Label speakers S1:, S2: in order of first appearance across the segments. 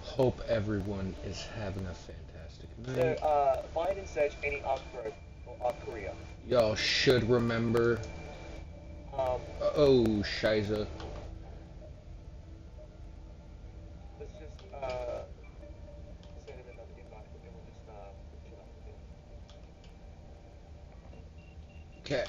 S1: Hope everyone is having a fantastic
S2: So,
S1: night.
S2: find and search any Arc Pro or Arc Korea.
S1: Y'all should remember.
S2: Um,
S1: Oh, Shiza.
S2: let's just send him another invite, and we'll just chill out a bit.
S1: Okay.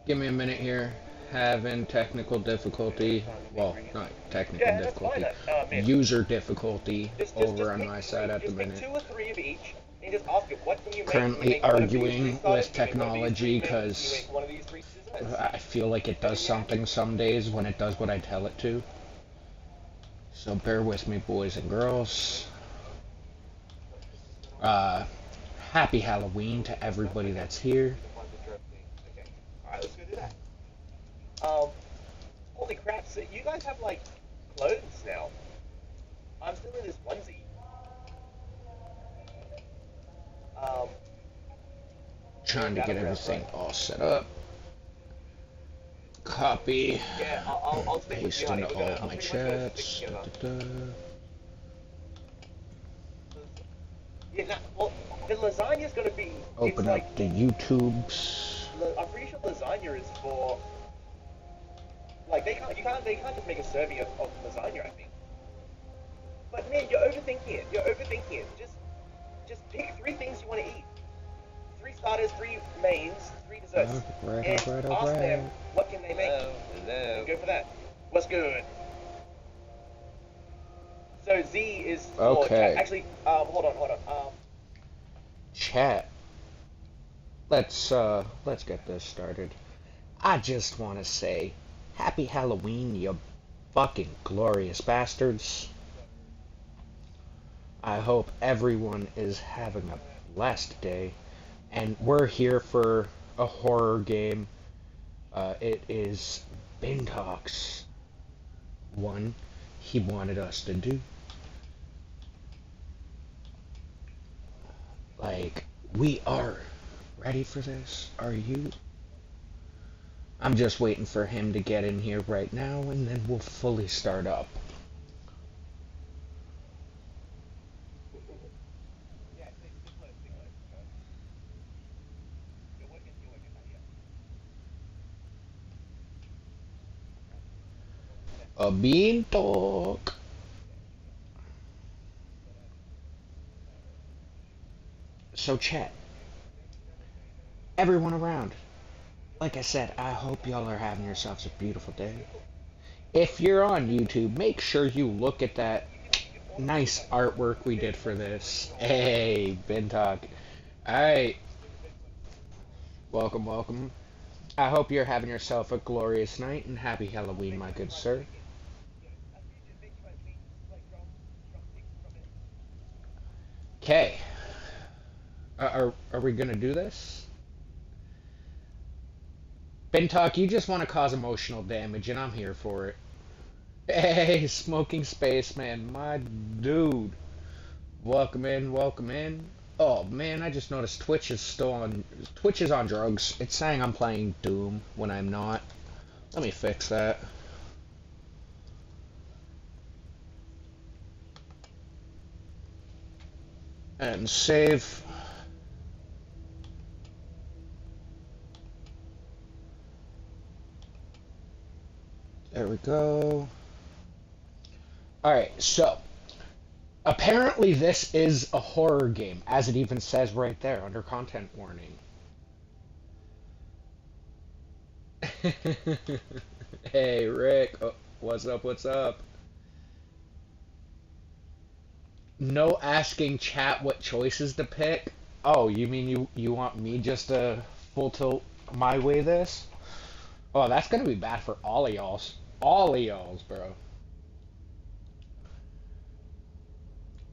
S1: Give me a minute here. Having technical difficulty. Well, not technical
S2: Yeah, that's fine.
S1: difficulty.
S2: Man,
S1: User difficulty over
S2: just
S1: on
S2: pick
S1: my
S2: three.
S1: side at the
S2: Just pick
S1: minute.
S2: two or three of each, and just ask him, what can you make? Can you
S1: Currently
S2: make one of these three
S1: arguing
S2: starters?
S1: with
S2: Can you make one of these three
S1: technology
S2: mains? Can you
S1: because
S2: make one of these three desserts?
S1: I feel like it does something some days when it does what I tell it to. So bear with me, boys and girls. Uh, Happy Halloween to everybody
S2: Okay.
S1: that's here.
S2: The one dessert thing. Okay. All right, let's go do that. Um, holy crap! So you guys have like clothes now. I'm still in this onesie. Um,
S1: Trying to get
S2: battlegrounds,
S1: everything
S2: right?
S1: all set up. Copy.
S2: Yeah, I'll stick with you,
S1: Paste
S2: honey.
S1: into
S2: We're
S1: all
S2: gonna,
S1: of
S2: I'm
S1: my
S2: pretty much gonna stick
S1: chats.
S2: together.
S1: Da, da, da.
S2: Yeah, well, the lasagna's gonna be. It's
S1: Open
S2: like
S1: up the YouTubes.
S2: I'm pretty sure lasagna is for like they can't just make a serving of lasagna. I think. But man, you're overthinking it. You're overthinking it. Just pick three things you want to eat. Three starters, three mains, three desserts,
S1: Alright,
S2: and
S1: alright,
S2: ask them
S1: alright.
S2: what can they make.
S3: Hello, hello.
S2: And go for that. What's good? So Z is for
S1: Okay.
S2: actually. Hold on, hold on.
S1: Chat. Let's get this started. I just wanna say Happy Halloween, you fucking glorious bastards. I hope everyone is having a blessed day. And we're here for a horror game. It is Bintox one he wanted us to do. Like, we are ready for this. Are you? I'm just waiting for him to get in here right now, and then we'll fully start up.
S2: Yeah, stick close, stick close. You're working that, yeah.
S1: A Bintok. So, chat, everyone around. Like I said, I hope y'all are having yourselves a beautiful day. If you're on YouTube, make sure you look at that nice artwork we did for this. Hey, Bintok. Alright, welcome, welcome. I hope you're having yourself a glorious night and happy Halloween, my good sir. Okay, are we gonna do this? Bintok, you just want to cause emotional damage, and I'm here for it. Hey, Smoking Spaceman, my dude. Welcome in, welcome in. Oh man, I just noticed Twitch is on drugs. It's saying I'm playing Doom when I'm not. Let me fix that. And save. There we go. Alright, so apparently this is a horror game, as it even says right there under content warning. Hey Rick, oh, what's up, what's up? No asking chat what choices to pick. Oh, you mean you want me just to full tilt my way this? Oh, that's gonna be bad for all of y'all's. All of y'all's, bro.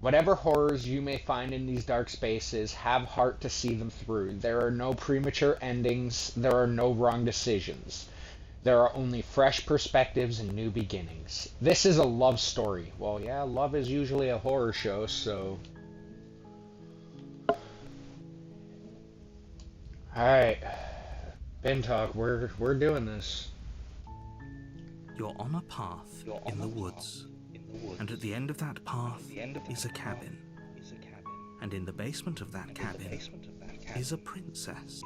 S1: Whatever horrors you may find in these dark spaces, have heart to see them through. There are no premature endings, there are no wrong decisions. There are only fresh perspectives and new beginnings. This is a love story. Well, yeah, love is usually a horror show, so. Alright. Ben Talk, we're doing this.
S3: You're on a path in the woods, and at the end of that path is a cabin. And in the basement of that cabin is a princess.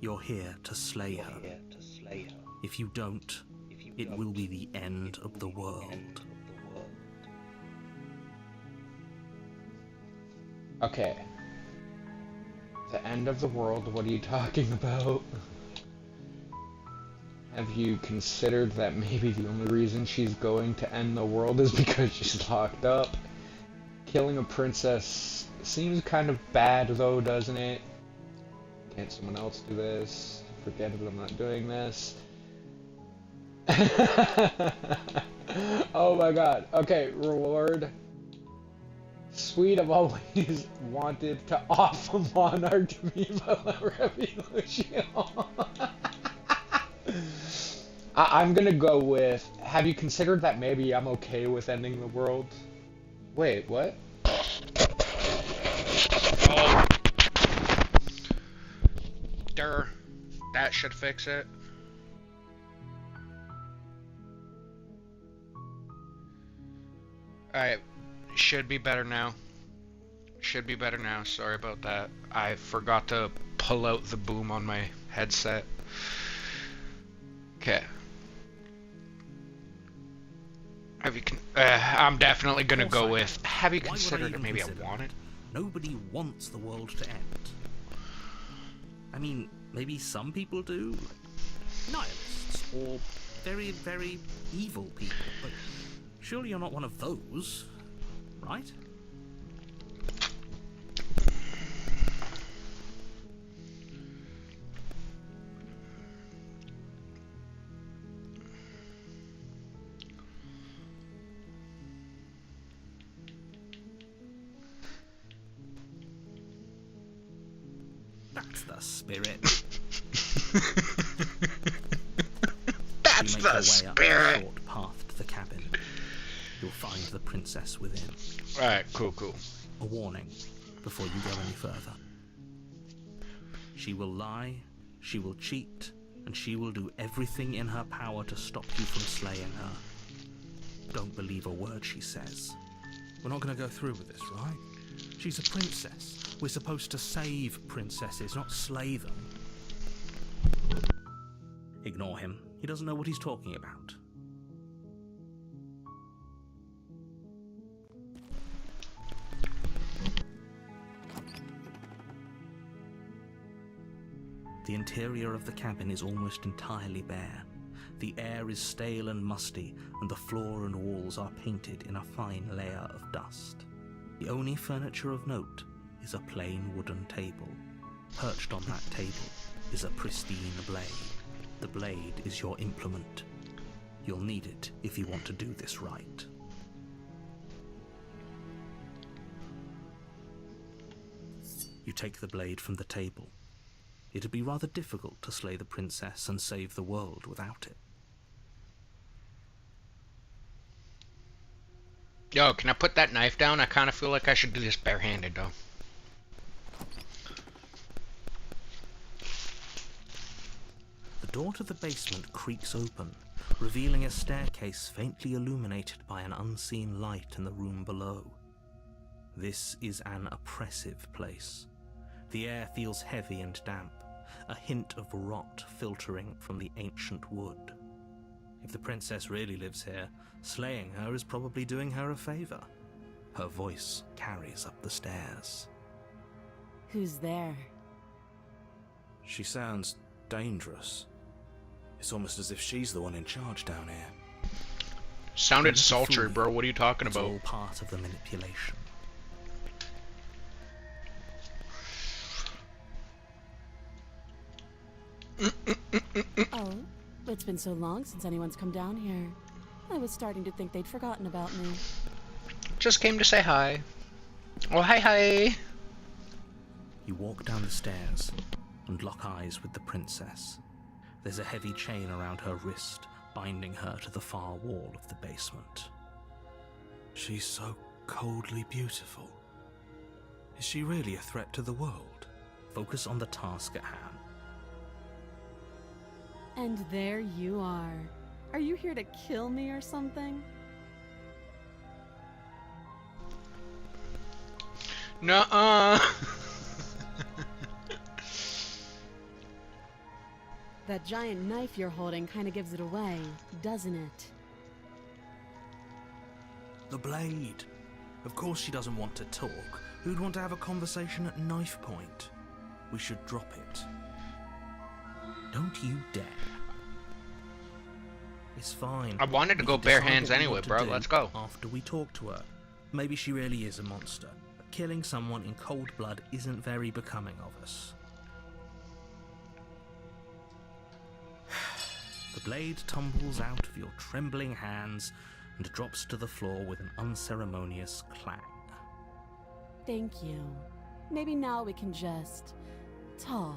S3: You're here to slay her. If you don't, it will be the end of the world.
S1: Okay. The end of the world, what are you talking about? Have you considered that maybe the only reason she's going to end the world is because she's locked up? Killing a princess seems kind of bad though, doesn't it? Can't someone else do this? Forget it, I'm not doing this. Oh my god. Okay, reward. Sweet, I've always wanted to offer monarch Viva la Revolution. I'm gonna go with, have you considered that maybe I'm okay with ending the world? Wait, what? Oh. That should fix it. Alright, should be better now. Should be better now, sorry about that. I forgot to pull out the boom on my headset. Okay. I'm definitely gonna go with, have you considered it? Maybe I want it?
S3: Nobody wants the world to end. I mean, maybe some people do. Nihilists, or very, very evil people, but surely you're not one of those, right? That's the spirit.
S1: That's the spirit.
S3: Short path to the cabin. You'll find the princess within.
S1: Alright, cool.
S3: A warning before you go any further. She will lie, she will cheat, and she will do everything in her power to stop you from slaying her. Don't believe a word she says. We're not going to go through with this, right? She's a princess. We're supposed to save princesses, not slay them. Ignore him. He doesn't know what he's talking about. The interior of the cabin is almost entirely bare. The air is stale and musty, and the floor and walls are painted in a fine layer of dust. The only furniture of note is a plain wooden table. Perched on that table is a pristine blade. The blade is your implement. You'll need it if you want to do this right. You take the blade from the table. It'd be rather difficult to slay the princess and save the world without it.
S1: Yo, can I put that knife down? I kind of feel like I should do this barehanded, though.
S3: The door to the basement creaks open, revealing a staircase faintly illuminated by an unseen light in the room below. This is an oppressive place. The air feels heavy and damp, a hint of rot filtering from the ancient wood. If the princess really lives here, slaying her is probably doing her a favor. Her voice carries up the stairs.
S4: Who's there?
S5: She sounds dangerous. It's almost as if she's the one in charge down here.
S1: Sounded sultry, bro. What are you talking
S3: It's
S1: about?
S3: all part of the manipulation.
S4: Oh, it's been so long since anyone's come down here. I was starting to think they'd forgotten about me.
S1: Just came to say hi. Oh, hi.
S3: You walk down the stairs and lock eyes with the princess. There's a heavy chain around her wrist, binding her to the far wall of the basement.
S5: She's so coldly beautiful. Is she really a threat to the world?
S3: Focus on the task at hand.
S4: And there you are. Are you here to kill me or something?
S1: Nuh-uh.
S4: That giant knife you're holding kind of gives it away, doesn't it?
S3: The blade. Of course she doesn't want to talk. Who'd want to have a conversation at knife point? We should drop it. Don't you dare. It's fine.
S1: I wanted to
S3: We
S1: go
S3: can
S1: bare
S3: decide
S1: hands
S3: what we
S1: anyway,
S3: want to
S1: bro.
S3: do
S1: Let's go.
S3: After we talk to her. Maybe she really is a monster. But killing someone in cold blood isn't very becoming of us. The blade tumbles out of your trembling hands and drops to the floor with an unceremonious clang.
S4: Thank you. Maybe now we can just talk.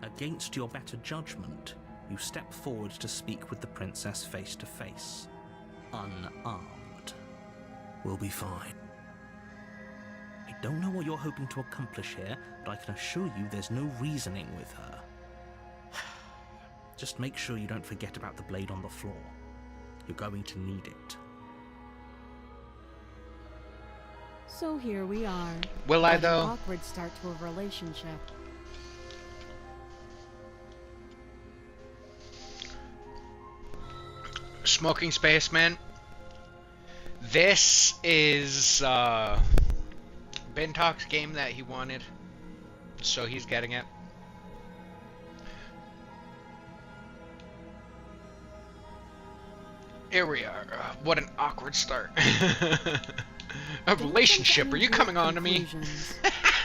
S3: Against your better judgment, you step forward to speak with the princess face to face. Unarmed. We'll be fine. I don't know what you're hoping to accomplish here, but I can assure you there's no reasoning with her. Just make sure you don't forget about the blade on the floor. You're going to need it.
S4: So here we are.
S1: Will I,
S4: What an
S1: though?
S4: awkward start to a relationship.
S1: Smoking Spaceman. This is Bintalk's game that he wanted, so he's getting it. Here we are. What an awkward start. A relationship? Are you coming on to me?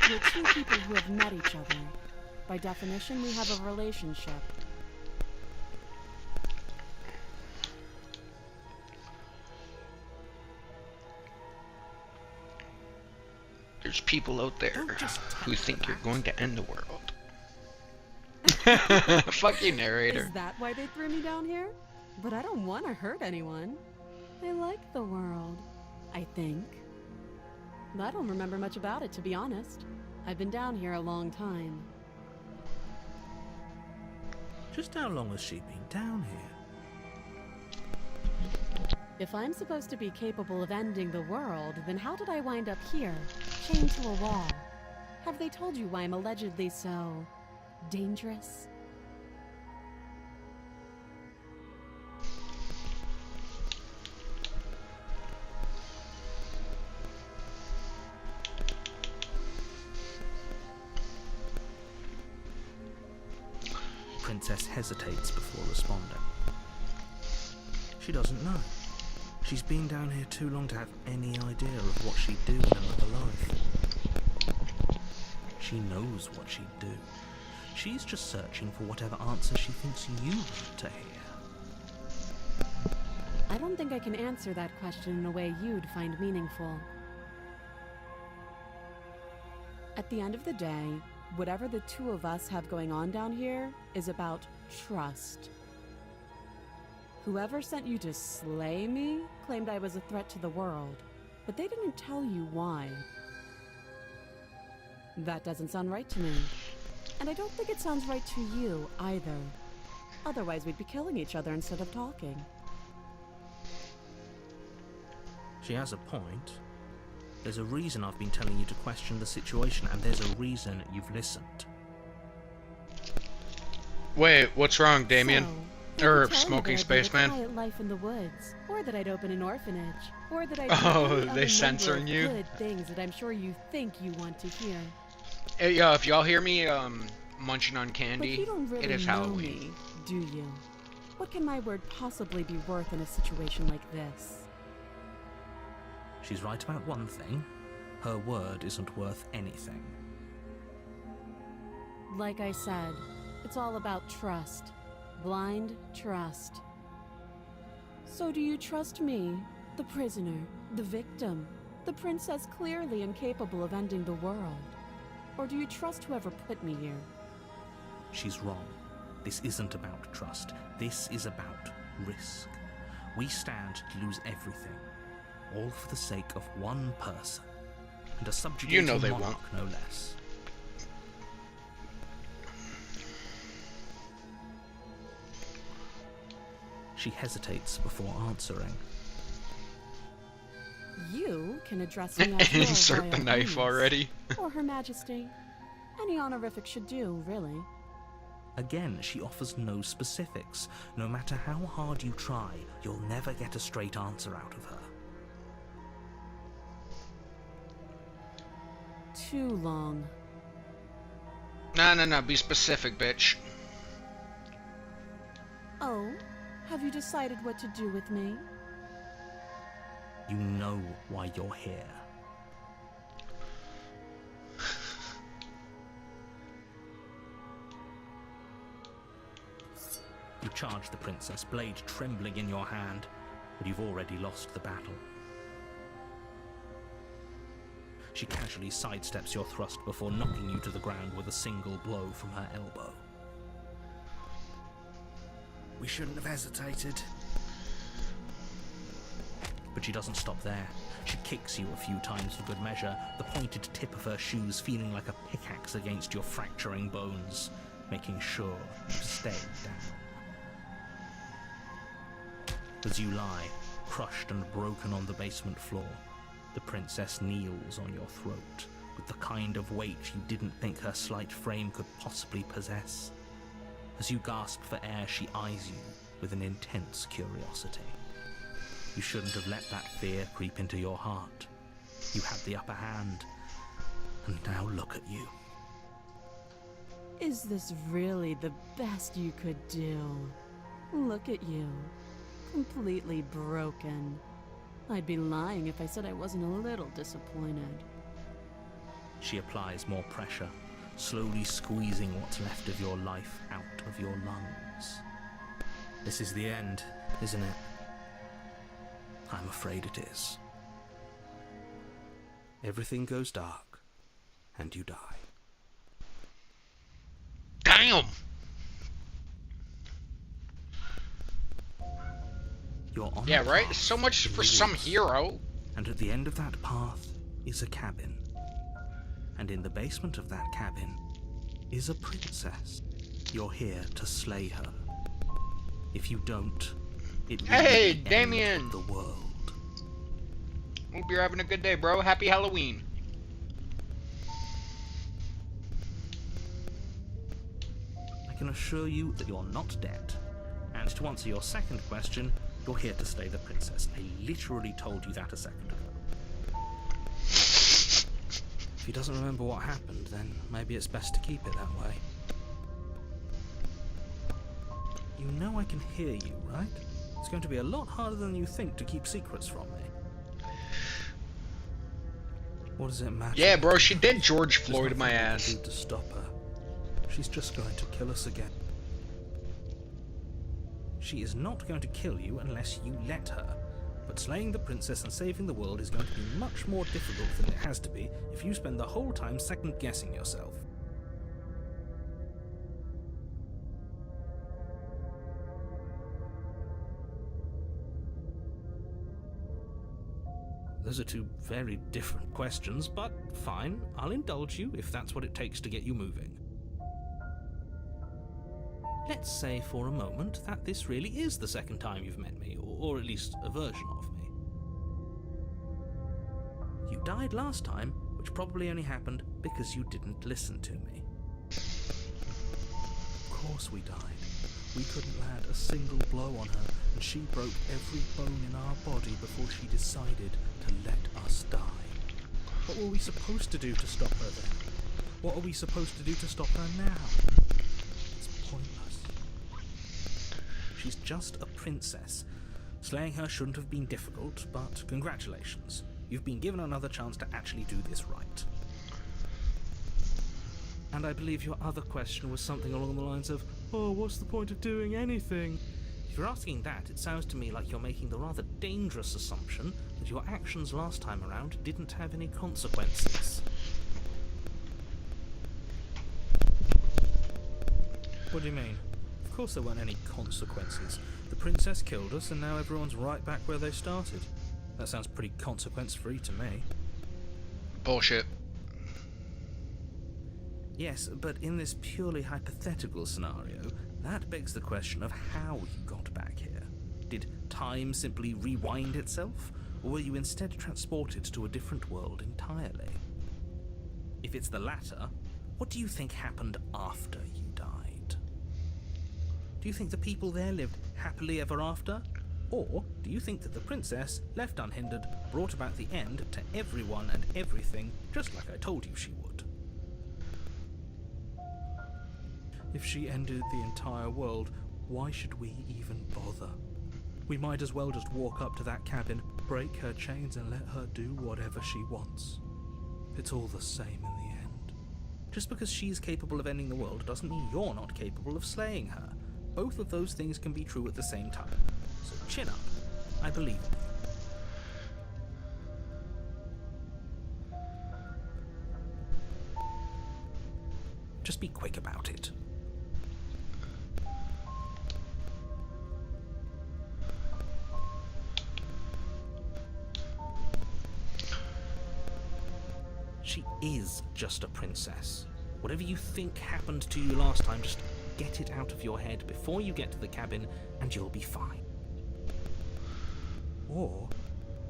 S4: We're two people who have met each other. By definition, we have a relationship.
S1: There's people out there
S3: Don't just
S1: who
S3: tell
S1: think
S3: her
S1: you're
S3: that.
S1: going to end the world. Fuck you, narrator.
S4: Is that why they threw me down here? But I don't want to hurt anyone. I like the world, I think. I don't remember much about it, to be honest. I've been down here a long time.
S3: Just how long has she been down here?
S4: If I'm supposed to be capable of ending the world, then how did I wind up here, chained to a wall? Have they told you why I'm allegedly so dangerous?
S3: Princess hesitates before responding. She doesn't know. She's been down here too long to have any idea of what she'd do in another life. She knows what she'd do. She's just searching for whatever answer she thinks you want to hear.
S4: I don't think I can answer that question in a way you'd find meaningful. At the end of the day, whatever the two of us have going on down here is about trust. Whoever sent you to slay me claimed I was a threat to the world, but they didn't tell you why. That doesn't sound right to me. And I don't think it sounds right to you either. Otherwise, we'd be killing each other instead of talking.
S3: She has a point. There's a reason I've been telling you to question the situation, and there's a reason you've listened.
S1: Wait, what's wrong, Damien?
S4: So, you
S1: Or
S4: could tell me
S1: Smoking
S4: that I'd live a
S1: Spaceman?
S4: quiet life in the woods, or that I'd open an orphanage, or that I'd
S1: Oh,
S4: do any
S1: they
S4: other
S1: censoring
S4: number of
S1: you?
S4: good things that I'm sure you think you want to hear.
S1: Hey, yo, if y'all hear me munching on
S4: But
S1: candy,
S4: you don't really
S1: it is
S4: know
S1: Halloween.
S4: me, do you? What can my word possibly be worth in a situation like this?
S3: She's right about one thing. Her word isn't worth anything.
S4: Like I said, it's all about trust. Blind trust. So do you trust me, the prisoner, the victim, the princess clearly incapable of ending the world? Or do you trust whoever put me here?
S3: She's wrong. This isn't about trust. This is about risk. We stand to lose everything, all for the sake of one person, and a subjugating
S1: You know they
S3: monarch, no less. She hesitates before answering.
S4: You can address me as your
S1: Insert the
S4: Royal
S1: knife
S4: Highness,
S1: already.
S4: or Her Majesty. Any honorific should do, really.
S3: Again, she offers no specifics. No matter how hard you try, you'll never get a straight answer out of her.
S4: Too long.
S1: No, be specific, bitch.
S4: Oh, have you decided what to do with me?
S3: You know why you're here. You charge the princess, blade trembling in your hand, but you've already lost the battle. She casually sidesteps your thrust before knocking you to the ground with a single blow from her elbow.
S5: We shouldn't have hesitated.
S3: But she doesn't stop there. She kicks you a few times for good measure, the pointed tip of her shoes feeling like a pickaxe against your fracturing bones, making sure you stay down. As you lie, crushed and broken on the basement floor, the princess kneels on your throat with the kind of weight you didn't think her slight frame could possibly possess. As you gasp for air, she eyes you with an intense curiosity. You shouldn't have let that fear creep into your heart. You had the upper hand, and now look at you.
S4: Is this really the best you could do? Look at you. Completely broken. I'd be lying if I said I wasn't a little disappointed.
S3: She applies more pressure, slowly squeezing what's left of your life out of your lungs.
S5: This is the end, isn't it?
S3: I'm afraid it is. Everything goes dark, and you die.
S1: Damn!
S3: You're on
S1: Yeah,
S3: a
S1: right?
S3: path
S1: So much
S3: in
S1: for
S3: the
S1: some
S3: woods,
S1: hero.
S3: And at the end of that path is a cabin. And in the basement of that cabin is a princess. You're here to slay her. If you don't, it will
S1: Hey,
S3: be the
S1: Damien!
S3: end of the world.
S1: Hope you're having a good day, bro. Happy Halloween.
S3: I can assure you that you're not dead. And to answer your second question, you're here to slay the princess. I literally told you that a second ago. If he doesn't remember what happened, then maybe it's best to keep it that way. You know I can hear you, right? It's going to be a lot harder than you think to keep secrets from me. What does it matter?
S1: Yeah, bro, she did George
S3: There's
S1: Floyd
S3: nothing
S1: my
S3: we can
S1: ass.
S3: do to stop her. She's just going to kill us again. She is not going to kill you unless you let her. But slaying the princess and saving the world is going to be much more difficult than it has to be if you spend the whole time second-guessing yourself. Those are two very different questions, but fine, I'll indulge you if that's what it takes to get you moving. Let's say for a moment that this really is the second time you've met me, or at least a version of me. You died last time, which probably only happened because you didn't listen to me. Of course we died. We couldn't land a single blow on her, and she broke every bone in our body before she decided to let us die. What were we supposed to do to stop her then? What are we supposed to do to stop her now? It's pointless. She's just a princess. Slaying her shouldn't have been difficult, but congratulations. You've been given another chance to actually do this right. And I believe your other question was something along the lines of, oh, what's the point of doing anything? If you're asking that, it sounds to me like you're making the rather dangerous assumption that your actions last time around didn't have any consequences. What do you mean? Of course there weren't any consequences. The princess killed us and now everyone's right back where they started. That sounds pretty consequence-free to me.
S1: Bullshit.
S3: Yes, but in this purely hypothetical scenario, that begs the question of how you got back here. time simply rewind itself, or were you instead transported to a different world entirely? If it's the latter, what do you think happened after you died? Do you think the people there lived happily ever after? Or do you think that the princess, left unhindered, brought about the end to everyone and everything, just like I told you she would? If she ended the entire world, why should we even bother? We might as well just walk up to that cabin, break her chains and let her do whatever she wants. It's all the same in the end. Just because she's capable of ending the world doesn't mean you're not capable of slaying her. Both of those things can be true at the same time. So chin up. I believe in you. Just be quick about it. She is just a princess. Whatever you think happened to you last time, just get it out of your head before you get to the cabin and you'll be fine. Or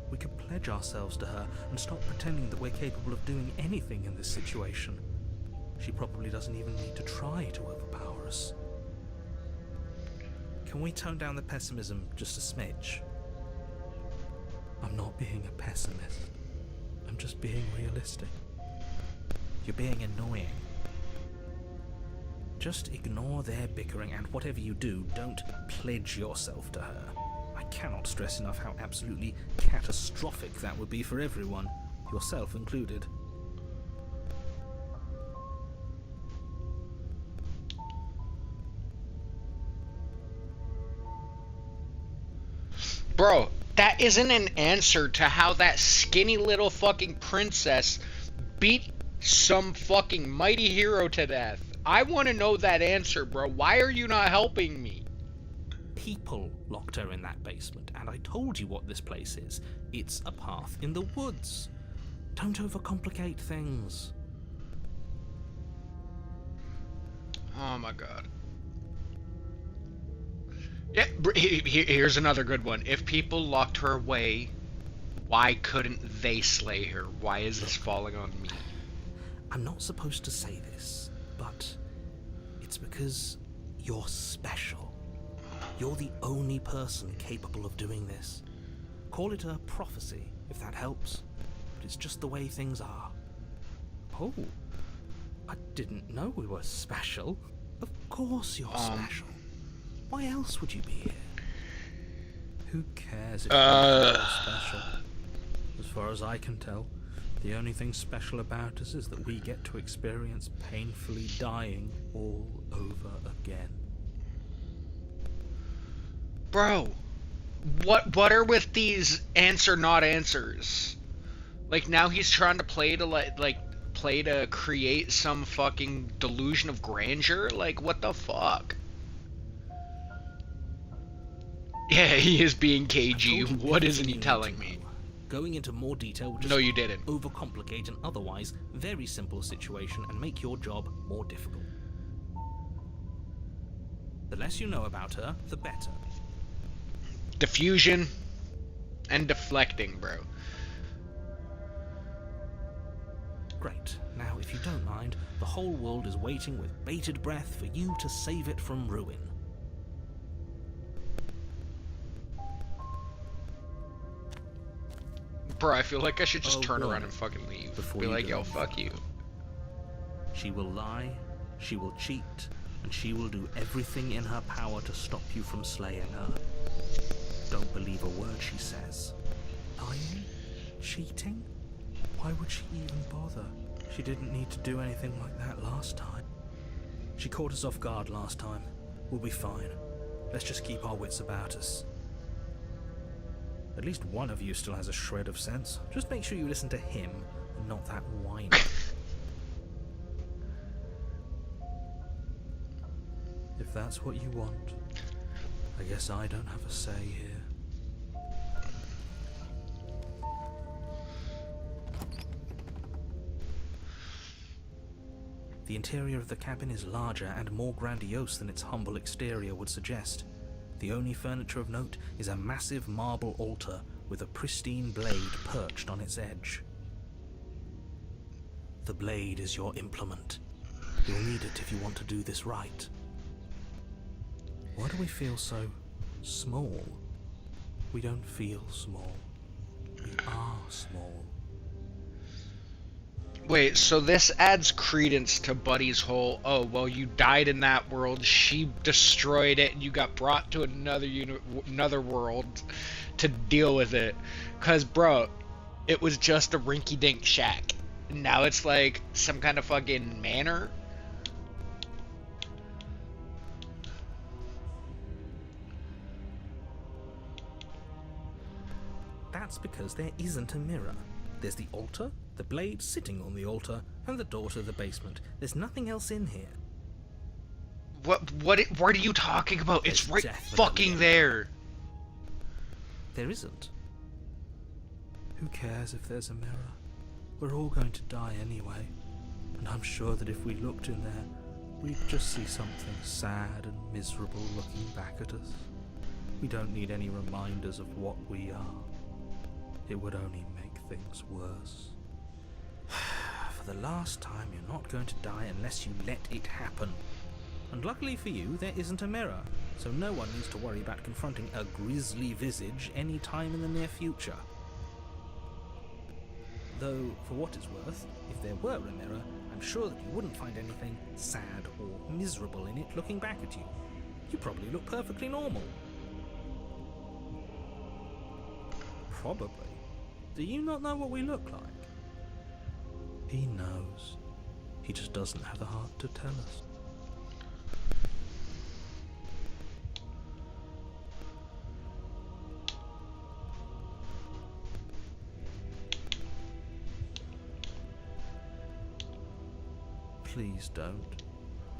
S3: we could pledge ourselves to her and stop pretending that we're capable of doing anything in this situation. She probably doesn't even need to try to overpower us. Can we tone down the pessimism just a smidge? I'm not being a pessimist. I'm just being realistic. You're being annoying. Just ignore their bickering, and whatever you do, don't pledge yourself to her. I cannot stress enough how absolutely catastrophic that would be for everyone, yourself included.
S1: Bro, that isn't an answer to how that skinny little fucking princess beat some fucking mighty hero to death. I want to know that answer, bro. Why are you not helping me?
S3: People locked her in that basement, and I told you what this place is. It's a path in the woods. Don't overcomplicate things.
S1: Oh my god. Yeah, here's another good one. If people locked her away, why couldn't they slay her? Why is this falling on me?
S3: I'm not supposed to say this, but it's because you're special. You're the only person capable of doing this. Call it a prophecy, if that helps, but it's just the way things are. Oh, I didn't know we were special. Of course you're special. Why else would you be here? Who cares if you're special? As far as I can tell, the only thing special about us is that we get to experience painfully dying all over again.
S1: Bro, what are with these answer not answers? Like now he's trying to play to create some fucking delusion of grandeur? Like what the fuck? Yeah, he is being cagey. What isn't he telling me?
S3: Going into more detail would just
S1: No, you didn't.
S3: overcomplicate an otherwise very simple situation and make your job more difficult. The less you know about her, the better.
S1: Diffusion and deflecting, bro.
S3: Great. Now, if you don't mind, the whole world is waiting with bated breath for you to save it from ruin.
S1: Bro, I feel like I should just turn
S3: good.
S1: around and fucking leave.
S3: Before
S1: Be
S3: you
S1: like,
S3: go.
S1: yo, fuck you.
S3: She will lie, she will cheat, and she will do everything in her power to stop you from slaying her. Don't believe a word she says. Lying? Cheating? Why would she even bother? She didn't need to do anything like that last time. She caught us off guard last time. We'll be fine. Let's just keep our wits about us. At least one of you still has a shred of sense. Just make sure you listen to him and not that whiner. If that's what you want, I guess I don't have a say here. The interior of the cabin is larger and more grandiose than its humble exterior would suggest. The only furniture of note is a massive marble altar with a pristine blade perched on its edge. The blade is your implement. You'll need it if you want to do this right. Why do we feel so small? We don't feel small. We are small.
S1: Wait, so this adds credence to Buddy's whole, oh, well, you died in that world, she destroyed it, and you got brought to another world to deal with it. Because, bro, it was just a rinky-dink shack. Now it's like some kind of fucking manor.
S3: That's because there isn't a mirror. There's the altar, the blade sitting on the altar, and the door to the basement. There's nothing else in here.
S1: What are you talking about?
S3: There's
S1: It's right
S3: definitely
S1: fucking
S3: a
S1: there.
S3: There isn't. Who cares if there's a mirror? We're all going to die anyway. And I'm sure that if we looked in there, we'd just see something sad and miserable looking back at us. We don't need any reminders of what we are. It would only make things worse. For the last time, you're not going to die unless you let it happen. And luckily for you, there isn't a mirror, so no one needs to worry about confronting a grisly visage any time in the near future. Though, for what it's worth, if there were a mirror, I'm sure that you wouldn't find anything sad or miserable in it looking back at you. You probably look perfectly normal. Probably. Do you not know what we look like? He knows. He just doesn't have the heart to tell us. Please don't.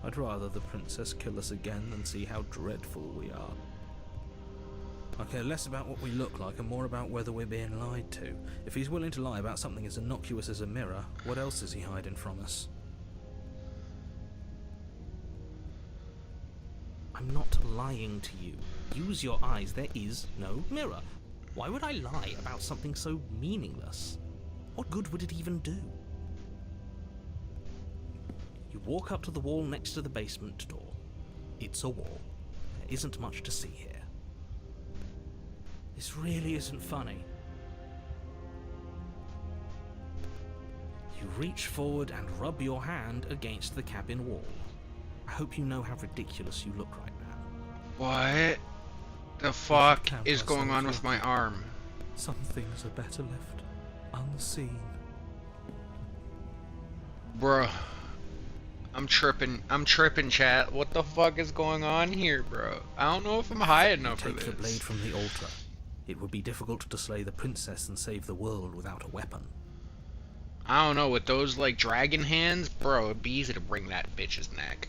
S3: I'd rather the princess kill us again than see how dreadful we are. I care less about what we look like and more about whether we're being lied to. If he's willing to lie about something as innocuous as a mirror, what else is he hiding from us? I'm not lying to you. Use your eyes. There is no mirror. Why would I lie about something so meaningless? What good would it even do? You walk up to the wall next to the basement door. It's a wall. There isn't much to see here. This really isn't funny. You reach forward and rub your hand against the cabin wall. I hope you know how ridiculous you look right now.
S1: What the fuck is going on with my arm?
S3: Some things are better left unseen.
S1: Bruh. I'm tripping, chat. What the fuck is going on here, bro? I don't know if I'm high enough for
S3: Take
S1: this.
S3: the blade from the altar. It would be difficult to slay the princess and save the world without a weapon.
S1: I don't know, with those, like, dragon hands, bro, it'd be easy to bring that bitch's neck.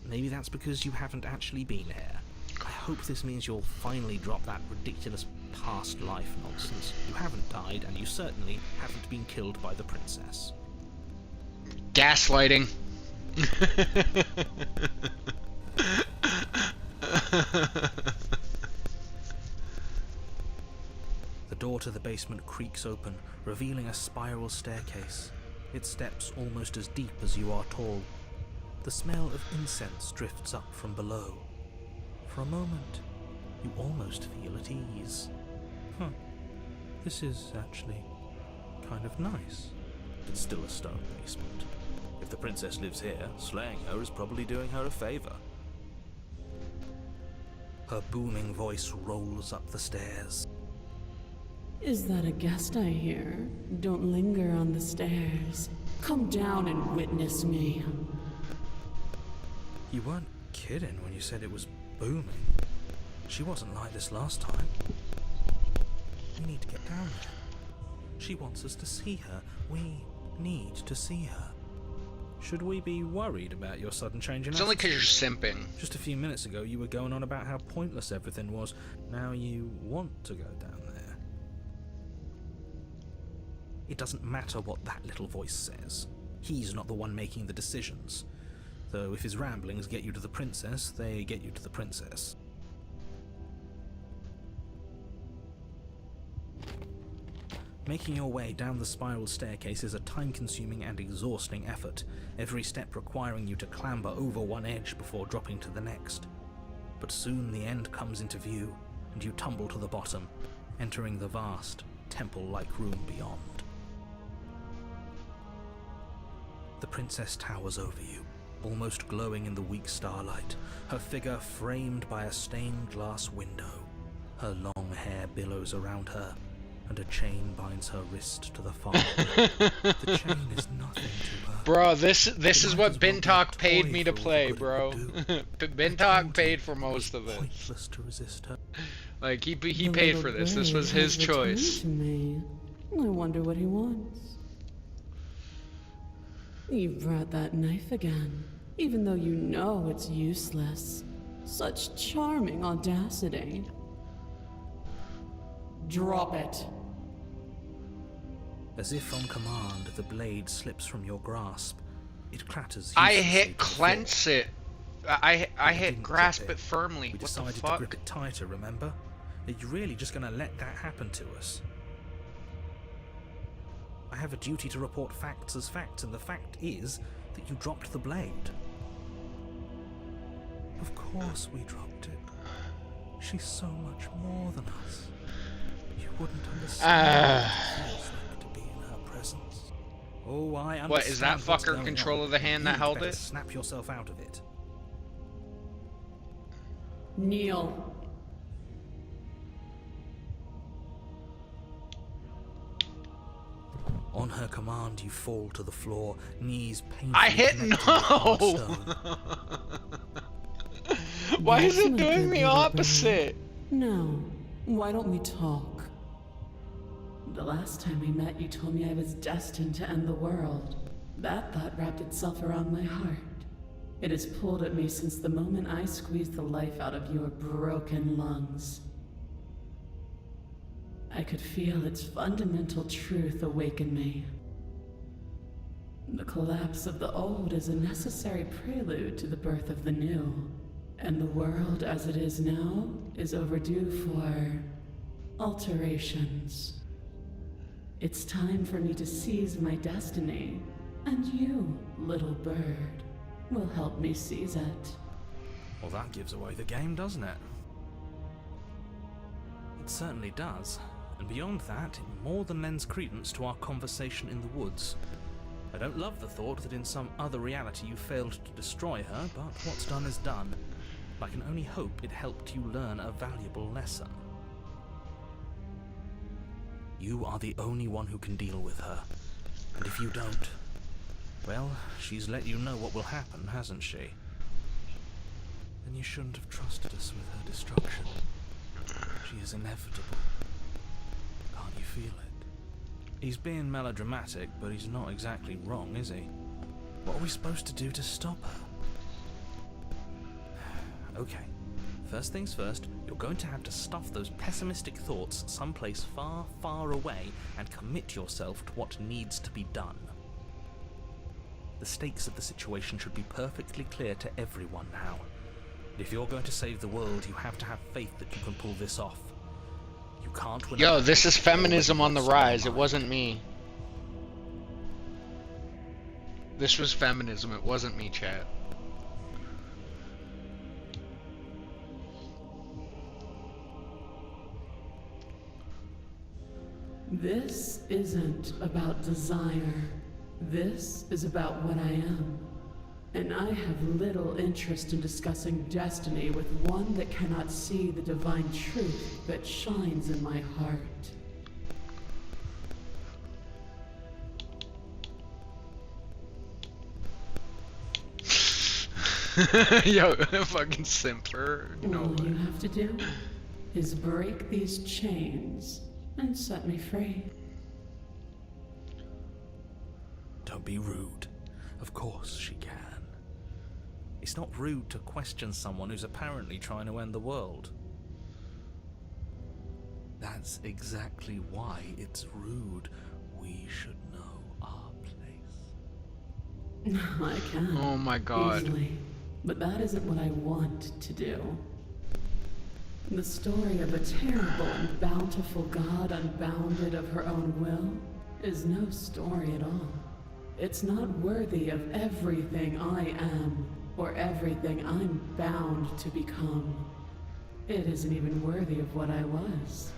S3: Maybe that's because you haven't actually been here. I hope this means you'll finally drop that ridiculous past life nonsense. You haven't died, and you certainly haven't been killed by the princess.
S1: Gaslighting.
S3: The door to the basement creaks open, revealing a spiral staircase. Its steps almost as deep as you are tall. The smell of incense drifts up from below. For a moment, you almost feel at ease. This is actually kind of nice. It's still a stone basement. If the princess lives here, slaying her is probably doing her a favor. Her booming voice rolls up the stairs.
S4: Is that a guest I hear? Don't linger on the stairs. Come down and witness me.
S3: You weren't kidding when you said it was booming. She wasn't like this last time. We need to get down there. She wants us to see her. We need to see her. Should we be worried about your sudden change in
S1: It's only because
S3: attitude?
S1: you're simping.
S3: Just a few minutes ago you were going on about how pointless everything was. Now you want to go down there. It doesn't matter what that little voice says. He's not the one making the decisions. Though if his ramblings get you to the princess, they get you to the princess. Making your way down the spiral staircase is a time-consuming and exhausting effort, every step requiring you to clamber over one edge before dropping to the next. But soon the end comes into view, and you tumble to the bottom, entering the vast, temple-like room beyond. The princess towers over you, almost glowing in the weak starlight, her figure framed by a stained glass window. Her long hair billows around her, and a chain binds her wrist to the fire. The chain is nothing to her.
S1: Bro, this is what Bintok paid me to play, bro. Bintok paid for most of this.
S3: Pointless to resist her.
S1: Like, he paid for this. This was his choice.
S4: To me. I wonder what he wants. You brought that knife again, even though you know it's useless. Such charming audacity. Drop it.
S3: As if on command, the blade slips from your grasp. It clatters.
S1: I
S3: uselessly
S1: hit
S3: to the
S1: clench
S3: floor.
S1: it. I
S3: But you
S1: hit
S3: didn't
S1: grasp
S3: drop
S1: it firmly.
S3: We
S1: What the
S3: decided to
S1: fuck?
S3: grip it tighter, remember? Are you really just gonna let that happen to us? I have a duty to report facts as facts, and the fact is that you dropped the blade. Of course we dropped it. She's so much more than us. You wouldn't understand what it feels like to be in her presence. Oh, I understand.
S1: What, is that
S3: what's
S1: fucker
S3: going
S1: control
S3: on.
S1: of the hand that
S3: You'd
S1: held
S3: better
S1: it?
S3: Snap yourself out of it.
S4: Kneel.
S3: On her command, you fall to the floor, knees painfully
S1: I hit
S3: connected to the hard
S1: no!
S3: stone.
S1: Why is
S4: That's
S1: it
S4: my
S1: doing
S4: good
S1: the
S4: little
S1: opposite?
S4: Now, why don't we talk? The last time we met, you told me I was destined to end the world. That thought wrapped itself around my heart. It has pulled at me since the moment I squeezed the life out of your broken lungs. I could feel its fundamental truth awaken me. The collapse of the old is a necessary prelude to the birth of the new, and the world as it is now is overdue for alterations. It's time for me to seize my destiny, and you, little bird, will help me seize it.
S3: Well, that gives away the game, doesn't it? It certainly does. And beyond that, it more than lends credence to our conversation in the woods. I don't love the thought that in some other reality you failed to destroy her, but what's done is done. I can only hope it helped you learn a valuable lesson. You are the only one who can deal with her. And if you don't, well, she's let you know what will happen, hasn't she? Then you shouldn't have trusted us with her destruction. She is inevitable. Can't you feel it? He's being melodramatic, but he's not exactly wrong, is he? What are we supposed to do to stop her? Okay, first things first, you're going to have to stuff those pessimistic thoughts someplace far, far away and commit yourself to what needs to be done. The stakes of the situation should be perfectly clear to everyone now. If you're going to save the world, you have to have faith that you can pull this off. You can't win.
S1: Yo, this is feminism on the rise. It wasn't me. This was feminism. It wasn't me, chat.
S4: This isn't about desire. This is about what I am. And I have little interest in discussing destiny with one that cannot see the divine truth that shines in my heart.
S1: Yo, fucking simper. No
S4: All
S1: way.
S4: you have to do is break these chains and set me free.
S3: Don't be rude. Of course she can. It's not rude to question someone who's apparently trying to end the world. That's exactly why it's rude. We should know our place.
S4: I can.
S1: Oh my god.
S4: Easily. But that isn't what I want to do. The story of a terrible and bountiful god unbounded of her own will is no story at all. It's not worthy of everything I am, or everything I'm bound to become. It isn't even worthy of what I was.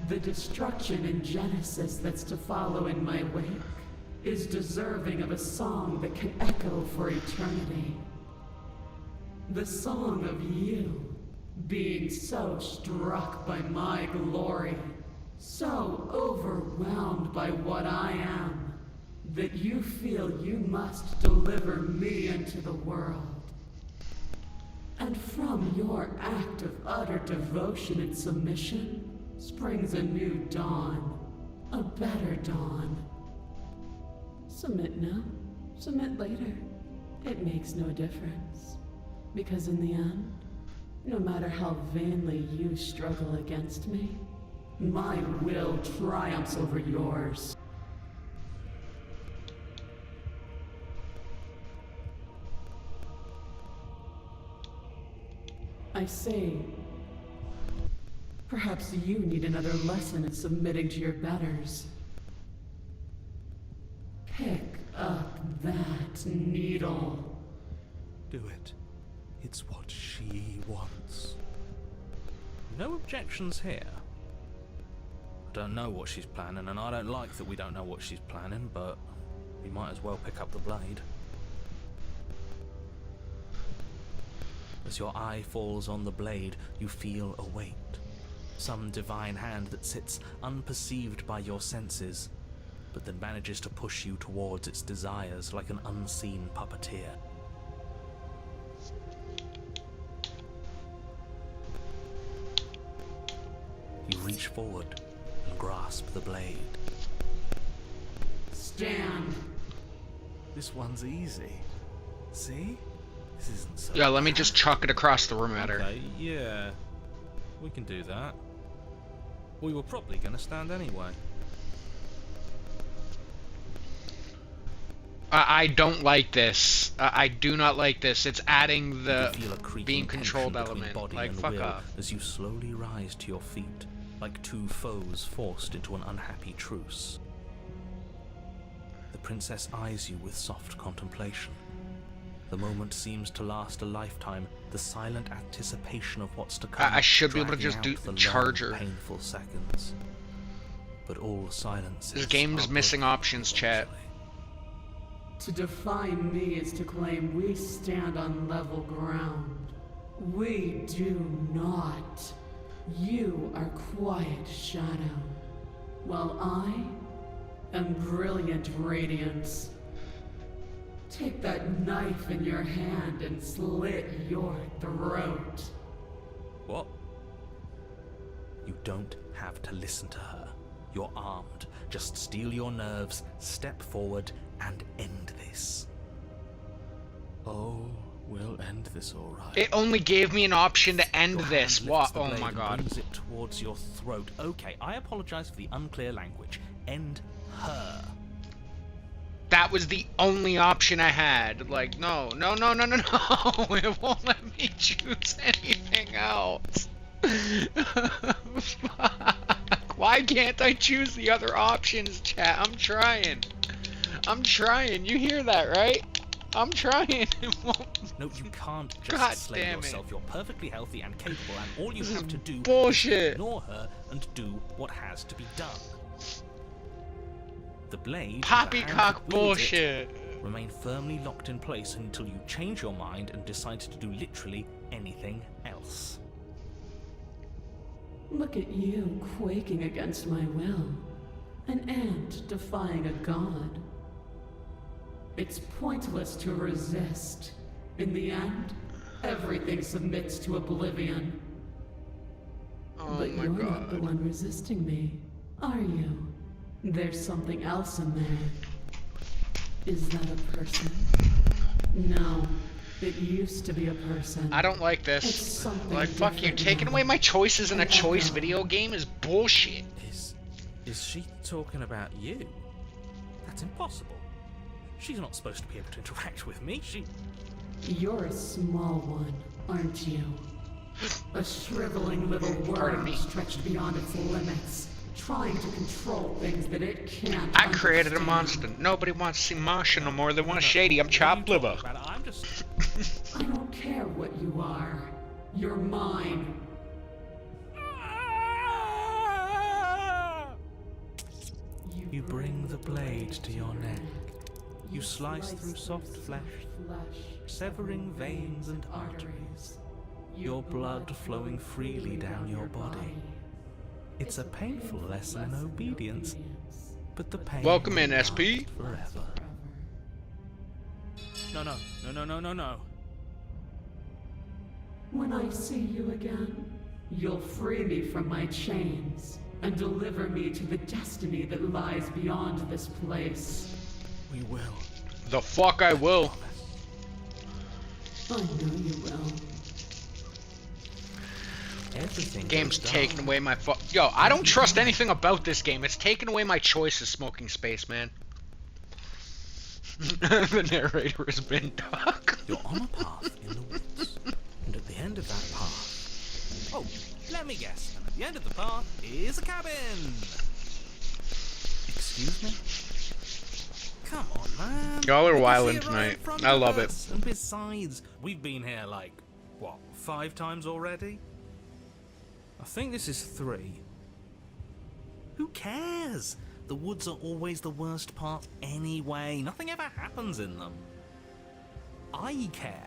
S4: The destruction in Genesis that's to follow in my wake is deserving of a song that can echo for eternity. The song of you, being so struck by my glory, so overwhelmed by what I am, that you feel you must deliver me into the world. And from your act of utter devotion and submission springs a new dawn, a better dawn. Submit now, submit later. It makes no difference. Because in the end, no matter how vainly you struggle against me, my will triumphs over yours. I say, perhaps you need another lesson in submitting to your betters. Pick up that needle.
S5: Do it. It's what she wants.
S3: No objections here. I don't know what she's planning, and I don't like that we don't know what she's planning, but we might as well pick up the blade. As your eye falls on the blade, you feel a weight. Some divine hand that sits unperceived by your senses, but that manages to push you towards its desires like an unseen puppeteer. You reach forward and grasp the blade.
S4: Stand.
S5: This one's easy. See? This isn't so
S1: Yeah, let me just chuck it across the room at her.
S3: Okay, yeah. We can do that. We were probably going to stand anyway.
S1: I don't like this. I do not like this. It's adding the
S3: You feel a creaking
S1: being controlled
S3: tension between
S1: element.
S3: body
S1: Like,
S3: and
S1: fuck
S3: will
S1: off.
S3: as you slowly rise to your feet, like two foes forced into an unhappy truce. The princess eyes you with soft contemplation. The moment seems to last a lifetime, the silent anticipation of what's to come.
S1: I should be able to
S3: dragging
S1: just
S3: out the
S1: charge
S3: long,
S1: her.
S3: painful seconds. But all silence.
S1: This game's missing options, chat.
S4: To define me is to claim we stand on level ground. We do not. You are quiet shadow, while I am brilliant radiance. Take that knife in your hand and slit your throat.
S3: What? You don't have to listen to her. You're armed. Just steel your nerves, step forward, and end this.
S5: Oh, we'll end this all right.
S1: It only gave me an option to end
S3: Your
S1: this.
S3: hand
S1: What?
S3: lifts the
S1: Oh
S3: blade
S1: my
S3: and
S1: god.
S3: brings it towards your throat. Okay, I apologize for the unclear language. End her.
S1: That was the only option I had. Like, no. It won't let me choose anything else. Fuck. Why can't I choose the other options, chat? I'm trying. You hear that, right? I'm trying. It won't.
S3: No, you can't just
S1: God
S3: slay
S1: damn it.
S3: yourself. You're perfectly healthy and capable, and all you
S1: This
S3: have
S1: is
S3: to do is
S1: bullshit.
S3: ignore her and do what has to be done. The blade, with the
S1: Poppycock
S3: hand that wields it,
S1: bullshit.
S3: remain firmly locked in place until you change your mind and decide to do literally anything else.
S4: Look at you quaking against my will. An ant defying a god. It's pointless to resist. In the end, everything submits to oblivion.
S1: Oh
S4: But
S1: my
S4: you're not the
S1: god.
S4: one resisting me, are you? There's something else in there. Is that a person? No, it used to be a person.
S1: I don't like
S4: It's
S1: this.
S4: something
S1: Like, fuck you.
S4: different
S1: Taking
S4: now.
S1: away my choices in a
S4: An
S1: choice
S4: echo.
S1: video game is bullshit.
S3: Is she talking about you? That's impossible. She's not supposed to be able to interact with me.
S4: You're a small one, aren't you? A shriveling little
S1: Pardon
S4: worm
S1: me.
S4: stretched beyond its limits, trying to control things that it can't
S1: I created a
S4: understand.
S1: monster. Nobody wants to see Martian no more. They want Shady. I'm
S3: What are you
S1: chopped liver.
S3: talking about? I'm just...
S4: I don't care what you are. You're mine.
S3: You bring the blade to your neck. You slice through soft flesh, severing veins and arteries, your blood flowing freely down your body. It's a painful lesson in obedience, but the pain
S1: Welcome in,
S3: will
S1: SP.
S3: last forever. No.
S4: When I see you again, you'll free me from my chains and deliver me to the destiny that lies beyond this place.
S3: We will.
S1: The fuck I will.
S4: I know you will.
S3: Everything
S1: Game's
S3: goes
S1: taking
S3: down.
S1: away my Yo, I don't trust anything about this game. It's taken away my choices, Smoking Space, man. The narrator has been Doc.
S3: You're on a path in the woods, and at the end of that path... Oh, let me guess. And at the end of the path is a cabin! Excuse me? Come on, man.
S1: Y'all are
S3: We can
S1: wildin'
S3: see it right
S1: tonight.
S3: in front
S1: I
S3: of
S1: love it.
S3: us. And besides, we've been here like, what, 5 times already? I think this is 3. Who cares? The woods are always the worst part anyway. Nothing ever happens in them. I care.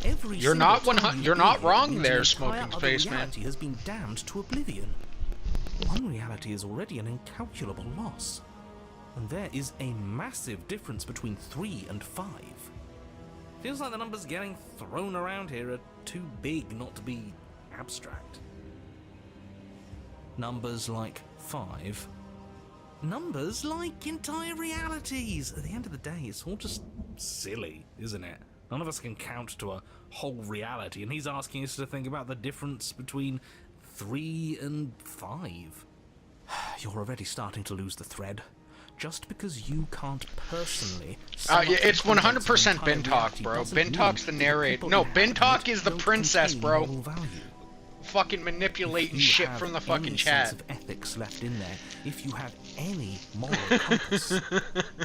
S3: Every
S1: You're
S3: single
S1: not
S3: time you
S1: you're
S3: do
S1: not
S3: it,
S1: wrong
S3: means
S1: there,
S3: an entire
S1: Smoking
S3: other
S1: Space, man.
S3: reality has been damned to oblivion. One reality is already an incalculable loss. And there is a massive difference between 3 and 5. Feels like the numbers getting thrown around here are too big not to be abstract. Numbers like 5. Numbers like entire realities. At the end of the day, it's all just silly, isn't it? None of us can count to a whole reality, and he's asking us to think about the difference between 3 and 5. You're already starting to lose the thread. Just because you can't personally...
S1: Yeah, it's 100% Bintok, bro. Bintok's the narrator. No, Bintok is the princess, bro. Fucking manipulating shit from the fucking chat.
S3: Sense of ethics left in there, if you have any moral compass,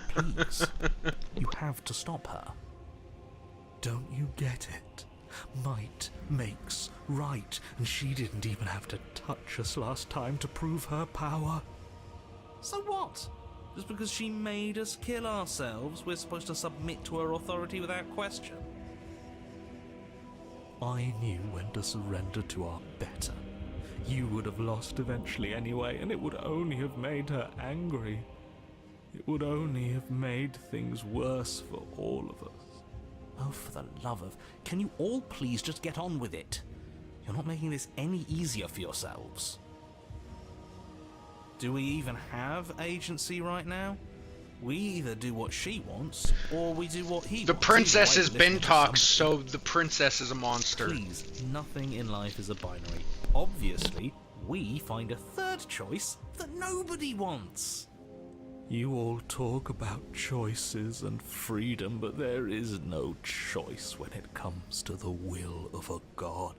S3: please, you have to stop her. Don't you get it? Might makes right, and she didn't even have to touch us last time to prove her power. So what? Just because she made us kill ourselves, we're supposed to submit to her authority without question? I knew when to surrender to our better. You would have lost eventually anyway, and it would only have made her angry. It would only have made things worse for all of us. Oh, for the love of... Can you all please just get on with it? You're not making this any easier for yourselves. Do we even have agency right now? We either do what she wants, or we do what he
S1: The
S3: wants.
S1: princess
S3: Either
S1: is
S3: way, listen to
S1: Bintok,
S3: somebody.
S1: so the princess is a monster.
S3: Please, nothing in life is a binary. Obviously, we find a third choice that nobody wants. You all talk about choices and freedom, but there is no choice when it comes to the will of a god.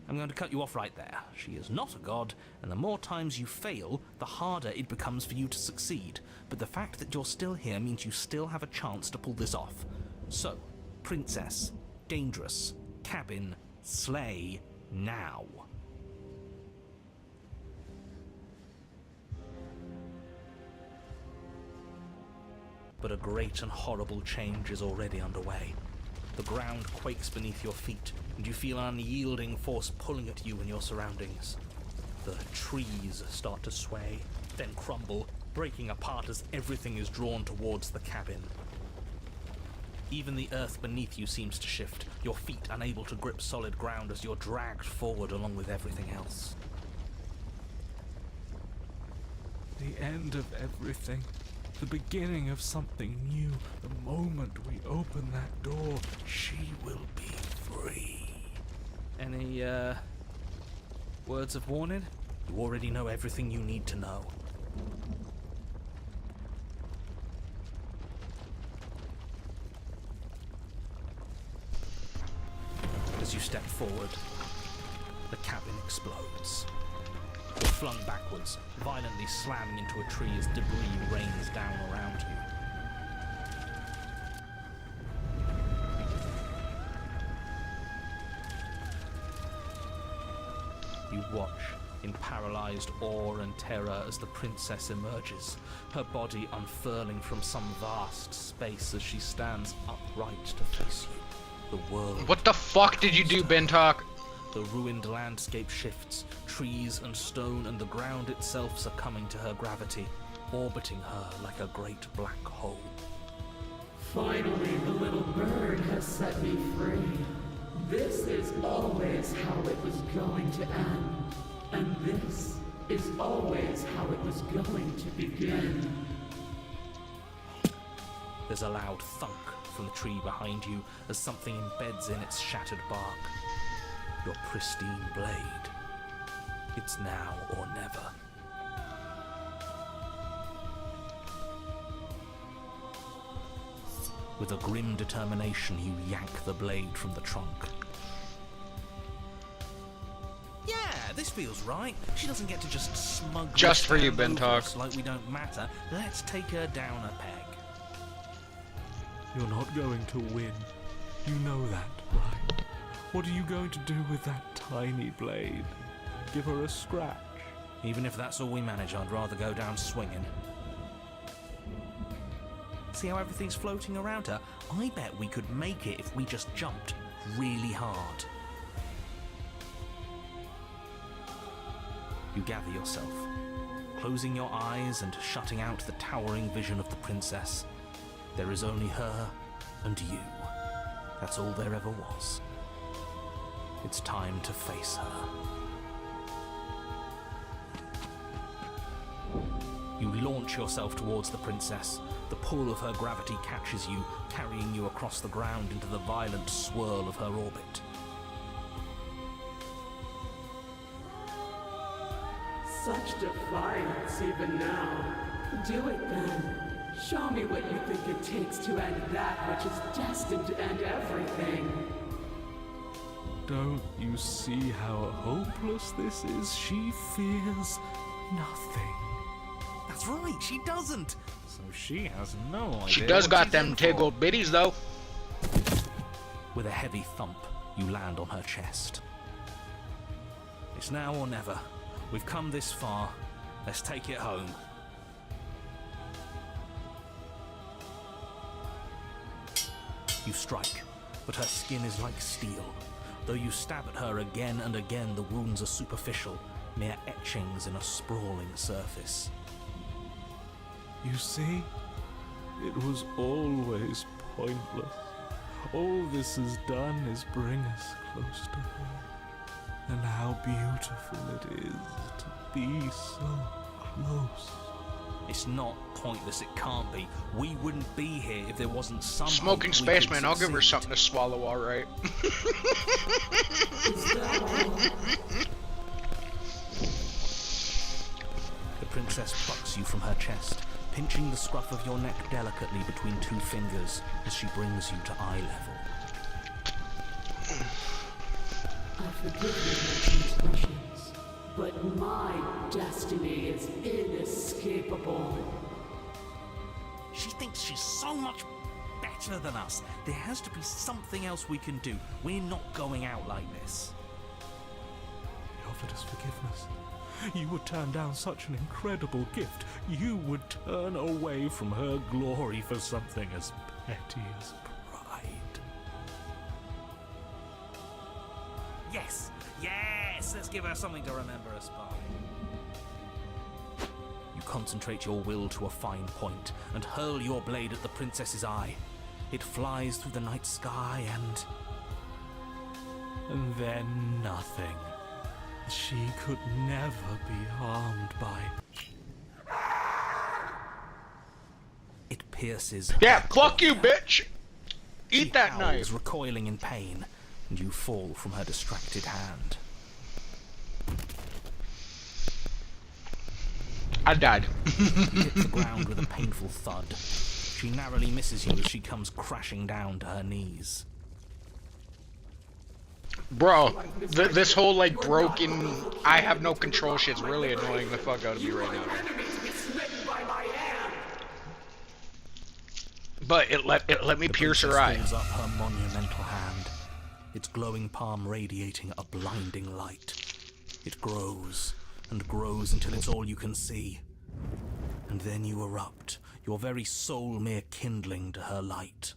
S3: I'm going to cut you off right there. She is not a god, and the more times you fail, the harder it becomes for you to succeed. But the fact that you're still here means you still have a chance to pull this off. So, princess, dangerous, cabin, slay, now. But a great and horrible change is already underway. The ground quakes beneath your feet, and you feel an unyielding force pulling at you and your surroundings. The trees start to sway, then crumble, breaking apart as everything is drawn towards the cabin. Even the earth beneath you seems to shift, your feet unable to grip solid ground as you're dragged forward along with everything else.
S6: The end of everything. The beginning of something new. The moment we open that door, she will be free.
S3: Any, words of warning? You already know everything you need to know. As you step forward, the cabin explodes. You're flung backwards, violently slamming into a tree as debris rains down around you. You watch in paralyzed awe and terror as the princess emerges, her body unfurling from some vast space as she stands upright to face you. The world.
S1: What the fuck did you do, Bentok?
S3: The ruined landscape shifts, trees and stone and the ground itself succumbing to her gravity, orbiting her like a great black hole.
S7: Finally, the little bird has set me free. This is always how it was going to end. And this is always how it was going to begin.
S3: There's a loud thunk from the tree behind you as something embeds in its shattered bark. Your pristine blade. It's now or never. With a grim determination, you yank the blade from the trunk. Yeah, this feels right. She doesn't get to just smugly
S1: Just for you,
S3: stand over
S1: Bentok.
S3: us like we don't matter. Let's take her down a peg.
S6: You're not going to win. You know that, right? What are you going to do with that tiny blade? Give her a scratch?
S3: Even if that's all we manage, I'd rather go down swinging. See how everything's floating around her? I bet we could make it if we just jumped really hard. You gather yourself, closing your eyes and shutting out the towering vision of the princess. There is only her and you. That's all there ever was. It's time to face her. You launch yourself towards the princess. The pull of her gravity catches you, carrying you across the ground into the violent swirl of her orbit.
S7: Such defiance even now. Do it then. Show me what you think it takes to end that which is destined to end everything.
S6: Don't you see how hopeless this is? She fears nothing.
S3: That's right, she doesn't. So she has no idea.
S1: She does
S3: what
S1: got
S3: she's
S1: them
S3: in for.
S1: tiggled bitties, though.
S3: With a heavy thump, you land on her chest. It's now or never. We've come this far. Let's take it home. You strike, but her skin is like steel. Though you stab at her again and again, the wounds are superficial, mere etchings in a sprawling surface.
S6: You see? It was always pointless. All this has done is bring us close to her. And how beautiful it is to be so close.
S3: It's not pointless, it can't be. We wouldn't be here if there wasn't some
S1: Smoking
S3: hope we could
S1: spaceman, I'll give her
S3: succeed.
S1: something to swallow, alright.
S7: Is that all?
S3: The princess plucks you from her chest, pinching the scruff of your neck delicately between two fingers as she brings you to eye level.
S7: I forgive your transgressions, but my destiny is inescapable.
S3: She thinks she's so much better than us. There has to be something else we can do. We're not going out like this.
S6: He offered us forgiveness. You would turn down such an incredible gift. You would turn away from her glory for something as petty as pride.
S3: Yes! Yes! Let's give her something to remember us by. You concentrate your will to a fine point and hurl your blade at the princess's eye. It flies through the night sky
S6: And then nothing. She could never be harmed by.
S3: it pierces.
S1: Yeah, fuck you, bitch!
S3: She
S1: Eat that
S3: howls,
S1: knife!
S3: recoiling in pain, and you fall from her distracted hand.
S1: I died.
S3: You hit the ground with a painful thud. She narrowly misses you as she comes crashing down to her knees.
S1: Bro, this whole like broken, I have no control shit's really annoying the fuck out of me right now. But it let me pierce her eye.
S3: Holds up her monumental hand, its glowing palm radiating a blinding light. It grows and grows until it's all you can see. And then you erupt, your very soul mere kindling to her light.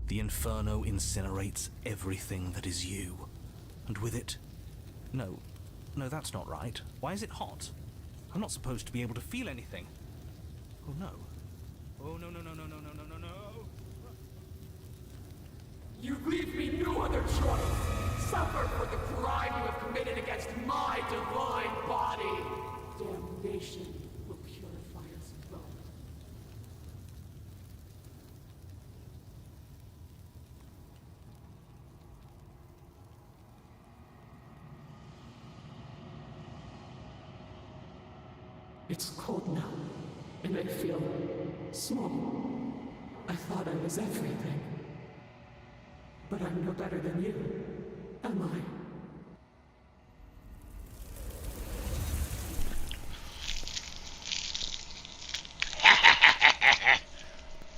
S3: The inferno incinerates everything that is you. And with it... No, that's not right. Why is it hot? I'm not supposed to be able to feel anything. Oh no. Oh no.
S7: You leave me no other choice. Suffer for the crime you have committed against my divine body. Damnation will purify us both. It's cold now, and I feel small. I thought I was everything. But I'm no better than you, am I?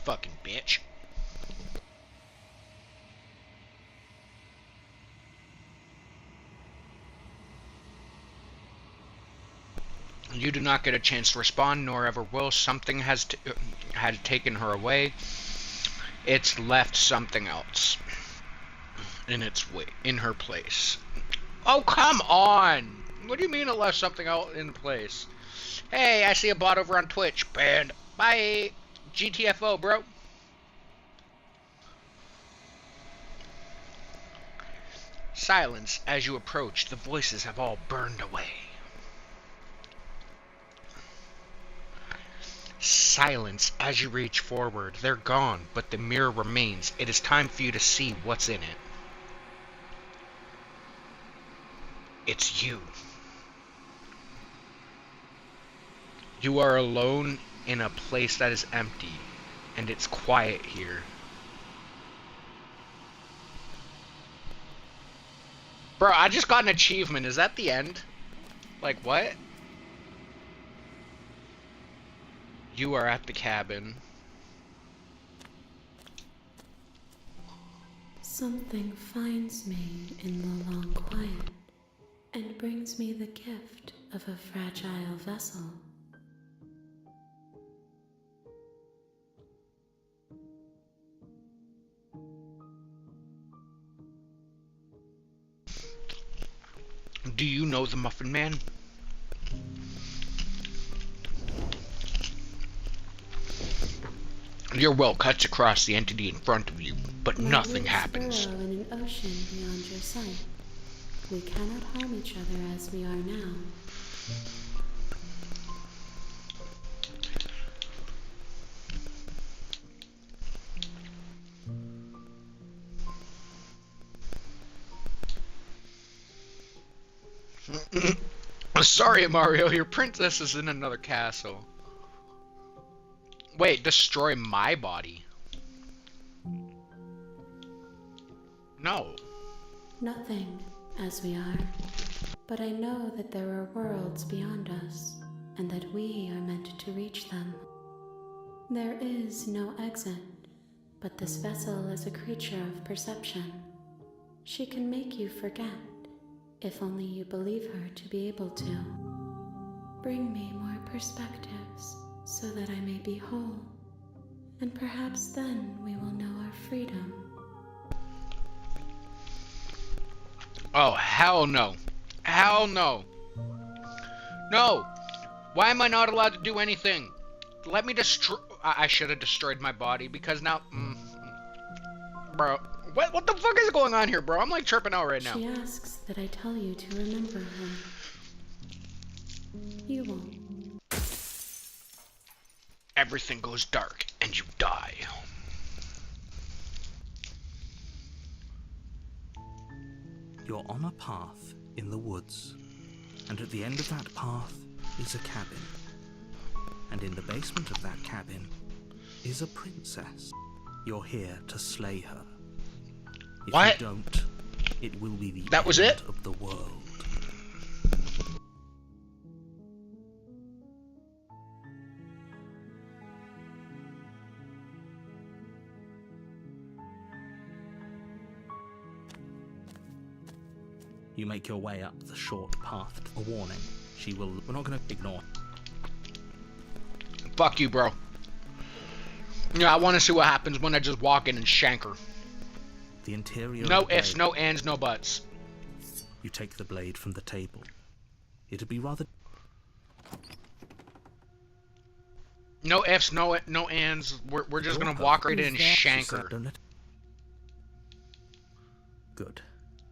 S1: Fucking bitch. You do not get a chance to respond, nor ever will. Something had taken her away. It's left something else in its way, in her place. Oh, come on! What do you mean it left something else in place? Hey, I see a bot over on Twitch. Banned. Bye! GTFO, bro. Silence as you approach. The voices have all burned away. Silence as you reach forward. They're gone, but the mirror remains. It is time for you to see what's in it. It's you. You are alone in a place that is empty, and it's quiet here. Bro, I just got an achievement. Is that the end? Like, what? You are at the cabin.
S4: Something finds me in the long quiet and brings me the gift of a fragile vessel.
S1: Do you know the Muffin Man? Your will cuts across the entity in front of you, but nothing happens.
S4: In an ocean beyond your sight. We cannot harm each other as we are now.
S1: Sorry, Mario, your princess is in another castle. Wait, destroy my body? No.
S4: Nothing, as we are. But I know that there are worlds beyond us, and that we are meant to reach them. There is no exit, but this vessel is a creature of perception. She can make you forget, if only you believe her to be able to. Bring me more perspectives, so that I may be whole, and perhaps then we will know our freedom.
S1: Oh, hell no. Hell no. No! Why am I not allowed to do anything? Let me destroy... I should have destroyed my body, because now... Bro, what the fuck is going on here, bro? I'm like tripping out right now.
S4: She asks that I tell you to remember her. You won't.
S1: Everything goes dark, and you die.
S3: You're on a path in the woods, and at the end of that path is a cabin. And in the basement of that cabin is a princess. You're here to slay her. If
S1: What?
S3: you don't, it will be the
S1: That was
S3: end
S1: it?
S3: of the world. You make your way up the short path. A warning. We're not going to ignore.
S1: Fuck you, bro. Yeah, I want to see what happens when I just walk in and shank her.
S3: The interior.
S1: No
S3: of the
S1: ifs,
S3: blade.
S1: no ands, no buts.
S3: You take the blade from the table. It'd be rather.
S1: No ifs, no ands. We're just gonna walk right in and shank her.
S3: Good.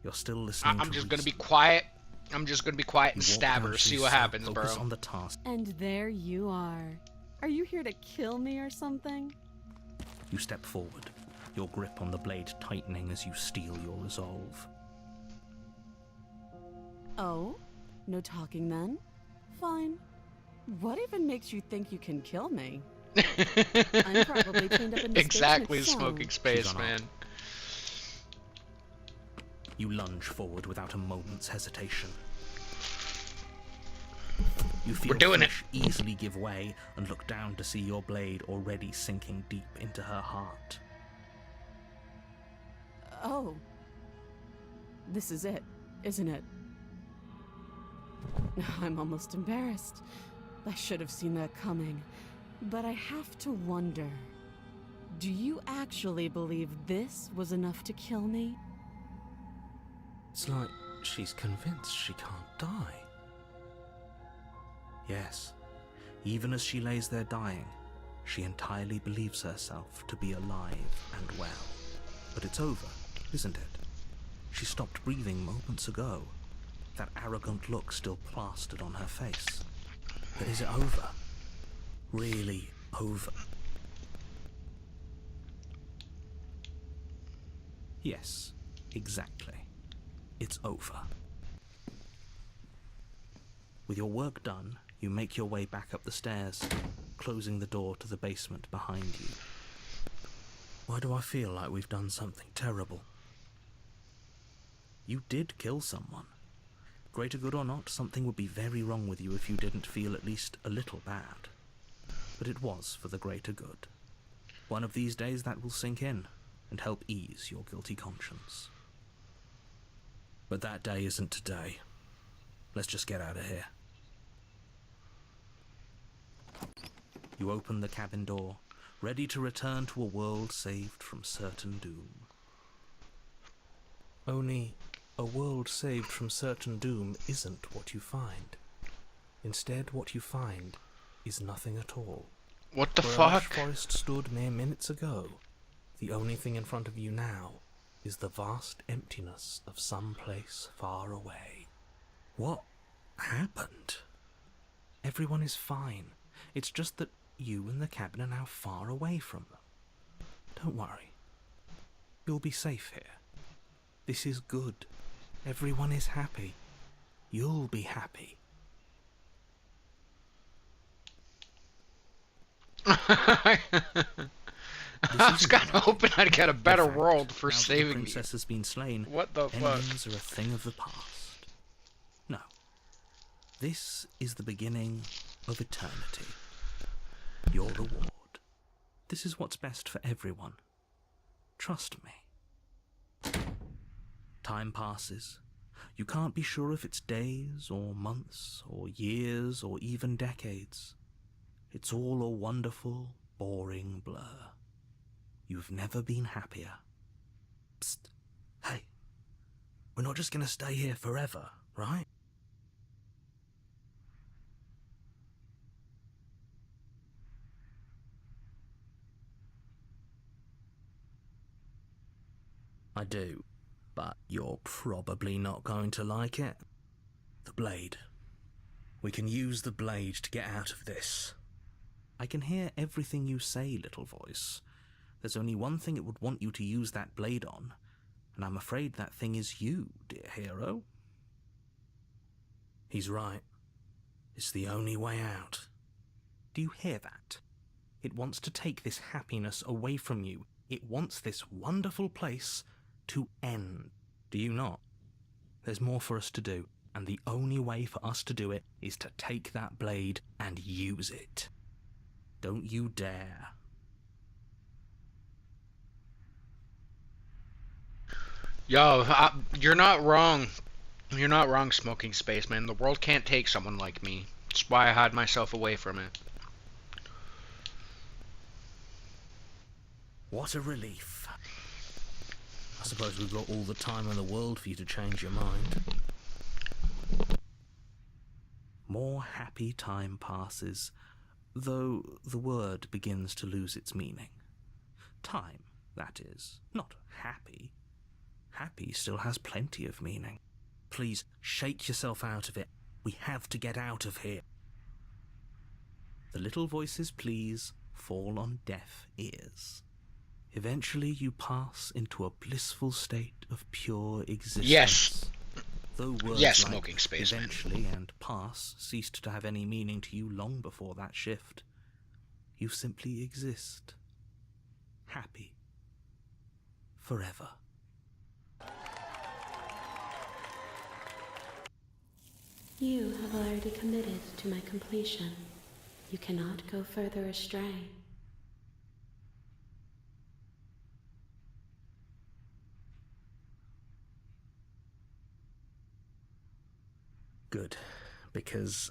S3: You're still listening.
S1: I'm just gonna be quiet. I'm just gonna be quiet and
S3: You walk
S1: stab
S3: down
S1: her.
S3: to
S1: See
S3: your
S1: what
S3: cell,
S1: happens,
S3: focus
S1: bro.
S3: on the task.
S4: And there you are. Are you here to kill me or something?
S3: You step forward, your grip on the blade tightening as you steel your resolve.
S4: Oh? No talking then? Fine. What even makes you think you can kill me? I'm probably chained up in the
S1: Exactly,
S4: space
S1: smoking
S3: She's
S1: space,
S3: on
S1: man.
S3: You lunge forward without a moment's hesitation. You feel
S1: We're doing it.
S3: flesh easily give way and look down to see your blade already sinking deep into her heart.
S4: Oh. This is it, isn't it? I'm almost embarrassed. I should have seen that coming. But I have to wonder. Do you actually believe this was enough to kill me?
S3: It's like she's convinced she can't die. Yes, even as she lays there dying, she entirely believes herself to be alive and well. But it's over, isn't it? She stopped breathing moments ago, that arrogant look still plastered on her face. But is it over? Really over? Yes, exactly. It's over. With your work done, you make your way back up the stairs, closing the door to the basement behind you. Why do I feel like we've done something terrible? You did kill someone. Greater good or not, something would be very wrong with you if you didn't feel at least a little bad. But it was for the greater good. One of these days that will sink in and help ease your guilty conscience. But that day isn't today. Let's just get out of here. You open the cabin door, ready to return to a world saved from certain doom. Only, a world saved from certain doom isn't what you find. Instead, what you find is nothing at all.
S1: What the
S3: Where
S1: fuck?
S3: Ash Forest stood mere minutes ago, the only thing in front of you now is the vast emptiness of some place far away. What happened? Everyone is fine. It's just that you and the cabin are now far away from them. Don't worry. You'll be safe here. This is good. Everyone is happy. You'll be happy.
S1: I was kind of hoping I'd get a better
S3: In fact,
S1: world for
S3: now that the
S1: saving me.
S3: princess has been slain.
S1: What the fuck?
S3: Endings are a thing of the past. No. This is the beginning of eternity. Your reward. This is what's best for everyone. Trust me. Time passes. You can't be sure if it's days or months or years or even decades. It's all a wonderful, boring blur. You've never been happier. Psst. Hey. We're not just gonna stay here forever, right? I do, but you're probably not going to like it. The blade. We can use the blade to get out of this. I can hear everything you say, little voice. There's only one thing it would want you to use that blade on, and I'm afraid that thing is you, dear hero. He's right. It's the only way out. Do you hear that? It wants to take this happiness away from you. It wants this wonderful place to end. Do you not? There's more for us to do, and the only way for us to do it is to take that blade and use it. Don't you dare.
S1: Yo, you're not wrong. You're not wrong, Smoking Spaceman. The world can't take someone like me. That's why I hide myself away from it.
S3: What a relief. I suppose we've got all the time in the world for you to change your mind. More happy time passes, though the word begins to lose its meaning. Time, that is, not happy. Happy still has plenty of meaning. Please, shake yourself out of it. We have to get out of here. The little voices' pleas fall on deaf ears. Eventually you pass into a blissful state of pure existence.
S1: Yes.
S3: Though words
S1: Yes,
S3: like
S1: Smoking Spaceman.
S3: eventually and pass ceased to have any meaning to you long before that shift, you simply exist. Happy. Forever.
S4: You have already committed to my completion. You cannot go further astray.
S3: Good, because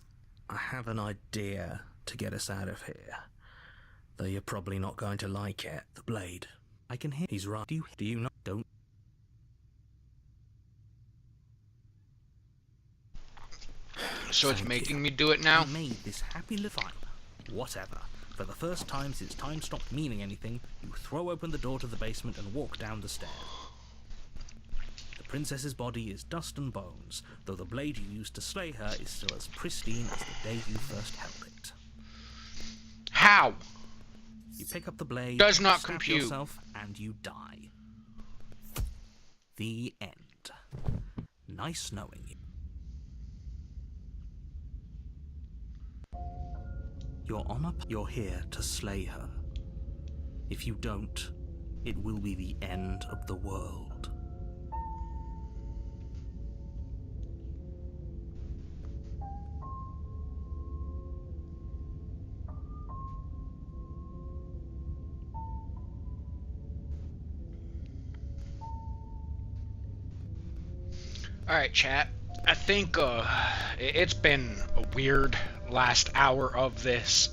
S3: I have an idea to get us out of here. Though you're probably not going to like it. The blade. I can hear. He's right. Do you not? Don't.
S1: So it's
S3: Thank
S1: making
S3: you.
S1: me do it now?
S3: I made this happy little fine. Whatever. For the first time since time stopped meaning anything, you throw open the door to the basement and walk down the stairs. The princess's body is dust and bones, though the blade you used to slay her is still as pristine as the day you first held it.
S1: How?
S3: You pick up the blade,
S1: Does not
S3: stab
S1: compute.
S3: yourself, and you die. The end. Nice knowing you. You're here to slay her. If you don't, it will be the end of the world.
S1: Alright, chat. I think it's been a weird last hour of this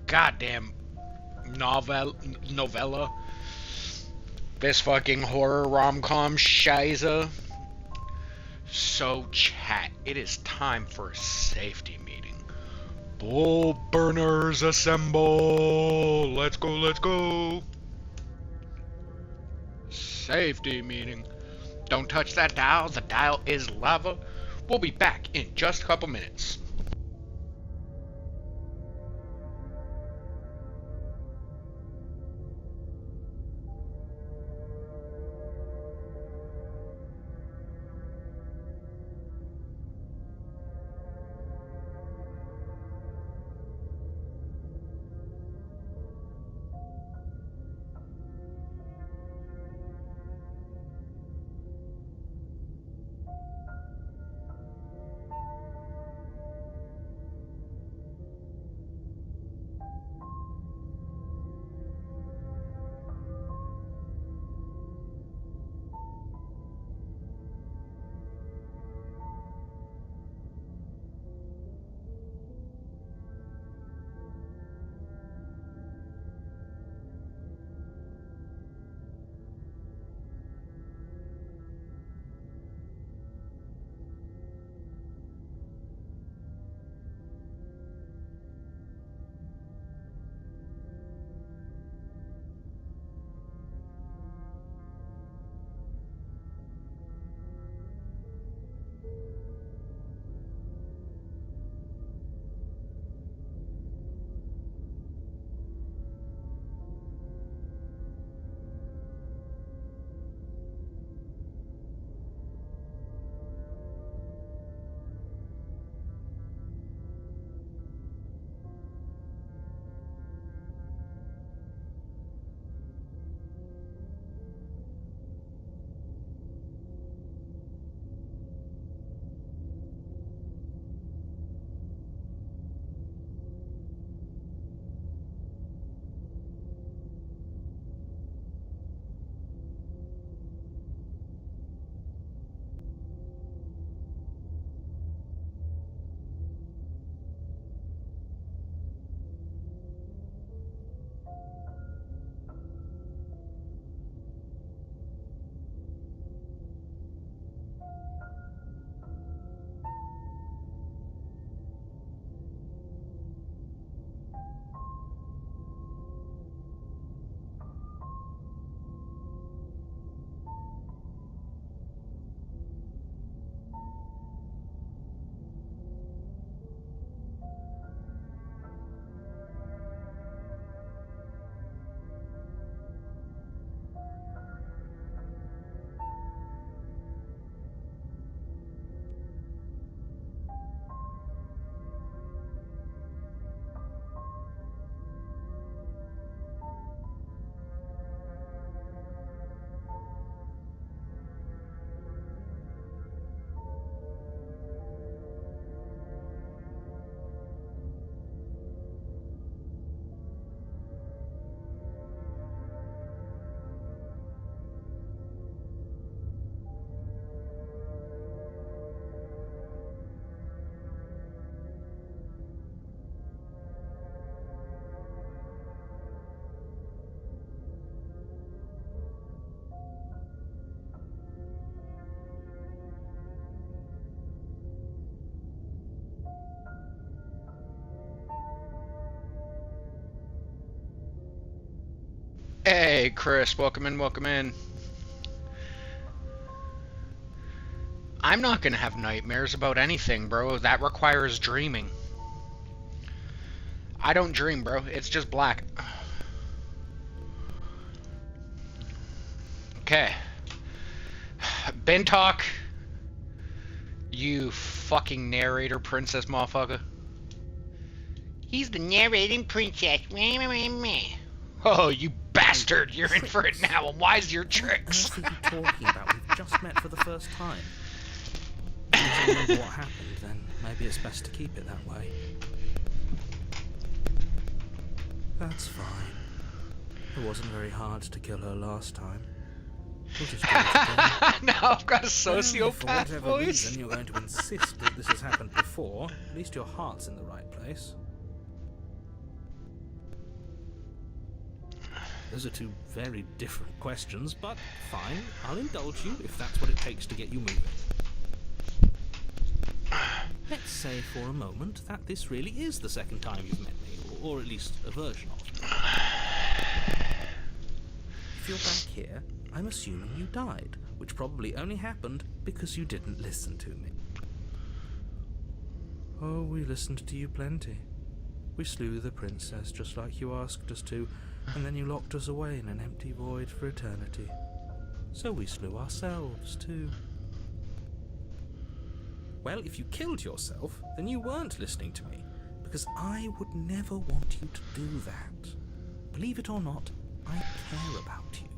S1: goddamn novella. This fucking horror rom-com shiza. So, chat, it is time for a safety meeting. Bull burners assemble! Let's go, let's go! Safety meeting. Don't touch that dial, the dial is lava. We'll be back in just a couple minutes. Hey, Chris, welcome in, welcome in. I'm not gonna have nightmares about anything, bro. That requires dreaming. I don't dream, bro. It's just black. Okay. Bentalk, you fucking narrator princess motherfucker. He's the narrating princess. Oh, you bastard! You're in for it now. And why's your tricks?
S3: What are you talking about? We've just met for the first time. If you remember what happened, then maybe it's best to keep it that way. That's fine. It wasn't very hard to kill her last time. We'll just do it again.
S1: Now I've got a
S3: Well,
S1: sociopath
S3: for whatever
S1: voice.
S3: reason you're going to insist that this has happened before, at least your heart's in the right place. Those are two very different questions, but fine, I'll indulge you if that's what it takes to get you moving. Let's say for a moment that this really is the second time you've met me, or at least a version of me. If you're back here, I'm assuming you died, which probably only happened because you didn't listen to me. Oh, we listened to you plenty. We slew the princess just like you asked us to, and then you locked us away in an empty void for eternity. So we slew ourselves too. Well, if you killed yourself, then you weren't listening to me, because I would never want you to do that. Believe it or not, I care about you.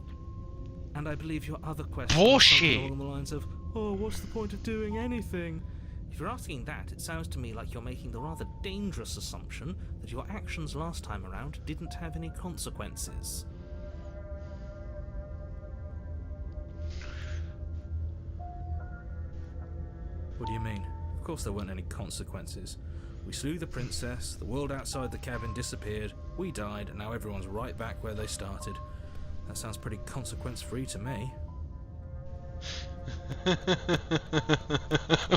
S3: And I believe your other question was something along the lines of, oh, what's the point of doing anything? If you're asking that, it sounds to me like you're making the rather dangerous assumption that your actions last time around didn't have any consequences. What do you mean? Of course there weren't any consequences. We slew the princess, the world outside the cabin disappeared, we died, and now everyone's right back where they started. That sounds pretty consequence-free to me.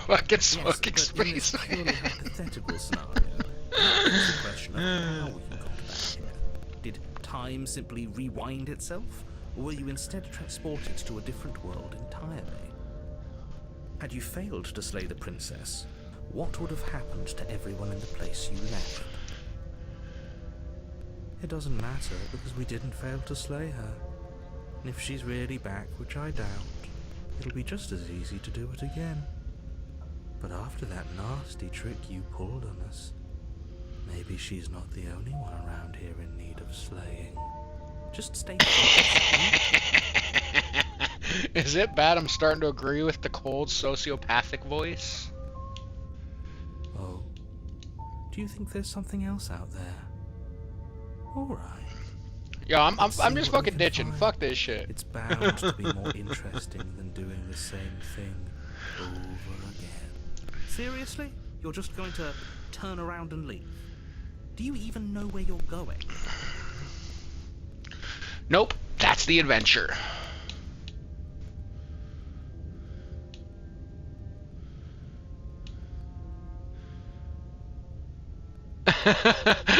S1: Fucking
S3: Yes,
S1: smoking
S3: but in this
S1: space.
S3: purely hypothetical scenario, it's a question of how you got back here. Did time simply rewind itself, or were you instead transported to a different world entirely? Had you failed to slay the princess, what would have happened to everyone in the place you left? It doesn't matter, because we didn't fail to slay her. And if she's really back, which I doubt, it'll be just as easy to do it again. But after that nasty trick you pulled on us, maybe she's not the only one around here in need of slaying. Just stay focused.
S1: Is it bad I'm starting to agree with the cold sociopathic voice?
S3: Oh, do you think there's something else out there? Alright.
S1: Yo, I'm
S3: Let's see
S1: just
S3: what we
S1: fucking
S3: can
S1: ditching.
S3: find.
S1: Fuck this shit.
S3: It's bound to be more interesting than doing the same thing over again. Seriously? You're just going to turn around and leave? Do you even know where you're going?
S1: Nope, that's the adventure.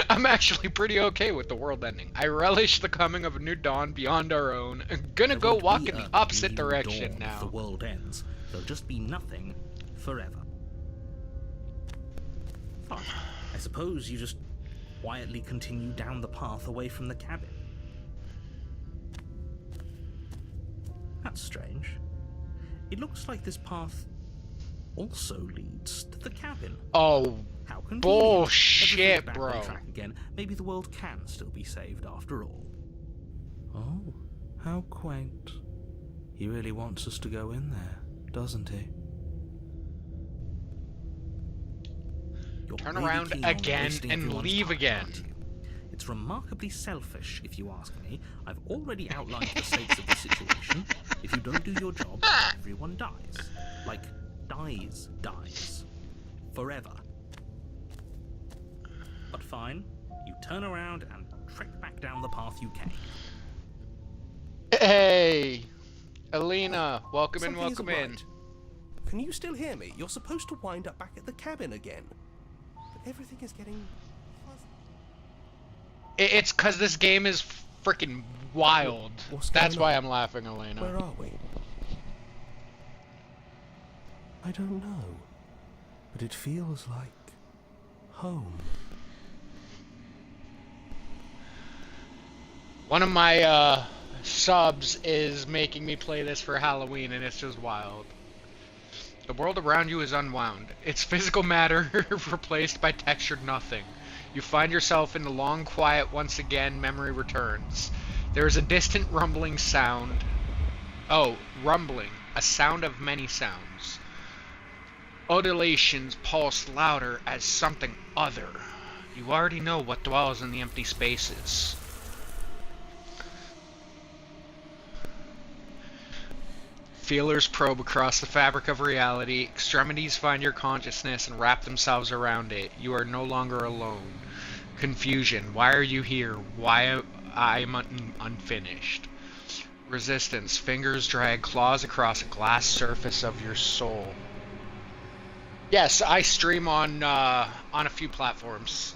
S1: I'm actually pretty okay with the world ending. I relish the coming of a new dawn beyond our own. I'm gonna go
S3: There
S1: walk
S3: won't
S1: in
S3: be
S1: the
S3: a
S1: opposite
S3: new
S1: direction
S3: dawn if the
S1: now.
S3: world ends. There'll just be nothing forever. Fine. I suppose you just quietly continue down the path away from the cabin. That's strange. It looks like this path also leads to the cabin.
S1: Oh,
S3: How convenient.
S1: bullshit,
S3: Everything's back
S1: bro.
S3: on track again. Maybe the world can still be saved after all. Oh, how quaint. He really wants us to go in there, doesn't he? You're
S1: Turn
S3: really
S1: around
S3: keen on
S1: again
S3: wasting
S1: and
S3: everyone's
S1: leave
S3: time,
S1: again.
S3: aren't you? It's remarkably selfish, if you ask me. I've already outlined the stakes of the situation. If you don't do your job, everyone dies. Like, dies. Forever. But fine, you turn around and trek back down the path you came.
S1: Hey, Alina, welcome in,
S8: Something
S1: welcome
S8: isn't
S1: in.
S8: right. Can you still hear me? You're supposed to wind up back at the cabin again. But everything is getting fuzzy.
S1: It's cause this game is freaking wild.
S8: What's
S1: That's
S8: going
S1: why
S8: on?
S1: I'm laughing, Elena.
S8: Where are we? I don't know, but it feels like home.
S1: One of my subs is making me play this for Halloween, and it's just wild. The world around you is unwound. Its physical matter replaced by textured nothing. You find yourself in the long quiet once again. Memory returns. There is a distant rumbling sound. Oh, rumbling. A sound of many sounds. Undulations pulse louder as something other. You already know what dwells in the empty spaces. Feelers probe across the fabric of reality. Extremities find your consciousness and wrap themselves around it. You are no longer alone. Confusion. Why are you here? Why I'm unfinished? Resistance. Fingers drag claws across a glass surface of your soul. Yes, I stream on a few platforms.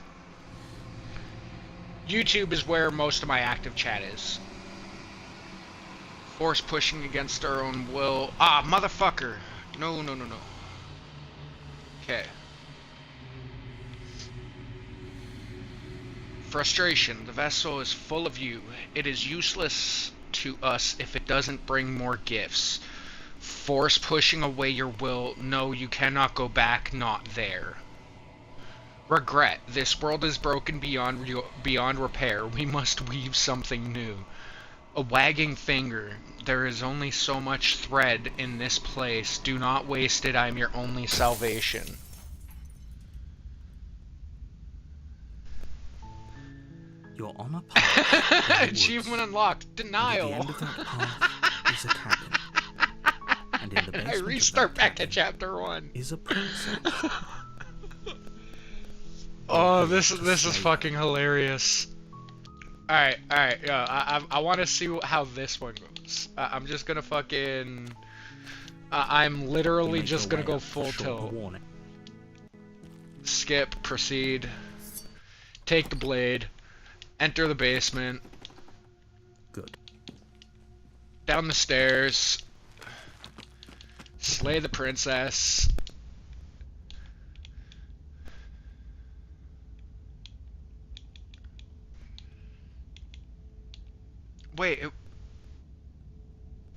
S1: YouTube is where most of my active chat is. Force pushing against our own will. Ah, motherfucker. No. Okay. Frustration. The vessel is full of you. It is useless to us if it doesn't bring more gifts. Force pushing away your will. No, you cannot go back. Not there. Regret. This world is broken beyond repair. We must weave something new. A wagging finger. There is only so much thread in this place. Do not waste it. I am your only salvation.
S3: You're on a path.
S1: Achievement unlocked. Denial.
S3: At the end of that path is a cabin. And in the basement
S1: I restart
S3: of that
S1: back to
S3: cabin
S1: chapter 1.
S3: is a princess.
S1: Oh, this is fucking hilarious. Alright, yeah, I want to see how this one goes. I'm just gonna fucking... I'm literally just gonna go full tilt. Skip, proceed. Take the blade. Enter the basement.
S3: Good.
S1: Down the stairs. Slay the princess. Wait,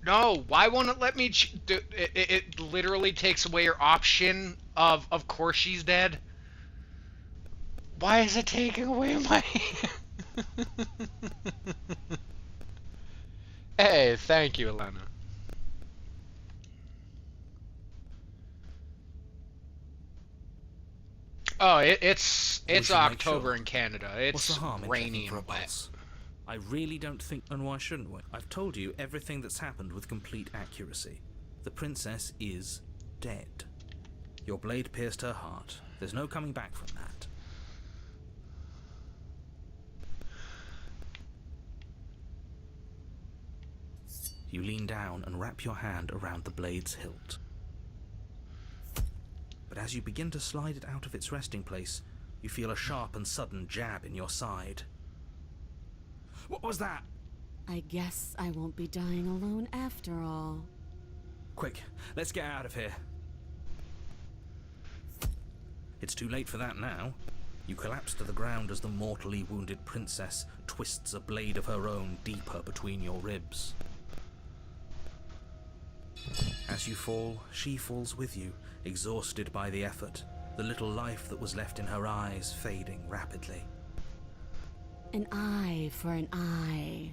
S1: no, why won't it let me it literally takes away your option of course she's dead. Why is it taking away my... Hey, thank you, Elena. Oh, it's October in Canada.
S3: What's
S1: It's
S3: the harm in
S1: rainy
S3: checking for a
S1: and wet.
S3: pulse? I really don't think, and why shouldn't we? I've told you everything that's happened with complete accuracy. The princess is dead. Your blade pierced her heart. There's no coming back from that. You lean down and wrap your hand around the blade's hilt. But as you begin to slide it out of its resting place, you feel a sharp and sudden jab in your side. What was that?
S4: I guess I won't be dying alone after all.
S3: Quick, let's get out of here. It's too late for that now. You collapse to the ground as the mortally wounded princess twists a blade of her own deeper between your ribs. As you fall, she falls with you, exhausted by the effort, the little life that was left in her eyes fading rapidly.
S4: An eye for an eye.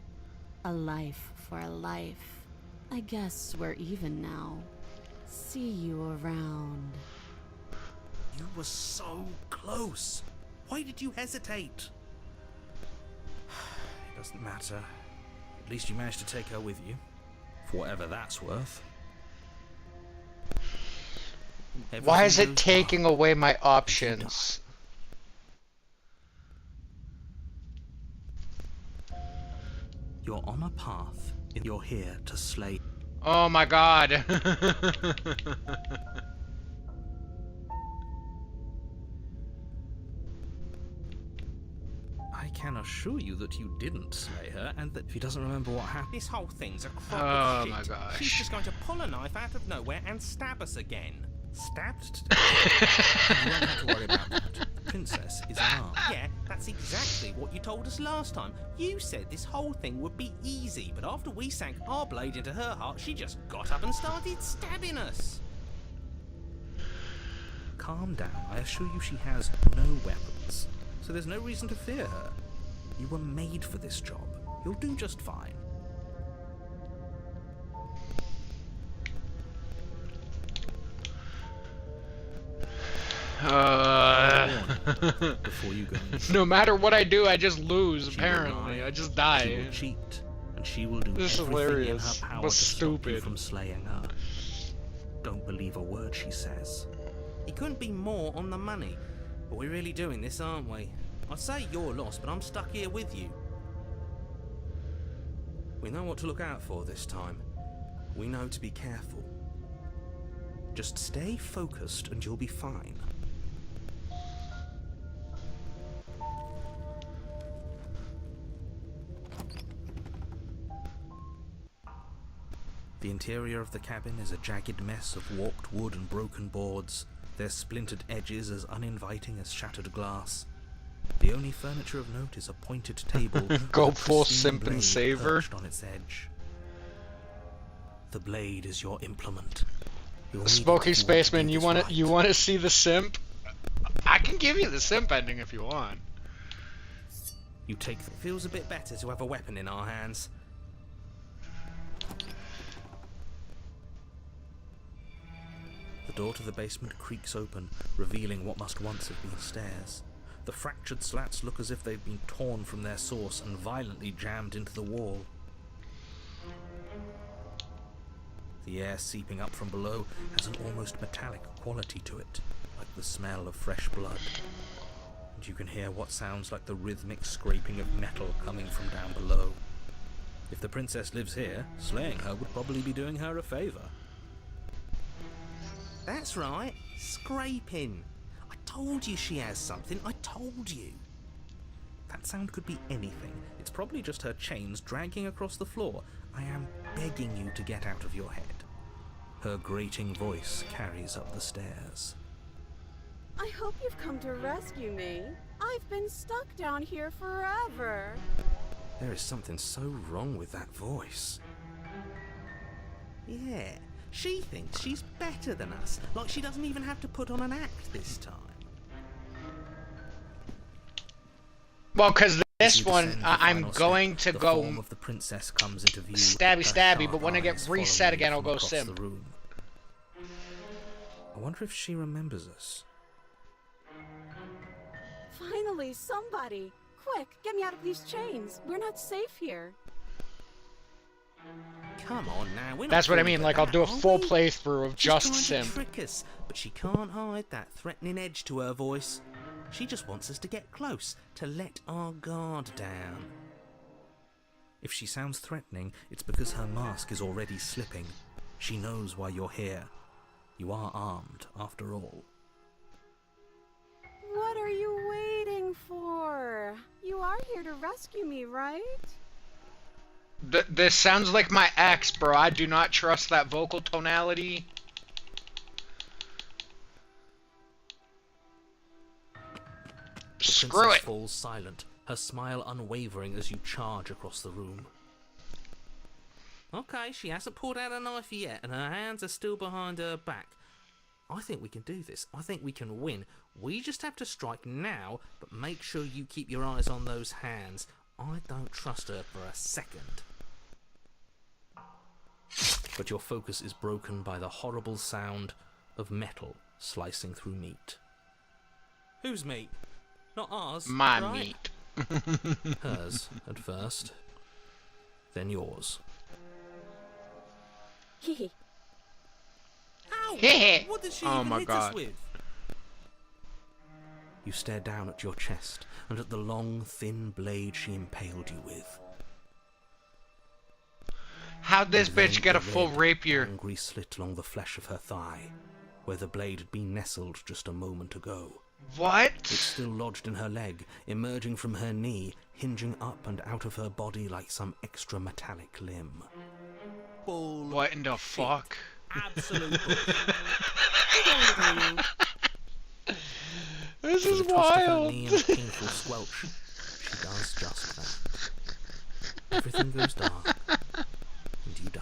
S4: A life for a life. I guess we're even now. See you around.
S3: You were so close. Why did you hesitate? It doesn't matter. At least you managed to take her with you. For whatever that's worth.
S1: Why is
S3: Everything
S1: it
S3: goes
S1: taking
S3: well.
S1: away my options?
S3: You're on a path. You're here to slay.
S1: Oh my god.
S3: I can assure you that you didn't slay her, and that if he doesn't remember what happened,
S9: This whole thing's a crock
S10: Oh
S9: of shit.
S10: my gosh.
S9: She's just going to pull a knife out of nowhere and stab us again. Stabbed to death?
S3: you won't have to worry about that. The princess is unarmed.
S9: Yeah, that's exactly what you told us last time. You said this whole thing would be easy, but after we sank our blade into her heart, she just got up and started stabbing us.
S3: Calm down. I assure you she has no weapons, so there's no reason to fear her. You were made for this job. You'll do just fine. Before you go in,
S10: No matter what I do, I just lose,
S3: she will
S10: apparently.
S3: lie,
S10: I just
S3: she
S10: die.
S3: will cheat, and she will do
S10: This is
S3: everything in
S10: hilarious,
S3: her power
S10: but
S3: to stop you
S10: stupid.
S3: from slaying her. Don't believe a word she says.
S9: He couldn't be more on the money. But we're really doing this, aren't we? I'd say you're lost, but I'm stuck here with you.
S3: We know what to look out for this time. We know to be careful. Just stay focused and you'll be fine. The interior of the cabin is a jagged mess of warped wood and broken boards, their splintered edges as uninviting as shattered glass. The only furniture of note is a pointed table
S10: Go
S3: with a
S10: full
S3: pristine
S10: simp and
S3: blade
S10: saver.
S3: perched on its edge. The blade is your implement. You'll need it
S10: Spooky
S3: if you want to
S10: Spaceman,
S3: do
S10: you
S3: this
S10: want
S3: right.
S10: to you want to see the simp? I can give you the simp ending if you want.
S3: You take the...
S9: Feels a bit better to have a weapon in our hands.
S3: The door to the basement creaks open, revealing what must once have been stairs. The fractured slats look as if they've been torn from their source and violently jammed into the wall. The air seeping up from below has an almost metallic quality to it, like the smell of fresh blood. And you can hear what sounds like the rhythmic scraping of metal coming from down below. If the princess lives here, slaying her would probably be doing her a favour.
S9: That's right, scraping. I told you she has something, I told you.
S3: That sound could be anything. It's probably just her chains dragging across the floor. I am begging you to get out of your head. Her grating voice carries up the stairs.
S4: I hope you've come to rescue me. I've been stuck down here forever.
S3: There is something so wrong with that voice.
S9: Yeah, she thinks she's better than us, like she doesn't even have to put on an act this time.
S10: Well, because
S3: As
S10: this
S3: you
S10: one,
S3: descend the
S10: I'm
S3: final
S10: going
S3: step,
S10: to
S3: the form
S10: go
S3: of the princess comes into view,
S10: stabby
S3: her
S10: stabby,
S3: sharp
S10: but when I get
S3: eyes
S10: reset
S3: following
S10: again,
S3: you
S10: I'll
S3: from
S10: go
S3: across
S10: simp.
S3: the room. I wonder if she remembers us.
S4: Finally, somebody. Quick, get me out of these chains. We're not safe here.
S9: Come on now, we're not
S10: That's what I
S9: falling
S10: mean.
S9: for
S10: Like, I'll
S9: that,
S10: do a
S9: are
S10: full
S9: we?
S10: playthrough of
S9: She's
S10: just
S9: trying
S10: simp.
S9: to trick us, but she can't hide that threatening edge to her voice. She just wants us to get close, to let our guard down.
S3: If she sounds threatening, it's because her mask is already slipping. She knows why you're here. You are armed, after all.
S4: What are you waiting for? You are here to rescue me, right?
S10: This sounds like my ex, bro. I do not trust that vocal tonality.
S3: The
S10: Screw
S3: princess
S10: it.
S3: falls silent, her smile unwavering as you charge across the room.
S9: Okay, she hasn't pulled out a knife yet, and her hands are still behind her back. I think we can do this. I think we can win. We just have to strike now, but make sure you keep your eyes on those hands. I don't trust her for a second.
S3: But your focus is broken by the horrible sound of metal slicing through meat.
S9: Whose meat? Not ours.
S10: My
S9: right?
S10: meat.
S3: Hers, at first. Then yours.
S4: Hehe.
S9: Ow!
S10: Heh.
S9: What did she
S10: Oh
S9: even
S10: my
S9: hit
S10: God.
S9: us with?
S3: You stare down at your chest and at the long, thin blade she impaled you with.
S10: How'd this
S3: And then
S10: bitch get a
S3: the
S10: full
S3: red,
S10: rapier?
S3: angry slit along the flesh of her thigh, where the blade had been nestled just a moment ago.
S10: What?
S3: It's still lodged in her leg, emerging from her knee, hinging up and out of her body like some extra metallic limb. Bull.
S10: What in the fuck?
S3: Absolute
S10: This
S3: With
S10: is
S3: a twist of her
S10: wild.
S3: knee and a painful squelch, she does just that. Everything goes dark, and you die.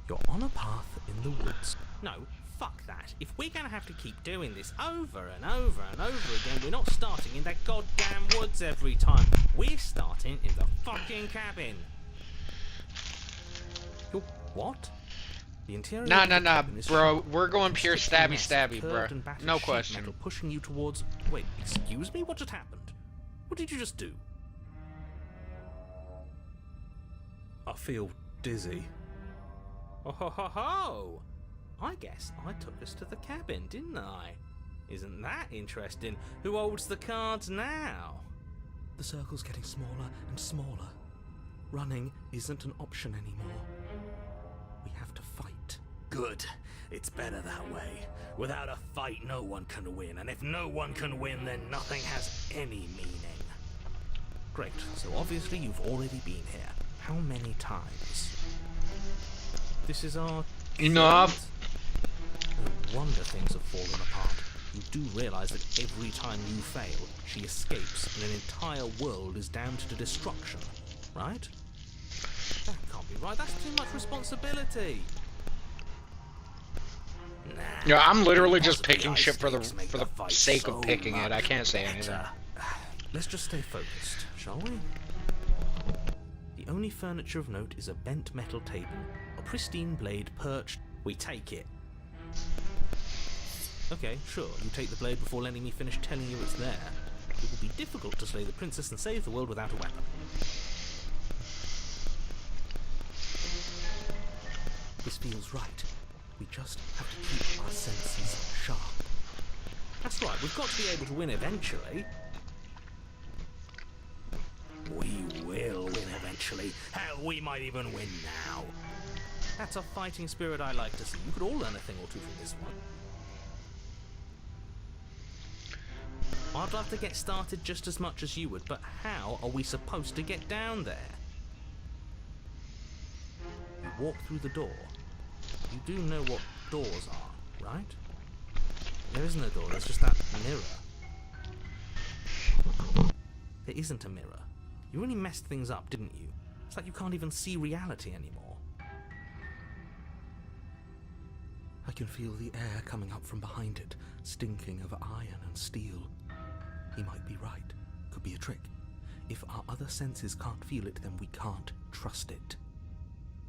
S3: You're on a path in the woods.
S9: No, fuck that. If we're gonna have to keep doing this over and over and over again, we're not starting in that goddamn woods every time. We're starting in the fucking cabin.
S3: You're what? The interior
S10: Nah,
S3: of the
S10: nah, nah,
S3: cabin is
S10: bro.
S3: sharp,
S10: We're going pure
S3: consistent
S10: stabby,
S3: mess of
S10: stabby, bro.
S3: curved and battered
S10: No
S3: sheet
S10: question.
S3: metal pushing you towards. Wait, excuse me? What just happened? What did you just do? I feel dizzy.
S9: Oh ho ho ho! I guess I took us to the cabin, didn't I? Isn't that interesting? Who holds the cards now?
S3: The circle's getting smaller and smaller. Running isn't an option anymore. We have to fight.
S9: Good. It's better that way. Without a fight, no one can win, and if no one can win, then nothing has any meaning.
S3: Great, so obviously you've already been here. How many times?
S9: This is our...
S10: Enough.
S3: No wonder things have fallen apart. You do realise that every time you fail, she escapes and an entire world is damned to destruction, right?
S9: That can't be right. That's too much responsibility. Nah,
S10: Yeah, I'm literally just
S9: possibly
S10: picking
S9: ice
S10: shit for the
S9: stakes make
S10: for the
S9: fight
S10: sake
S9: so
S10: of picking it. I
S9: much
S10: can't say anything.
S9: better.
S3: Let's just stay focused, shall we? The only furniture of note is a bent metal table, a pristine blade perched.
S9: We take it.
S3: Okay, sure, you take the blade before letting me finish telling you it's there. It will be difficult to slay the princess and save the world without a weapon. This feels right. We just have to keep our senses sharp.
S9: That's right. We've got to be able to win eventually. We will win eventually. Hell, we might even win now. That's a fighting spirit I like to see. You could all learn a thing or two from this one. I'd love to get started just as much as you would, but how are we supposed to get down there?
S3: You walk through the door. You do know what doors are, right?
S9: There isn't a door, there's just that mirror.
S3: There isn't a mirror. You really messed things up, didn't you? It's like you can't even see reality anymore. I can feel the air coming up from behind it, stinking of iron and steel. He might be right. Could be a trick. If our other senses can't feel it, then we can't trust it.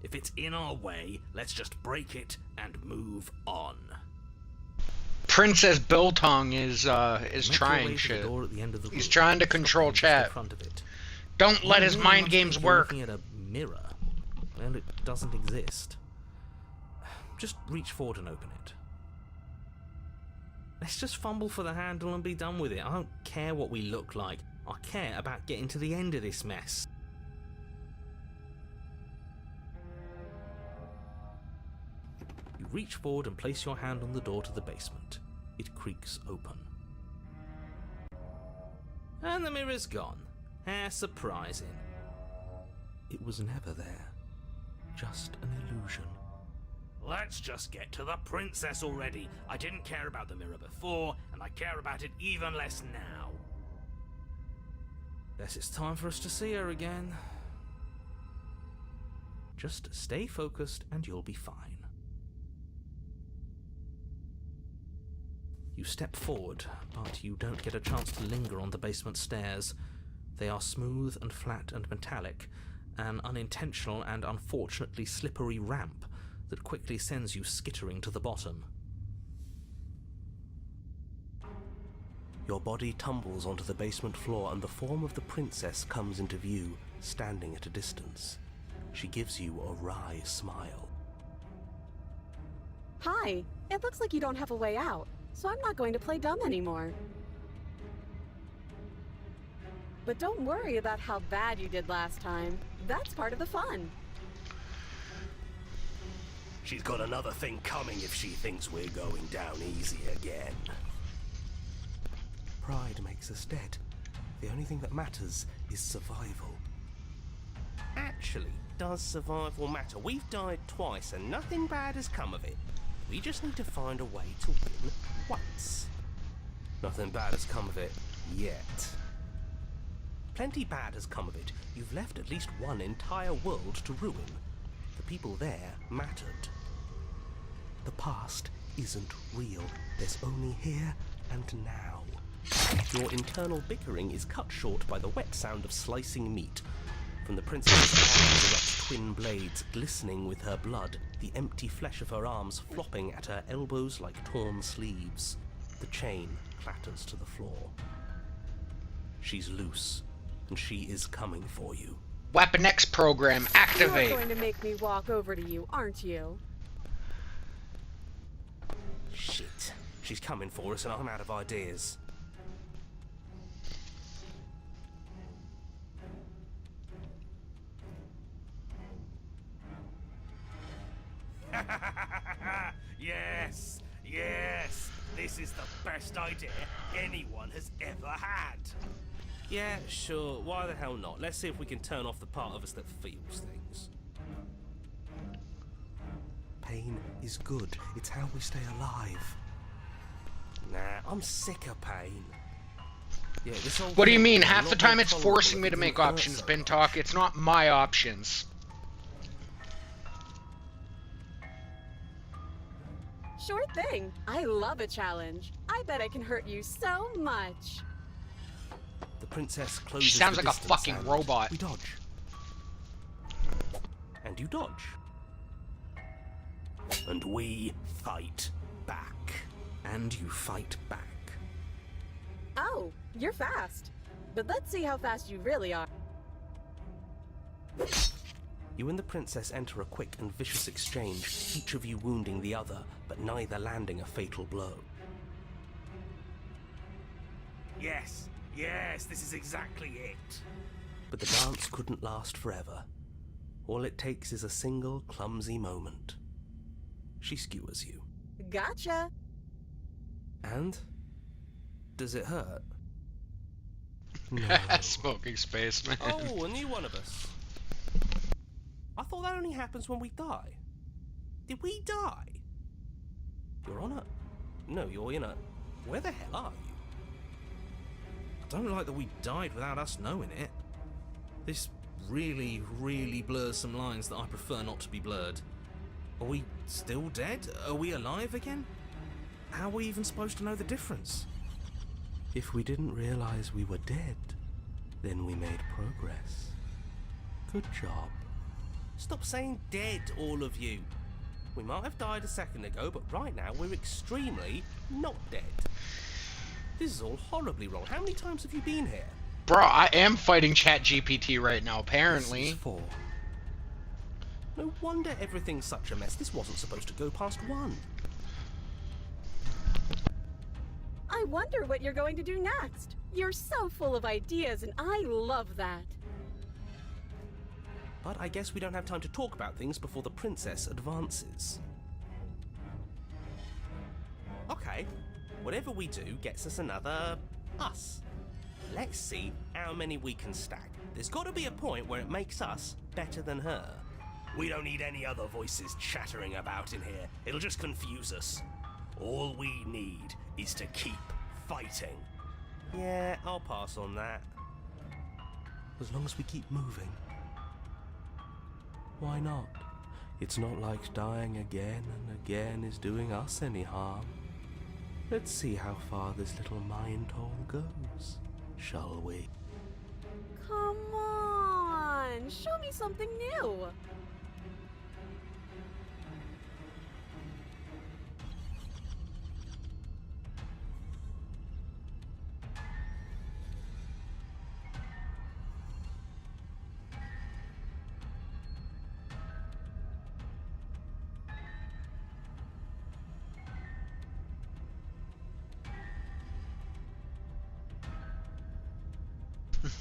S9: If it's in our way, let's just break it and move on.
S10: Princess Biltong is
S3: Make
S10: trying
S3: your way to the
S10: shit.
S3: door at the end of the
S10: He's
S3: room.
S10: trying to
S3: Stop
S10: control
S3: him just
S10: chat.
S3: in front of it.
S10: Don't let his
S3: You
S10: mind
S3: must
S10: games
S3: think you're
S10: work.
S3: looking at a mirror. Well, it doesn't exist. Just reach forward and open it.
S9: Let's just fumble for the handle and be done with it. I don't care what we look like. I care about getting to the end of this mess.
S3: You reach forward and place your hand on the door to the basement. It creaks open.
S9: And the mirror's gone. How surprising.
S3: It was never there. Just an illusion.
S9: Let's just get to the princess already. I didn't care about the mirror before, and I care about it even less now. Guess it's time for us to see her again.
S3: Just stay focused and you'll be fine. You step forward, but you don't get a chance to linger on the basement stairs. They are smooth and flat and metallic, an unintentional and unfortunately slippery ramp that quickly sends you skittering to the bottom. Your body tumbles onto the basement floor and the form of the princess comes into view, standing at a distance. She gives you a wry smile.
S4: Hi, it looks like you don't have a way out, so I'm not going to play dumb anymore. But don't worry about how bad you did last time. That's part of the fun.
S8: She's got another thing coming if she thinks we're going down easy again.
S3: Pride makes us dead. The only thing that matters is survival.
S11: Actually, does survival matter? We've died twice and nothing bad has come of it. We just need to find a way to win once.
S3: Nothing bad has come of it yet.
S11: Plenty bad has come of it. You've left at least one entire world to ruin. The people there mattered.
S3: The past isn't real. There's only here and now.
S11: Your internal bickering is cut short by the wet sound of slicing meat. From the princess's arms erupt twin blades, glistening with her blood, the empty flesh of her arms flopping at her elbows like torn sleeves. The chain clatters to the floor. She's loose, and she is coming for you.
S10: Weapon X program, activate!
S4: You're going to make me walk over to you, aren't you?
S11: Shit. She's coming for us and I'm out of ideas.
S8: Yes, yes, this is the best idea anyone has ever had.
S11: Yeah, sure, why the hell not? Let's see if we can turn off the part of us that feels things.
S3: Pain is good. It's how we stay alive.
S11: Nah, I'm sick of pain. Yeah, this whole
S10: What do you
S11: thing
S10: mean?
S11: is a
S10: Half the
S11: lot
S10: time
S11: more
S10: it's
S11: tolerable
S10: forcing
S11: if
S10: me
S11: it
S10: to make
S11: didn't hurt
S10: options,
S11: so
S10: Bin
S11: much.
S10: Talk. It's not my options.
S4: Sure thing. I love a challenge. I bet I can hurt you so much.
S11: The princess closes
S10: She sounds
S11: the
S10: like a
S11: distance
S10: fucking
S11: and
S10: robot.
S11: we dodge. And you dodge.
S8: And we fight back.
S11: And you fight back.
S4: Oh, you're fast. But let's see how fast you really are.
S11: You and the princess enter a quick and vicious exchange, each of you wounding the other, but neither landing a fatal blow.
S8: Yes, yes, this is exactly it.
S11: But the dance couldn't last forever. All it takes is a single clumsy moment. She skewers you.
S4: Gotcha.
S11: And? Does it hurt?
S3: No.
S10: Smoking spaceman.
S11: Oh, a new one of us. I thought that only happens when we die. Did we die? You're on a... No, you're in a... Where the hell are you?
S9: I don't like that we died without us knowing it. This really, really blurs some lines that I prefer not to be blurred. Are we still dead? Are we alive again? How are we even supposed to know the difference?
S3: If we didn't realize we were dead, then we made progress. Good job.
S11: Stop saying dead, all of you. We might have died a second ago, but right now we're extremely not dead. This is all horribly wrong. How many times have you been here?
S10: Bro, I am fighting ChatGPT right now, apparently.
S3: This is 4.
S11: No wonder everything's such a mess. This wasn't supposed to go past 1.
S4: I wonder what you're going to do next. You're so full of ideas, and I love that.
S11: But I guess we don't have time to talk about things before the princess advances. Okay, whatever we do gets us another us. Let's see how many we can stack. There's got to be a point where it makes us better than her.
S8: We don't need any other voices chattering about in here. It'll just confuse us. All we need is to keep fighting.
S11: Yeah, I'll pass on that.
S3: As long as we keep moving. Why not? It's not like dying again and again is doing us any harm. Let's see how far this little mind hole goes, shall we?
S4: Come on, show me something new.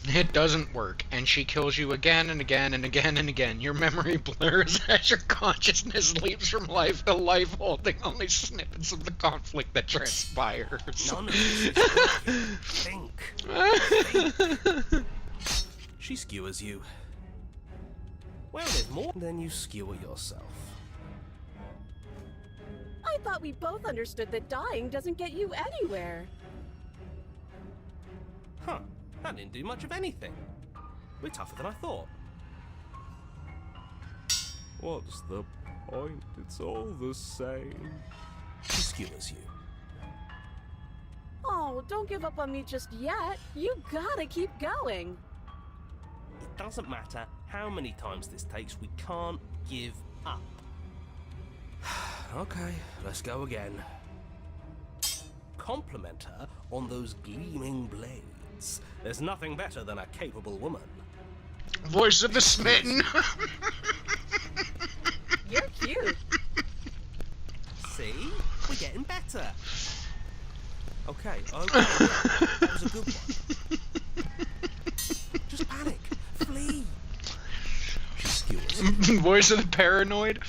S10: It doesn't work, and she kills you again and again and again and again. Your memory blurs as your consciousness leaps from life to life, holding only snippets of the conflict that transpires.
S11: None of this is Think. She skewers you. Well, there's more than you skewer yourself.
S4: I thought we both understood that dying doesn't get you anywhere.
S11: Huh. That didn't do much of anything. We're tougher than I thought.
S6: What's the point? It's all the same.
S11: She skewers you.
S4: Oh, don't give up on me just yet. You gotta keep going.
S11: It doesn't matter how many times this takes, we can't give up. Okay, let's go again. Compliment her on those gleaming blades. There's nothing better than a capable woman.
S10: Voice of the smitten.
S4: You're cute.
S11: See? We're getting better. Okay, that was a good one. Just panic. Flee. She skewers.
S10: Voice of the paranoid.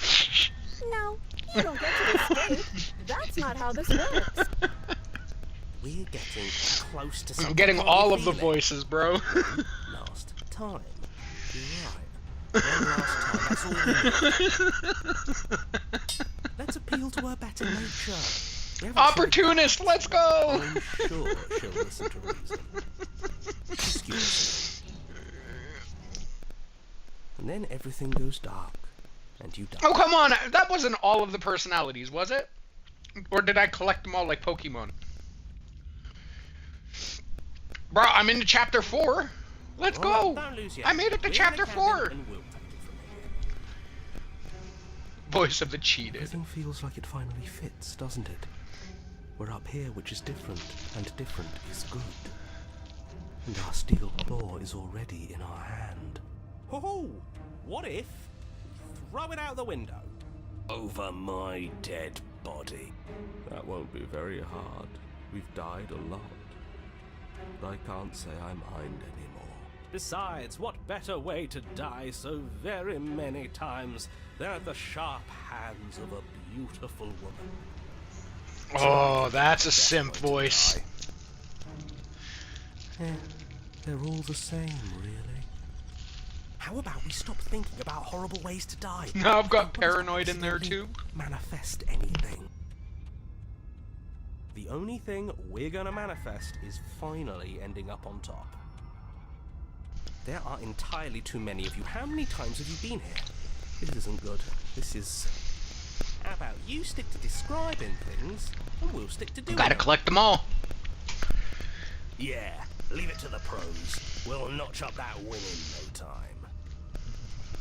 S4: No, you don't get to escape. That's not how this works.
S11: We're getting close to something.
S10: I'm getting all of the
S11: feeling.
S10: voices, bro.
S11: Last time. You're right. One last time, that's all we need. Let's appeal to her better nature.
S10: Opportunist, let's go!
S11: I'm sure she'll listen to reason. She skewers you. And then everything goes dark, and you die.
S10: Oh, come on! That wasn't all of the personalities, was it? Or did I collect them all like Pokemon? Bro, I'm into chapter 4. Let's go!
S11: Don't lose your
S10: I made it to
S11: head.
S10: chapter 4!
S11: And we'll take it from here.
S10: Voice of the cheated.
S11: Everything feels like it finally fits, doesn't it? We're up here, which is different, and different is good. And our steel claw is already in our hand. Ho-ho! What if we throw it out the window? Over my dead body.
S6: That won't be very hard. We've died a lot. But I can't say I mind anymore.
S11: Besides, what better way to die so very many times than at the sharp hands of a beautiful woman?
S10: Oh, that's a simp voice.
S11: Yeah, they're all the same, really. How about we stop thinking about horrible ways to die?
S10: Now I've got paranoid in there too.
S11: Manifest anything. The only thing we're gonna manifest is finally ending up on top. There are entirely too many of you. How many times have you been here? This isn't good. This is... How about you stick to describing things, and we'll stick to doing
S10: Gotta
S11: them.
S10: collect them all.
S8: Yeah, leave it to the pros. We'll notch up that win in no time.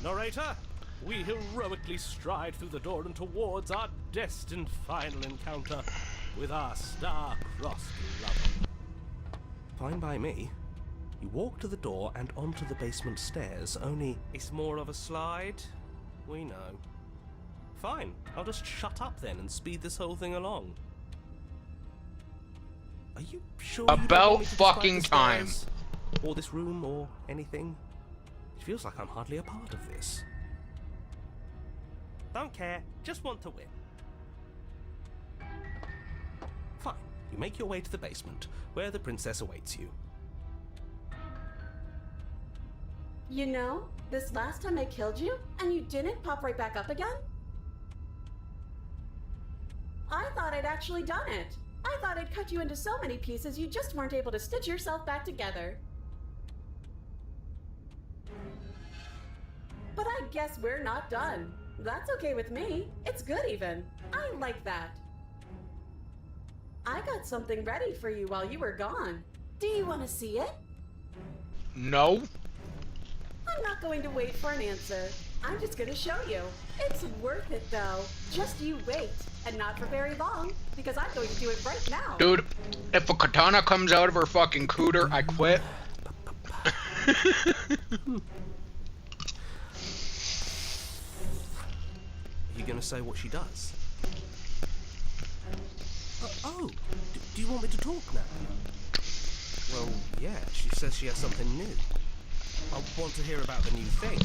S11: Narrator, we heroically stride through the door and towards our destined final encounter with our star-crossed lover. Fine by me. You walk to the door and onto the basement stairs, only it's more of a slide. We know. Fine, I'll just shut up then and speed this whole thing along. Are you sure you don't
S10: About
S11: want me to describe
S10: fucking
S11: the
S10: time.
S11: stairs, or this room, or anything? It feels like I'm hardly a part of this. Don't care, just want to win. Fine, you make your way to the basement, where the princess awaits you.
S4: You know, this last time I killed you, and you didn't pop right back up again? I thought I'd actually done it. I thought I'd cut you into so many pieces you just weren't able to stitch yourself back together. But I guess we're not done. That's okay with me. It's good even. I like that. I got something ready for you while you were gone. Do you want to see it?
S10: No.
S4: I'm not going to wait for an answer. I'm just going to show you. It's worth it though. Just you wait. And not for very long, because I'm going to do it right now.
S10: Dude, if a katana comes out of her fucking cooter, I quit.
S11: Are you going to say what she does? Do you want me to talk now? Well, yeah, she says she has something new. I want to hear about the new thing.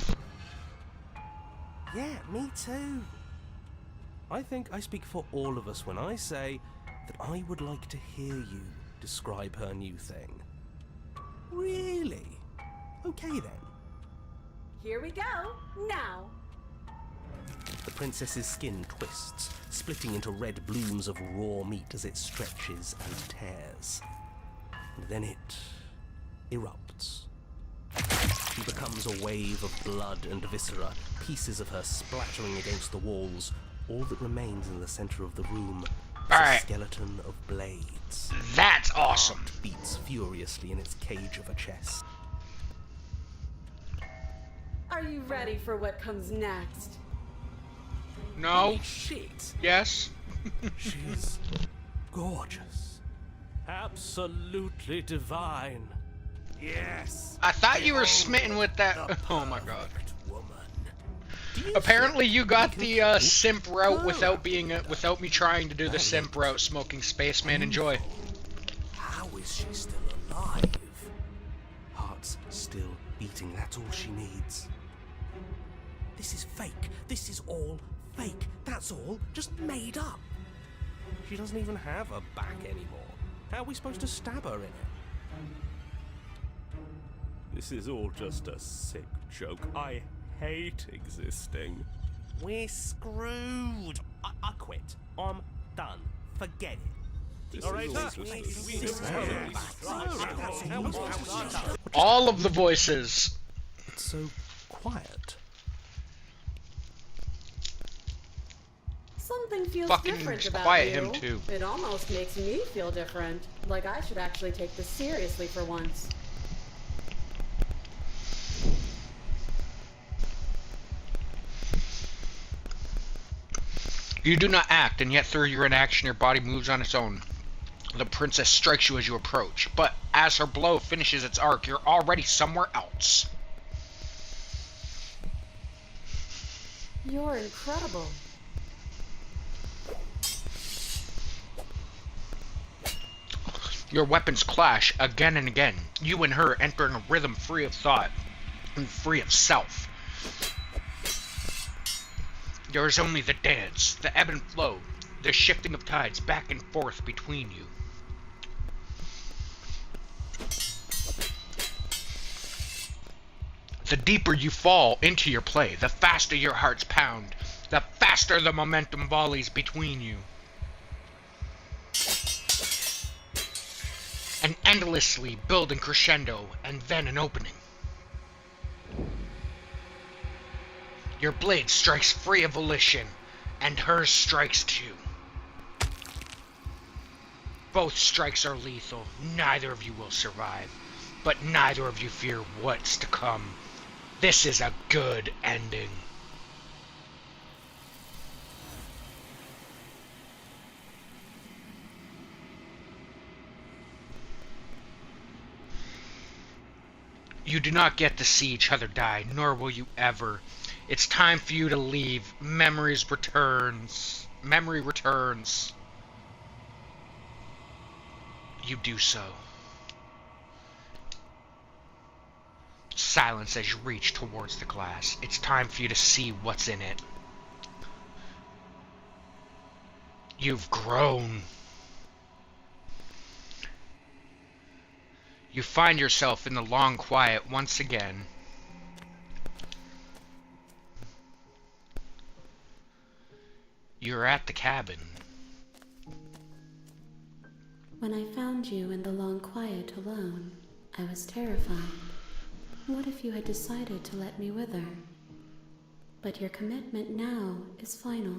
S11: Yeah, me too. I think I speak for all of us when I say that I would like to hear you describe her new thing. Really? Okay then.
S4: Here we go, now.
S11: The princess's skin twists, splitting into red blooms of raw meat as it stretches and tears. And then it erupts. She becomes a wave of blood and viscera, pieces of her splattering against the walls. All that remains in the center of the room is a skeleton of blades.
S10: That's awesome.
S11: Heart beats furiously in its cage of a chest.
S4: Are you ready for what comes next?
S10: No.
S11: Holy shit.
S10: Yes.
S11: She's gorgeous. Absolutely divine. Yes.
S10: I thought you were smitten with that. Oh my god. Apparently you got the simp route without without me trying to do the simp route. Smoking Spaceman, enjoy.
S11: How is she still alive? Heart's still beating. That's all she needs. This is fake. This is all fake. That's all just made up. She doesn't even have a back anymore. How are we supposed to stab her in it?
S6: This is all just a sick joke. I hate existing.
S11: We're screwed. I quit. I'm done. Forget it. All right,
S10: All of the voices.
S11: It's so quiet.
S4: Something feels
S10: Fucking
S4: different about
S10: quiet
S4: you.
S10: him too.
S4: It almost makes me feel different. Like I should actually take this seriously for once.
S10: You do not act, and yet through your inaction, your body moves on its own. The princess strikes you as you approach, but as her blow finishes its arc, you're already somewhere else.
S4: You're incredible.
S10: Your weapons clash again and again, you and her entering a rhythm free of thought and free of self. There is only the dance, the ebb and flow, the shifting of tides back and forth between you. The deeper you fall into your play, the faster your hearts pound, the faster the momentum volleys between you. And endlessly building crescendo, and then an opening. Your blade strikes free of volition, and hers strikes too. Both strikes are lethal, neither of you will survive, but neither of you fear what's to come. This is a good ending. You do not get to see each other die, nor will you ever. It's time for you to leave. Memory returns. You do so. Silence as you reach towards the glass. It's time for you to see what's in it. You've grown. You find yourself in the long quiet once again. You're at the cabin.
S4: When I found you in the long quiet alone, I was terrified. What if you had decided to let me wither? But your commitment now is final.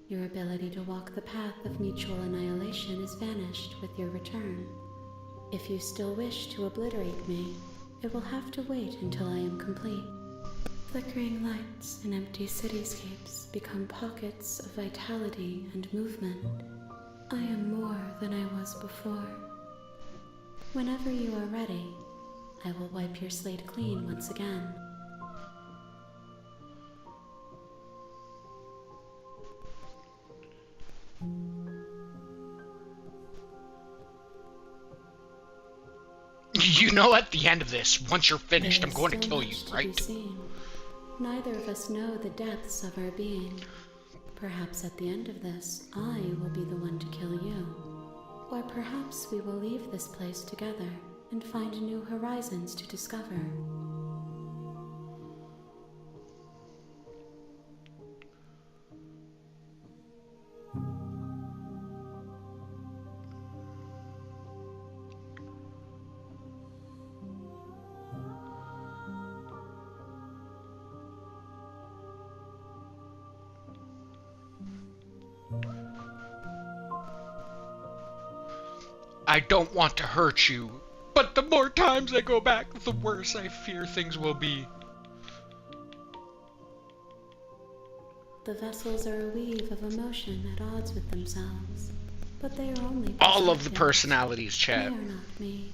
S4: Your ability to walk the path of mutual annihilation is vanished with your return. If you still wish to obliterate me, it will have to wait until I am complete. Flickering lights and empty cityscapes become pockets of vitality and movement. I am more than I was before. Whenever you are ready, I will wipe your slate clean once again.
S10: You know, at the end of this, once you're finished,
S4: There
S10: I'm
S4: is
S10: going to
S4: so
S10: kill you,
S4: much to be
S10: right?
S4: seen. Neither of us know the depths of our being. Perhaps at the end of this, I will be the one to kill you. Or perhaps we will leave this place together and find new horizons to discover.
S10: I don't want to hurt you, but the more times I go back, the worse I fear things will be.
S4: The vessels are a weave of emotion at odds with themselves, but they are only
S10: All of the
S4: perspectives.
S10: personalities,
S4: They
S10: chat.
S4: are not me.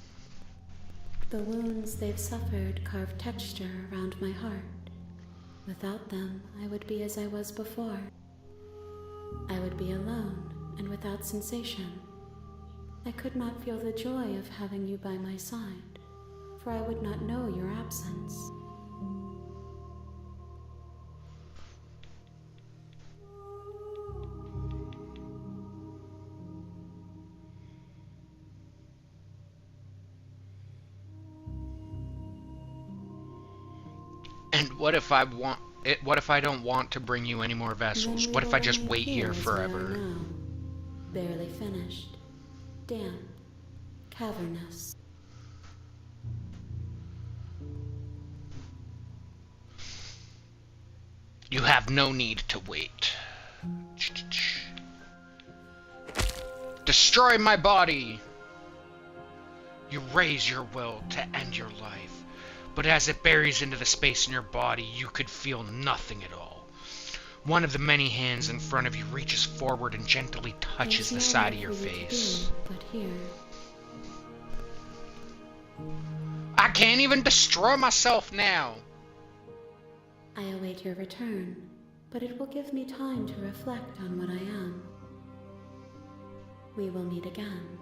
S4: The wounds they've suffered carve texture around my heart. Without them, I would be as I was before. I would be alone and without sensation. I could not feel the joy of having you by my side, for I would not know your absence.
S10: And what if I want it? What if I don't want to bring you any more vessels?
S4: Then
S10: What
S4: we
S10: if I
S4: will
S10: just
S4: only
S10: wait here
S4: as we are
S10: forever?
S4: now, barely finished, damp, cavernous.
S10: You have no need to wait. Destroy my body! You raise your will to end your life, but as it buries into the space in your body, you could feel nothing at all. One of the many hands in front of you reaches forward and gently touches the
S4: There's
S10: side of
S4: nowhere
S10: your
S4: for you to
S10: face.
S4: be but here.
S10: I can't even destroy myself now!
S4: I await your return, but it will give me time to reflect on what I am. We will meet again.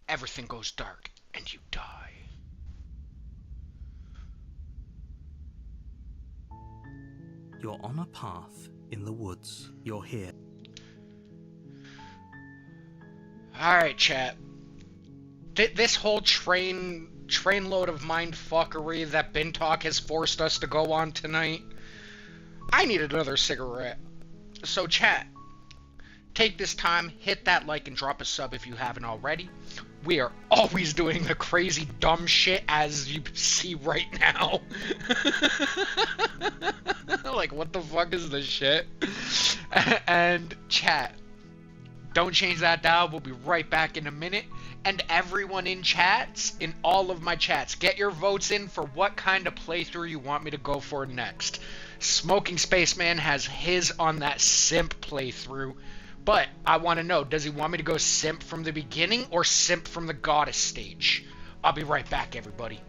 S10: Everything goes dark, and you die.
S3: You're on a path in the woods. You're here.
S10: Alright, chat. This whole trainload of mindfuckery that Bintalk has forced us to go on tonight, I need another cigarette. So chat, take this time, hit that like and drop a sub if you haven't already. We are always doing the crazy dumb shit as you see right now. Like, what the fuck is this shit? And chat, don't change that dial. We'll be right back in a minute. And everyone in chats, in all of my chats, get your votes in for what kind of playthrough you want me to go for next. Smoking Spaceman has his on that simp playthrough. But I want to know, does he want me to go simp from the beginning or simp from the goddess stage? I'll be right back, everybody.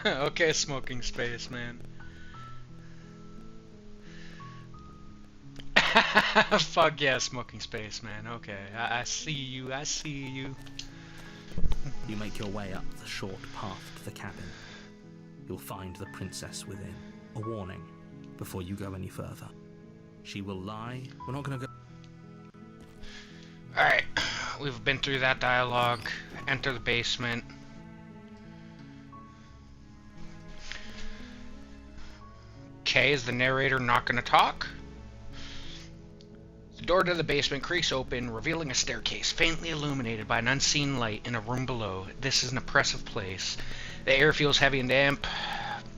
S10: Okay, smoking space, man. Fuck yeah, smoking space, man. Okay, I see you, I see you.
S3: You make your way up the short path to the cabin. You'll find the princess within. A warning before you go any further. She will lie. We're not gonna go.
S10: Alright, we've been through that dialogue. Enter the basement. Okay, is the narrator not gonna talk? The door to the basement creaks open, revealing a staircase faintly illuminated by an unseen light in a room below. This is an oppressive place. The air feels heavy and damp,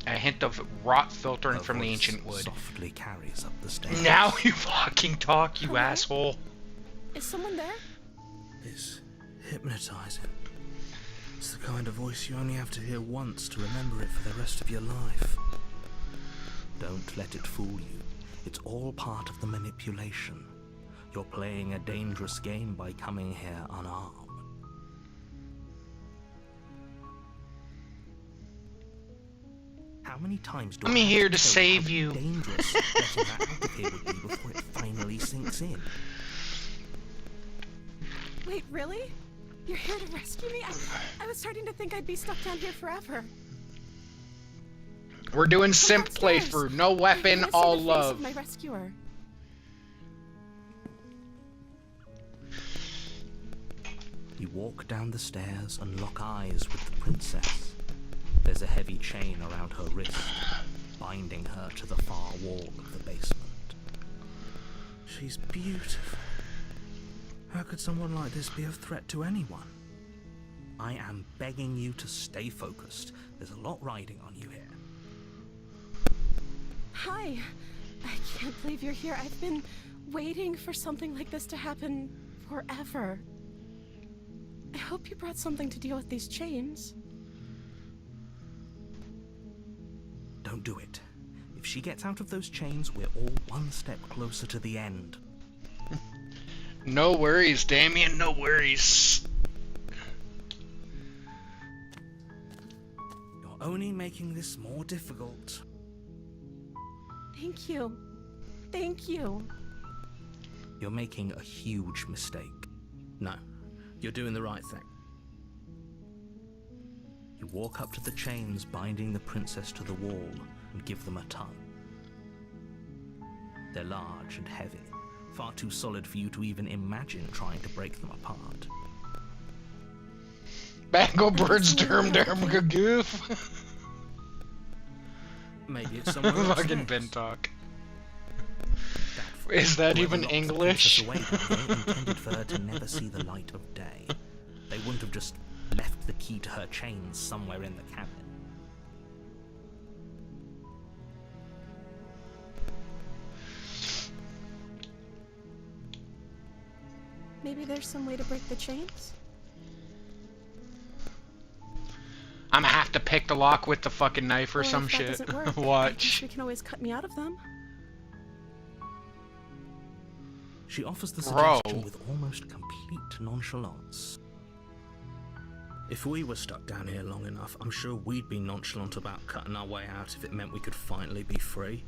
S10: a hint of rot filtering from the ancient wood.
S3: Softly carries up the stairs.
S10: Now you fucking talk, you asshole.
S4: Is someone there?
S3: It's hypnotizing. It's the kind of voice you only have to hear once to remember it for the rest of your life. Don't let it fool you. It's all part of the manipulation. You're playing a dangerous game by coming here unarmed. How many times do
S10: I'm here to save you.
S3: Dangerous letting that out of here would be before it finally sinks in.
S4: Wait, really? You're here to rescue me? I was starting to think I'd be stuck down here forever.
S10: We're doing simp playthrough. No weapon, all love.
S4: My rescuer.
S3: You walk down the stairs and lock eyes with the princess. There's a heavy chain around her wrist, binding her to the far wall of the basement. She's beautiful. How could someone like this be a threat to anyone? I am begging you to stay focused. There's a lot riding on you here.
S4: Hi. I can't believe you're here. I've been waiting for something like this to happen forever. I hope you brought something to deal with these chains.
S3: Don't do it. If she gets out of those chains, we're all one step closer to the end.
S10: No worries, Damien, no worries.
S3: You're only making this more difficult.
S4: Thank you. Thank you.
S3: You're making a huge mistake. No, you're doing the right thing. You walk up to the chains binding the princess to the wall and give them a tug. They're large and heavy, far too solid for you to even imagine trying to break them apart.
S10: Bango birds, goof.
S3: Maybe it's someone else
S10: Fucking
S3: next.
S10: Ben talk. Is that
S3: Whoever
S10: even
S3: locked the
S10: English?
S3: princess away down there intended for her to never see the light of day. They wouldn't have just left the key to her chains somewhere in the cabin.
S4: Maybe there's some way to break the chains?
S10: I'm gonna have to pick the lock with the fucking knife or
S4: Or
S10: some
S4: if that
S10: shit.
S4: doesn't work, I
S10: Watch.
S4: guess you can always cut me out of them.
S3: She offers the
S10: Bro.
S3: suggestion with almost complete nonchalance. If we were stuck down here long enough, I'm sure we'd be nonchalant about cutting our way out if it meant we could finally be free.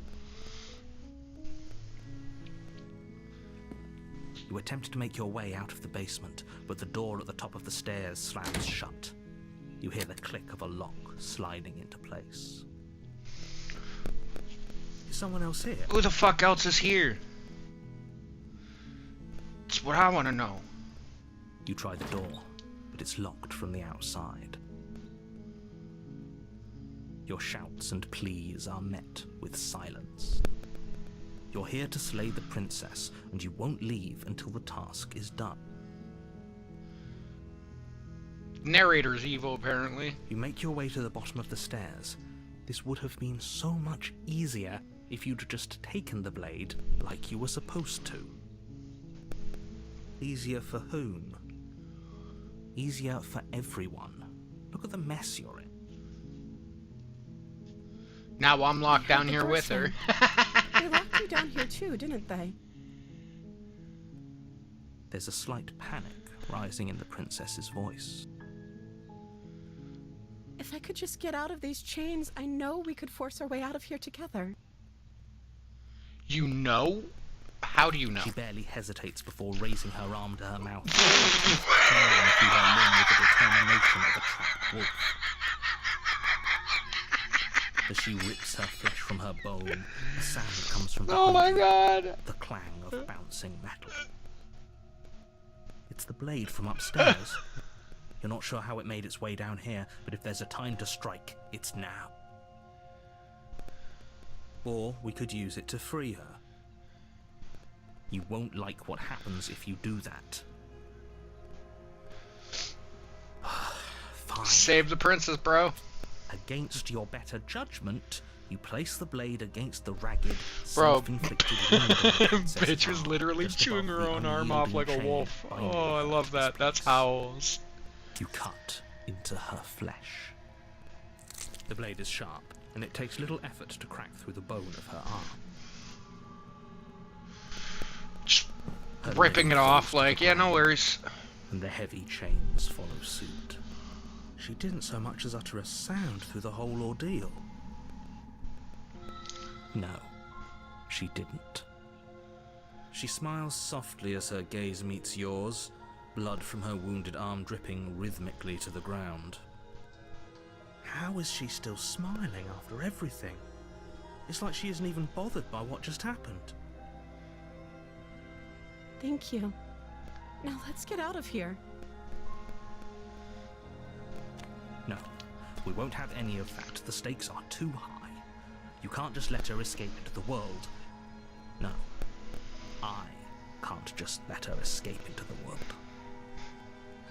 S3: You attempt to make your way out of the basement, but the door at the top of the stairs slams shut. You hear the click of a lock sliding into place. Is someone else here?
S10: Who the fuck else is here? That's what I want to know.
S3: You try the door, but it's locked from the outside. Your shouts and pleas are met with silence. You're here to slay the princess, and you won't leave until the task is done.
S10: Narrator's evil, apparently.
S3: You make your way to the bottom of the stairs. This would have been so much easier if you'd just taken the blade like you were supposed to. Easier for whom? Easier for everyone. Look at the mess you're in.
S10: Now I'm locked down
S4: The
S10: here with her.
S4: They locked you down here too, didn't they?
S3: There's a slight panic rising in the princess's voice.
S4: If I could just get out of these chains, I know we could force our way out of here together.
S10: You know? How do you know?
S3: She barely hesitates before raising her arm to her mouth, staring through her limb with the determination of a trapped wolf. As she rips her flesh from her bone, a sound comes from behind
S10: Oh my
S3: her,
S10: god!
S3: the clang of bouncing metal. It's the blade from upstairs. You're not sure how it made its way down here, but if there's a time to strike, it's now. Or we could use it to free her. You won't like what happens if you do that. Fine.
S10: Save the princess, bro.
S3: Against your better judgment, you place the blade against the ragged,
S10: Bro,
S3: self-inflicted wound on the princess's
S10: bitch was
S3: arm,
S10: literally
S3: just
S10: chewing
S3: above
S10: her
S3: the
S10: own arm off like
S3: unyielding
S10: a wolf.
S3: chain binding
S10: Oh, I
S3: her
S10: love that. That's Howls.
S3: You cut into her flesh. The blade is sharp, and it takes little effort to crack through the bone of her arm.
S10: Just
S3: Her
S10: ripping
S3: leg
S10: it off
S3: falls to
S10: like,
S3: the
S10: yeah, no
S3: ground,
S10: worries.
S3: And the heavy chains follow suit. She didn't so much as utter a sound through the whole ordeal. No, she didn't. She smiles softly as her gaze meets yours, blood from her wounded arm dripping rhythmically to the ground. How is she still smiling after everything? It's like she isn't even bothered by what just happened.
S4: Thank you. Now let's get out of here.
S3: No, we won't have any of that. The stakes are too high. You can't just let her escape into the world. No, I can't just let her escape into the world.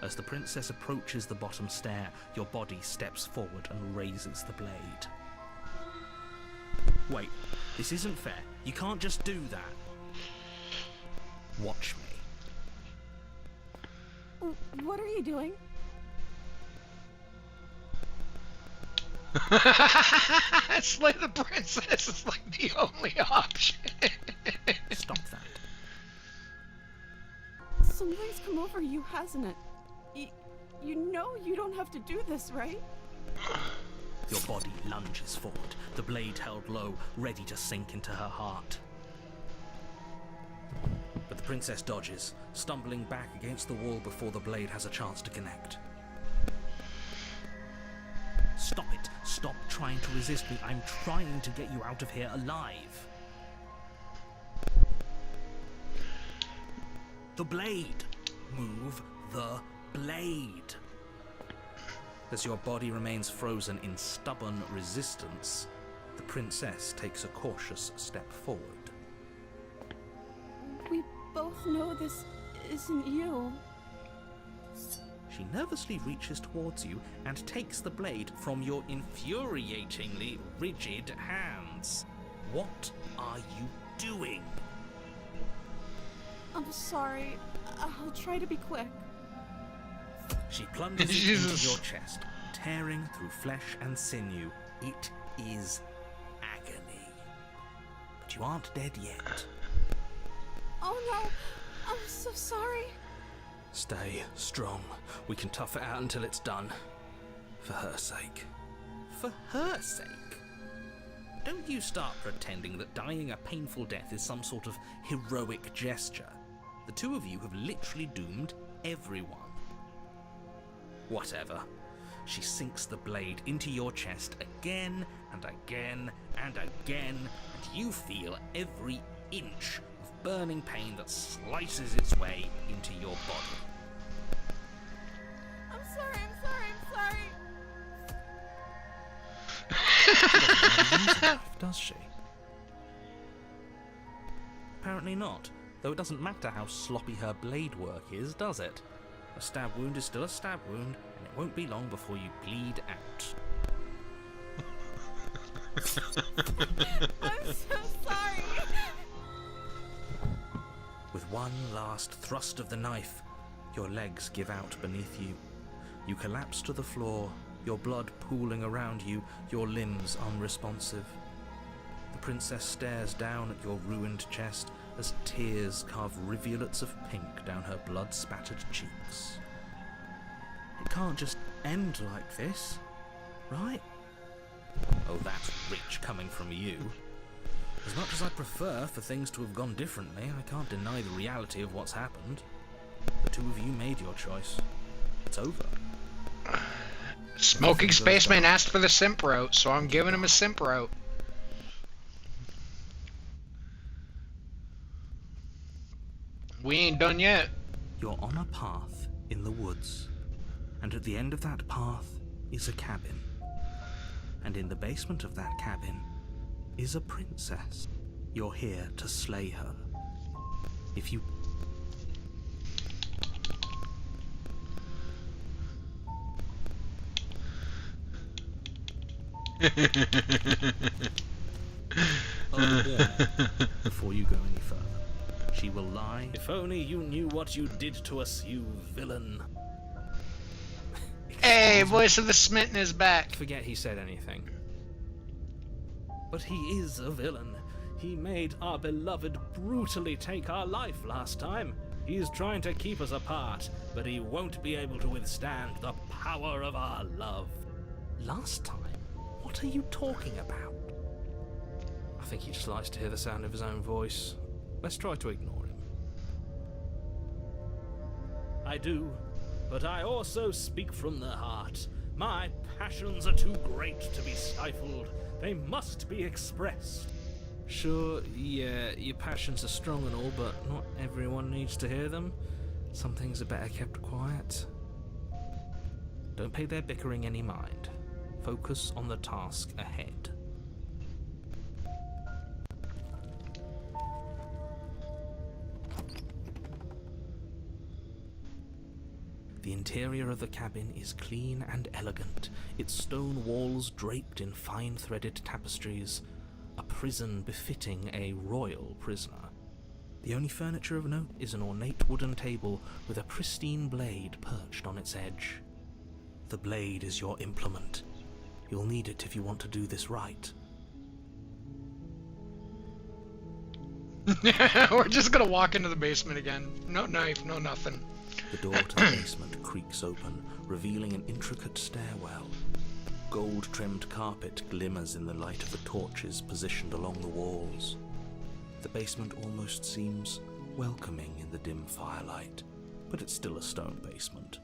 S3: As the princess approaches the bottom stair, your body steps forward and raises the blade. Wait, this isn't fair. You can't just do that. Watch me.
S4: What are you doing?
S10: Slay the princess is like the only option.
S3: Stop that.
S4: Something's come over you, hasn't it? You know you don't have to do this, right?
S3: Your body lunges forward, the blade held low, ready to sink into her heart. But the princess dodges, stumbling back against the wall before the blade has a chance to connect. Stop it! Stop trying to resist me. I'm trying to get you out of here alive. The blade! Move the blade! As your body remains frozen in stubborn resistance, the princess takes a cautious step forward.
S4: We both know this isn't you.
S3: She nervously reaches towards you and takes the blade from your infuriatingly rigid hands. What are you doing?
S4: I'm sorry. I'll try to be quick.
S3: She plunges it into your chest, tearing through flesh and sinew. It is agony. But you aren't dead yet.
S4: Oh no! I'm so sorry.
S3: Stay strong. We can tough it out until it's done. For her sake. For her sake? Don't you start pretending that dying a painful death is some sort of heroic gesture. The two of you have literally doomed everyone. Whatever. She sinks the blade into your chest again and again and again, and you feel every inch of burning pain that slices its way into your body.
S4: I'm sorry,
S3: She doesn't know how to use a knife, does she? Apparently not, though it doesn't matter how sloppy her blade work is, does it? A stab wound is still a stab wound, and it won't be long before you bleed out.
S4: I'm so sorry.
S3: With one last thrust of the knife, your legs give out beneath you. You collapse to the floor, your blood pooling around you, your limbs unresponsive. The princess stares down at your ruined chest as tears carve rivulets of pink down her blood-spattered cheeks. It can't just end like this. right? Oh, that's rich coming from you. As much as I prefer for things to have gone differently, I can't deny the reality of what's happened. The two of you made your choice. It's over.
S10: Smoking Spaceman asked for the simp route, so I'm giving him a simp route. We ain't done yet.
S3: You're on a path in the woods, and at the end of that path is a cabin. And in the basement of that cabin is a princess. You're here to slay her. If you... Before you go any further, she will lie. If only you knew what you did to us, you villain.
S10: Hey, voice of the smitten is back.
S3: Forget he said anything. But he is a villain. He made our beloved brutally take our life last time. He's trying to keep us apart, but he won't be able to withstand the power of our love. Last time? What are you talking about? I think he just likes to hear the sound of his own voice. Let's try to ignore him. I do, but I also speak from the heart. My passions are too great to be stifled. They must be expressed. Sure, yeah, your passions are strong and all, but not everyone needs to hear them. Some things are better kept quiet. Don't pay their bickering any mind. Focus on the task ahead. The interior of the cabin is clean and elegant, its stone walls draped in fine-threaded tapestries, a prison befitting a royal prisoner. The only furniture of note is an ornate wooden table with a pristine blade perched on its edge. The blade is your implement. You'll need it if you want to do this right.
S10: We're just gonna walk into the basement again. No knife, no nothing.
S3: The door to the basement creaks open, revealing an intricate stairwell. Gold-trimmed carpet glimmers in the light of the torches positioned along the walls. The basement almost seems welcoming in the dim firelight, but it's still a stone basement.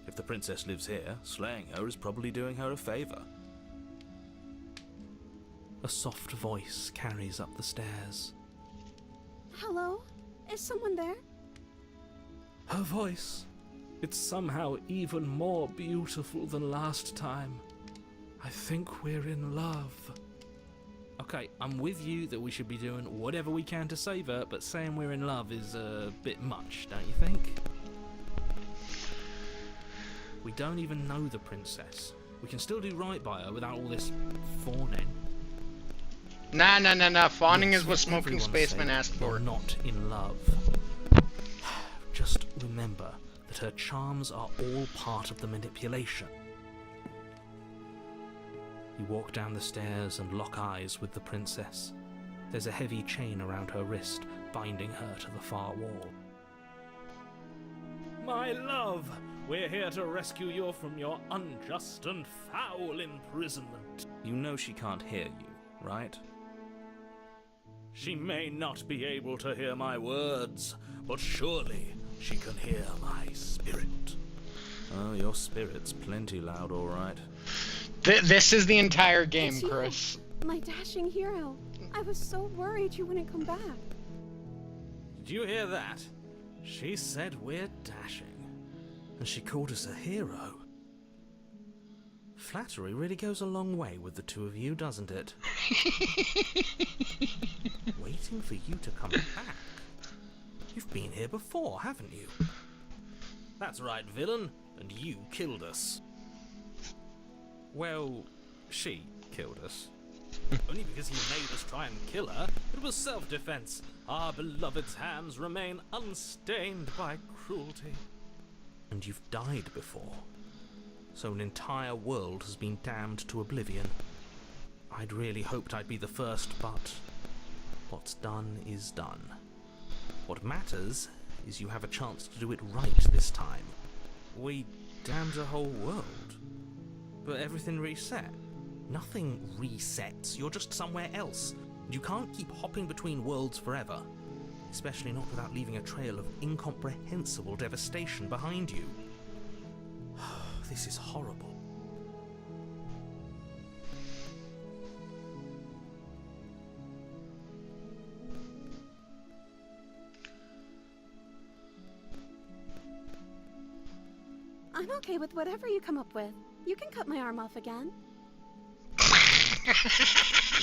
S3: If the princess lives here, slaying her is probably doing her a favor. A soft voice carries up the stairs.
S4: Hello? Is someone there?
S3: Her voice. It's somehow even more beautiful than last time. I think we're in love. Okay, I'm with you that we should be doing whatever we can to save her, but saying we're in love is a bit much, don't you think? We don't even know the princess. We can still do right by her without all this fawning.
S10: Nah. Fawning
S3: Yes,
S10: is what Smoking
S3: everyone's
S10: Spaceman
S3: sake,
S10: asked for.
S3: you're not in love. Just remember that her charms are all part of the manipulation. You walk down the stairs and lock eyes with the princess. There's a heavy chain around her wrist, binding her to the far wall. My love, we're here to rescue you from your unjust and foul imprisonment. You know she can't hear you, right? She may not be able to hear my words, but surely she can hear my spirit. Oh, your spirit's plenty loud, all right.
S10: This is the entire game,
S4: It's you,
S10: Chris.
S4: my dashing hero. I was so worried you wouldn't come back.
S3: Did you hear that? She said we're dashing, and she called us a hero. Flattery really goes a long way with the two of you, doesn't it? Waiting for you to come back. You've been here before, haven't you? That's right, villain, and you killed us. Well, she killed us. Only because he made us try and kill her. It was self-defense. Our beloved's hands remain unstained by cruelty. And you've died before. So an entire world has been damned to oblivion. I'd really hoped I'd be the first, but what's done is done. What matters is you have a chance to do it right this time. We damned a whole world.
S9: but everything reset. Nothing resets, you're just somewhere else. You can't keep hopping between worlds forever. Especially not without leaving a trail of incomprehensible devastation behind you. This is horrible.
S4: I'm okay with whatever you come up with. You can cut my arm off again.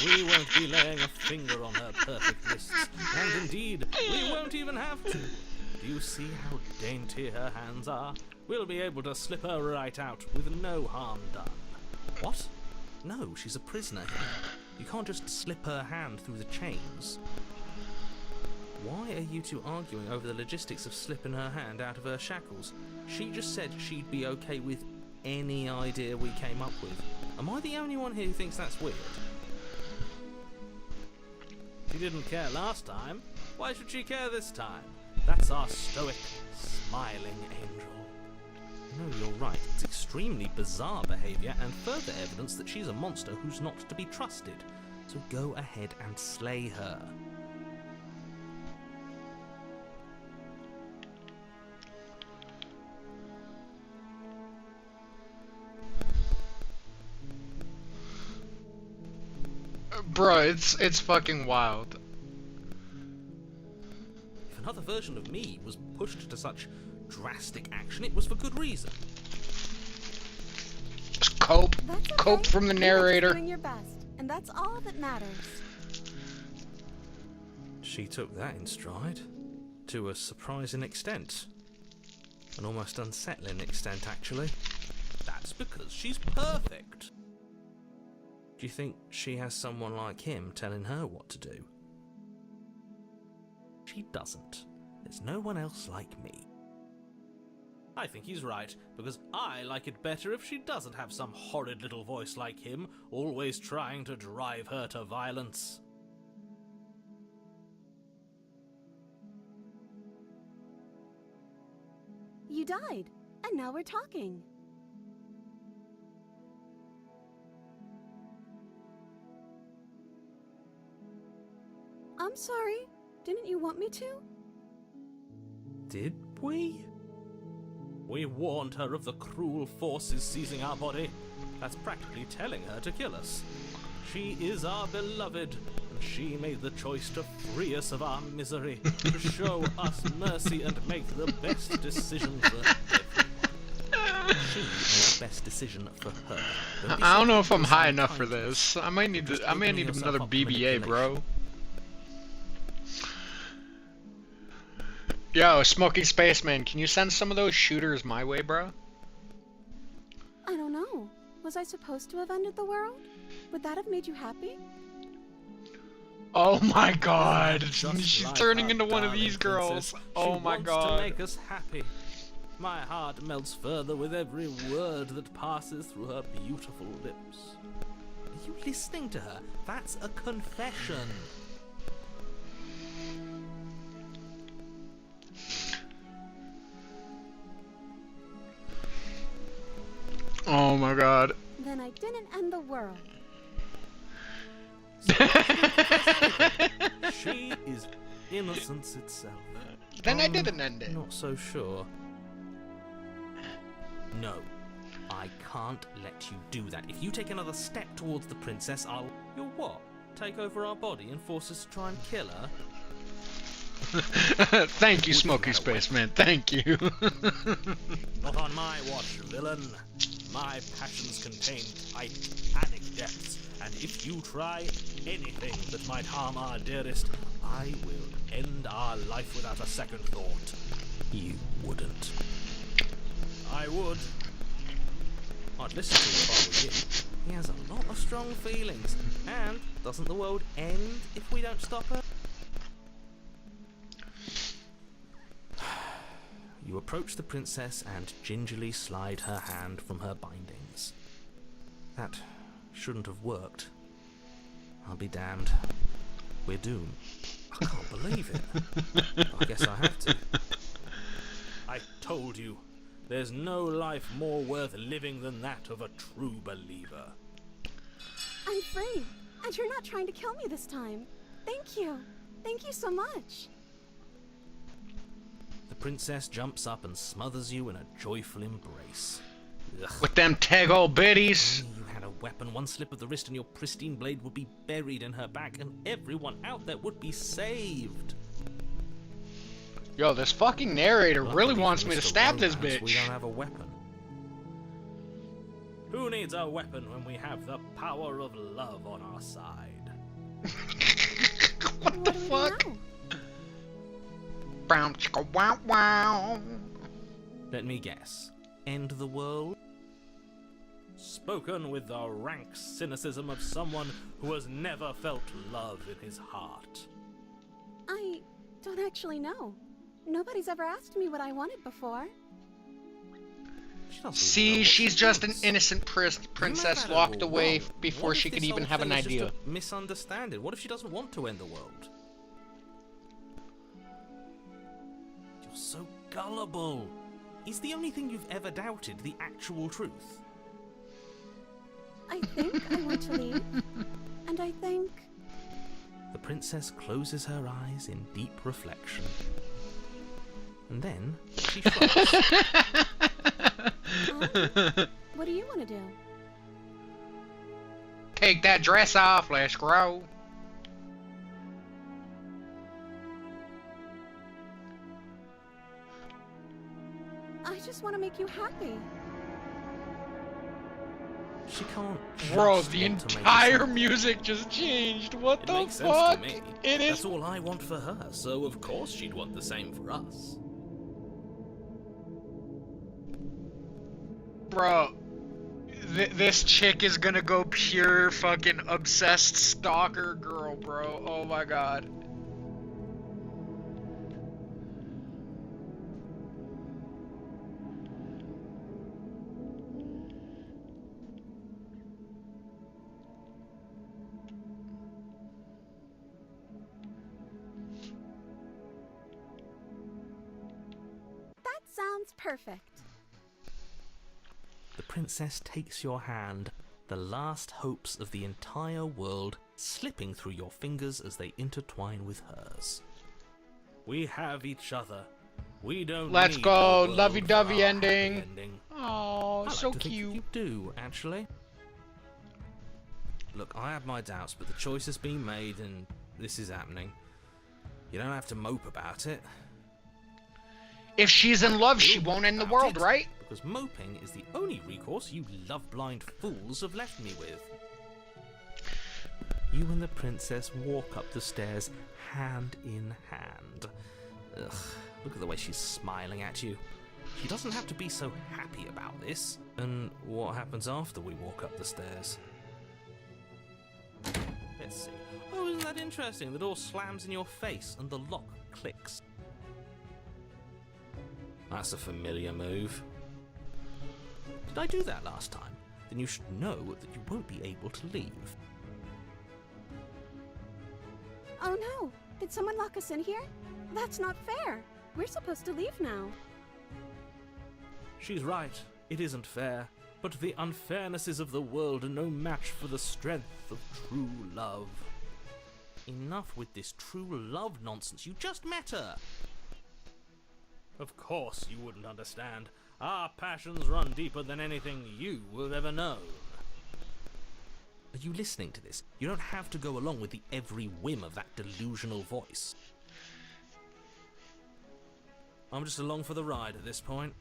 S9: We won't be laying a finger on her perfect wrists, and indeed, we won't even have to. Do you see how dainty her hands are? We'll be able to slip her right out with no harm done. What? No, she's a prisoner here. You can't just slip her hand through the chains. Why are you two arguing over the logistics of slipping her hand out of her shackles? She just said she'd be okay with any idea we came up with. Am I the only one here who thinks that's weird? She didn't care last time. Why should she care this time? That's our stoic, smiling angel. No, you're right. It's extremely bizarre behaviour and further evidence that she's a monster who's not to be trusted. So go ahead and slay her.
S10: Bro, it's fucking wild.
S9: If another version of me was pushed to such drastic action, it was for good reason.
S10: Just cope.
S4: Okay.
S10: Cope from the narrator.
S4: You're doing your best, and that's all that matters.
S9: She took that in stride. To a surprising extent. An almost unsettling extent, actually. That's because she's perfect. Do you think she has someone like him telling her what to do? She doesn't. There's no one else like me. I think he's right, because I like it better if she doesn't have some horrid little voice like him, always trying to drive her to violence.
S4: You died, and now we're talking. I'm sorry. Didn't you want me to?
S9: Did we? We warned her of the cruel forces seizing our body. That's practically telling her to kill us. She is our beloved, and she made the choice to free us of our misery, to show us mercy and make the best decision for everyone. She made the best decision for her.
S10: I don't know if I'm high enough for this. I might need another BBA, bro. Yo, Smoking Spaceman, can you send some of those shooters my way, bro?
S4: I don't know. Was I supposed to have ended the world? Would that have made you happy?
S10: Oh my god,
S9: Just
S10: she's
S9: like
S10: turning
S9: our
S10: into one of
S9: darling
S10: these girls.
S9: princess,
S10: Oh my
S9: she wants
S10: god.
S9: to make us happy. My heart melts further with every word that passes through her beautiful lips. Are you listening to her? That's a confession.
S10: Oh my god.
S4: Then I didn't end the world.
S9: She is innocence itself.
S10: Then I didn't end it.
S9: Not so sure. No, I can't let you do that. If you take another step towards the princess, I'll... You'll what? Take over our body and force us to try and kill her?
S10: Thank you, Smoking Spaceman. Thank you.
S9: Not on my watch, villain. My passions contain titanic depths, and if you try anything that might harm our dearest, I will end our life without a second thought. You wouldn't. I would. I'd listen to him if I were you. He has a lot of strong feelings, and doesn't the world end if we don't stop her? You approach the princess and gingerly slide her hand from her bindings. That shouldn't have worked. I'll be damned. We're doomed. I can't believe it. I guess I have to. I told you.
S3: There's no life more worth living than that of a true believer.
S4: I'm free, and you're not trying to kill me this time. Thank you. Thank you so much.
S3: The princess jumps up and smothers you in a joyful embrace. Ugh.
S10: With them teggle biddies.
S3: You had a weapon, one slip of the wrist and your pristine blade would be buried in her back and everyone out there would be saved.
S10: Yo, this fucking narrator really wants me to
S3: Mr.
S10: stab this
S3: Romance, We
S10: bitch.
S3: don't have a weapon. Who needs a weapon when we have the power of love on our side?
S10: What the fuck? Brown chicka wow wow.
S3: Let me guess. End the world? Spoken with the rank cynicism of someone who has never felt love in his heart.
S4: I don't actually know. Nobody's ever asked me what I wanted before.
S10: See, she's just an innocent princess locked away before she could even have an idea.
S3: Misunderstanding. What if she doesn't want to end the world? You're so gullible. Is the only thing you've ever doubted the actual truth?
S4: I think I want to leave. And I think...
S3: The princess closes her eyes in deep reflection. And then she shrugs.
S4: What do you want to do?
S10: Take that dress off, let's grow.
S4: I just want to make you happy.
S3: She can't.
S10: Bro,
S3: just
S10: the
S3: want to make
S10: entire
S3: herself-
S10: music just changed. What
S3: It
S10: the
S3: makes sense
S10: fuck?
S3: to me.
S10: It is.
S3: That's all I want for her, so of course she'd want the same for us.
S10: Bro, this chick is gonna go pure fucking obsessed stalker girl, bro. Oh my god.
S4: That sounds perfect.
S3: The princess takes your hand, the last hopes of the entire world slipping through your fingers as they intertwine with hers. We have each other. We don't
S10: Let's
S3: need
S10: go,
S3: the world
S10: lovey-dovey
S3: for our
S10: ending.
S3: happy ending.
S10: Oh,
S3: I like
S10: so
S3: to think
S10: cute.
S3: you do, actually. Look, I have my doubts, but the choice has been made and this is happening. You don't have to mope about it.
S10: If she's in love, she won't end the
S3: About
S10: world,
S3: it,
S10: right?
S3: Because moping is the only recourse you love-blind fools have left me with. You and the princess walk up the stairs, hand in hand. Ugh, look at the way she's smiling at you. She doesn't have to be so happy about this. And what happens after we walk up the stairs? Let's see. Oh, isn't that interesting? The door slams in your face and the lock clicks. That's a familiar move. Did I do that last time? Then you should know that you won't be able to leave.
S4: Oh no! Did someone lock us in here? That's not fair. We're supposed to leave now.
S3: She's right. It isn't fair. But the unfairnesses of the world are no match for the strength of true love. Enough with this true love nonsense. You just met her. Of course you wouldn't understand. Our passions run deeper than anything you have ever known. Are you listening to this? You don't have to go along with the every whim of that delusional voice. I'm just along for the ride at this point.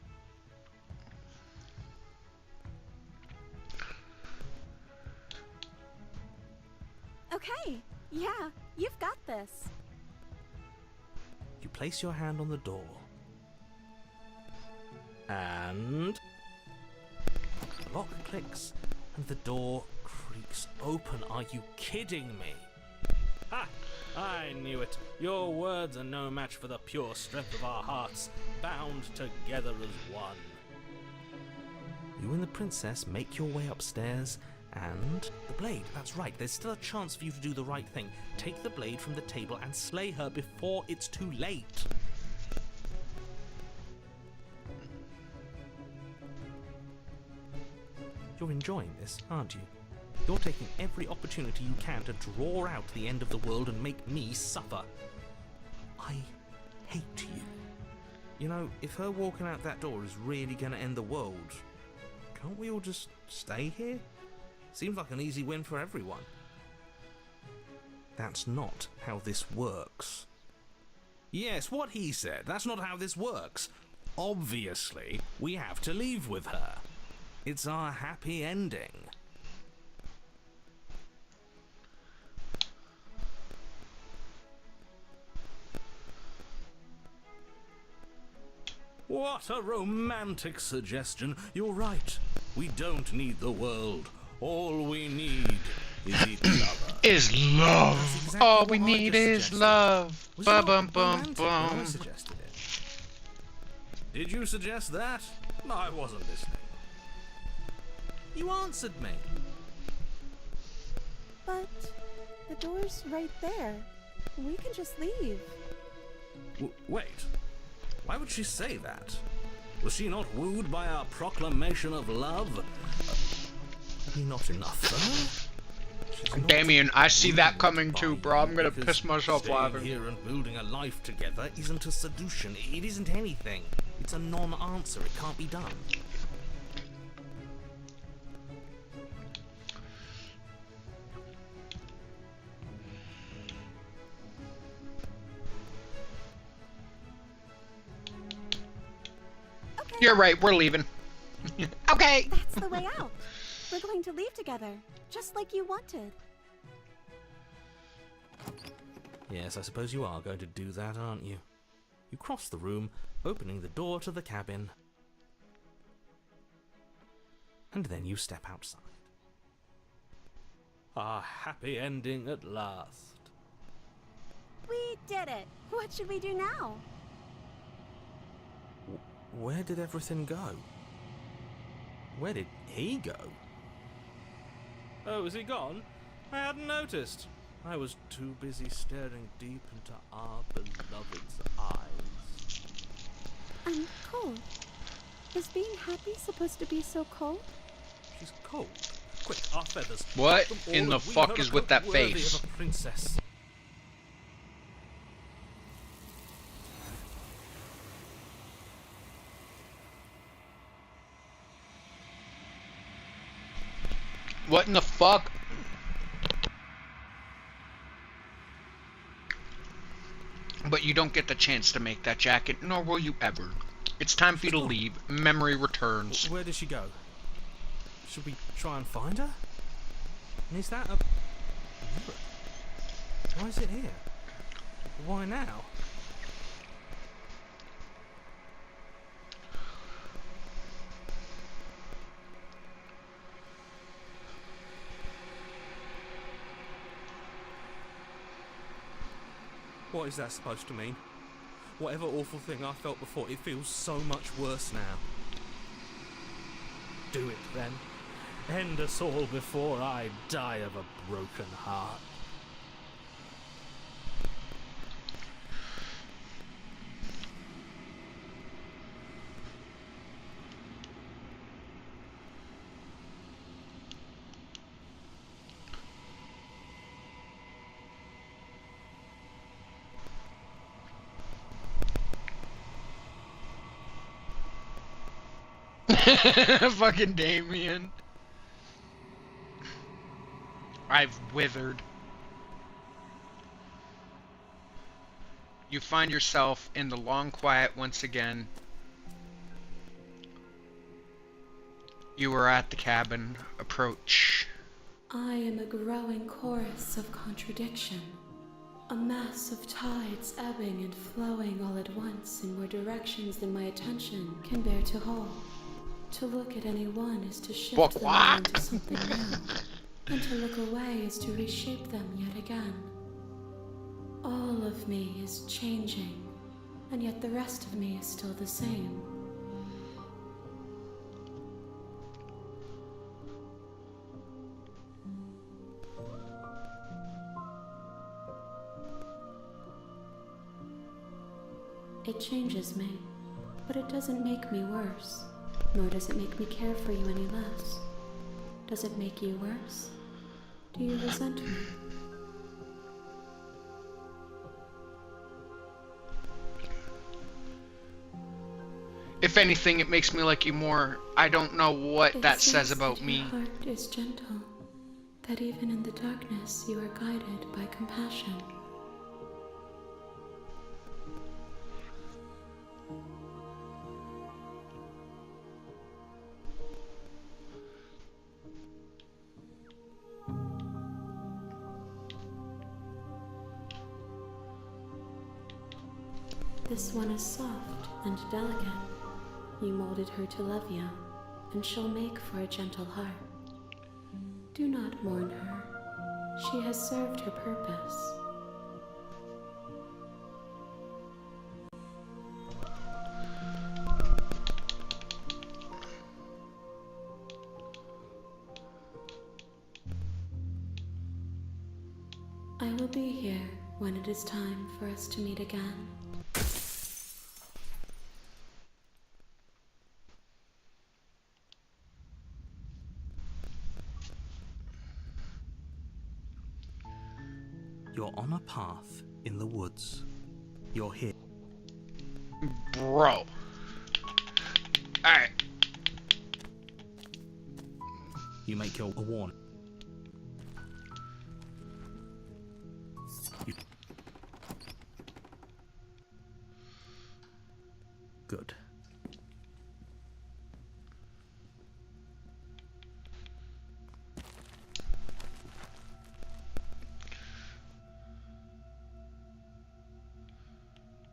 S4: Okay, yeah, you've got this.
S3: You place your hand on the door. And the lock clicks and the door creaks open. Are you kidding me? Ha! I knew it. Your words are no match for the pure strength of our hearts, bound together as one. You and the princess make your way upstairs, and the blade. That's right, there's still a chance for you to do the right thing. Take the blade from the table and slay her before it's too late. You're enjoying this, aren't you? You're taking every opportunity you can to draw out the end of the world and make me suffer. I hate you. You know, if her walking out that door is really going to end the world, can't we all just stay here? Seems like an easy win for everyone. That's not how this works. Yes, what he said. That's not how this works. Obviously, we have to leave with her. It's our happy ending. What a romantic suggestion. You're right. We don't need the world. All we need is each other.
S10: Is love.
S3: Exactly
S10: All we
S3: what I
S10: need
S3: just
S10: is
S3: suggested.
S10: love.
S3: Was it
S10: Bum
S3: not
S10: bum bum
S3: romantic when I
S10: bum.
S3: suggested it? Did you suggest that? No, I wasn't listening. You answered me.
S4: But the door's right there. We can just leave.
S3: Wait. Why would she say that? Was she not wooed by our proclamation of love? Not enough for her? She's not
S10: Damien, I see that coming
S3: by
S10: too, bro. I'm
S3: you
S10: gonna
S3: because
S10: piss myself
S3: staying
S10: laughing.
S3: here and building a life together isn't a seduction. It isn't anything. It's a non-answer. It can't be done.
S10: You're right, we're leaving. Okay.
S4: That's the way out. We're going to leave together, just like you wanted.
S3: Yes, I suppose you are going to do that, aren't you? You cross the room, opening the door to the cabin. And then you step outside. A happy ending at last.
S4: We did it. What should we do now?
S3: Where did everything go? Where did he go? Oh, is he gone? I hadn't noticed. I was too busy staring deep into our beloved's eyes.
S4: I'm cold. Is being happy supposed to be so cold?
S3: She's cold. Quick, our feathers.
S10: What
S3: Them all
S10: in the
S3: and weave
S10: fuck
S3: her
S10: is
S3: a
S10: with
S3: coat
S10: that
S3: worthy
S10: face?
S3: of a princess.
S10: What in the fuck? But you don't get the chance to make that jacket, nor will you ever. It's time for you to leave. Memory returns.
S3: Where did she go? Should we try and find her? And is that a mirror? Why is it here? Why now? What is that supposed to mean? Whatever awful thing I felt before, it feels so much worse now. Do it then. End us all before I die of a broken heart.
S10: Fucking Damien. I've withered. You find yourself in the long quiet once again. You are at the cabin. Approach.
S4: I am a growing chorus of contradiction. A mass of tides ebbing and flowing all at once in more directions than my attention can bear to hold. To look at any one is to shift them all into something new, and to look away is to reshape them yet again. All of me is changing, and yet the rest of me is still the same. It changes me, but it doesn't make me worse, nor does it make me care for you any less.
S12: Does it make you worse? Do you resent me?
S10: If anything, it makes me like you more. I don't know what that says
S12: seems
S10: about
S12: that
S10: me.
S12: Your heart is gentle, that even in the darkness you are guided by compassion. This one is soft and delicate. You molded her to love you, and she'll make for a gentle heart. Do not mourn her. She has served her purpose. I will be here when it is time for us to meet again.
S3: You're on a path in the woods. You're here.
S10: Bro. Alright.
S3: You make your warning. Good.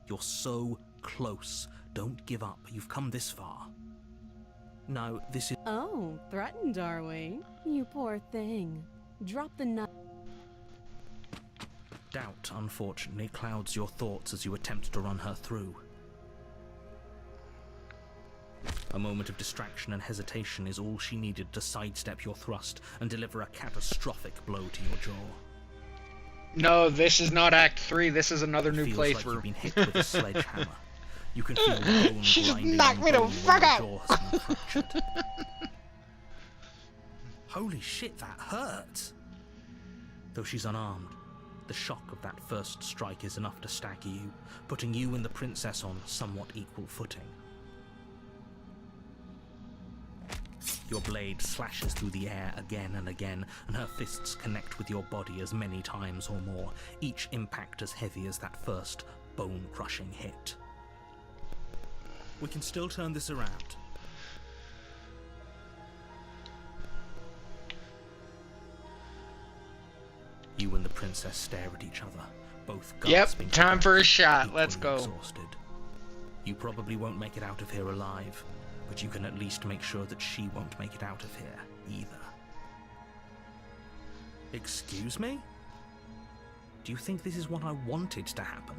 S3: You're so close. Don't give up. You've come this far. No, this is...
S4: Oh, threatened, are we? You poor thing. Drop the knife.
S3: Doubt, unfortunately, clouds your thoughts as you attempt to run her through. A moment of distraction and hesitation is all she needed to sidestep your thrust and deliver a catastrophic blow to your jaw.
S10: No, this is not Act 3. This is another new
S3: Feels
S10: playthrough.
S3: like you've been hit with a sledgehammer. You can feel the bone
S10: She just
S3: grinding
S10: knocked
S3: on
S10: me the
S3: bone
S10: fuck
S3: when
S10: out.
S3: your jaw has been fractured. Holy shit, that hurt! Though she's unarmed, the shock of that first strike is enough to stagger you, putting you and the princess on somewhat equal footing. Your blade slashes through the air again and again, and her fists connect with your body as many times or more, each impact as heavy as that first bone-crushing hit. We can still turn this around. You and the princess stare at each other, both gasping.
S10: Yep, time for a shot.
S3: equally
S10: Let's go.
S3: Exhausted. You probably won't make it out of here alive, but you can at least make sure that she won't make it out of here either. Excuse me? Do you think this is what I wanted to happen?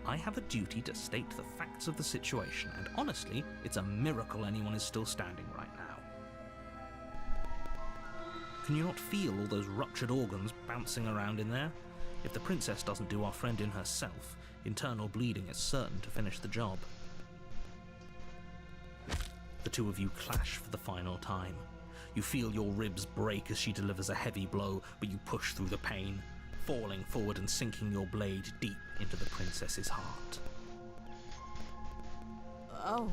S3: I have a duty to state the facts of the situation, and honestly, it's a miracle anyone is still standing right now. Can you not feel all those ruptured organs bouncing around in there? If the princess doesn't do our friend in herself, internal bleeding is certain to finish the job. The two of you clash for the final time. You feel your ribs break as she delivers a heavy blow, but you push through the pain, falling forward and sinking your blade deep into the princess's heart.
S4: Oh,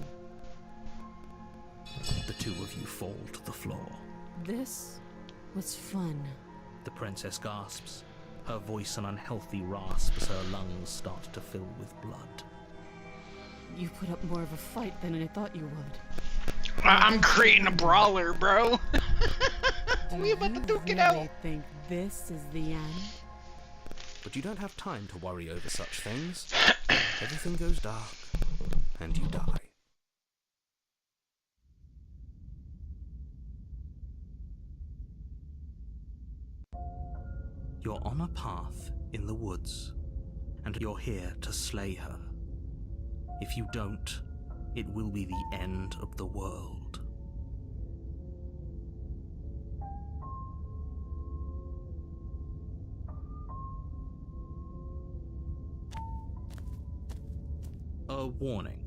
S3: The two of you fall to the floor.
S4: this was fun.
S3: The princess gasps, her voice an unhealthy rasp as her lungs start to fill with blood.
S4: You put up more of a fight than I thought you would.
S10: I'm creating a brawler, bro. We about to
S4: You
S10: duke it
S4: really
S10: out.
S4: think this is the end?
S11: But you don't have time to worry over such things. Everything goes dark, and you die.
S3: You're on a path in the woods, and you're here to slay her. If you don't, it will be the end of the world. A warning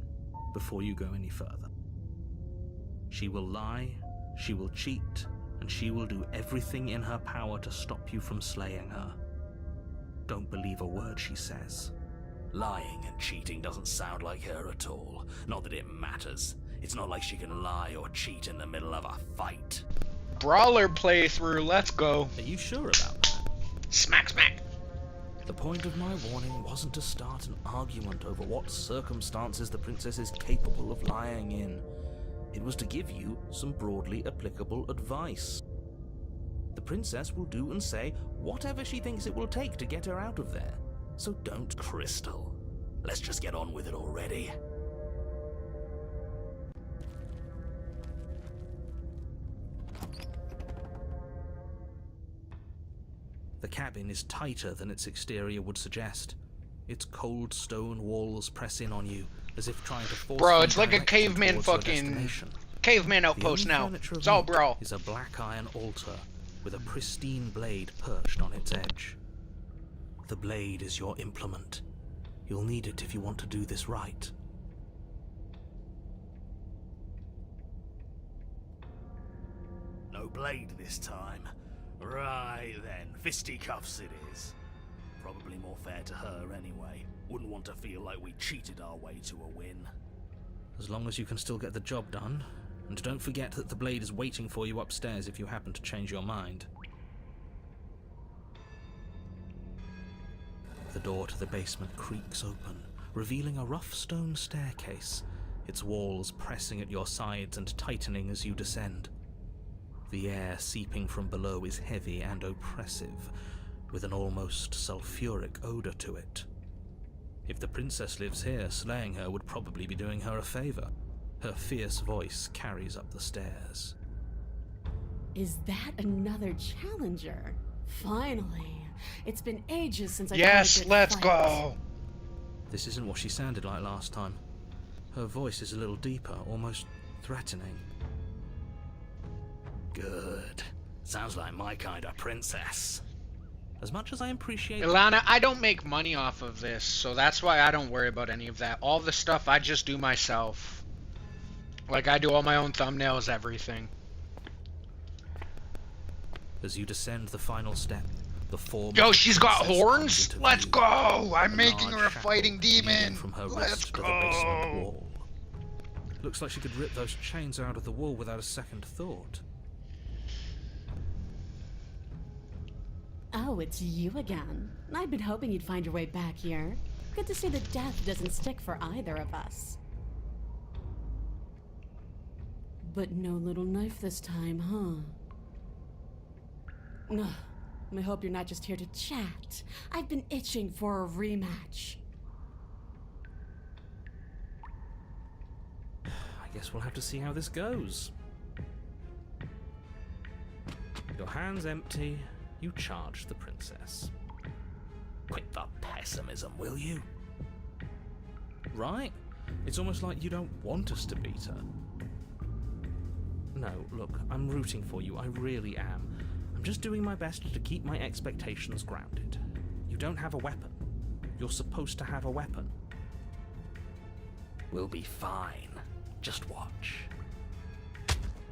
S3: before you go any further. She will lie, she will cheat, and she will do everything in her power to stop you from slaying her. Don't believe a word she says.
S8: Lying and cheating doesn't sound like her at all. Not that it matters. It's not like she can lie or cheat in the middle of a fight.
S10: Brawler playthrough, let's go.
S3: Are you sure about that?
S10: Smack, smack.
S3: The point of my warning wasn't to start an argument over what circumstances the princess is capable of lying in. It was to give you some broadly applicable advice. The princess will do and say whatever she thinks it will take to get her out of there. So don't.
S8: Crystal, let's just get on with it already.
S3: The cabin is tighter than its exterior would suggest. Its cold stone walls press in on you, as if trying to force.
S10: Bro, it's like a
S3: direction
S10: caveman
S3: towards your
S10: fucking
S3: destination.
S10: caveman
S3: The
S10: outpost
S3: only
S10: now.
S3: furniture of
S10: It's all
S3: note
S10: brawl.
S3: is a black iron altar with a pristine blade perched on its edge. The blade is your implement. You'll need it if you want to do this right.
S8: No blade this time. Right then, fisticuffs it is. Probably more fair to her anyway. Wouldn't want to feel like we cheated our way to a win.
S3: As long as you can still get the job done. And don't forget that the blade is waiting for you upstairs if you happen to change your mind. The door to the basement creaks open, revealing a rough stone staircase, its walls pressing at your sides and tightening as you descend. The air seeping from below is heavy and oppressive, with an almost sulphuric odor to it. If the princess lives here, slaying her would probably be doing her a favor. Her fierce voice carries up the stairs.
S4: Is that another challenger? Finally. It's been ages since I
S10: Yes,
S4: got a good
S10: let's
S4: fight.
S10: go.
S3: This isn't what she sounded like last time. Her voice is a little deeper, almost threatening.
S8: Good. Sounds like my kind of princess.
S3: As much as I appreciate...
S10: Ilana, I don't make money off of this, so that's why I don't worry about any of that. All the stuff I just do myself. Like, I do all my own thumbnails, everything.
S3: As you descend the final step, the form...
S10: Yo, she's got
S3: princess
S10: horns?
S3: comes into
S10: Let's
S3: view.
S10: go! I'm
S3: A
S10: making
S3: large
S10: her a
S3: shackle
S10: fighting
S3: leading
S10: demon!
S3: From her
S10: Let's
S3: wrist to the basement
S10: go!
S3: wall. Looks like she could rip those chains out of the wall without a second thought.
S4: Oh, it's you again. I've been hoping you'd find your way back here. Good to see that death doesn't stick for either of us. But no little knife this time, huh? Ugh. I hope you're not just here to chat. I've been itching for a rematch.
S3: I guess we'll have to see how this goes. Your hands empty, you charge the princess.
S8: Quit the pessimism, will you?
S3: Right? It's almost like you don't want us to beat her. No, look, I'm rooting for you, I really am. I'm just doing my best to keep my expectations grounded. You don't have a weapon. You're supposed to have a weapon.
S8: We'll be fine. Just watch.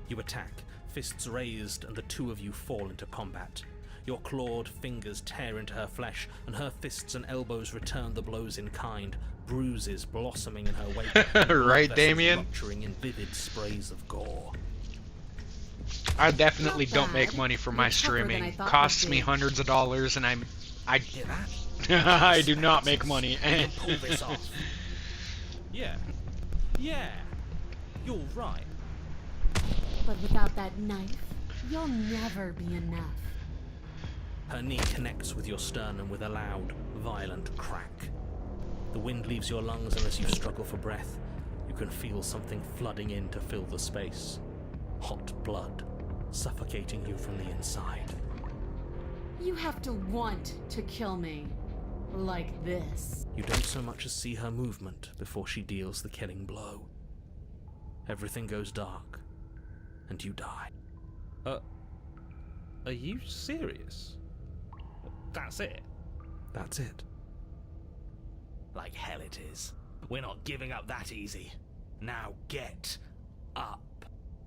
S3: You attack, fists raised, and the two of you fall into combat. Your clawed fingers tear into her flesh, and her fists and elbows return the blows in kind, bruises blossoming in her wake.
S10: Right,
S3: vessels
S10: Damien?
S3: Rupturing in vivid sprays of gore.
S10: I definitely
S4: Not
S10: don't
S4: bad.
S10: make money from my
S4: You're tougher than I
S10: streaming.
S4: thought
S10: Costs
S4: you'd
S10: me
S4: be.
S10: hundreds of dollars, and I
S3: Hear that?
S10: I do not make money.
S3: Pull this off. Yeah. Yeah. You're right.
S4: But without that knife, you'll never be enough.
S3: Her knee connects with your sternum with a loud, violent crack. The wind leaves your lungs, and as you struggle for breath, you can feel something flooding in to fill the space. Hot blood, suffocating you from the inside.
S4: You have to want to kill me. Like this.
S3: You don't so much as see her movement before she deals the killing blow. Everything goes dark, and you die. Are you serious? That's it? That's it.
S8: Like hell it is. We're not giving up that easy. Now get up.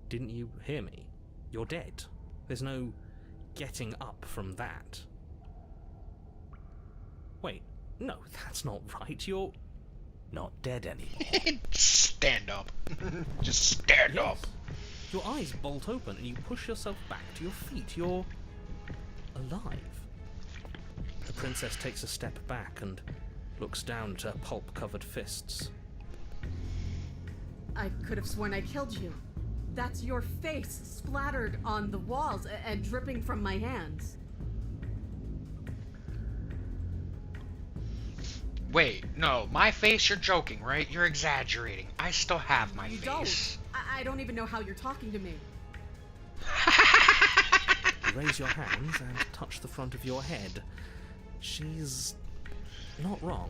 S3: Didn't you hear me? You're dead. There's no getting up from that. Wait, no, that's not right. You're not dead anymore.
S10: Stand up. Just stand
S3: Yes.
S10: up.
S3: Your eyes bolt open and you push yourself back to your feet. You're alive. The princess takes a step back and looks down at her pulp-covered fists.
S4: I could have sworn I killed you. That's your face splattered on the walls and dripping from my hands.
S10: Wait, no, my face, you're joking, right? You're exaggerating. I still have my
S4: You
S10: face.
S4: don't. I don't even know how you're talking to me.
S3: You raise your hands and touch the front of your head. She's not wrong.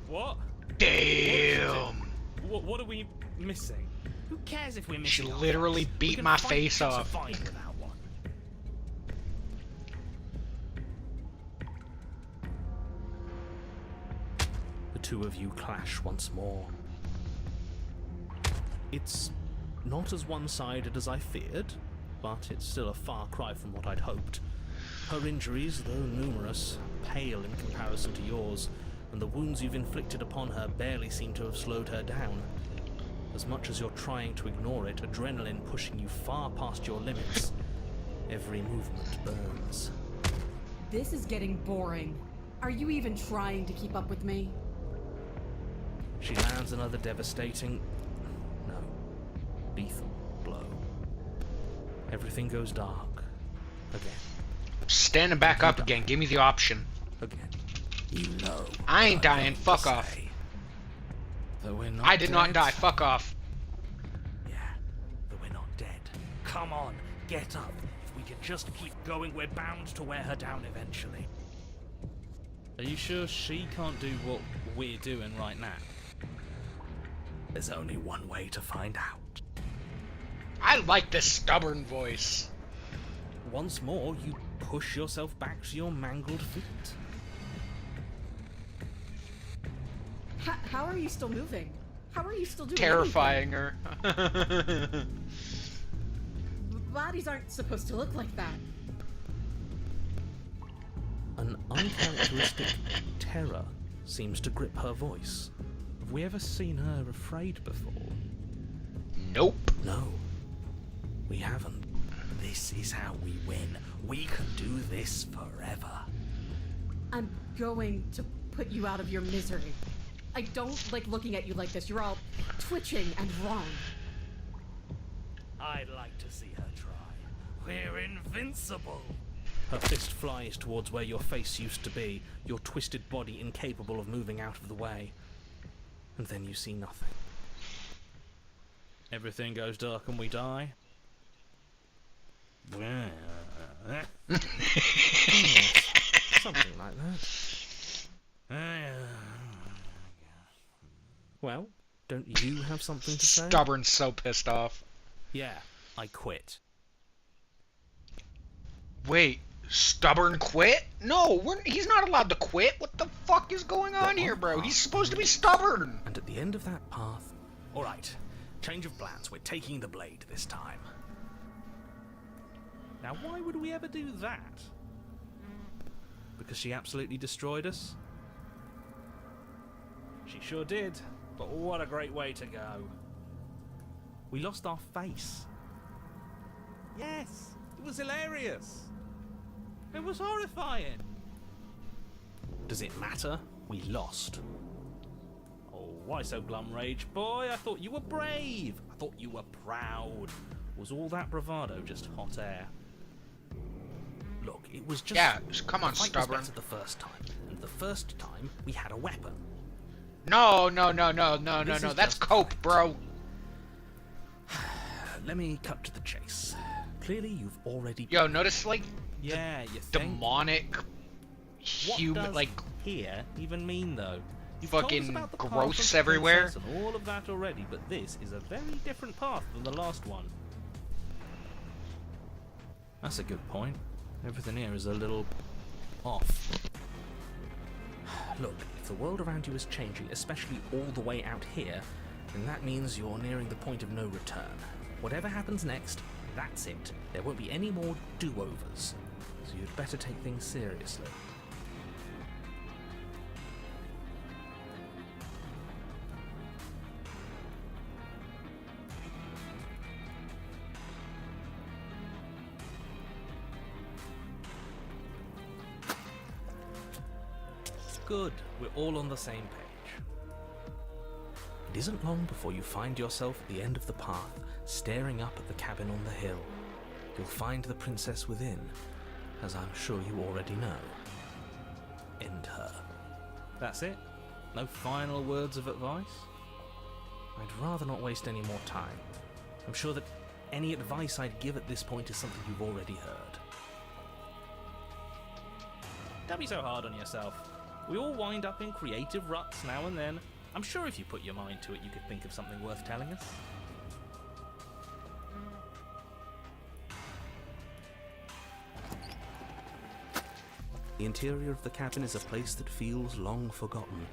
S5: What?
S10: Damn.
S5: What are we missing?
S3: Who cares if we're
S10: She
S3: missing?
S10: literally
S3: We
S10: beat
S3: can
S10: my
S3: fight
S10: face
S3: just
S10: off.
S3: fine without one. The two of you clash once more. It's not as one-sided as I feared, but it's still a far cry from what I'd hoped. Her injuries, though numerous, pale in comparison to yours, and the wounds you've inflicted upon her barely seem to have slowed her down. As much as you're trying to ignore it, adrenaline pushing you far past your limits, every movement burns.
S4: This is getting boring. Are you even trying to keep up with me?
S3: She lands another devastating, no, lethal blow. Everything goes dark. Again.
S10: Standing back up again. Give me the option.
S3: Again.
S11: You know.
S10: I ain't dying. Fuck off.
S5: That we're not
S10: I did not
S5: dead?
S10: die. Fuck off.
S8: Yeah, but we're not dead. Come on, get up. If we can just keep going, we're bound to wear her down eventually.
S5: Are you sure she can't do what we're doing right now?
S8: There's only one way to find out.
S10: I like this stubborn voice.
S3: Once more, you push yourself back to your mangled feet.
S4: How are you still moving? How are you still doing
S10: Terrifying her.
S4: anything? Bodies aren't supposed to look like that.
S3: An uncharacteristic terror seems to grip her voice. Have we ever seen her afraid before?
S10: Nope.
S3: No, we haven't.
S8: This is how we win. We can do this forever.
S4: I'm going to put you out of your misery. I don't like looking at you like this. You're all twitching and wrong.
S8: I'd like to see her try. We're invincible.
S3: Her fist flies towards where your face used to be, your twisted body incapable of moving out of the way. And then you see nothing.
S5: Everything goes dark and we die?
S3: Yes, something like that. Well, don't you have something to say?
S10: Stubborn's so pissed off.
S3: Yeah, I quit.
S10: Wait, Stubborn quit? No, he's not allowed to quit. What the fuck is going on here, bro? He's supposed to be stubborn.
S3: And at the end of that path...
S8: Alright, change of plans. We're taking the blade this time.
S3: Now, why would we ever do that? Because she absolutely destroyed us? She sure did, but what a great way to go. We lost our face. Yes, it was hilarious. It was horrifying. Does it matter? We lost. Oh, why so glum, Rage Boy? I thought you were brave. I thought you were proud. Was all that bravado just hot air? Look, it was just...
S10: Yeah, come on,
S3: the fight
S10: Stubborn.
S3: was better the first time. And the first time, we had a weapon.
S10: No.
S3: This is
S10: That's
S3: just
S10: cope, bro.
S3: Let me cut to the chase. Clearly, you've already...
S10: Yo, notice, like,
S3: yeah, you think?
S10: demonic,
S3: What
S10: human,
S3: does
S10: like,
S3: here even mean, though? You've told us
S10: fucking
S3: about the path
S10: growths
S3: of the
S10: everywhere.
S3: princess and all of that already, but this is a very different path than the last one. That's a good point. Everything here is a little off. Look, if the world around you is changing, especially all the way out here, then that means you're nearing the point of no return. Whatever happens next, That's it. There won't be any more do-overs. So you'd better take things seriously. Good, we're all on the same page. It isn't long before you find yourself at the end of the path, staring up at the cabin on the hill. You'll find the princess within, as I'm sure you already know. End her. That's it? No final words of advice? I'd rather not waste any more time. I'm sure that any advice I'd give at this point is something you've already heard. Don't be so hard on yourself. We all wind up in creative ruts now and then. I'm sure if you put your mind to it, you could think of something worth telling us. The interior of the cabin is a place that feels long forgotten.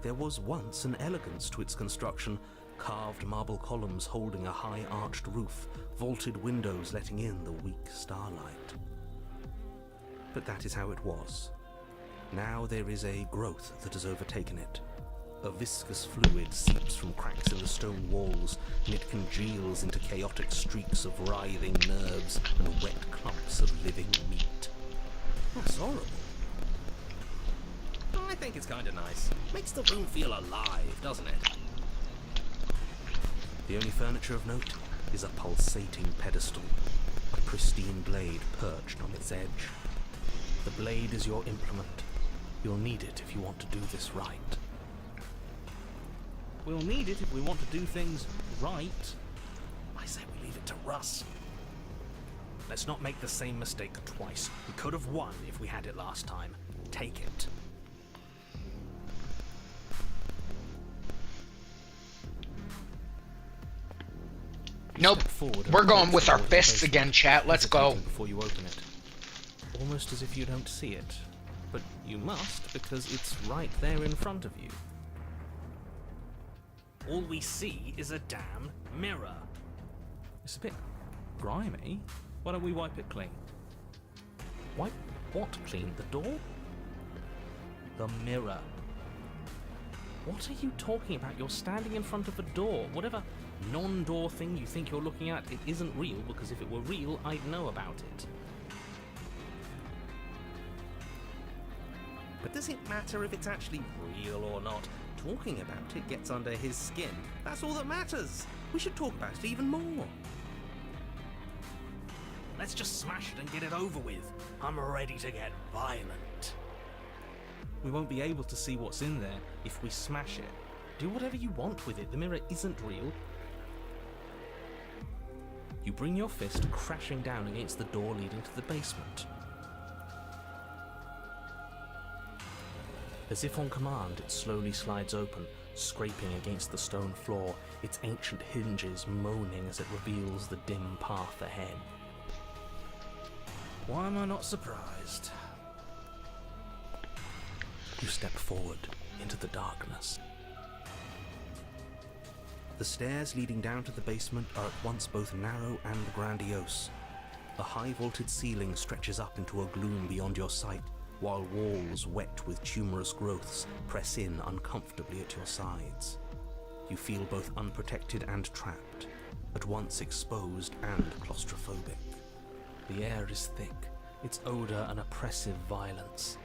S3: There was once an elegance to its construction, carved marble columns holding a high arched roof, vaulted windows letting in the weak starlight. But that is how it was. Now there is a growth that has overtaken it. A viscous fluid seeps from cracks in the stone walls, and it congeals into chaotic streaks of writhing nerves and wet clumps of living meat. That's horrible. I think it's kind of nice. Makes the room feel alive, doesn't it? The only furniture of note is a pulsating pedestal, a pristine blade perched on its edge. The blade is your implement. You'll need it if you want to do this right. We'll need it if we want to do things right. I say we leave it to Russ. Let's not make the same mistake twice. We could have won if we had it last time. Take it.
S10: Nope. We're going with our fists again, chat. Let's go.
S3: Before you open it. Almost as if you don't see it. But you must, because it's right there in front of you. All we see is a damn mirror. It's a bit grimy. Why don't we wipe it clean? Wipe what clean? The door? The mirror. What are you talking about? You're standing in front of a door. Whatever non-door thing you think you're looking at, it isn't real, because if it were real, I'd know about it. But does it matter if it's actually real or not? Talking about it gets under his skin. That's all that matters. We should talk about it even more.
S8: Let's just smash it and get it over with. I'm ready to get violent.
S3: We won't be able to see what's in there if we smash it. Do whatever you want with it. The mirror isn't real. You bring your fist crashing down against the door leading to the basement. As if on command, it slowly slides open, scraping against the stone floor, its ancient hinges moaning as it reveals the dim path ahead.
S8: Why am I not surprised?
S3: You step forward into the darkness. The stairs leading down to the basement are at once both narrow and grandiose. A high vaulted ceiling stretches up into a gloom beyond your sight, while walls wet with tumorous growths press in uncomfortably at your sides. You feel both unprotected and trapped, at once exposed and claustrophobic. The air is thick, its odor an oppressive violence,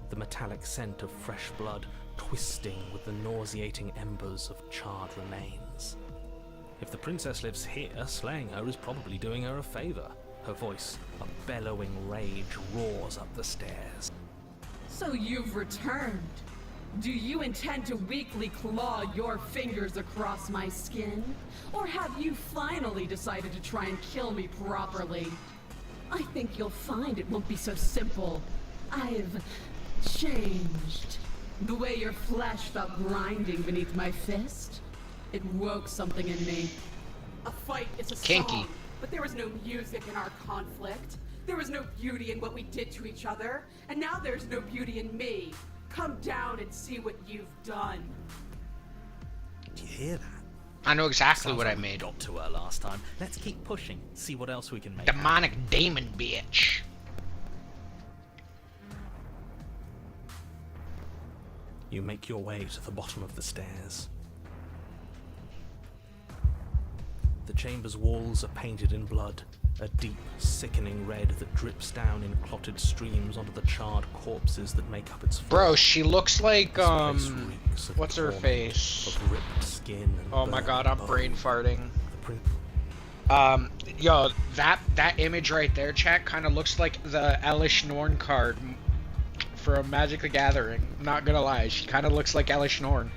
S3: the metallic scent of fresh blood twisting with the nauseating embers of charred remains. If the princess lives here, slaying her is probably doing her a favor. Her voice, a bellowing rage, roars up the stairs.
S7: So you've returned. Do you intend to weakly claw your fingers across my skin? Or have you finally decided to try and kill me properly? I think you'll find it won't be so simple. I've changed. The way your flesh felt grinding beneath my fist, it woke something in me. A fight is a
S10: Kinky.
S7: song, but there was no music in our conflict. There was no beauty in what we did to each other, and now there's no beauty in me. Come down and see what you've done.
S3: Do you hear that?
S10: I know exactly
S11: Sounds
S10: what
S11: like
S10: I
S11: we
S10: made.
S11: got to her last time. Let's keep pushing. See what else we can make.
S10: Demonic Damon bitch.
S3: You make your way to the bottom of the stairs. The chamber's walls are painted in blood, a deep, sickening red that drips down in clotted streams onto the charred corpses that make up its floor.
S10: Bro, she looks like,
S3: This place reeks of
S10: what's her
S3: torment,
S10: face?
S3: of ripped skin and
S10: Oh my
S3: burnt
S10: god, I'm
S3: bone.
S10: brain farting.
S3: The prin-
S10: Yo, that image right there, chat, kind of looks like the Elish Norn card from Magic the Gathering. I'm not gonna lie, she kind of looks like Elish Norn.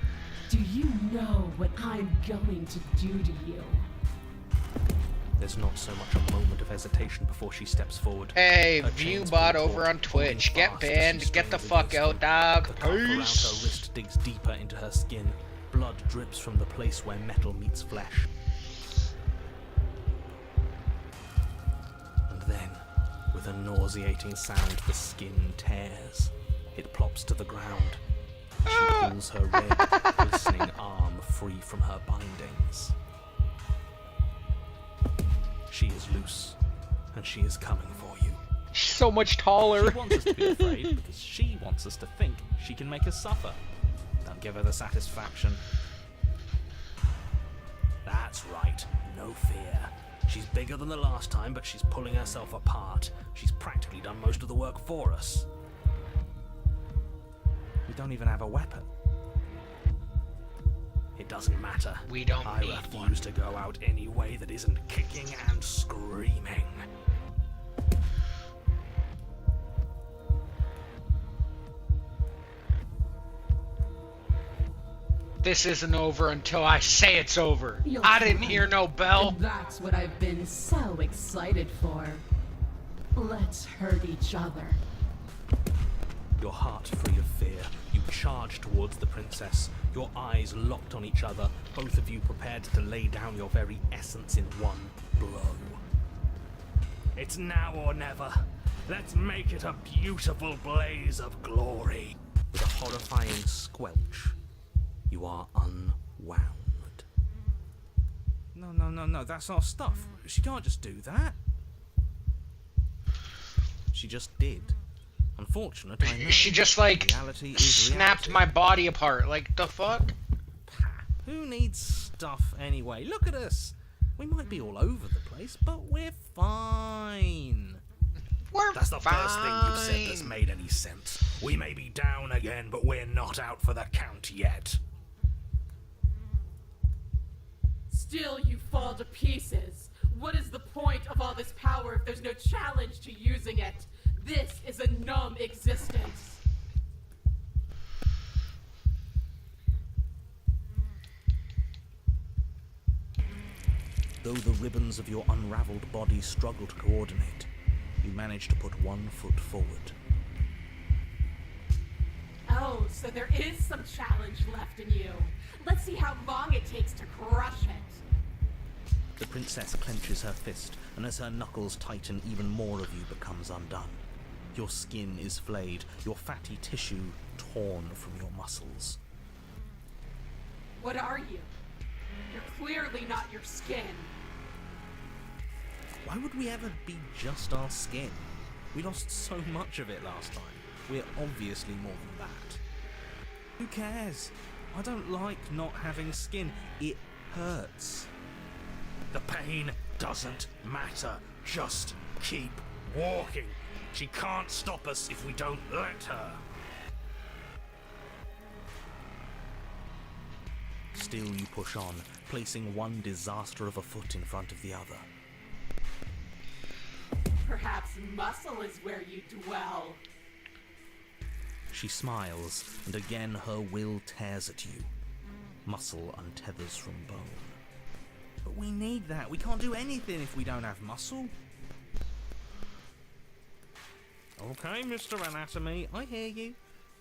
S7: Do you know what I'm going to do to you?
S3: There's not so much a moment of hesitation before she steps forward.
S10: Hey,
S3: Her chains
S10: ViewBot
S3: pull
S10: over
S3: taut,
S10: on Twitch,
S3: holding
S10: get
S3: fast as
S10: banned,
S3: she
S10: get the
S3: strains
S10: fuck
S3: against
S10: out,
S3: them.
S10: dog.
S3: The cuff around her
S10: Peace.
S3: wrist digs deeper into her skin. Blood drips from the place where metal meets flesh. And then, with a nauseating sound, the skin tears. It plops to the ground. She pulls her red, glistening arm free from her bindings. She is loose, and she is coming for you.
S10: She's so much taller.
S3: She wants us to be afraid because she wants us to think she can make us suffer. Don't give her the satisfaction. That's right, no fear. She's bigger than the last time, but she's pulling herself apart. She's practically done most of the work for us. We don't even have a weapon. It doesn't matter.
S10: We don't
S3: I
S10: need
S3: refuse to go out any way that isn't kicking and screaming.
S10: This isn't over until I say it's over.
S7: You're
S10: I didn't
S7: right.
S10: hear no bell.
S7: And that's what I've been so excited for. Let's hurt each other.
S3: Your heart free of fear, you charge towards the princess, your eyes locked on each other, both of you prepared to lay down your very essence in one blow.
S8: It's now or never. Let's make it a beautiful blaze of glory.
S3: With a horrifying squelch, you are unwound.
S5: No, that's our stuff. She can't just do that.
S3: She just did. Unfortunate, I know.
S10: She just like
S3: Reality is
S10: snapped
S3: reality.
S10: my body apart. Like, the fuck?
S3: Who needs stuff anyway? Look at us. We might be all over the place, but we're fine.
S10: We're
S8: That's the
S10: fine.
S8: first thing you've said that's made any sense. We may be down again, but we're not out for the count yet.
S7: Still, you fall to pieces. What is the point of all this power if there's no challenge to using it? This is a numb existence.
S3: Though the ribbons of your unraveled body struggle to coordinate, you manage to put one foot forward.
S7: Oh, so there is some challenge left in you. Let's see how long it takes to crush it.
S3: The princess clenches her fist, and as her knuckles tighten, even more of you becomes undone. Your skin is flayed, your fatty tissue torn from your muscles.
S7: What are you? You're clearly not your skin.
S3: Why would we ever be just our skin? We lost so much of it last time. We're obviously more than that.
S5: Who cares? I don't like not having skin. It hurts.
S8: The pain doesn't matter. Just keep walking. She can't stop us if we don't let her.
S3: Still you push on, placing one disaster of a foot in front of the other.
S7: Perhaps muscle is where you dwell.
S3: She smiles, and again her will tears at you. Muscle untethers from bone.
S5: But we need that. We can't do anything if we don't have muscle.
S3: Okay, Mr. Anatomy, I hear you.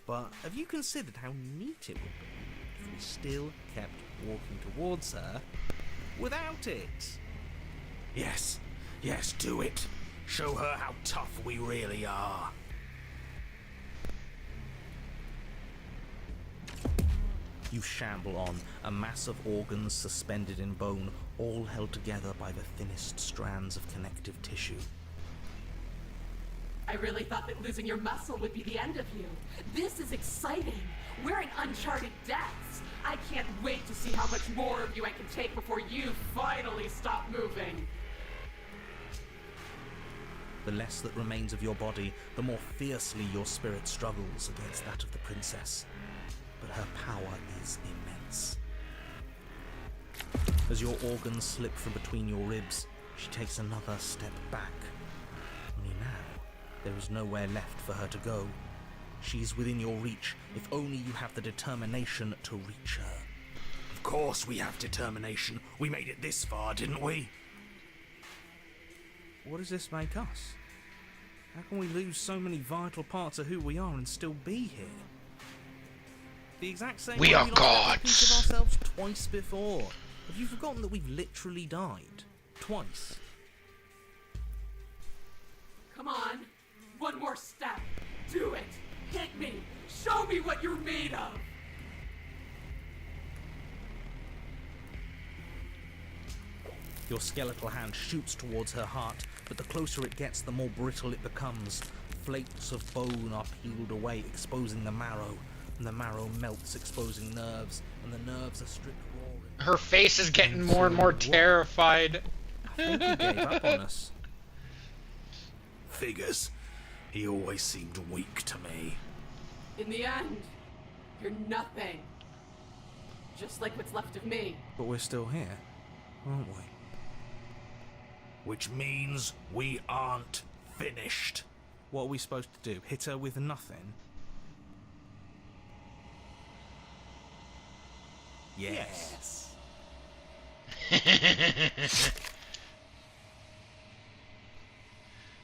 S3: But have you considered how neat it would be if we still kept walking towards her without it?
S8: Yes, do it. Show her how tough we really are.
S3: You shamble on, a mass of organs suspended in bone, all held together by the thinnest strands of connective tissue.
S7: I really thought that losing your muscle would be the end of you. This is exciting. We're in uncharted depths. I can't wait to see how much more of you I can take before you finally stop moving.
S3: The less that remains of your body, the more fiercely your spirit struggles against that of the princess. But her power is immense. As your organs slip from between your ribs, she takes another step back. Only now, there is nowhere left for her to go. She is within your reach, if only you have the determination to reach her.
S8: Of course we have determination. We made it this far, didn't we?
S3: What does this make us? How can we lose so many vital parts of who we are and still be here? The exact same
S10: We
S3: way
S10: are
S3: we lost a piece of
S10: gods.
S3: ourselves twice before. Have you forgotten that we've literally died? Twice.
S7: Come on. One more step. Do it. Hit me. Show me what you're made of.
S3: Your skeletal hand shoots towards her heart, but the closer it gets, the more brittle it becomes. Flakes of bone are peeled away, exposing the marrow, and the marrow melts, exposing nerves, and the nerves are stripped raw.
S10: Her face is getting more and more terrified.
S3: I think he gave up on us.
S8: Figures. He always seemed weak to me.
S7: In the end, you're nothing. Just like what's left of me.
S3: But we're still here, aren't we?
S8: Which means we aren't finished.
S3: What are we supposed to do? Hit her with nothing? Yes.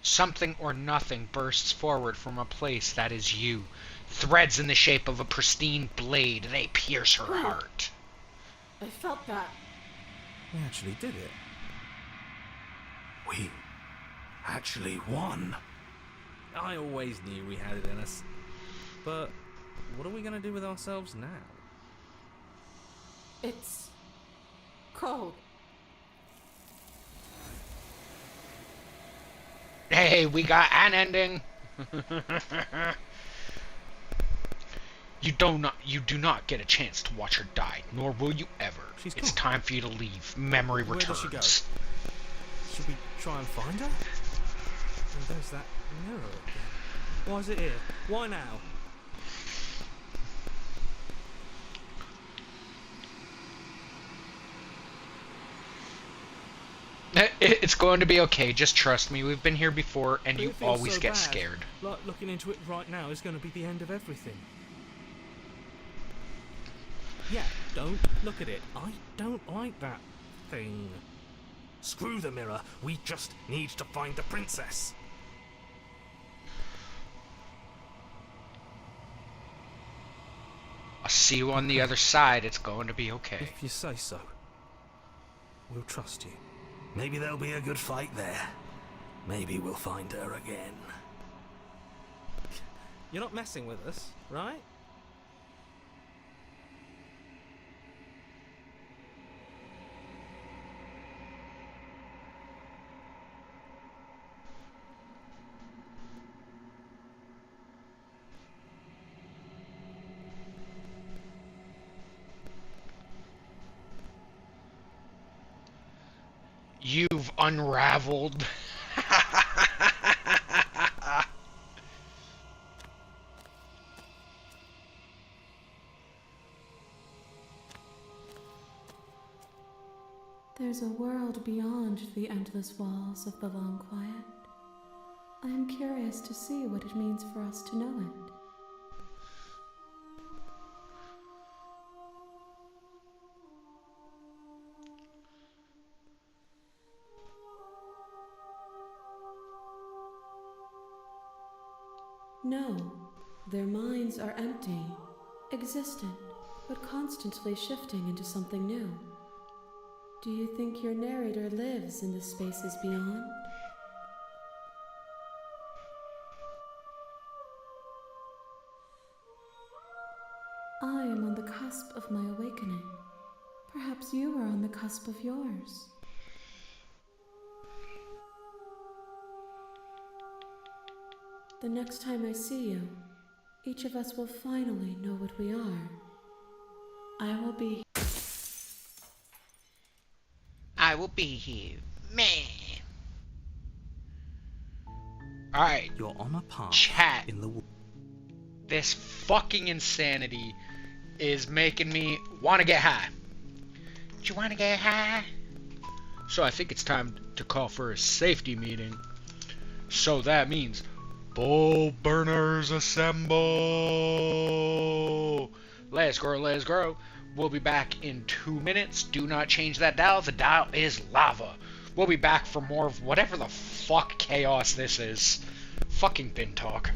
S10: Something or nothing bursts forward from a place that is you. Threads in the shape of a pristine blade, they pierce her heart.
S7: I felt that.
S3: We actually did it.
S8: We actually won.
S3: I always knew we had it in us. But what are we going to do with ourselves now?
S7: It's cold.
S10: Hey, we got an ending. You do not get a chance to watch her die, nor will you ever.
S3: She's
S10: It's
S3: gone.
S10: time for you to leave. Memory
S3: Where
S10: returns.
S3: does she go? Should we try and find her? And there's that mirror again. Why is it here? Why now?
S10: It's going to be okay. Just trust me. We've been here before, and
S3: But
S10: you
S3: it feels
S10: always
S3: so
S10: get
S3: bad.
S10: scared.
S3: Like looking into it right now is going to be the end of everything. Yeah, don't look at it. I don't like that thing.
S8: Screw the mirror. We just need to find the princess.
S10: I'll see you on the other side. It's going to be okay.
S3: If you say so, we'll trust you.
S8: Maybe there'll be a good fight there. Maybe we'll find her again.
S3: You're not messing with us, right?
S10: You've unraveled.
S12: There's a world beyond the endless walls of the long quiet. I am curious to see what it means for us to know it. No, their minds are empty, existent, but constantly shifting into something new. Do you think your narrator lives in the spaces beyond? I am on the cusp cusp of my awakening. Perhaps you are on the cusp of yours. The next time I see you, each of us will finally know what we are. I will be
S10: here, man. Alright.
S3: You're on a path
S10: Chat.
S3: in the
S10: This fucking insanity is making me want to get high. Do you want to get high? So I think it's time to call for a safety meeting. So that means bull burners assemble. Let's grow. We'll be back in 2 minutes. Do not change that dial. The dial is lava. We'll be back for more of whatever the fuck chaos this is. Fucking bin talk.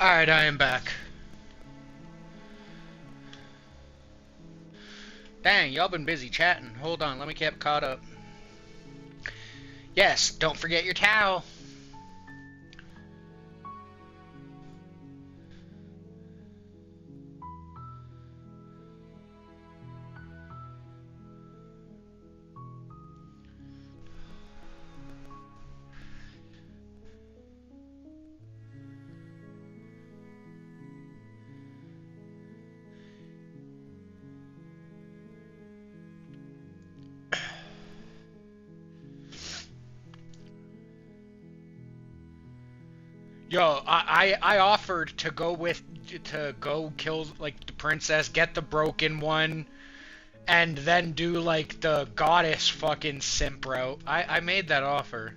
S10: Alright, I am back. Dang, y'all been busy chatting. Hold on, let me get caught up. Yes, don't forget your towel. Yo, I offered to go kill like the princess, get the broken one, and then do like the goddess fucking simp route. I made that offer.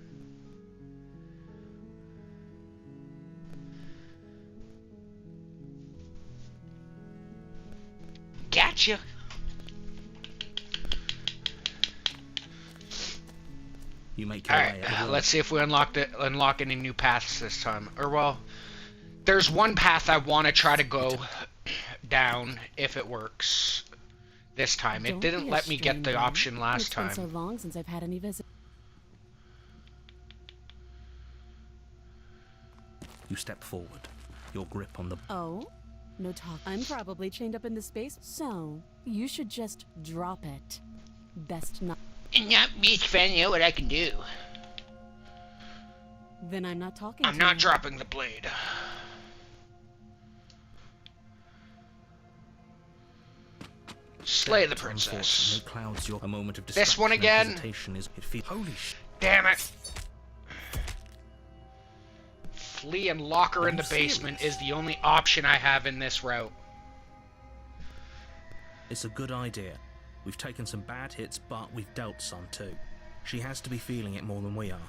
S10: Gotcha.
S3: You make your way.
S10: Alright, let's see if we unlock any new paths this time. Or, well, there's one path I want to try to go down if it works this time. It didn't let me get the option last time.
S4: It's been so long since I've had any visit.
S3: You step forward, your grip on the...
S4: Oh? No talk. I'm probably chained up in the space, so you should just drop it. Best not...
S10: Not me, fan, you know what I can do.
S4: Then I'm not talking
S10: I'm not dropping the blade. Slay the princess.
S3: Clouds your a moment of
S10: this one again?
S3: Holy shit.
S10: Damn it. Flee and lock her in the basement is the only option I have in this route.
S3: It's a good idea. We've taken some bad hits, but we've dealt some too. She has to be feeling it more than we are.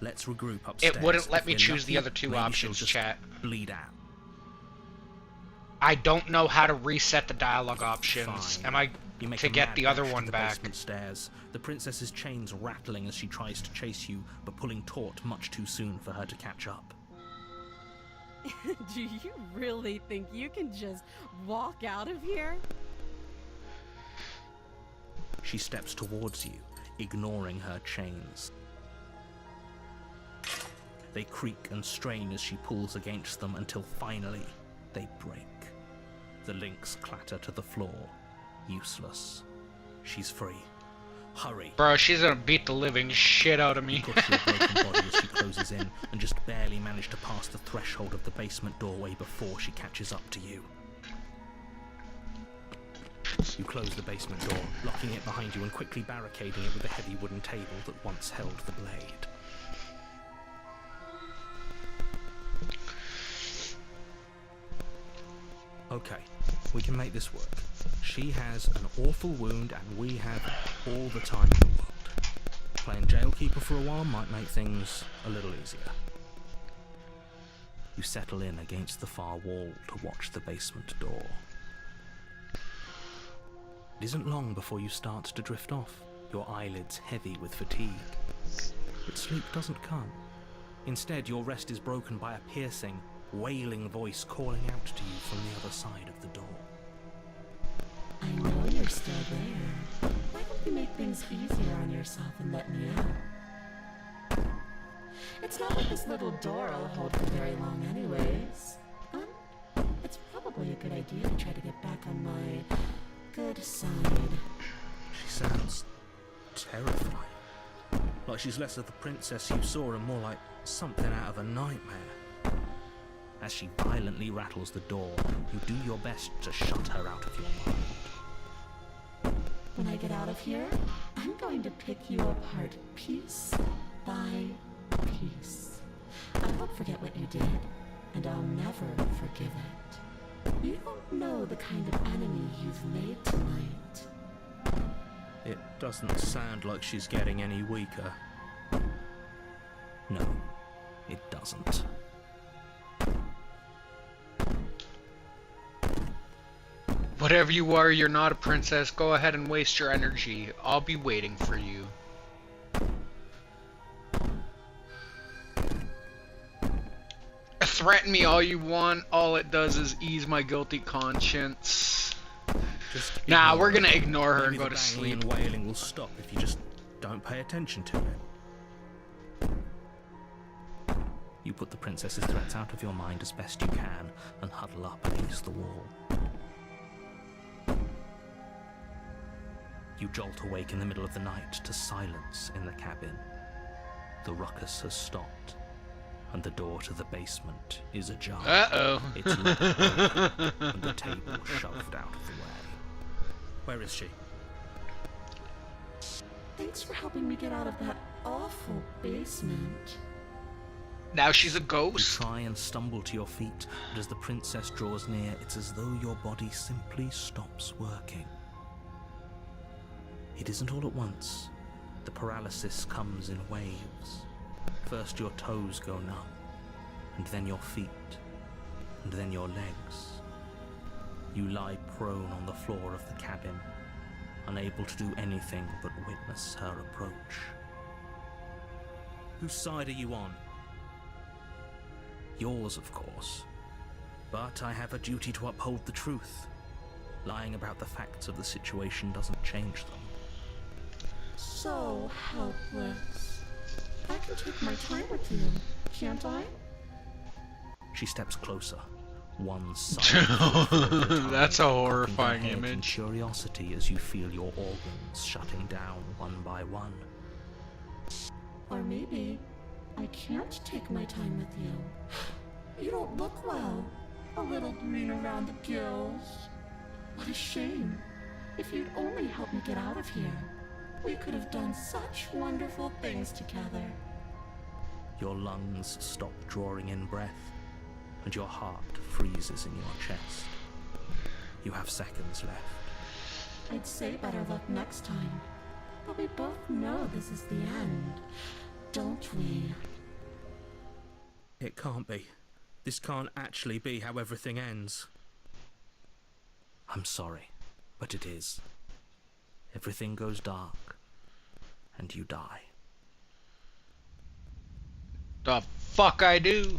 S3: Let's regroup upstairs.
S10: It wouldn't let me choose the other two options, chat.
S3: Bleed out.
S10: I don't know how to reset the dialogue options.
S3: Fine.
S10: Am I to get the other one back?
S3: Basement stairs. The princess's chains rattling as she tries to chase you, but pulling taut much too soon for her to catch up.
S4: Do you really think you can just walk out of here?
S3: She steps towards you, ignoring her chains. They creak and strain as she pulls against them until finally they break. The links clatter to the floor. Useless. She's free. Hurry.
S10: Bro, she's gonna beat the living shit out of me.
S3: You push your broken body as she closes in and just barely manage to pass the threshold of the basement doorway before she catches up to you. You close the basement door, locking it behind you and quickly barricading it with the heavy wooden table that once held the blade. Okay, we can make this work. She has an awful wound and we have all the time in the world. Playing jailkeeper for a while might make things a little easier. You settle in against the far wall to watch the basement door. It isn't long before you start to drift off, your eyelids heavy with fatigue. But sleep doesn't come. Instead, your rest is broken by a piercing, wailing voice calling out to you from the other side of the door.
S7: I know you're still there. Why don't you make things easier on yourself and let me out? It's not like this little door will hold for very long anyways. It's probably a good idea to try to get back on my good side.
S3: She sounds terrifying. Like she's less of the princess you saw and more like something out of a nightmare. As she violently rattles the door, you do your best to shut her out of your mind.
S7: When I get out of here, I'm going to pick you apart piece by piece. I won't forget what you did, and I'll never forgive it. You don't know the kind of enemy you've made tonight.
S3: It doesn't sound like she's getting any weaker. No, it doesn't.
S10: Whatever you are, you're not a princess. Go ahead and waste your energy. I'll be waiting for you. threaten me all you want. All it does is ease my guilty conscience. Nah, we're gonna ignore her and go to sleep.
S3: The banging and wailing will stop if you just don't pay attention to it. You put the princess's threats out of your mind as best you can and huddle up against the wall. You jolt awake in the middle of the night to silence in the cabin. The ruckus has stopped, and the door to the basement is ajar.
S10: Uh-oh.
S3: It's locked open, and the table shoved out of the way. Where is she?
S7: Thanks for helping me get out of that awful basement.
S10: Now she's a
S3: You
S10: ghost.
S3: try and stumble to your feet, but as the princess draws near, it's as though your body simply stops working. It isn't all at once. The paralysis comes in waves. First your toes go numb, and then your feet, and then your legs. You lie prone on the floor of the cabin, unable to do anything but witness her approach. Whose side are you on? Yours, of course. But I have a duty to uphold the truth. Lying about the facts of the situation doesn't change them.
S7: So helpless. I can take my time with you, can't I?
S3: She steps closer, one side.
S10: That's a horrifying
S3: In
S10: image.
S3: curiosity as you feel your organs shutting down one by one.
S7: Or maybe I can't take my time with you. You don't look well. A little green around the gills. What a shame. If you'd only helped me get out of here, we could have done such wonderful things together.
S3: Your lungs stop drawing in breath, and your heart freezes in your chest. You have seconds left.
S7: I'd say better luck next time. But we both know this is the end, don't we?
S3: It can't be. This can't actually be how everything ends. I'm sorry, but it is. Everything goes dark, and you die.
S10: The fuck I do?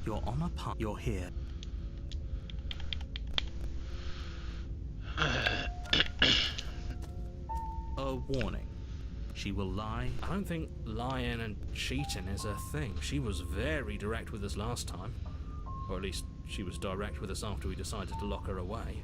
S3: You're on a path. You're here. A warning. She will lie.
S9: I don't think lying and cheating is a thing. She was very direct with us last time. Or at least she was direct with us after we decided to lock her away.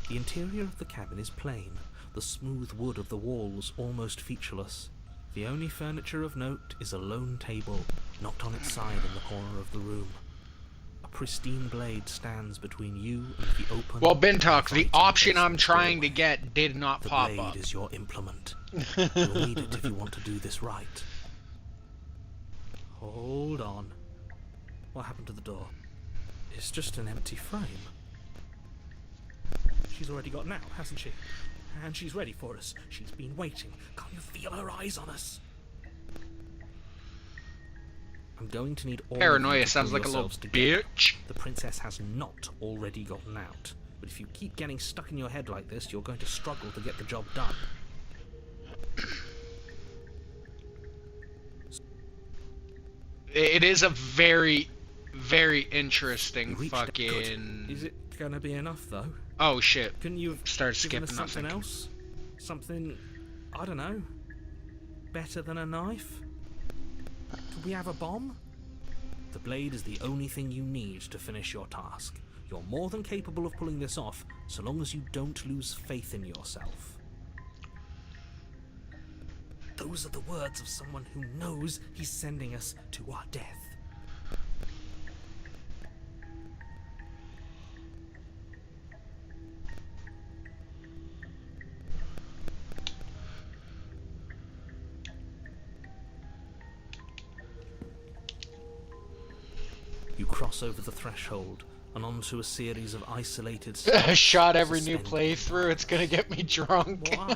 S3: The interior of the cabin is plain, the smooth wood of the walls almost featureless. The only furniture of note is a lone table, knocked on its side in the corner of the room. A pristine blade stands between you and the open...
S10: Well, Bintox, the option I'm trying to get did not pop
S3: The
S10: up.
S3: blade is your implement. You'll need it if you want to do this right. Hold on. What happened to the door?
S9: It's just an empty frame.
S3: She's already gotten out, hasn't she? And she's ready for us. She's been waiting. Can't you feel her eyes on us? I'm going to need all
S10: Paranoia
S3: of you to
S10: sounds
S3: pull
S10: like a little
S3: yourselves together.
S10: bitch.
S3: The princess has not already gotten out. But if you keep getting stuck in your head like this, you're going to struggle to get the job done.
S10: It is a very, very interesting
S3: You reached
S10: fucking...
S3: Is it gonna be enough, though?
S10: Oh shit.
S3: Couldn't you have
S10: Start
S3: given
S10: skipping
S3: us
S10: that
S3: something
S10: thing.
S3: else? Something, I don't know, better than a knife? Could we have a bomb? The blade is the only thing you need to finish your task. You're more than capable of pulling this off, so long as you don't lose faith in yourself. Those are the words of someone who knows he's sending us to our death. You cross over the threshold and onto a series of isolated steps.
S10: Shot every new
S3: suspended.
S10: playthrough, it's gonna get me drunk.
S3: Why?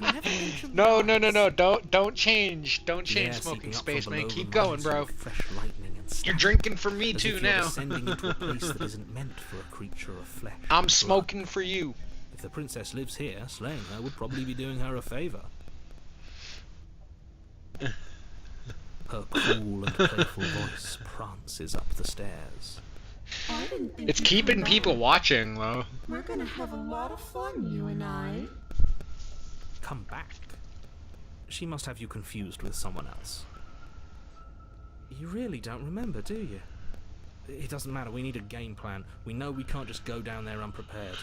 S3: You never mentioned
S10: No,
S3: that.
S10: don't change. Don't
S3: The
S10: change
S3: air
S10: smoking
S3: seeping up
S10: space,
S3: from
S10: man.
S3: below
S10: Keep
S3: reminds
S10: going,
S3: you
S10: bro.
S3: of fresh lightning and its
S10: You're
S3: stab,
S10: drinking for me
S3: as
S10: too
S3: if you're
S10: now.
S3: descending into a place that isn't meant for a creature of flesh.
S10: I'm
S3: and
S10: smoking for you.
S3: blood. If the princess lives here, slaying her would probably be doing her a favor. Her cool and playful voice prances up the stairs.
S4: I didn't think
S10: It's
S4: you'd
S10: keeping
S4: come
S10: people
S4: back.
S10: watching, though.
S4: We're gonna have a lot of fun, you and I.
S3: Come back. She must have you confused with someone else. You really don't remember, do you? It doesn't matter, we need a game plan. We know we can't just go down there unprepared.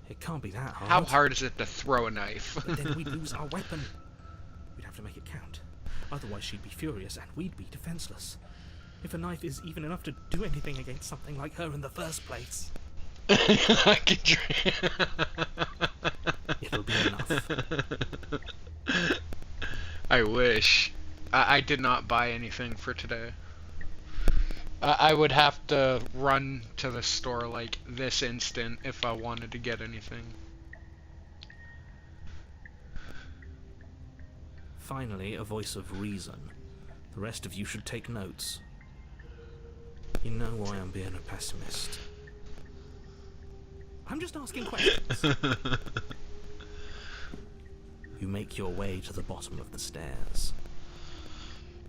S3: It can't be that hard.
S10: How hard is it to throw a knife?
S3: But then we'd lose our weapon. We'd have to make it count. Otherwise she'd be furious and we'd be defenseless. If a knife is even enough to do anything against something like her in the first place.
S10: I can drink.
S3: It'll be enough.
S10: I wish. I did not buy anything for today. I would have to run to the store like this instant if I wanted to get anything.
S3: Finally, a voice of reason. The rest of you should take notes. You know why I'm being a pessimist. I'm just asking questions. You make your way to the bottom of the stairs.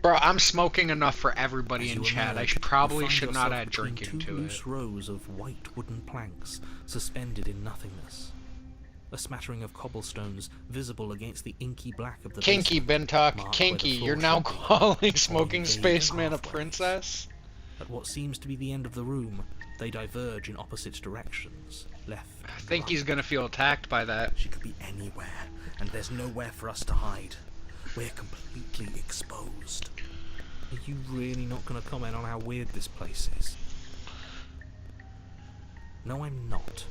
S10: Bro, I'm smoking enough for everybody
S3: As
S10: in
S3: you
S10: chat.
S3: emerge,
S10: I probably
S3: you find
S10: should not
S3: yourself
S10: add
S3: between
S10: drinking
S3: two
S10: to
S3: loose
S10: it.
S3: rows of white wooden planks suspended in nothingness. A smattering of cobblestones visible against the inky black of the
S10: Kinky,
S3: basement,
S10: Bentalk,
S3: mark
S10: kinky.
S3: where the
S10: You're
S3: floor
S10: now
S3: should be,
S10: calling
S3: pointing
S10: Smoking
S3: vague
S10: Spaceman a
S3: pathways.
S10: princess?
S3: At what seems to be the end of the room, they diverge in opposite directions, left.
S10: I think he's gonna feel attacked by that.
S3: She could be anywhere, and there's nowhere for us to hide. We're completely exposed. Are you really not going to comment on how weird this place is? No, I'm not.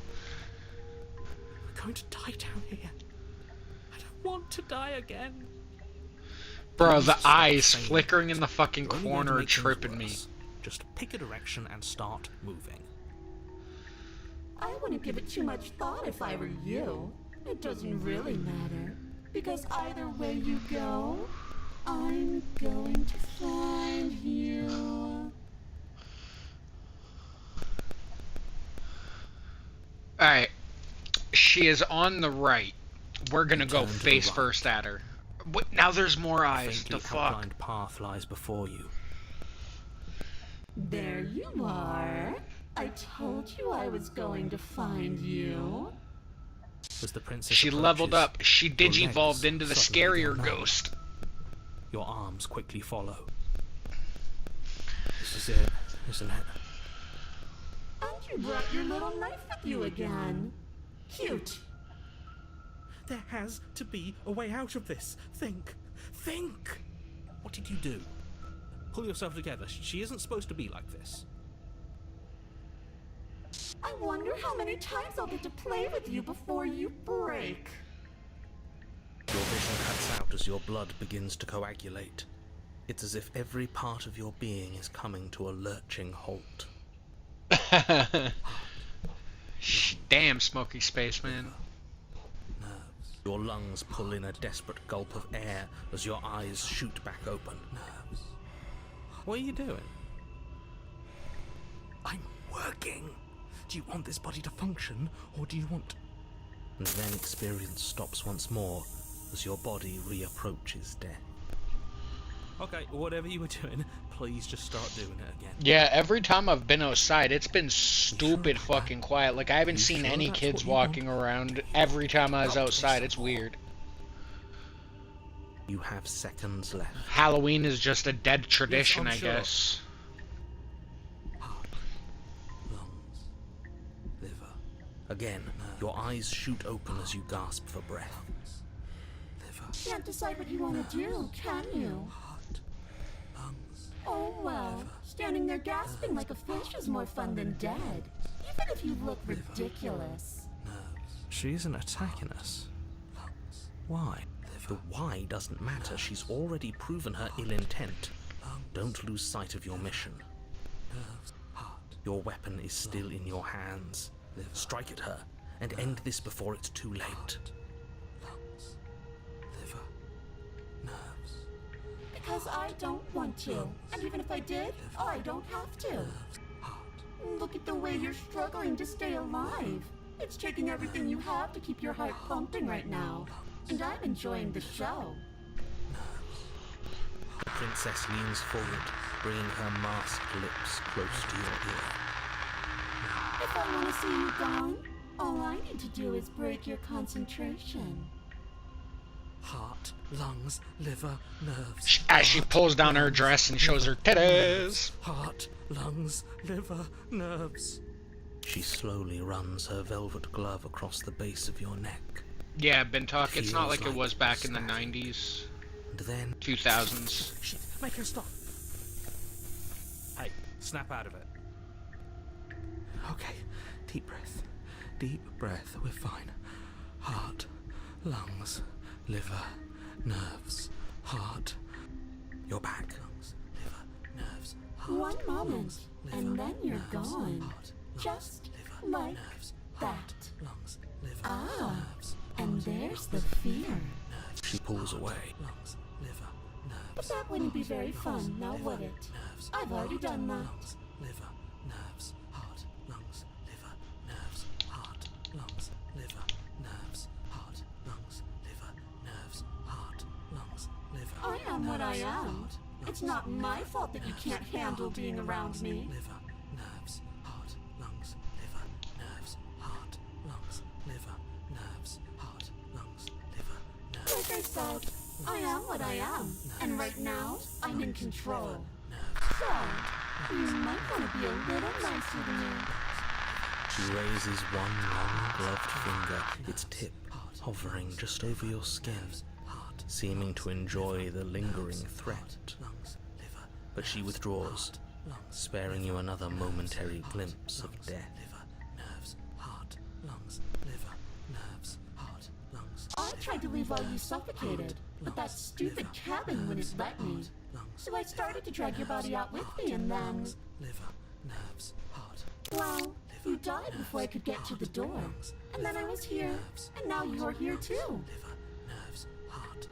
S3: We're going to die down here. I don't want to die again.
S10: Bro,
S3: Please
S10: the
S3: stop
S10: eyes
S3: saying
S10: flickering
S3: that.
S10: in the fucking
S3: You're only going to
S10: corner are
S3: make things
S10: tripping me.
S3: worse. Just pick a direction and start moving.
S4: I wouldn't give it too much thought if I were you. It doesn't really matter. Because either way you go, I'm going to find you.
S10: Alright. She is on the right. We're gonna go
S3: Turn to the
S10: face
S3: right.
S10: first at her. What? Now there's more
S3: A
S10: eyes.
S3: faintly
S10: The fuck?
S3: outlined path lies before you.
S4: There you are. I told you I was going to find you.
S3: As the princess
S10: She leveled
S3: approaches,
S10: up. She
S3: your
S10: digivolved
S3: legs
S10: into the
S3: suddenly go
S10: scarier
S3: numb.
S10: ghost.
S3: Your arms quickly follow. This is it, isn't it?
S4: And you brought your little knife with you again. Cute.
S3: There has to be a way out of this. Think. Think! What did you do? Pull yourself together. She isn't supposed to be like this.
S4: I wonder how many times I'll get to play with you before you break.
S3: Your vision cuts out as your blood begins to coagulate. It's as if every part of your being is coming to a lurching halt.
S10: Damn, Smoky Spaceman.
S3: Nerves. Your lungs pull in a desperate gulp of air as your eyes shoot back open. Nerves. What are you doing? I'm working. Do you want this body to function, or do you want... And then experience stops once more as your body reapproaches death. Okay, whatever you were doing, please just start doing it again.
S10: Yeah, every time I've been outside, it's been stupid fucking quiet. Like, I haven't seen
S3: sure
S10: any
S3: that's
S10: kids
S3: what you
S10: walking around every time I was outside. It's weird.
S3: You have seconds left.
S10: Halloween is just a dead tradition,
S3: I'm
S10: I
S3: sure.
S10: guess.
S3: Heart, lungs, liver. Again, your eyes shoot open as you gasp for breath. Liver,
S4: Can't decide what you want to do, can you?
S3: heart, lungs.
S4: Oh well, standing there gasping like a fish is more fun than dead. Even if you look ridiculous.
S3: She isn't attacking us. Why? The why doesn't matter. She's already proven her ill intent. Don't lose sight of your mission. Your weapon is still in your hands. Strike at her and end this before it's too late.
S4: Because I don't want to. And even if I did, I don't have to. Look at the way you're struggling to stay alive. It's taking everything you have to keep your heart pumping right now. And I'm enjoying the show.
S3: The princess leans forward, bringing her masked lips close to your ear.
S4: If I want to see you gone, all I need to do is break your concentration.
S3: Heart, lungs, liver, nerves.
S10: As she pulls down her dress and shows her titties.
S3: Heart, lungs, liver, nerves. She slowly runs her velvet glove across the base of your neck.
S10: Yeah, Bintalk, it's not
S3: Feels
S10: like it was back in the
S3: static.
S10: 90s.
S3: And then
S10: 2000s.
S3: shit, make her stop. Hey, snap out of it. Okay, deep breath. Deep breath, we're fine. Heart, lungs, liver, nerves, heart. You're back. Lungs, liver, nerves, heart.
S4: One moment,
S3: lungs, liver,
S4: and then you're
S3: nerves,
S4: gone.
S3: heart, lungs,
S4: Just
S3: liver,
S4: like
S3: nerves,
S4: that.
S3: heart, lungs, liver,
S4: Ah,
S3: nerves,
S4: and
S3: lungs,
S4: there's the
S3: liver,
S4: fear.
S3: nerves, she pulls away. Lungs, liver,
S4: But
S3: nerves.
S4: that wouldn't be very
S3: heart,
S4: fun, now
S3: liver,
S4: would it?
S3: nerves,
S4: I've already
S3: heart,
S4: done that.
S3: Lungs, liver, nerves, heart, lungs, liver, nerves, heart, lungs, liver, nerves, heart, lungs, liver, nerves, heart, lungs, liver.
S4: I am what I am.
S3: Heart,
S4: It's
S3: lungs,
S4: not my
S3: liver,
S4: fault that you can't
S3: nerves,
S4: handle
S3: heart,
S4: being around
S3: lungs,
S4: me.
S3: Liver, nerves, heart, lungs, liver, nerves, heart, lungs, liver, nerves, heart, lungs, liver, nerves.
S4: Like I said, I am what I am. And right now, I'm in control. So, you might want to be a little nicer to me.
S3: She raises one long gloved finger, its tip hovering just over your skin, seeming to enjoy the lingering threat. But she withdraws, sparing you another momentary glimpse of death.
S4: I tried to leave while you suffocated, but that stupid cabin wouldn't let me. So I started to drag your body out with me, and then... Well, you died before I could get to the door. And then I was here, and now you're here too.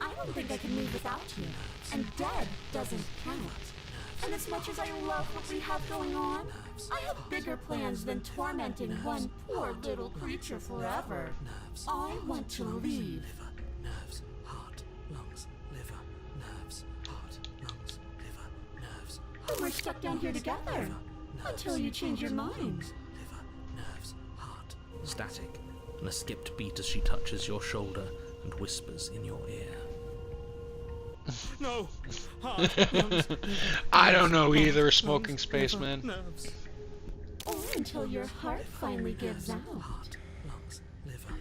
S4: I don't think I can leave without you, and dead doesn't count. And as much as I love what we have going on, I have bigger plans than tormenting one poor little creature forever. I want to leave. And we're stuck down here together until you change your mind.
S3: Static, and a skipped beat as she touches your shoulder and whispers in your ear. No! Heart, lungs,
S10: I don't know either, Smoking Spaceman.
S3: nerves.
S4: Or until your heart finally gives out.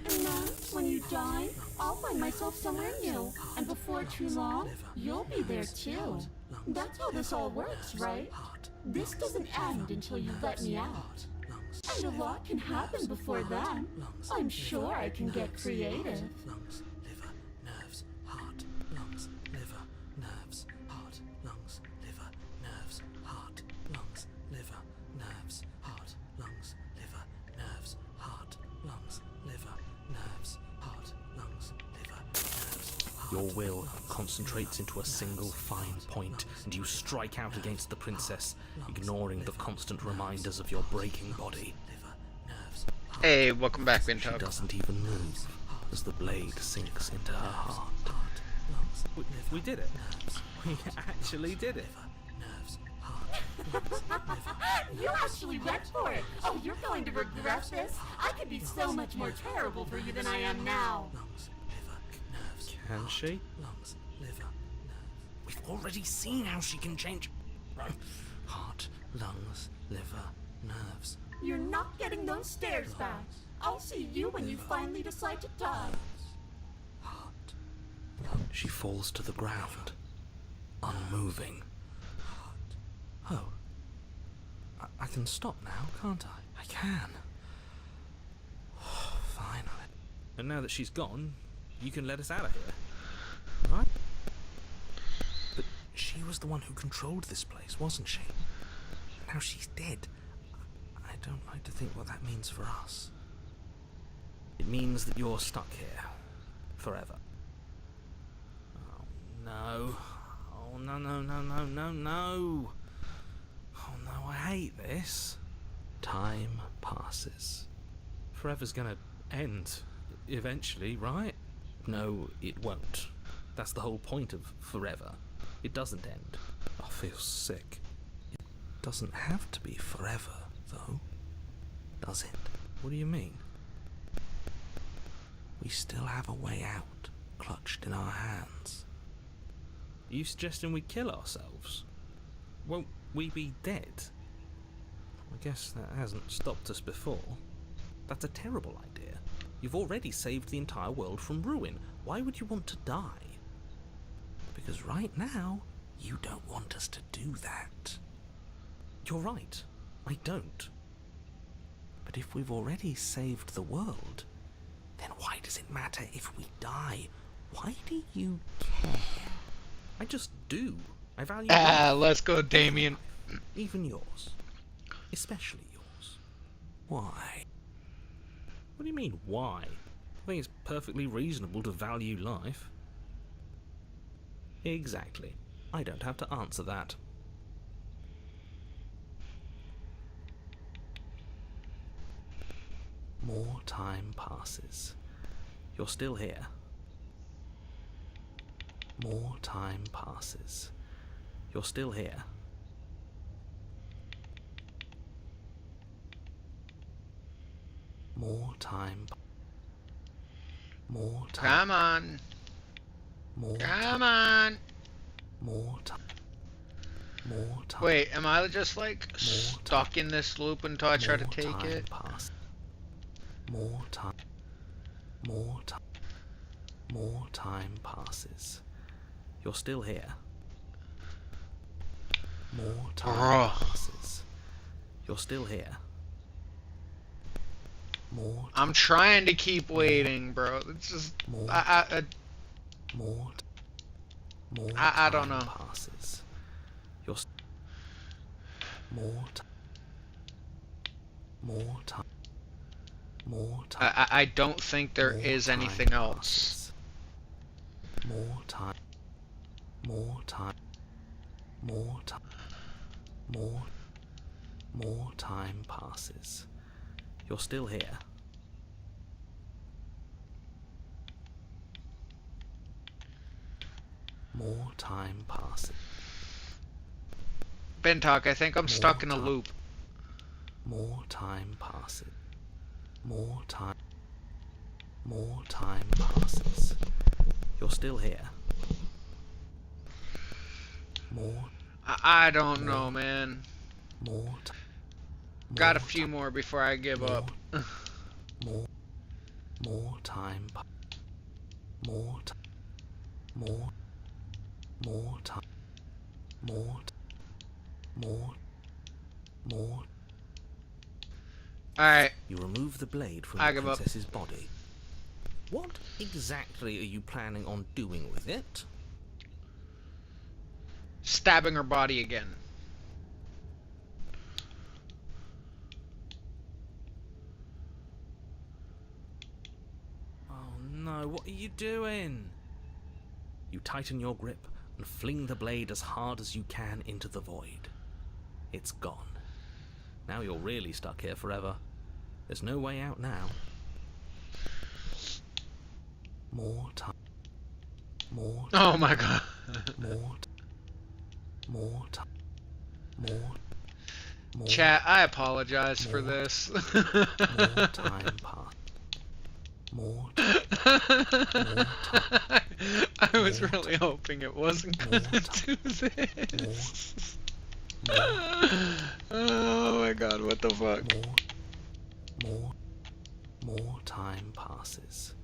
S4: And then, when you die, I'll find myself somewhere new. And before too long, you'll be there too. That's how this all works, right? This doesn't end until you let me out. And a lot can happen before then. I'm sure I can get creative.
S3: Your will concentrates into a single fine point, and you strike out against the princess, ignoring the constant reminders of your breaking body.
S10: Hey, welcome back,
S3: She
S10: Bintalk.
S3: doesn't even move as the blade sinks into her heart. We did it. We actually did it.
S4: You actually went for it! Oh, you're going to regret this! I could be so much more terrible for you than I am now!
S3: Can she?
S8: We've already seen how she can change.
S3: Heart, lungs, liver, nerves.
S4: You're not getting those stares back. I'll see you when you finally decide to die.
S3: She falls to the ground, unmoving. Oh. I can stop now, can't I? I can. Fine. And now that she's gone, you can let us out of here. Right? But she was the one who controlled this place, wasn't she? Now she's dead. I don't like to think what that means for us. It means that you're stuck here. Forever. Oh, no. Oh, Oh, no, no, no, no, no, no. Oh, no, I hate this. Time passes. Forever's gonna end eventually, right? No, it won't. That's the whole point of forever. It doesn't end. I feel sick. It doesn't have to be forever, though, does it? What do you mean? We still have a way out, clutched in our hands. Are you suggesting we kill ourselves? Won't we be dead? I guess that hasn't stopped us before. That's a terrible idea. You've already saved the entire world from ruin. Why would you want to die? Because right now, you don't want us to do that. You're right. I don't. But if we've already saved the world, then why does it matter if we die? Why do you care? I just do. I value life.
S10: Let's go, Damien.
S3: Even yours. Especially yours. Why? What do you mean, why? I think it's perfectly reasonable to value life. Exactly. I don't have to answer that. More time passes. You're still here. More time passes. You're still here. More time. More time.
S10: Come on.
S3: More
S10: Come on.
S3: More time. More time.
S10: Wait, am I just like stuck in this loop until I try to take it?
S3: More time. More time. More time passes. You're still here. More time passes. You're still here. More.
S10: I'm trying to keep waiting, bro. It's just I don't know.
S3: Passes. You're more time. More time. More time.
S10: I don't think there is anything else.
S3: More time. More time. More time. More time passes. You're still here. More time passes.
S10: Bentalk, I think I'm stuck in a loop.
S3: More time passes. More time. More time passes. You're still here. More.
S10: I don't know, man.
S3: More.
S10: Got a few more before I give up.
S3: More time. More time. More time. More.
S10: Alright.
S3: You remove the blade from
S10: I
S3: the
S10: give up.
S3: princess's body. What exactly are you planning on doing with it?
S10: Stabbing her body again.
S3: Oh no, what are you doing? You tighten your grip and fling the blade as hard as you can into the void. It's gone. Now you're really stuck here forever. There's no way out now. More time. More time.
S10: Oh my god.
S3: More time. More.
S10: Chat, I apologize for this.
S3: More time pass. More time.
S10: I was really hoping it wasn't gonna do this. Oh my god, what the fuck?
S3: More time passes.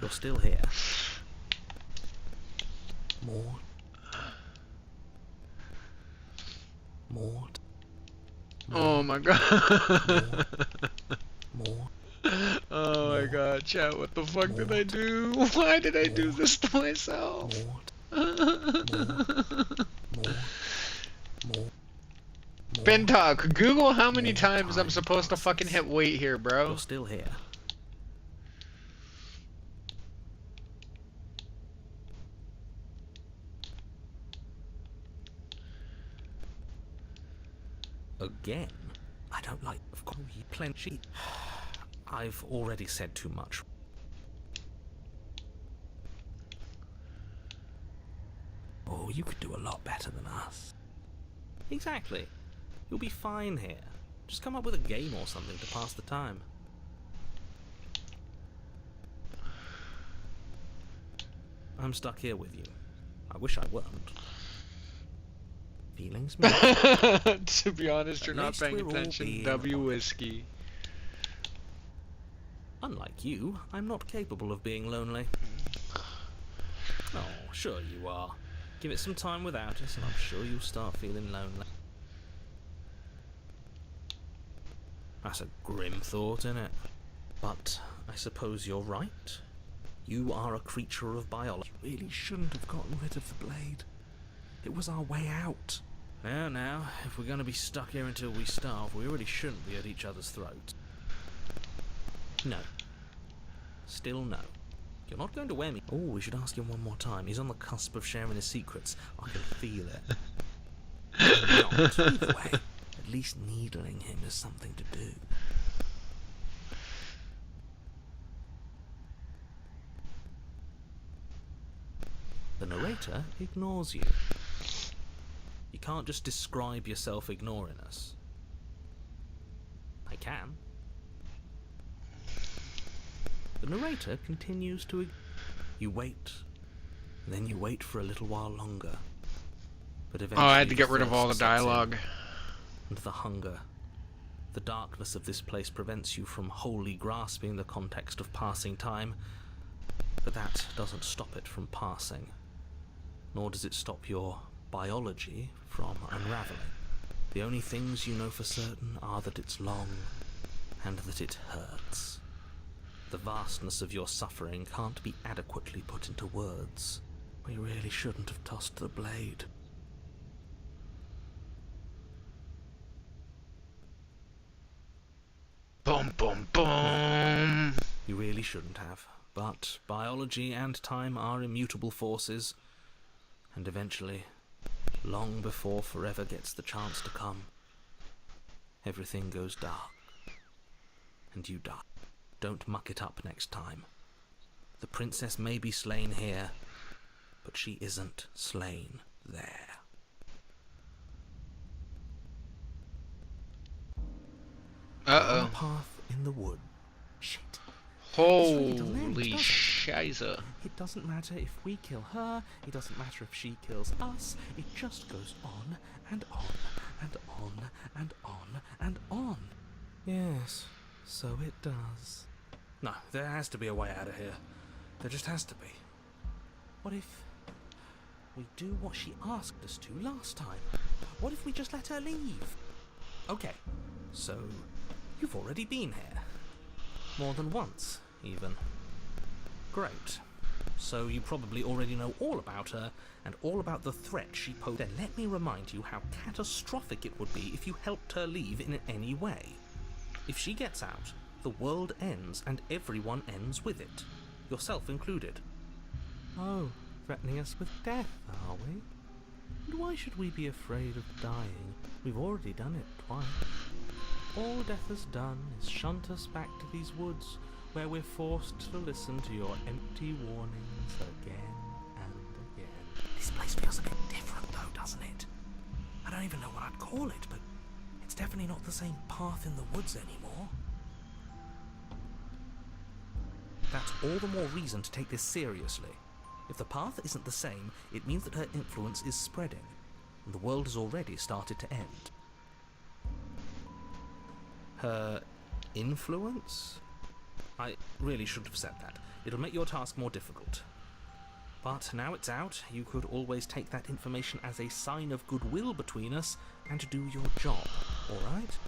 S3: You're still here. More.
S10: Oh my god.
S3: More.
S10: Oh my god, chat, what the fuck did I do? Why did I do this to myself? Bentalk, Google how many times I'm supposed to fucking hit wait here, bro.
S3: You're still here. Again? I don't like... Of course, plenty... I've already said too much. Oh, you could do a lot better than us. Exactly. You'll be fine here. Just come up with a game or something to pass the time. I'm stuck here with you. I wish I weren't. Feelings?
S10: To be honest, you're not paying attention. W whiskey.
S3: Unlike you, I'm not capable of being lonely. Oh, sure you are. Give it some time without us, and I'm sure you'll start feeling lonely. That's a grim thought, isn't it? But I suppose you're right. You are a creature of biology.
S6: You really shouldn't have gotten rid of the blade. It was our way out.
S3: Now, if we're going to be stuck here until we starve, we really shouldn't be at each other's throats. No. Still no. You're not going to wear me. Oh, we should ask him one more time. He's on the cusp of sharing his secrets. I can feel it. Not. Either way, at least needling him is something to do. The narrator ignores you. You can't just describe yourself ignoring us. I can. The narrator continues to... You wait, and then you wait for a little while longer. But eventually
S10: I had to get rid of all the dialogue.
S3: And the hunger. The darkness of this place prevents you from wholly grasping the context of passing time, but that doesn't stop it from passing. Nor does it stop your biology from unraveling. The only things you know for certain are that it's long and that it hurts. The vastness of your suffering can't be adequately put into words. We really shouldn't have tossed the blade.
S10: Boom, boom, boom.
S3: You really shouldn't have. But biology and time are immutable forces. And eventually, long before forever gets the chance to come, everything goes dark. And you die. Don't muck it up next time. The princess may be slain here, but she isn't slain there.
S10: Uh-oh.
S3: On a path in the wood. Shit.
S10: Holy shiza.
S3: It doesn't matter if we kill her, it doesn't matter if she kills us, it just goes on and on and on and on and on. Yes, so it does. No, there has to be a way out of here. There just has to be. What if we do what she asked us to last time? What if we just let her leave? Okay, so you've already been here. More than once, even. Great. So you probably already know all about her and all about the threat she posed. Then let me remind you how catastrophic it would be if you helped her leave in any way. If she gets out, the world ends and everyone ends with it. Yourself included. Oh, threatening us with death, are we? And why should we be afraid of dying? We've already done it twice. All death has done is shunt us back to these woods, where we're forced to listen to your empty warnings again and again. This place feels a bit different though, doesn't it? I don't even know what I'd call it, but it's definitely not the same path in the woods anymore. That's all the more reason to take this seriously. If the path isn't the same, it means that her influence is spreading, and the world has already started to end. Her influence? I really shouldn't have said that. It'll make your task more difficult. But now it's out, you could always take that information as a sign of goodwill between us and do your job, alright?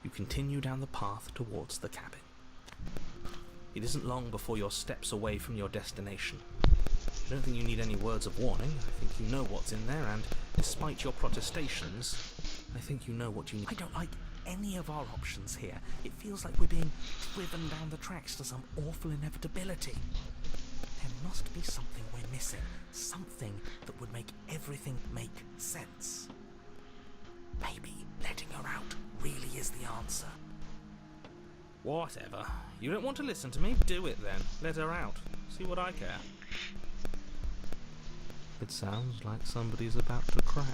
S3: You continue down the path towards the cabin. It isn't long before you're steps away from your destination. I don't think you need any words of warning. I think you know what's in there, and despite your protestations, I think you know what you need. I don't like any of our options here, it feels like we're being driven down the tracks to some awful inevitability. There must be something we're missing, something that would make everything make sense. Maybe letting her out really is the answer.
S9: Whatever. You don't want to listen to me? Do it then. Let her out. See what I care. It sounds like somebody's about to crack.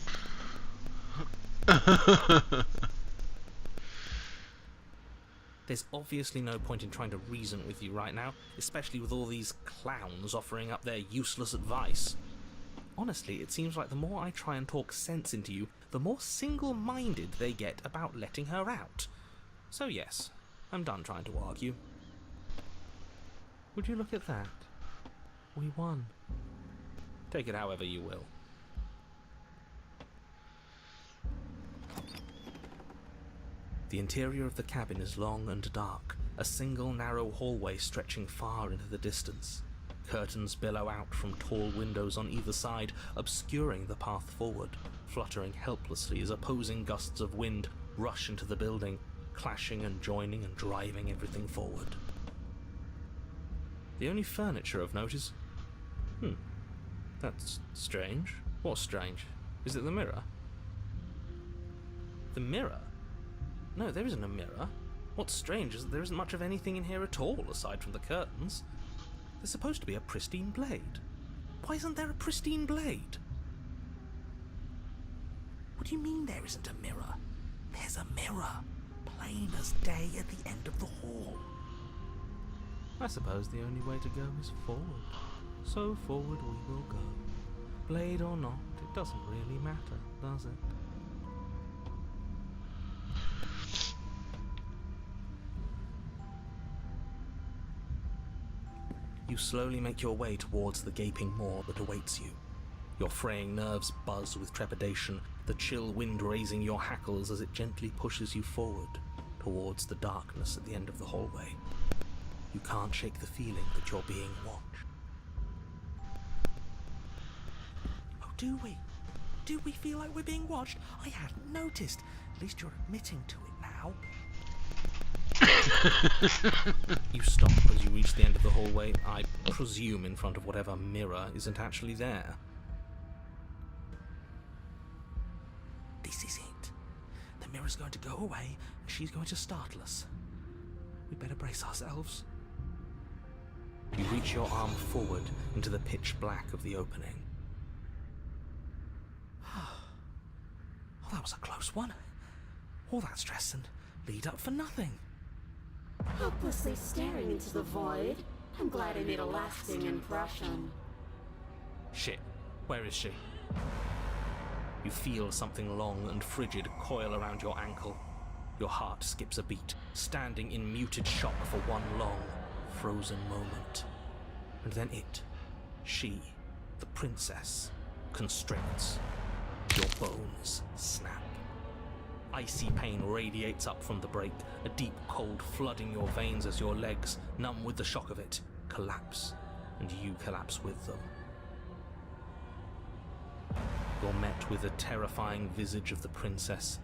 S9: There's obviously no point in trying to reason with you right now, especially with all these clowns offering up their useless advice. Honestly, it seems like the more I try and talk sense into you, the more single-minded they get about letting her out. So yes, I'm done trying to argue. Would you look at that? We won. Take it however you will. The interior of the cabin is long and dark, a single narrow hallway stretching far into the distance. Curtains billow out from tall windows on either side, obscuring the path forward, fluttering helplessly as opposing gusts of wind rush into the building, clashing and joining and driving everything forward. The only furniture of note is... that's strange. What's strange? Is it the mirror? The mirror? No, there isn't a mirror. What's strange is that there isn't much of anything in here at all, aside from the curtains. There's supposed to be a pristine blade. Why isn't there a pristine blade? What do you mean there isn't a mirror? There's a mirror, plain as day at the end of the hall. I suppose the only way to go is forward. So forward we will go. Blade or not, it doesn't really matter, does it? You slowly make your way towards the gaping maw that awaits you. Your fraying nerves buzz with trepidation, the chill wind raising your hackles as it gently pushes you forward, towards the darkness at the end of the hallway. You can't shake the feeling that you're being watched. Oh, do we? Do we feel like we're being watched? I hadn't noticed. At least you're admitting to it now. You stop as you reach the end of the hallway, I presume in front of whatever mirror isn't actually there. This is it. The mirror's going to go away, and she's going to startle us. We better brace ourselves. You reach your arm forward into the pitch black of the opening. Oh, that was a close one. All that stress and lead up for nothing.
S12: Helplessly staring into the void. I'm glad I made a lasting impression.
S3: Shit, where is she? You feel something long and frigid coil around your ankle. Your heart skips a beat, standing in muted shock for one long, frozen moment. And then she, the princess, constricts. Your bones snap. Icy pain radiates up from the break, a deep cold flooding your veins as your legs, numb with the shock of it, collapse, and you collapse with them. You're met with the terrifying visage of the princess.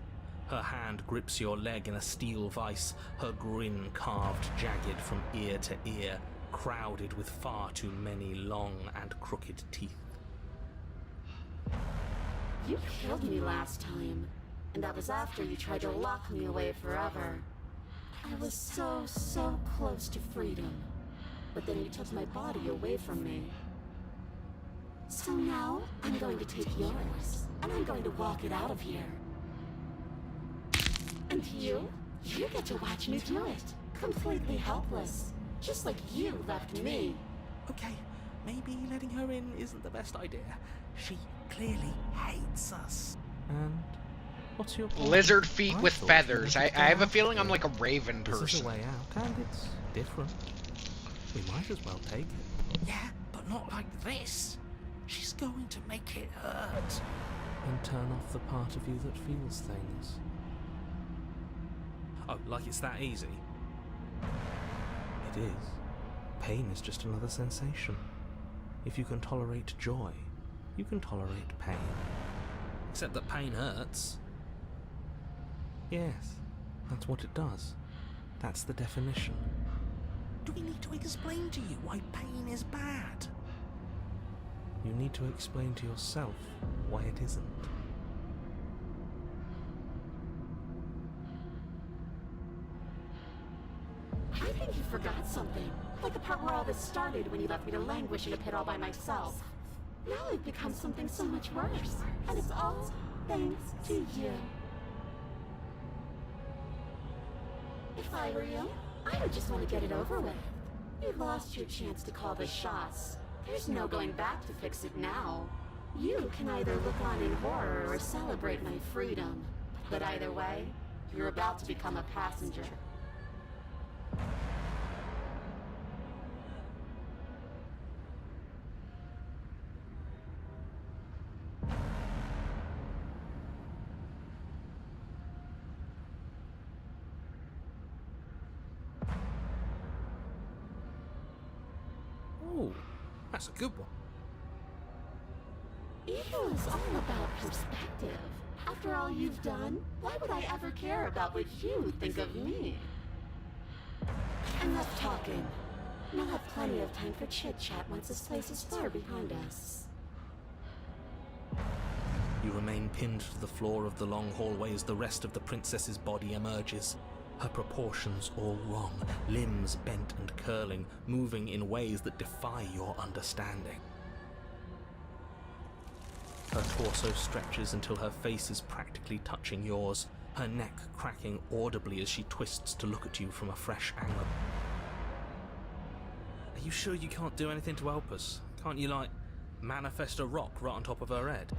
S3: Her hand grips your leg in a steel vice, her grin carved jagged from ear to ear, crowded with far too many long and crooked teeth.
S12: You killed me last time. And that was after you tried to lock me away forever. I was so close to freedom. But then you took my body away from me. So now, I'm going to take yours. And I'm going to walk it out of here. And you get to watch me do it. Completely helpless. Just like you left me.
S3: Okay, maybe letting her in isn't the best idea. She clearly hates us. And... what's your point?
S10: Lizard feet with feathers. I have a feeling I'm like a raven person.
S3: This is a way out, and it's different. We might as well take it. Yeah, but not like this. She's going to make it hurt. And turn off the part of you that feels things. Oh, like it's that easy? It is. Pain is just another sensation. If you can tolerate joy, you can tolerate pain. Except that pain hurts. Yes, That's what it does. That's the definition.
S8: Do we need to explain to you why pain is bad?
S3: You need to explain to yourself why it isn't.
S13: I think you forgot something. Like the part where all this started when you left me to languish in a pit all by myself. Now I've become something so much worse. And it's all thanks to you. If I were you, I would just want to get it over with. You lost your chance to call the shots. There's no going back to fix it now. You can either look on in horror or celebrate my freedom. But either way, you're about to become a passenger.
S3: Oh, that's a good one.
S13: It was all about perspective. After all you've done, why would I ever care about what you think of me? Enough talking. We'll have plenty of time for chit-chat once this place is far behind us.
S3: You remain pinned to the floor of the long hallway as the rest of the princess's body emerges. Her proportions all wrong, limbs bent and curling, moving in ways that defy your understanding. Her torso stretches until her face is practically touching yours, her neck cracking audibly as she twists to look at you from a fresh angle. Are you sure you can't do anything to help us? Can't you, like, manifest a rock right on top of her head?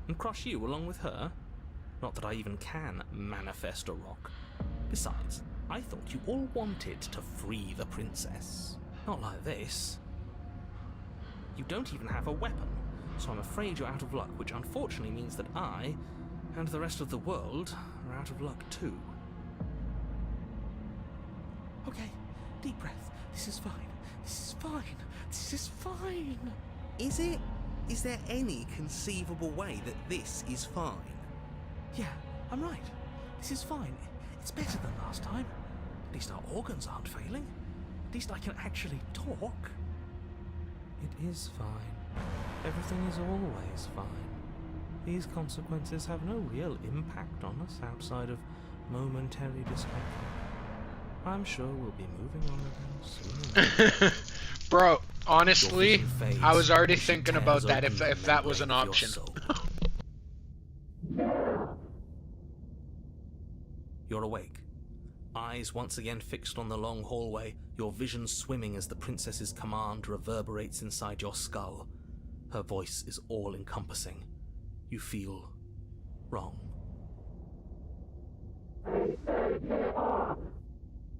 S3: And crush you along with her? Not that I even can manifest a rock. Besides, I thought you all wanted to free the princess. Not like this. You don't even have a weapon, so I'm afraid you're out of luck, which unfortunately means that I, and the rest of the world, are out of luck too.
S8: Okay, deep breath. This is fine. This is fine. This is fine.
S3: Is it? Is there any conceivable way that this is fine?
S8: Yeah, I'm right. This is fine. It's better than last time. At least our organs aren't failing. At least I can actually talk.
S3: It is fine. Everything is always fine. These consequences have no real impact on us outside of momentary discomfort. I'm sure we'll be moving on again soon.
S10: Bro, honestly, I was already thinking about that if that was an option.
S3: You're awake. Eyes once again fixed on the long hallway, your vision swimming as the princess's command reverberates inside your skull. Her voice is all-encompassing. You feel wrong.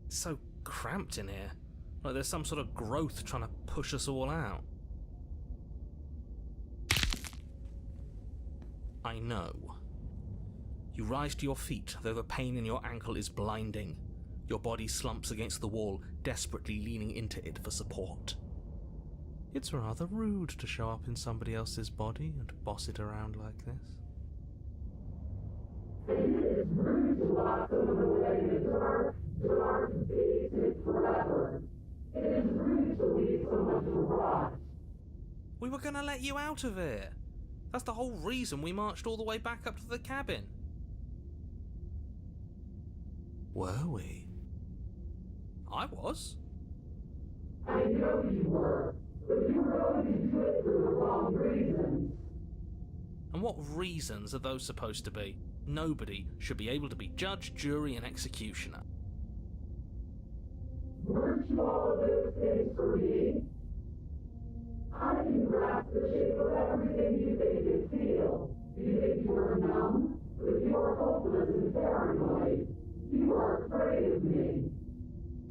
S3: It's so cramped in here. Like there's some sort of growth trying to push us all out. I know. You rise to your feet, though the pain in your ankle is blinding. Your body slumps against the wall, desperately leaning into it for support. It's rather rude to show up in somebody else's body and boss it around like this.
S7: It is rude to lock someone away in the dark. Dark space is forever. It is rude to leave someone to rot.
S3: We were gonna let you out of here. That's the whole reason we marched all the way back up to the cabin. Were we? I was.
S7: I know you were, but you were only into it for the wrong reasons.
S3: And what reasons are those supposed to be? Nobody should be able to be judge, jury, and executioner.
S7: Weren't you all of those things for me? I can grasp the shape of everything you think you feel. You think you were numb, but you are hopeless and paranoid. You are afraid of me.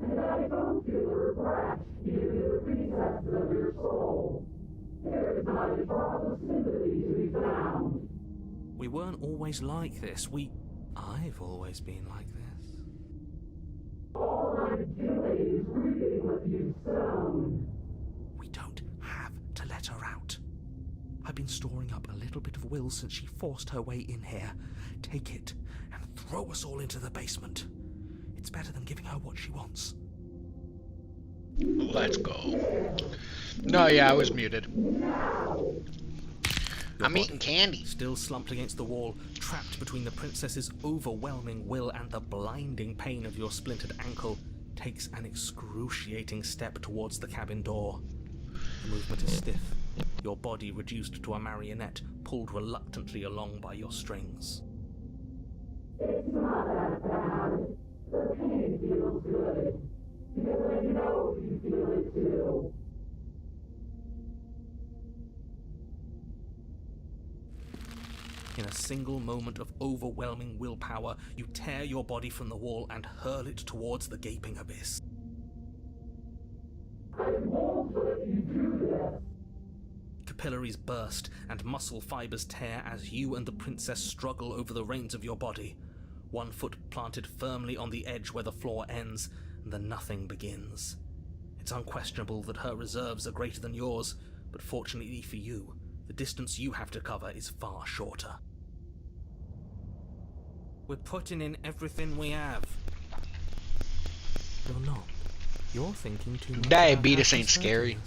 S7: And I don't feel regret. You feel the pretext of your soul. There is not a drop of sympathy to be found.
S3: We weren't always like this. I've always been like this.
S7: All I'm doing is reaping what you've sown.
S3: We don't have to let her out. I've been storing up a little bit of will since she forced her way in here. Take it and throw us all into the basement. It's better than giving her what she wants.
S10: Let's go. No, yeah, I was muted. I'm eating candy.
S3: Still slumped against the wall, trapped between the princess's overwhelming will and the blinding pain of your splintered ankle, takes an excruciating step towards the cabin door. The movement is stiff, your body reduced to a marionette, pulled reluctantly along by your strings.
S7: It's not that bad. The pain feels good. I know you feel it too.
S3: In a single moment of overwhelming willpower, you tear your body from the wall and hurl it towards the gaping abyss.
S7: I won't let you do that.
S3: Capillaries burst and muscle fibers tear as you and the princess struggle over the reins of your body. One foot planted firmly on the edge where the floor ends, and the nothing begins. It's unquestionable that her reserves are greater than yours, but fortunately for you, the distance you have to cover is far shorter. We're putting in everything we have. You're not. You're thinking too much.
S10: Diabetes ain't scary.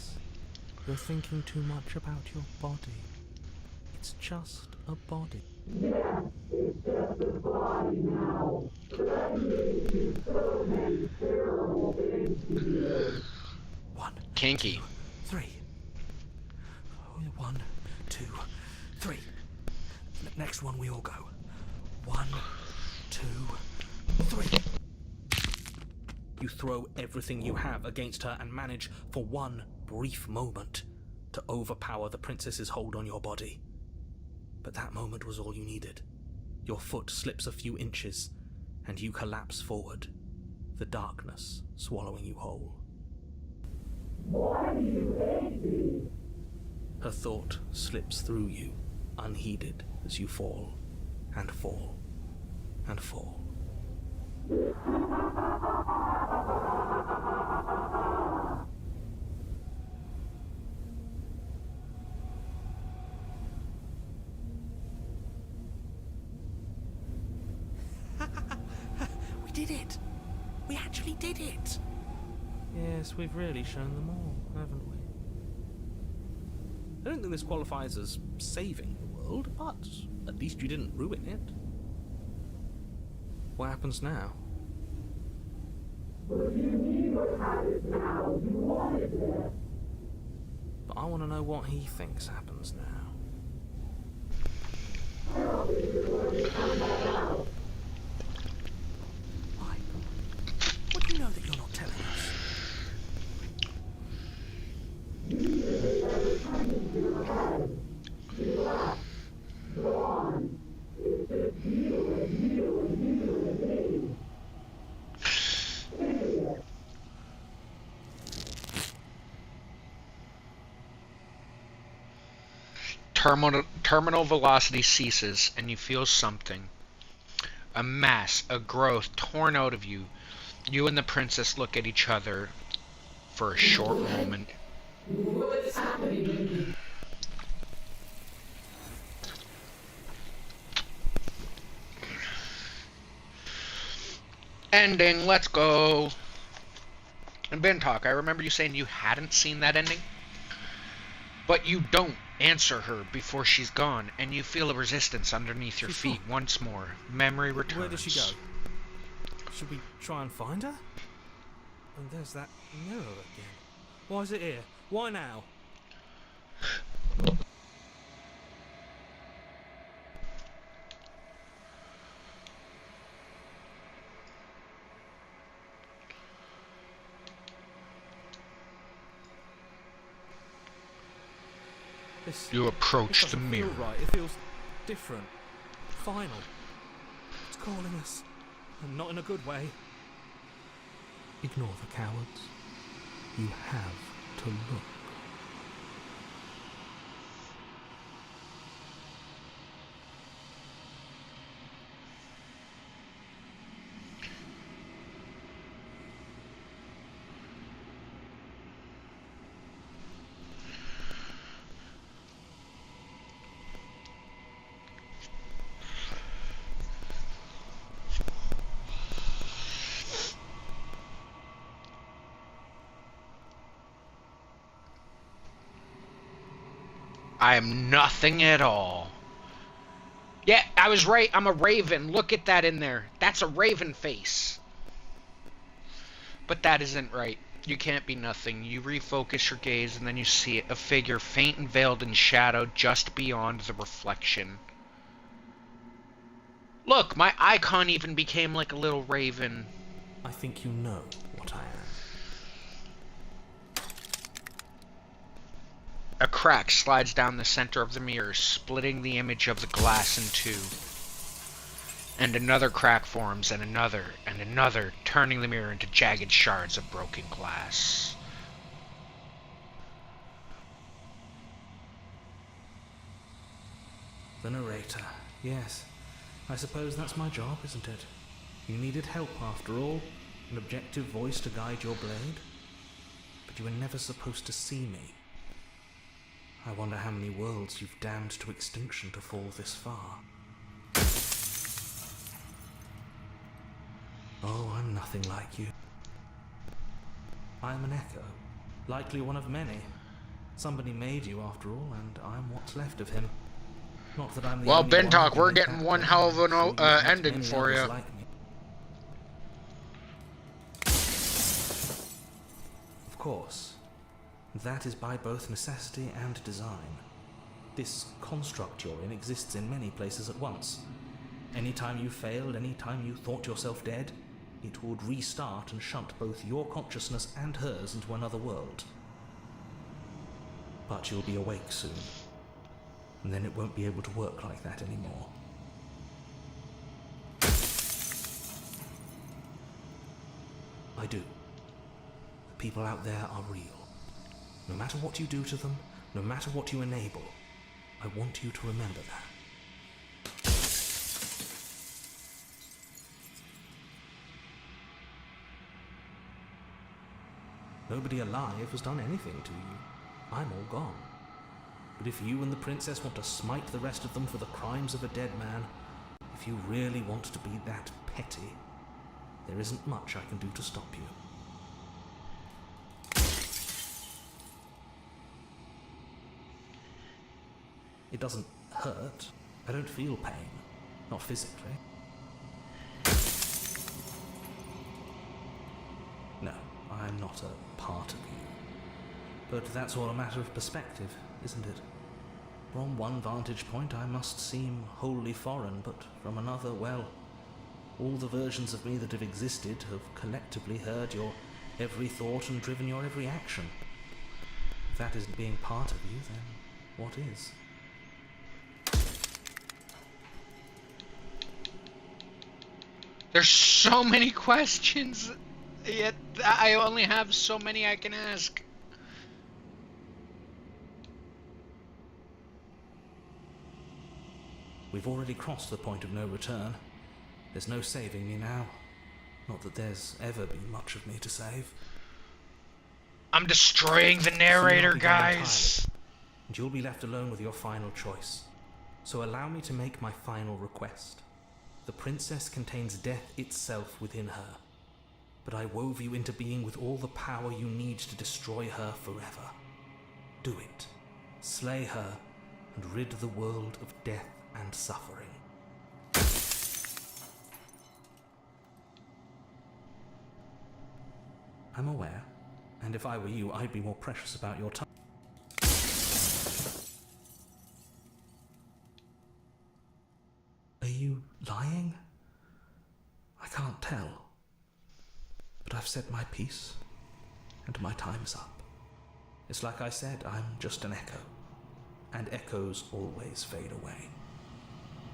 S3: You're thinking too much about your body. It's just a body.
S7: Yeah, it's just a body now. But I made you so many terrible things to do.
S3: 1,
S10: Kinky.
S3: 2, 3. 1, 2, 3. Next one we all go. 1, 2, 3. You throw everything you have against her and manage, for one brief moment, to overpower the princess's hold on your body. But that moment was all you needed. Your foot slips a few inches, and you collapse forward, the darkness swallowing you whole.
S7: Why do you hate me?
S3: Her thought slips through you, unheeded, as you fall, and fall, and fall. We did it! We actually did it! Yes, we've really shown them all, haven't we? I don't think this qualifies as saving the world, but at least you didn't ruin it. What happens now?
S7: But you need what happens now. You wanted it.
S3: But I want to know what he thinks happens now. Why? What do you know that you're not telling us?
S10: Terminal velocity ceases, and you feel something. A mass, a growth torn out of you. You and the princess look at each other for a short moment.
S7: What's happening?
S10: Ending, let's go. And Ben Talk, I remember you saying you hadn't seen that ending, but you don't answer her before she's gone, and you feel a resistance underneath your feet once more. Memory returns.
S3: Where does she go? Should we try and find her? And there's that mirror again. Why is it here? Why now?
S10: You approach the mirror.
S3: Feel right. It feels different. Final. It's calling us. And not in a good way. Ignore the cowards. You have to look.
S10: I am nothing at all. Yeah, I was right. I'm a raven. Look at that in there. That's a raven face. But that isn't right. You can't be nothing. You refocus your gaze and then you see it, a figure faint and veiled in shadow just beyond the reflection. Look, my icon even became like a little raven.
S3: I think you know what I am.
S10: A crack slides down the center of the mirror, splitting the image of the glass in two. And another crack forms, and another, turning the mirror into jagged shards of broken glass.
S3: The narrator. Yes. I suppose that's my job, isn't it? You needed help after all. An objective voice to guide your blade. But you were never supposed to see me. I wonder how many worlds you've damned to extinction to fall this far. Oh, I'm nothing like you. I'm an echo. Likely one of many. Somebody made you after all, and I'm what's left of him. Not that I'm the
S10: well,
S3: only one
S10: Bintok,
S3: who
S10: we're
S3: can
S10: getting
S3: make
S10: one
S3: that
S10: hell of
S3: happen.
S10: an
S3: Sure, you've met
S10: ending
S3: many
S10: for
S3: others
S10: you.
S3: like me. Of course. That is by both necessity and design. This construct you're in exists in many places at once. Anytime you failed, anytime you thought yourself dead, it would restart and shunt both your consciousness and hers into another world. But you'll be awake soon, and then it won't be able to work like that anymore. I do. The people out there are real. No matter what you do to them, no matter what you enable, I want you to remember that. Nobody alive has done anything to you. I'm all gone. But if you and the princess want to smite the rest of them for the crimes of a dead man, if you really want to be that petty, there isn't much I can do to stop you. It doesn't hurt. I don't feel pain. Not physically. No, I'm not a part of you. But that's all a matter of perspective, isn't it? From one vantage point I must seem wholly foreign, but from another, well, all the versions of me that have existed have collectively heard your every thought and driven your every action. If that isn't being part of you, then what is?
S10: There's so many questions, yet I only have so many I can ask.
S3: We've already crossed the point of no return. There's no saving me now. Not that there's ever been much of me to save.
S10: I'm destroying the narrator, guys.
S3: And you'll be left alone with your final choice. So allow me to make my final request. The princess contains death itself within her, but I wove you into being with all the power you need to destroy her forever. Do it. Slay her, and rid the world of death and suffering. I'm aware, and if I were you, I'd be more precious about your time. Are you lying? I can't tell. But I've said my piece, and my time's up. It's like I said, I'm just an echo, and echoes always fade away.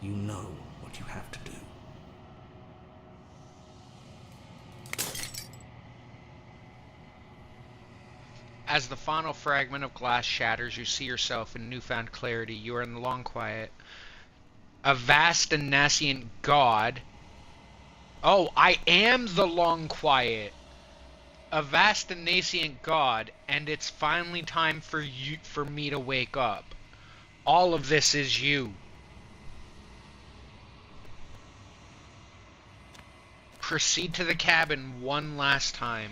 S3: You know what you have to do.
S10: As the final fragment of glass shatters, you see yourself in newfound clarity. You are in the long quiet. A vast and nascent god. Oh, I am the long quiet. A vast and nascent god, and it's finally time for me to wake up. All of this is you. Proceed to the cabin one 1 last time.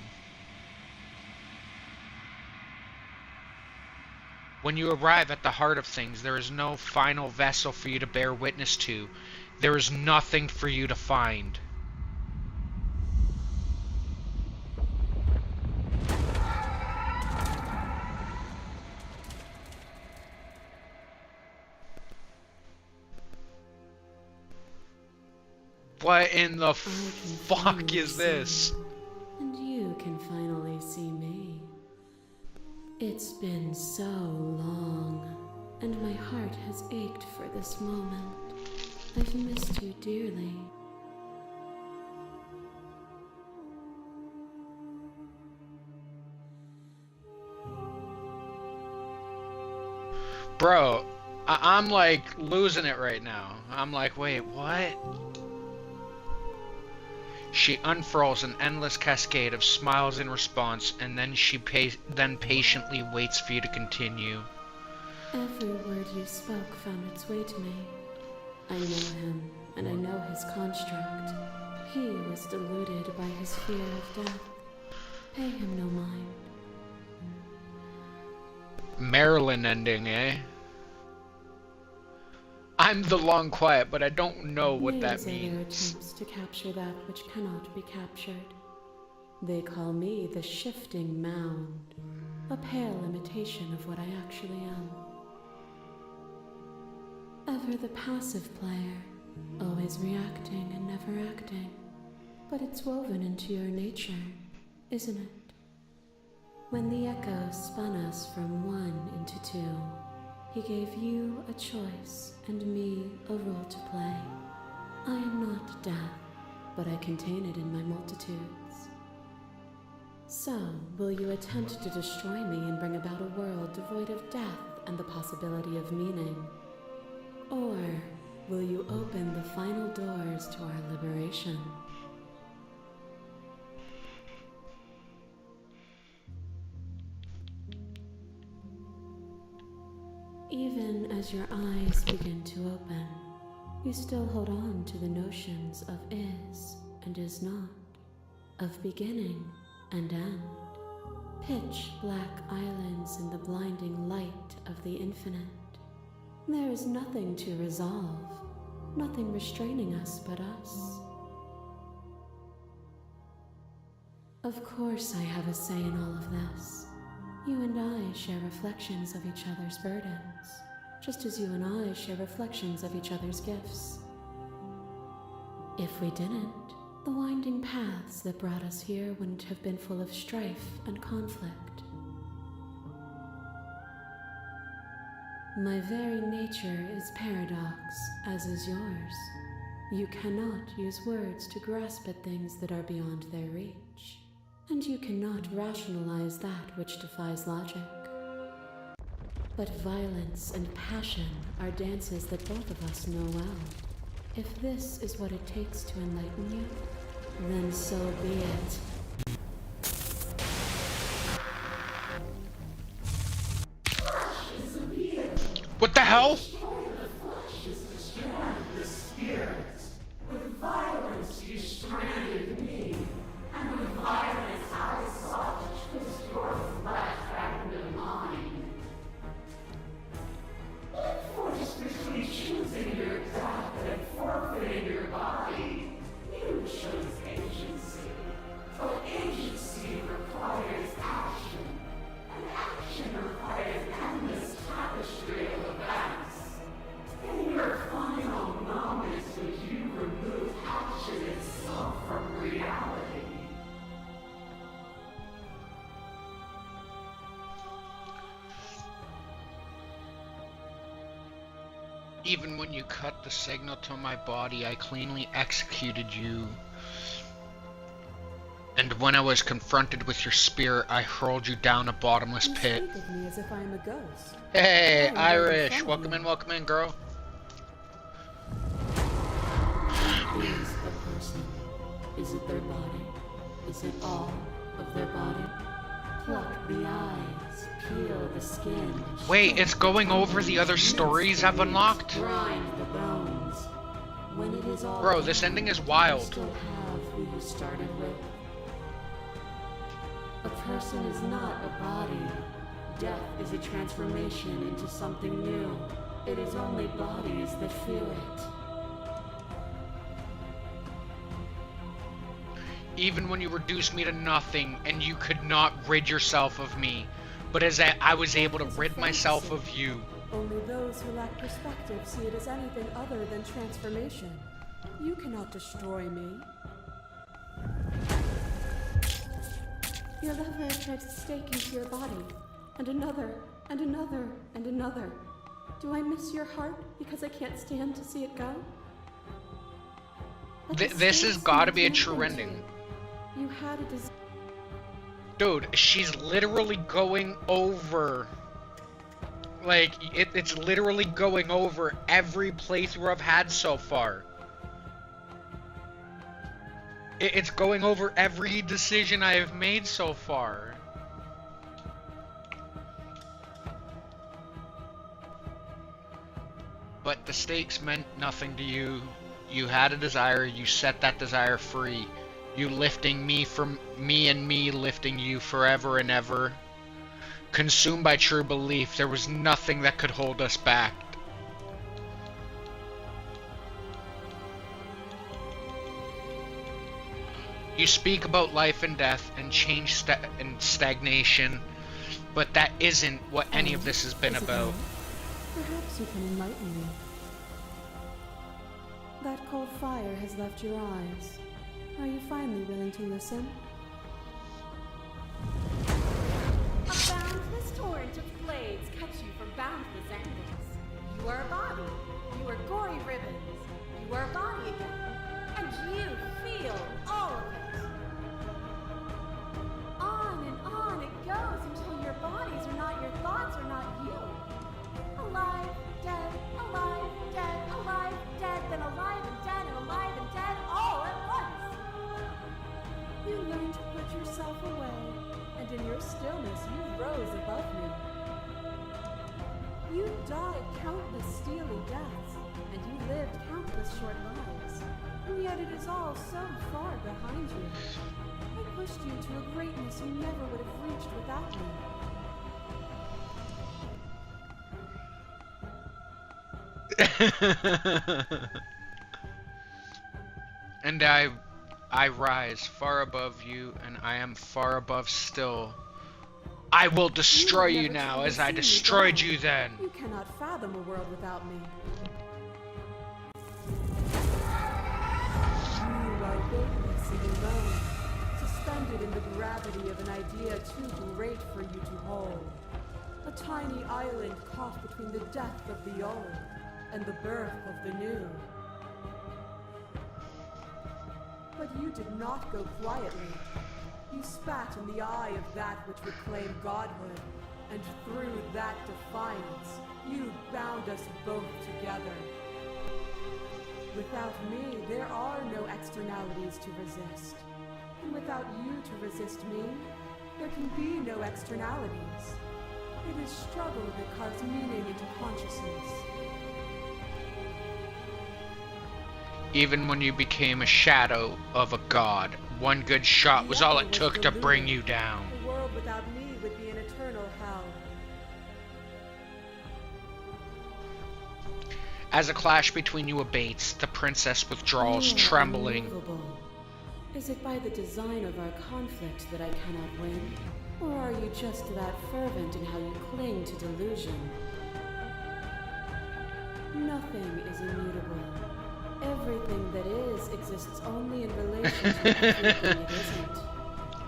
S10: When you arrive at the heart of things, there is no final vessel for you to bear witness to. There is nothing for you to find. What in the fuck is this?
S12: And you can finally see me. It's been so long, and my heart has ached for this moment. I've missed you dearly.
S10: Bro, I'm like losing it right now. I'm like, wait, what? She unfurls an endless cascade of smiles in response, and then she patiently waits for you to continue.
S12: Every word you spoke found its way to me. I know him, and I know his construct. He was deluded by his fear of death. Pay him no mind.
S10: Marilyn ending, eh? I'm the long quiet, but I don't know what that
S12: These are their
S10: means.
S12: attempts to capture that which cannot be captured. They call me the shifting mound, a pale imitation of what I actually am. Ever the passive player, always reacting and never acting. But it's woven into your nature, isn't it? When the echo spun us from one into two, he gave you a choice and me a role to play. I am not death, but I contain it in my multitudes. So, will you attempt to destroy me and bring about a world devoid of death and the possibility of meaning? Or will you open the final doors to our liberation? Even as your eyes begin to open, you still hold on to the notions of is and is not, of beginning and end, pitch black islands in the blinding light of the infinite. There is nothing to resolve, nothing restraining us but us. Of course I have a say in all of this. You and I share reflections of each other's burdens, just as you and I share reflections of each other's gifts. If we didn't, the winding paths that brought us here wouldn't have been full of strife and conflict. My very nature is paradox, as is yours. You cannot use words to grasp at things that are beyond their reach, and you cannot rationalize that which defies logic. But violence and passion are dances that both of us know well. If this is what it takes to enlighten you, then so be it.
S10: What the hell?
S7: With violence you stranded me, and with violence I sought to twist your flesh back into mine. Forced between choosing your death and forfeiting your body, you chose agency. But agency requires action, and action requires endless tapestry of events. In your final moments would you remove action itself from reality?
S10: Even when you cut the signal to my body, I cleanly executed you. And when I was confronted with your spirit, I hurled you down a bottomless pit.
S4: You speak of me as if I am a ghost.
S10: Hey,
S4: I am
S10: Irish!
S4: very
S10: Welcome in, girl.
S12: Is a person? Is it their body? Is it all of their body? Pluck the eyes, peel the skin.
S10: Wait, it's going over the other stories I've unlocked?
S12: Grind the bones. When it is all
S10: Bro, this ending is wild.
S12: You still have who you started with. A person is not a body,
S7: Death is a transformation into something new. It is only bodies that feel it.
S10: Even when you reduced me to nothing and you could not rid yourself of me, but as I was able to rid myself of you.
S4: Only those who lack perspective see it as anything other than transformation. You cannot destroy me. Your lover tried to stake into your body, and another, and another, and another. Do I miss your heart because I can't stand to see it go?
S10: This has got to be a true ending.
S4: You had a desire.
S10: Dude, she's literally going over. Like, it's literally going over every playthrough I've had so far. It's going over every decision I have made so far. But the stakes meant nothing to you. You had a desire, you set that desire free. You lifting me from me and me lifting you forever and ever. Consumed by true belief, there was nothing that could hold us back. You speak about life and death and change and stagnation, but that isn't what any of this has been about.
S4: Perhaps you can enlighten me. That cold fire has left your eyes. Are you finally willing to listen?
S13: A boundless torrent of blades cuts you from boundless angles. You are a body. You are gory ribbons. You are a body again. And you feel all of it. On it goes until your bodies are not your thoughts, are not you. Alive, dead, alive, dead, then alive and dead, and alive and dead, all at once.
S4: You learned to put yourself away, and in your stillness you rose above me. You died countless steely deaths, and you lived countless short lives, and yet it is all so far behind you. I pushed you to a greatness you never would have reached without me.
S10: And I rise far above you, and I am far above still. I will destroy you now as I destroyed you then.
S4: You cannot fathom a world without me. You are weightless and alone, suspended in the gravity of an idea too great for you to hold. A tiny island caught between the death of the old and the birth of the new. But you did not go quietly. You spat in the eye of that which would claim godhood, and through that defiance, you bound us both together. Without me, there are no externalities to resist. And without you to resist me, there can be no externalities. It is struggle that carves meaning into consciousness.
S10: Even when you became a shadow of a god, one good shot was all it took to bring you down.
S4: A world without me would be an eternal hell.
S10: As a clash between you abates, the princess withdraws, trembling.
S4: Unmovable. Is it by the design of our conflict that I cannot win? Or are you just that fervent in how you cling to delusion? Nothing is immutable. Everything that is exists only in relation to everything it isn't.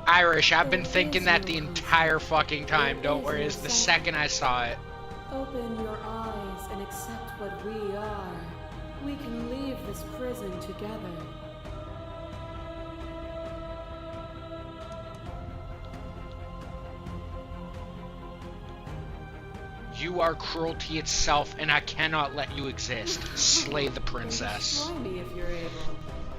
S10: Irish, I've been thinking that the entire fucking time, don't worry, it's the second I saw it.
S4: Open your eyes and accept what we are. We can leave this prison together.
S10: You are cruelty itself, and I cannot let you exist. Slay the princess.
S4: Destroy me if you're able,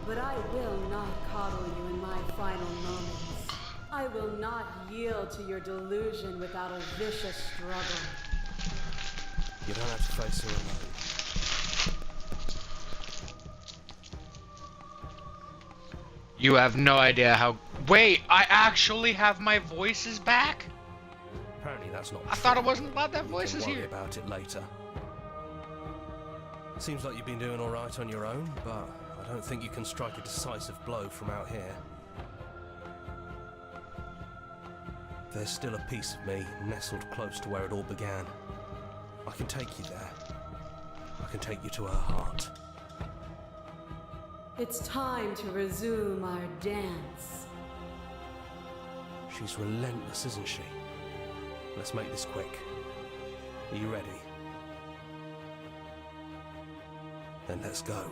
S4: but I will not coddle you in my final moments. I will not yield to your delusion without a vicious struggle.
S11: You don't have to face her alone.
S10: You have no idea how... Wait, I actually have my voices back?
S11: Apparently that's not
S10: I thought I
S11: true.
S10: wasn't allowed to have
S11: We
S10: voices
S11: can worry
S10: here.
S11: about it later. Seems like you've been doing all right on your own, but I don't think you can strike a decisive blow from out here. There's still a piece of me nestled close to where it all began. I can take you there. I can take you to her heart.
S4: It's time to resume our dance.
S11: She's relentless, isn't she? Let's make this quick. Are you ready? Then let's go.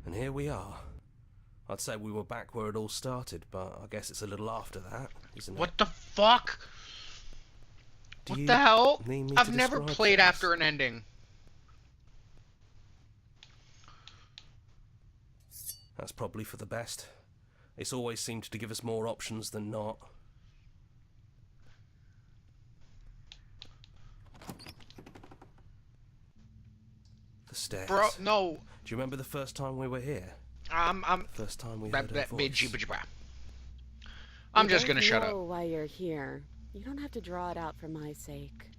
S11: And here we are. I'd say we were back where it all started, but I guess it's a little after that, isn't it?
S10: What the fuck?
S11: Do
S10: What
S11: you
S10: the hell?
S11: need me
S10: I've
S11: to
S10: never
S11: describe
S10: played
S11: things?
S10: after an ending.
S11: That's probably for the best. It's always seemed to give us more options than not. The stairs.
S10: Bro, no.
S11: Do you remember the first time we were here?
S10: First
S11: time we heard her voice.
S10: I'm just gonna shut
S14: know
S10: up.
S14: why you're here. You don't have to draw it out for my sake.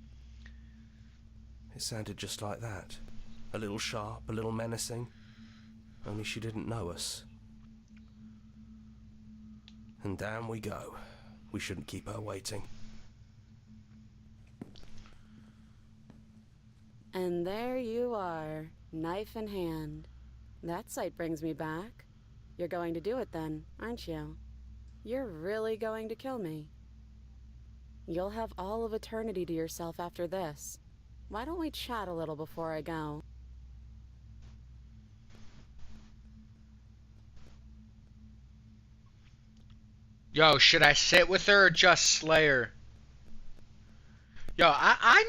S11: It sounded just like that. A little sharp, a little menacing. Only she didn't know us. And down we go. We shouldn't keep her waiting.
S14: And there you are, knife in hand. That sight brings me back. You're going to do it then, aren't you? You're really going to kill me. You'll have all of eternity to yourself after this. Why don't we chat a little before I go?
S10: Yo, should I sit with her or just slay her? Yo, I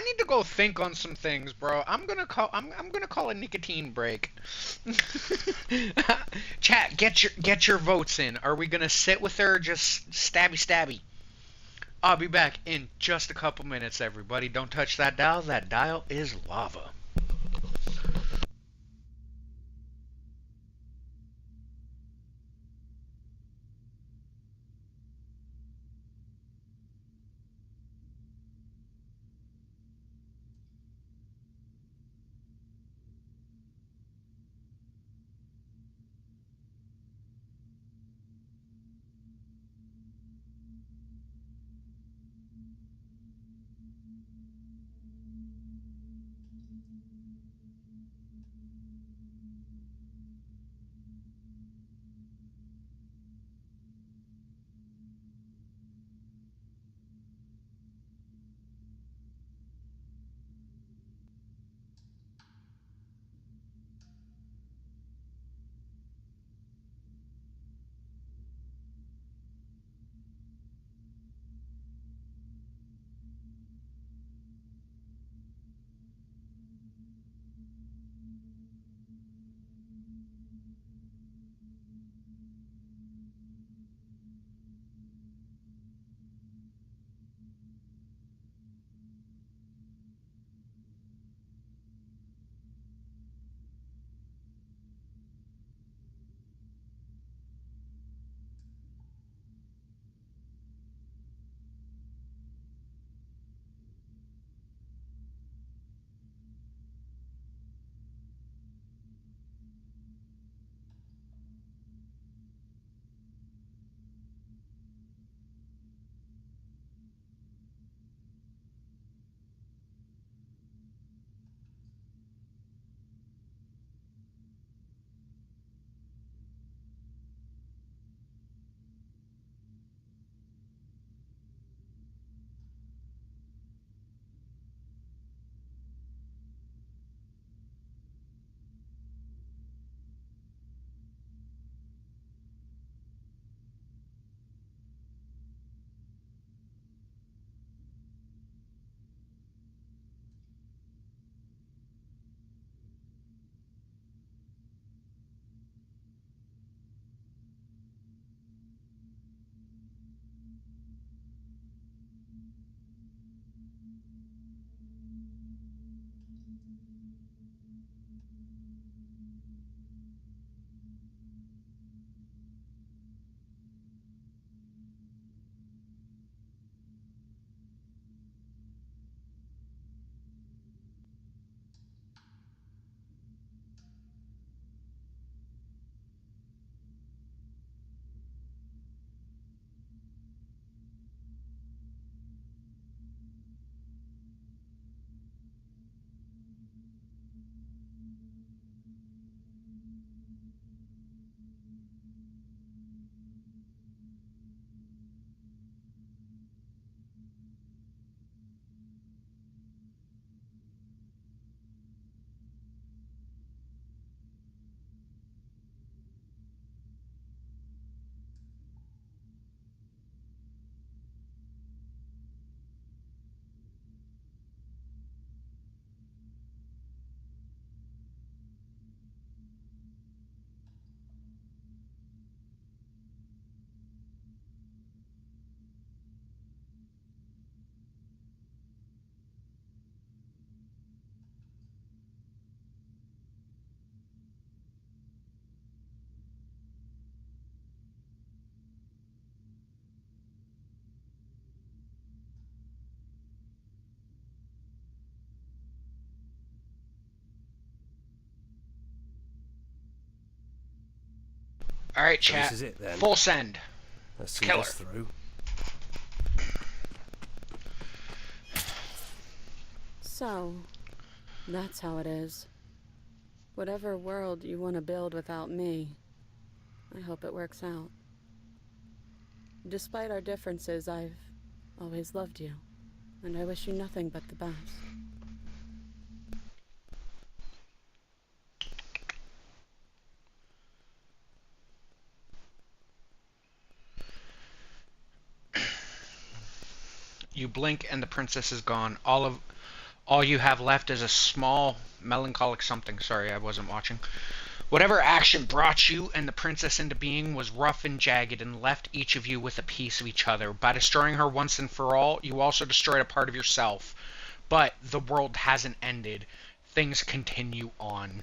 S10: need to go think on some things, bro. I'm gonna call a nicotine break. Chat, get your votes in. Are we gonna sit with her or just stabby? I'll be back in just a couple minutes, everybody. Don't touch that dial. That dial is lava. All right,
S11: So
S10: chat.
S11: this is it then.
S10: Full send.
S11: Let's see
S10: Killer.
S11: this through.
S14: So, that's how it is. Whatever world you want to build without me, I hope it works out. Despite our differences, I've always loved you, and I wish you nothing but the best.
S10: You blink and the princess is gone. All you have left is a small melancholic something. Sorry, I wasn't watching. Whatever action brought you and the princess into being was rough and jagged and left each of you with a piece of each other. By destroying her once and for all, you also destroyed a part of yourself. But the world hasn't ended. Things continue on.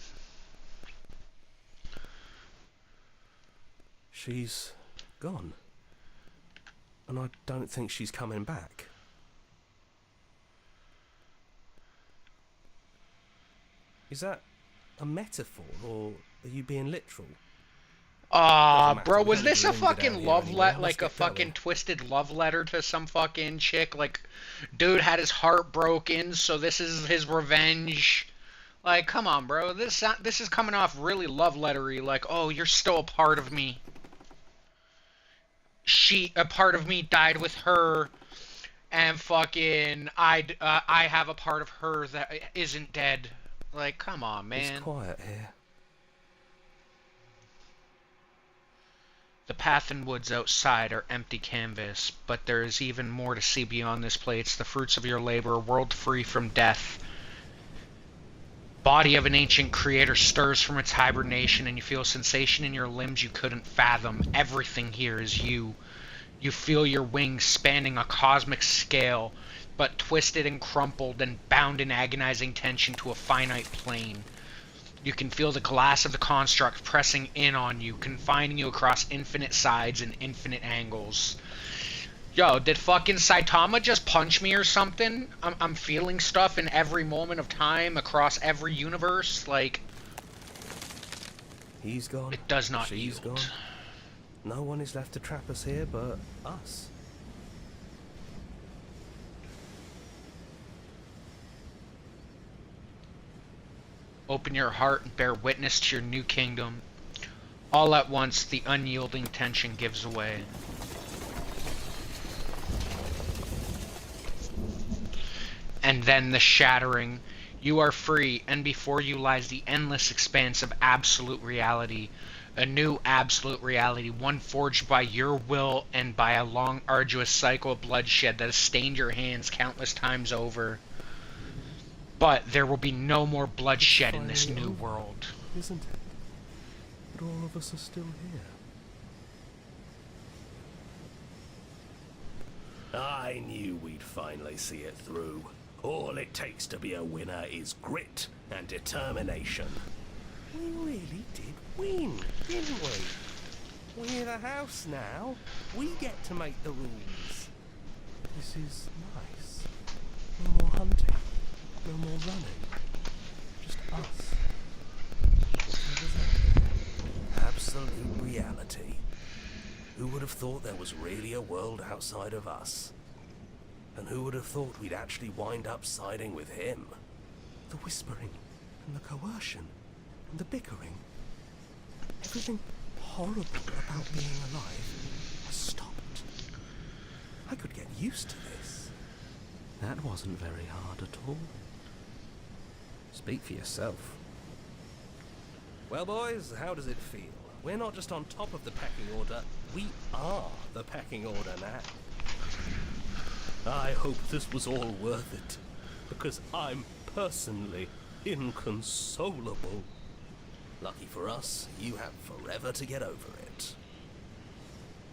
S11: She's gone. And I don't think she's coming back. Is that a metaphor, or are you being literal?
S10: Bro, was this a fucking love letter, like a fucking twisted love letter to some fucking chick? Like, dude had his heart broken, so this is his revenge. Like, come on, bro. This is coming off really love lettery. Like, oh, you're still a part of me. A part of me died with her, and fucking I have a part of her that isn't dead. Like, come on, man.
S11: It's quiet here.
S10: The path and woods outside are empty canvas, but there is even more to see beyond this place. The fruits of your labor, a world free from death. Body of an ancient creator stirs from its hibernation, and you feel a sensation in your limbs you couldn't fathom. Everything here is you. You feel your wings spanning a cosmic scale, but twisted and crumpled and bound in agonizing tension to a finite plane. You can feel the glass of the construct pressing in on you, confining you across infinite sides and infinite angles. Yo, did fucking Saitama just punch me or something? I'm feeling stuff in every moment of time across every universe, like...
S11: He's gone.
S10: It does not
S11: She's
S10: yield.
S11: gone. No one is left to trap us here but us.
S10: Open your heart and bear witness to your new kingdom. All at once, the unyielding tension gives way. And then the shattering. You are free, and before you lies the endless expanse of absolute reality. A new absolute reality, one forged by your will and by a long, arduous cycle of bloodshed that has stained your hands countless times over. But there will be no more bloodshed in this new world.
S11: Isn't it? But all of us are still here.
S8: I knew we'd finally see it through.
S11: All it takes to be a winner is grit and determination. We really did win, didn't we? We're the house now. We get to make the rules. This is nice. No more hunting. No more running. Just us. Absolute reality. Who would have thought there was really a world outside of us? And who would have thought we'd actually wind up siding with him? The whispering, and the coercion, and the bickering. Everything horrible about being alive has stopped. I could get used to this.
S3: That wasn't very hard at all. Speak for yourself.
S11: Well, boys, how does it feel? We're not just on top of the pecking order, we are the pecking order now. I hope this was all worth it, because I'm personally inconsolable. Lucky for us, you have forever to get over it.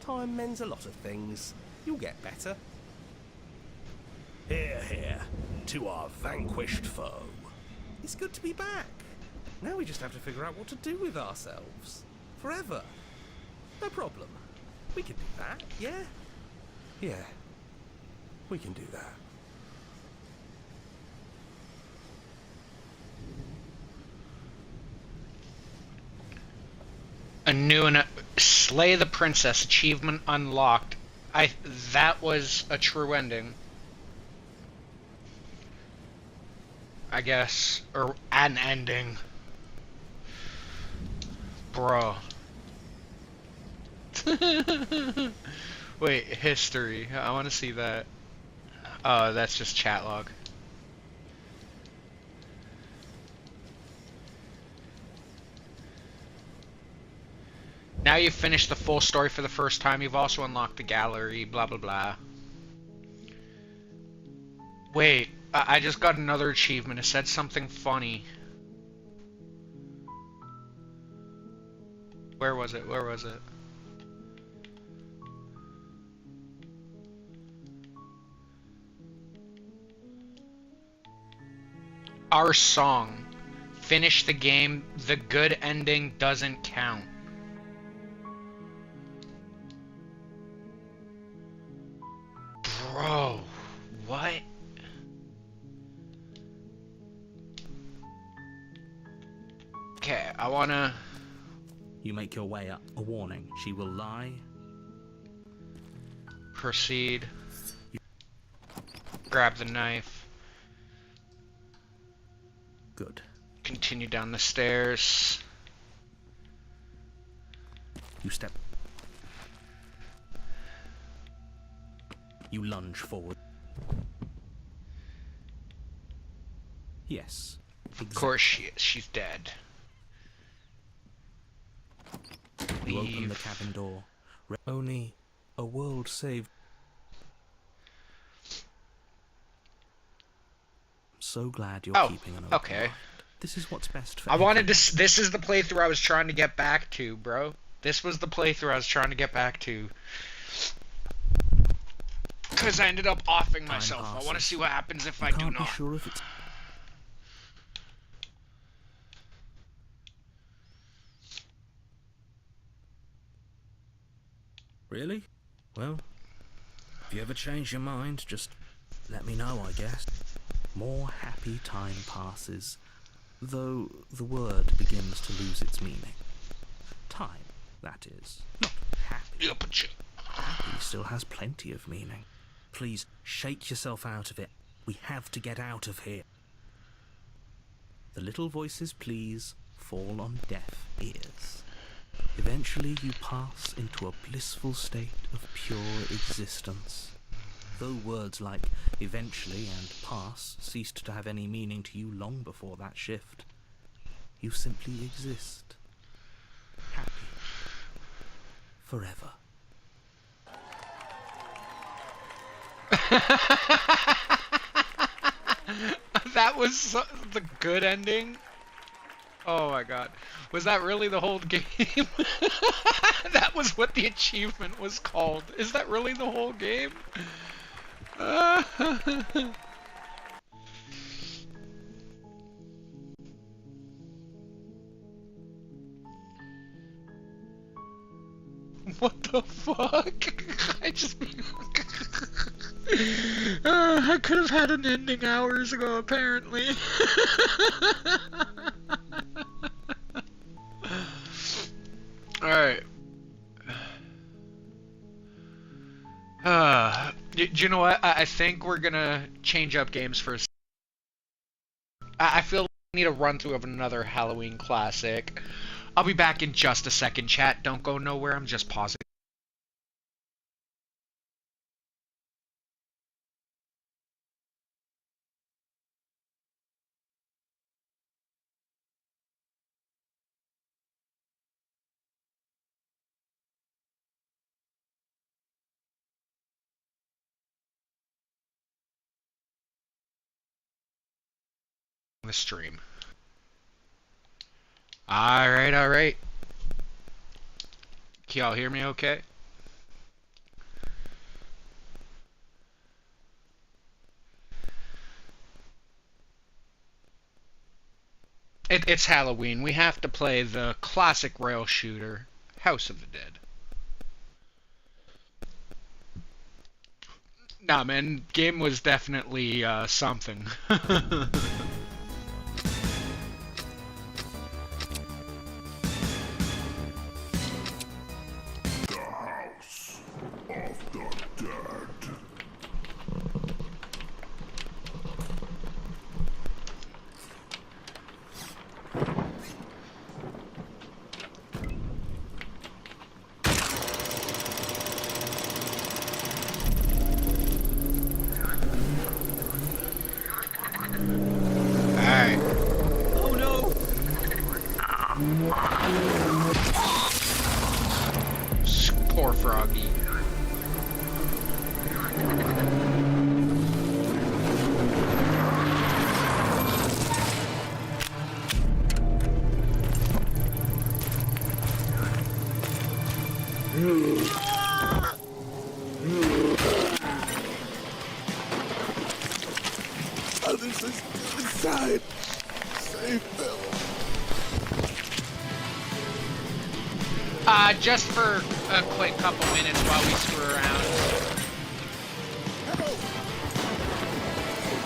S11: Time mends a lot of things. You'll get better. Hear, hear, to our vanquished foe. It's good to be back. Now we just have to figure out what to do with ourselves. Forever. No problem. We can do that, yeah? Yeah. We can do that.
S10: A new and Slay the Princess achievement unlocked. That was a true ending, I guess, or an ending, bro. Wait, history. I want to see that. Oh, that's just chat log. Now you've finished the full story for the first time. You've also unlocked the gallery, blah blah blah. Wait, I just got another achievement. It said something funny. Where was it? Where was it? Our song. Finish the game. The good ending doesn't count. Bro, what? Okay, I wanna...
S3: You make your way up. A warning. She will lie.
S10: Proceed. Grab the knife.
S3: Good.
S10: Continue down the stairs.
S3: You step. You lunge forward. Yes.
S10: Of course she is. She's dead.
S3: You open the cabin door. Only a world saved. I'm so glad you're keeping an open mind. This is what's best for
S10: I wanted to... This is the playthrough I was trying to get back to, bro. This was the playthrough I was trying to get back to. Because I ended up offing myself. I want to see what happens if I do not.
S3: Be sure if it's... Really? Well, if you ever change your mind, just let me know, I guess. More happy time passes, though the word begins to lose its meaning. Time, that is. Not happy.
S10: Yeah, but
S3: happy still has plenty of meaning. Please, shake yourself out of it. We have to get out of here. The little voices, please, fall on deaf ears. Eventually you pass into a blissful state of pure existence. Though words like eventually and pass ceased to have any meaning to you long before that shift, you simply exist. Happy. Forever.
S10: That was the good ending? Oh my god. Was that really the whole game? That was what the achievement was called. Is that really the whole game? What the fuck? I just... I could have had an ending hours ago, apparently. Alright. Do you know what? I think we're gonna change up games for a second. I feel like we need a run through of another Halloween classic. I'll be back in just a second, chat. Don't go nowhere, I'm just pausing. The stream. Alright. Can y'all hear me okay? It's Halloween. We have to play the classic rail shooter, House of the Dead. Nah, man, game was definitely something. Poor Froggy.
S6: Others inside. Save them.
S10: Just for a quick couple minutes while we screw around.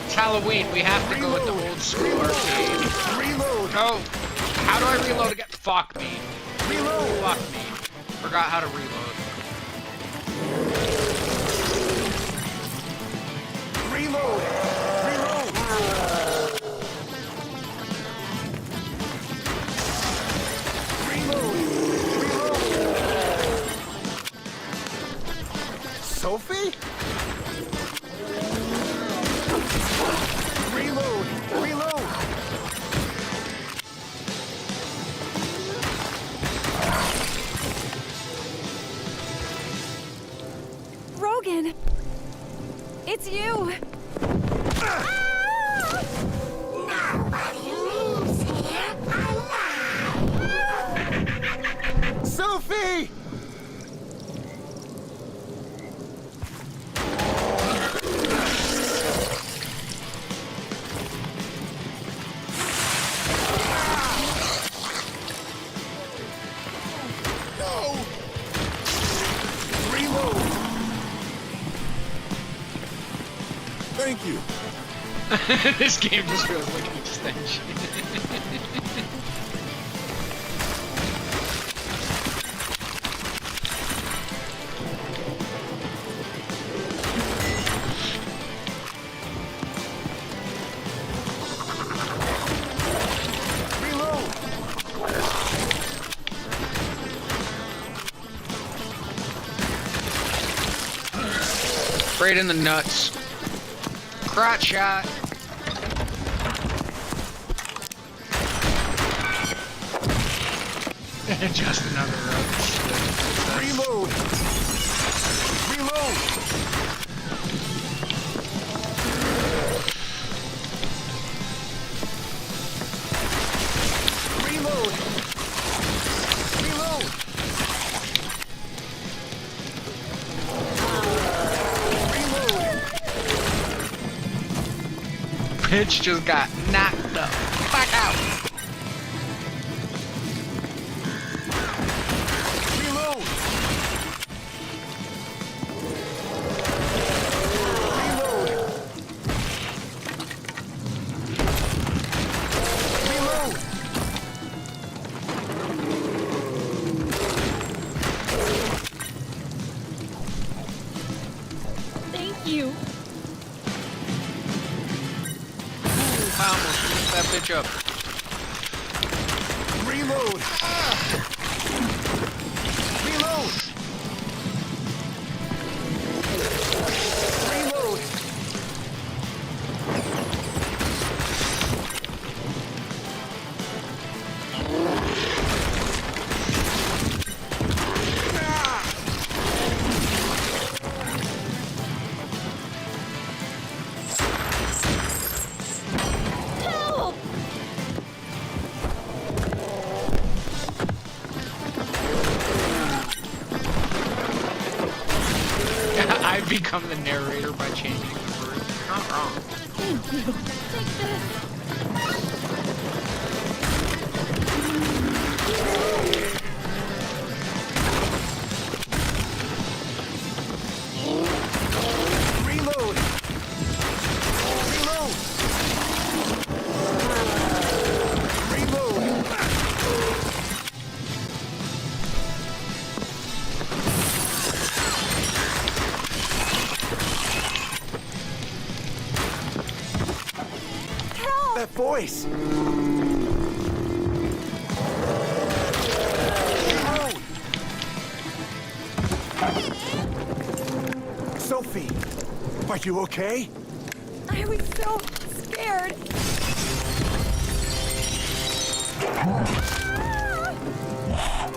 S10: It's Halloween, we have to go with the old school arcade.
S6: Reload!
S10: No! How do I reload again? Fuck me.
S6: Reload!
S10: Fuck me. Forgot how to reload.
S6: Reload! Sophie? Reload! Reload!
S15: Rogan! It's you!
S6: Nobody leaves here alive! Sophie! Thank you.
S10: This game just feels like an extension. Right in the nuts. Crotch shot. Just another road.
S6: Reload. Reload. Reload. Reload.
S10: Bitch just got knocked the fuck out.
S6: Reload.
S10: I almost beat that bitch up.
S16: Reload! Reload! Reload!
S15: Help!
S10: I've become the narrator by changing the words. You're not wrong.
S15: Thank you. Take this.
S16: Reload! Reload! Reload!
S15: Help!
S16: That voice! Reload! Sophie, are you okay?
S15: I was so scared.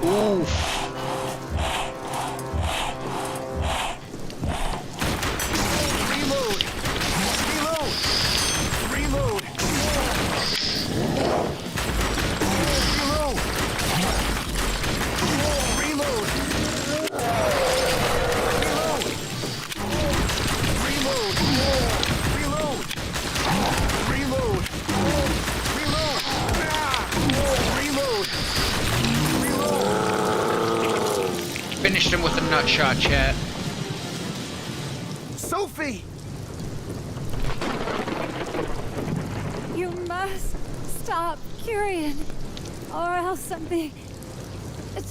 S10: Oof.
S16: Reload! Reload! Reload! Reload! Reload! Reload! Reload! Reload! Reload! Reload!
S10: Finished him with a nut shot, chat.
S16: Sophie!
S15: You must stop, Kyrian, or else something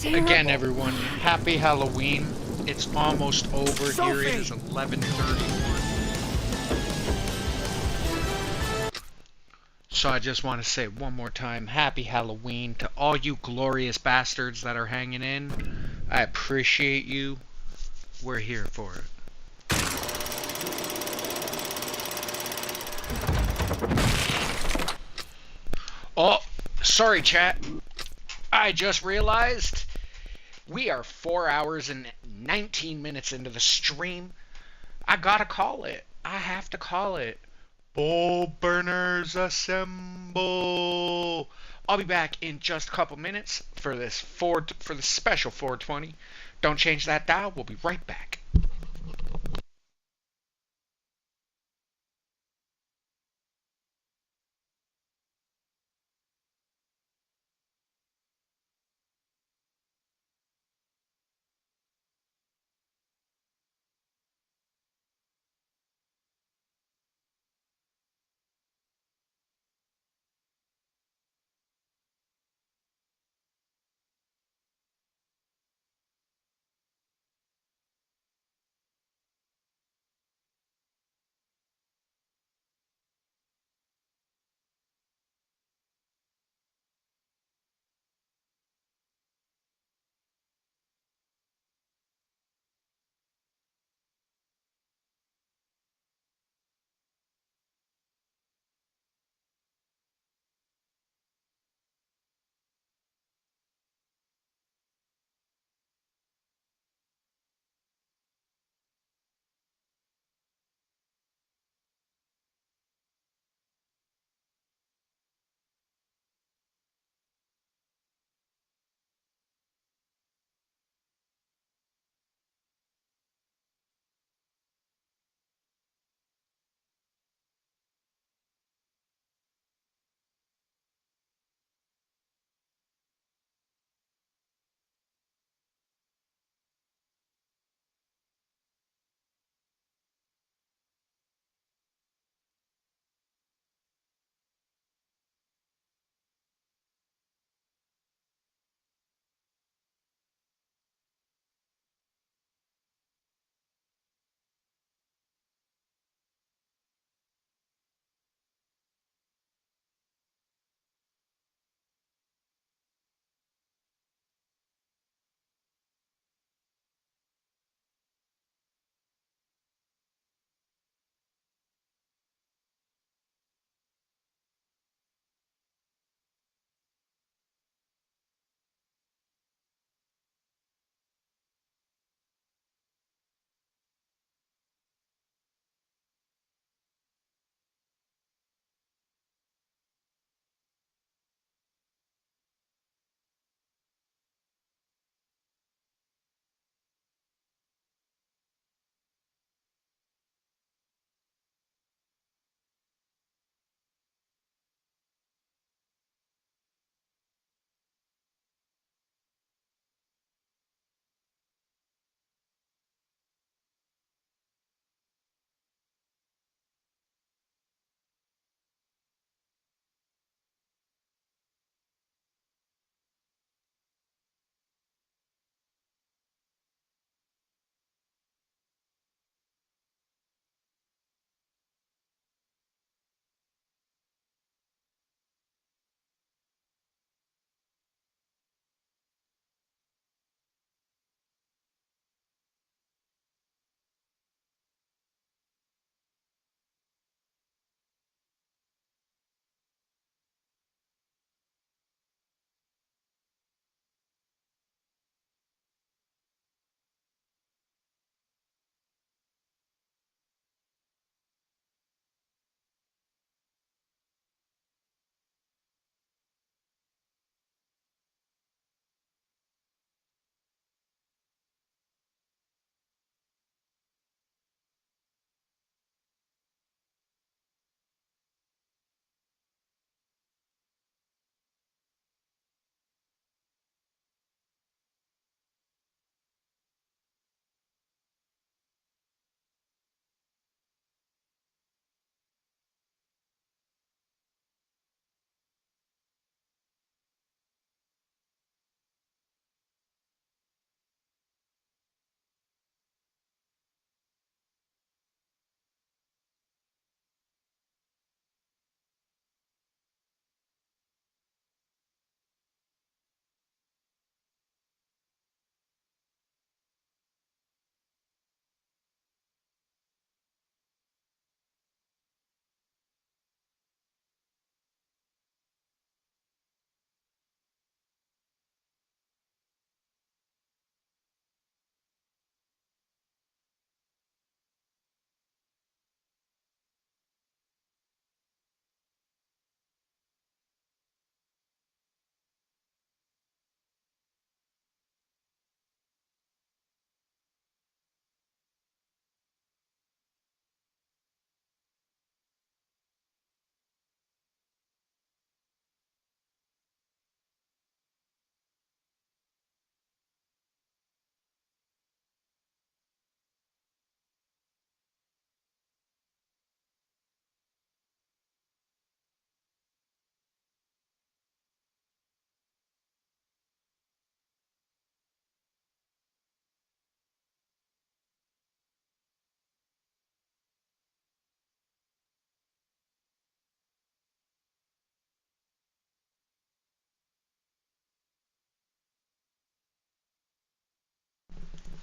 S15: terrible.
S10: Again, everyone, happy Halloween. It's almost over here. It is 11:31. So I just want to say one more time, happy Halloween to all you glorious bastards that are hanging in. I appreciate you. We're here for it. Oh, sorry, chat. I just realized we are 4 hours and 19 minutes into the stream. I gotta call it. I have to call it. Bulb burners assemble. I'll be back in just a couple minutes for the special 420. Don't change that dial. We'll be right back.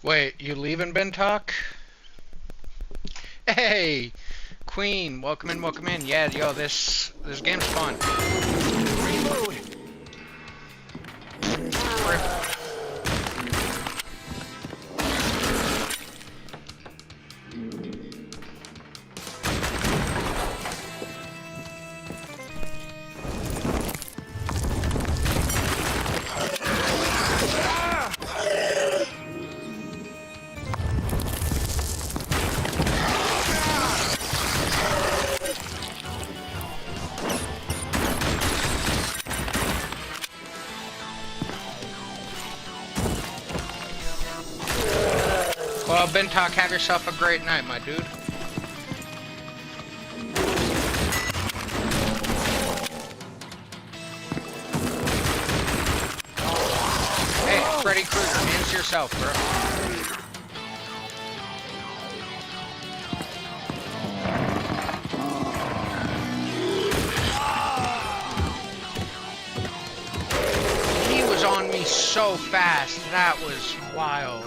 S10: Wait, you leaving, Bentok? Hey, Queen, welcome in, welcome in. Yeah, yo, this game's fun.
S16: Reload.
S10: Well, Bentok, have yourself a great night, my dude. Hey, Freddy Krueger, hands yourself, bro. He was on me so fast, that was wild.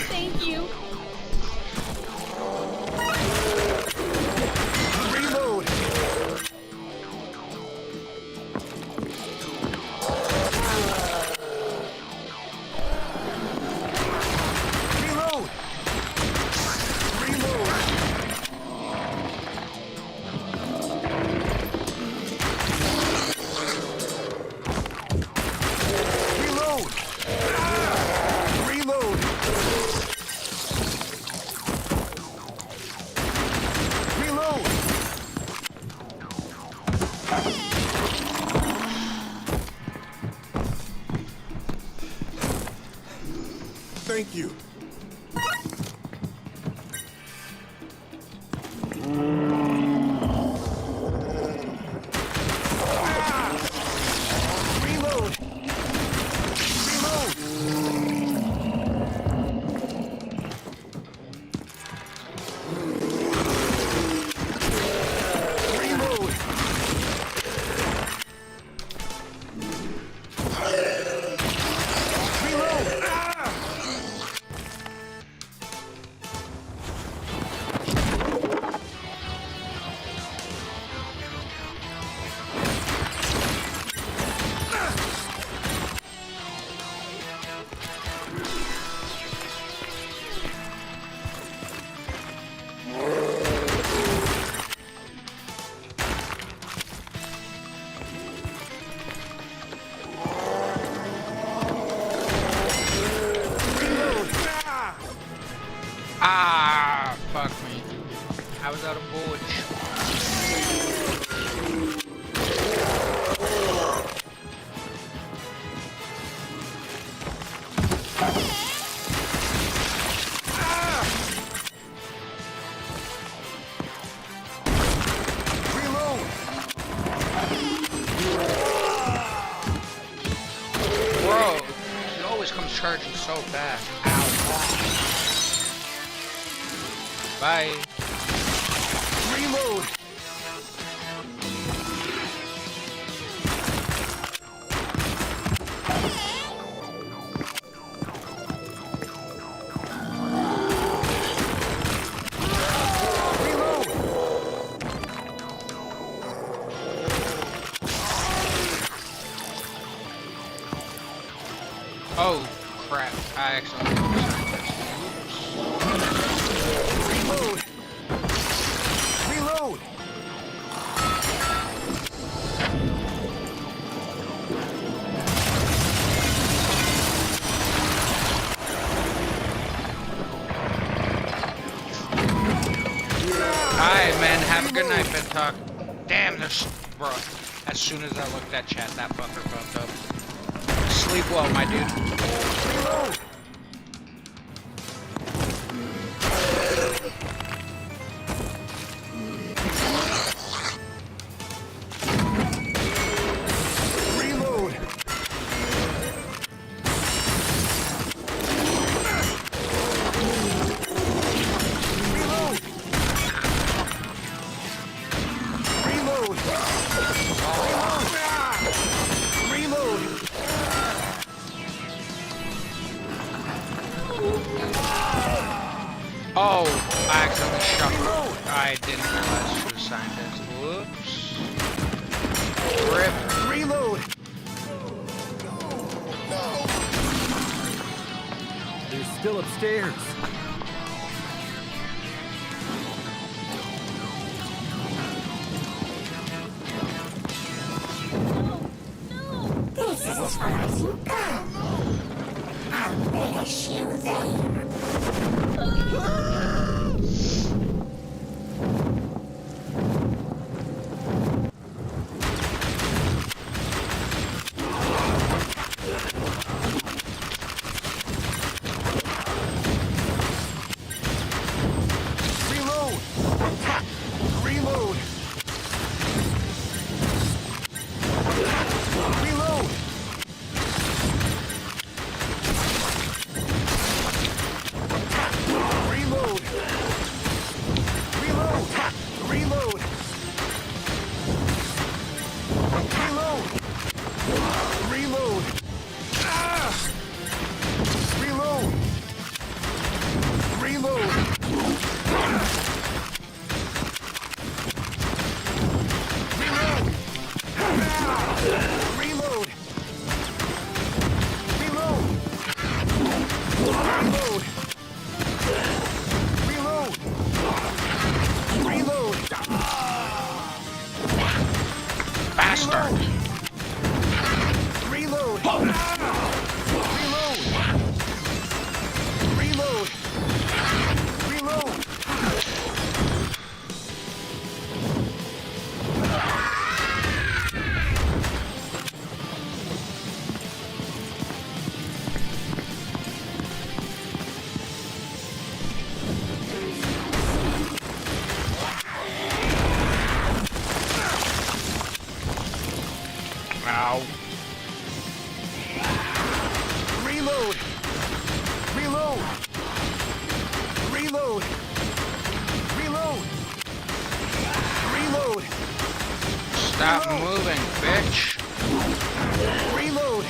S15: Thank you.
S16: Reload. Reload. Reload. Reload. Reload. Thank you. Reload. Reload. Reload.
S10: Ah, fuck me. I was out of bullets. Bro, he always comes charging so fast. Ow. Bye.
S16: Reload.
S10: Oh, crap. I accidentally...
S16: Reload. Reload.
S10: Alright, man. Have a good night, Bentok. Damn, this... Bro, as soon as I looked at chat, that fucker fucked up. Sleep well, my dude.
S16: Reload.
S10: Oh, I accidentally shot her. I didn't realize she was scientist. Whoops. Rip.
S16: Reload!
S17: They're still upstairs.
S13: This is as far as you go. I'll finish you there.
S16: Reload! Reload! Reload! Reload! Reload! Reload! Reload! Reload! Ah! Reload! Reload! Reload! Reload! Reload! Reload! Reload!
S10: Bastard!
S16: Reload! Reload! Reload! Reload!
S10: Ow.
S16: Reload! Reload! Reload! Reload! Reload!
S10: Stop moving, bitch.
S16: Reload!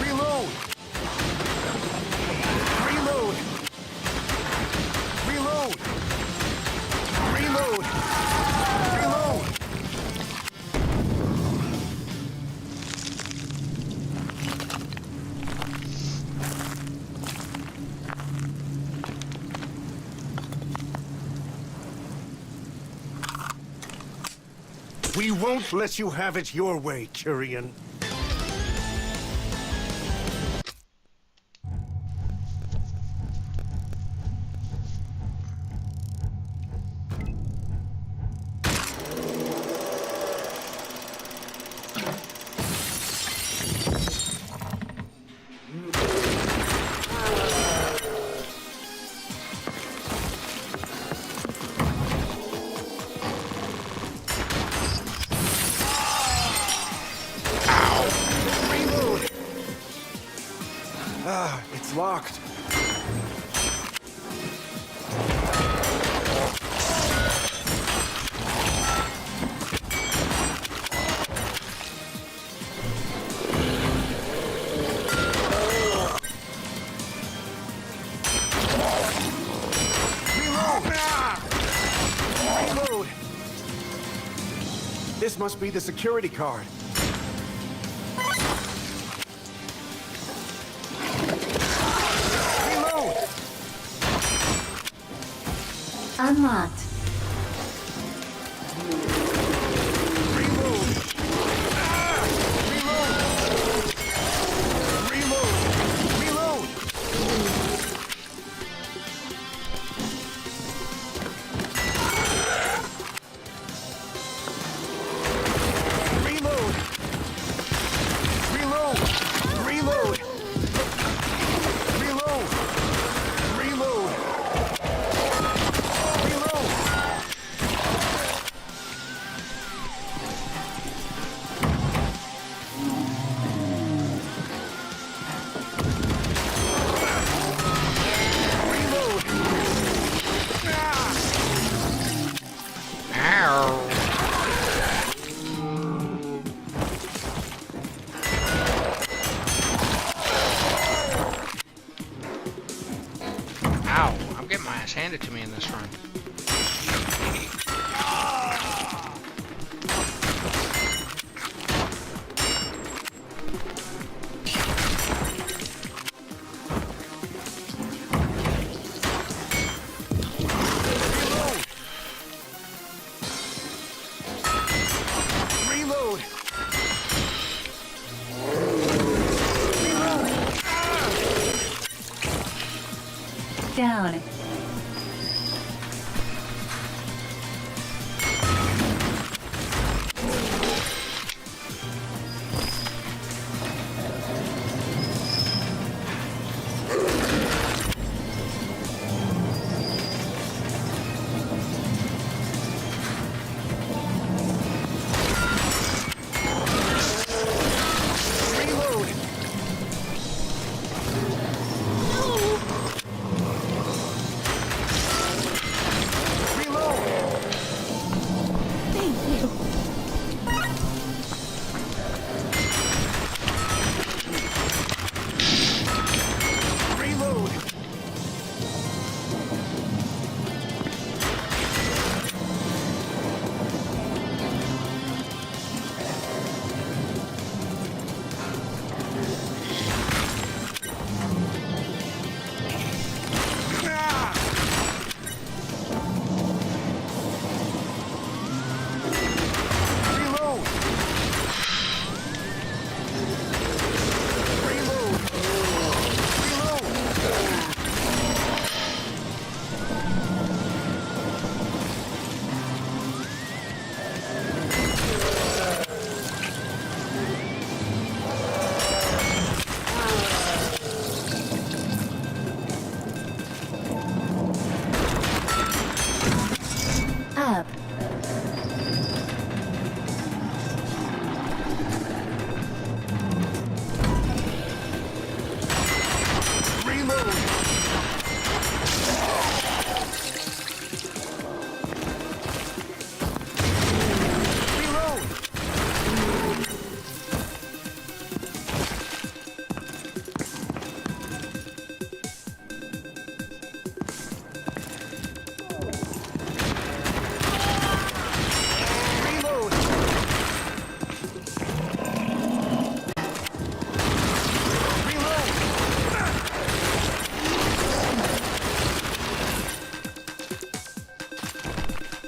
S16: Reload! Reload! Reload! Reload! Reload! We won't let you have it your way, Tyrion. Reload! Ah, it's locked. Reload! Reload! This must be the security card. Reload!
S13: Unlocked.
S16: Reload! Ah! Reload! Reload! Reload! Reload! Reload! Reload! Reload! Reload!
S10: hand it to me in this run.
S18: Down.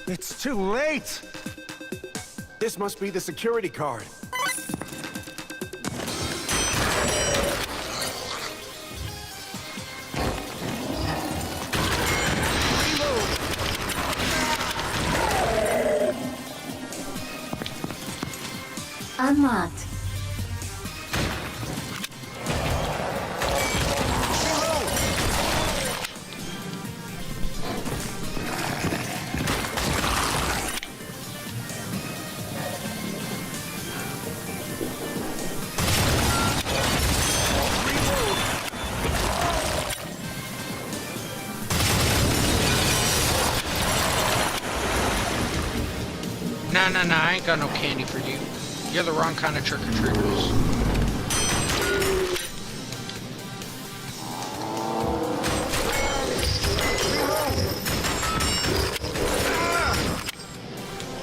S16: It's too late! This must be the security card.
S18: Unlocked.
S10: Nah, I ain't got no candy for you. You're the wrong kind of trick-or-treaters.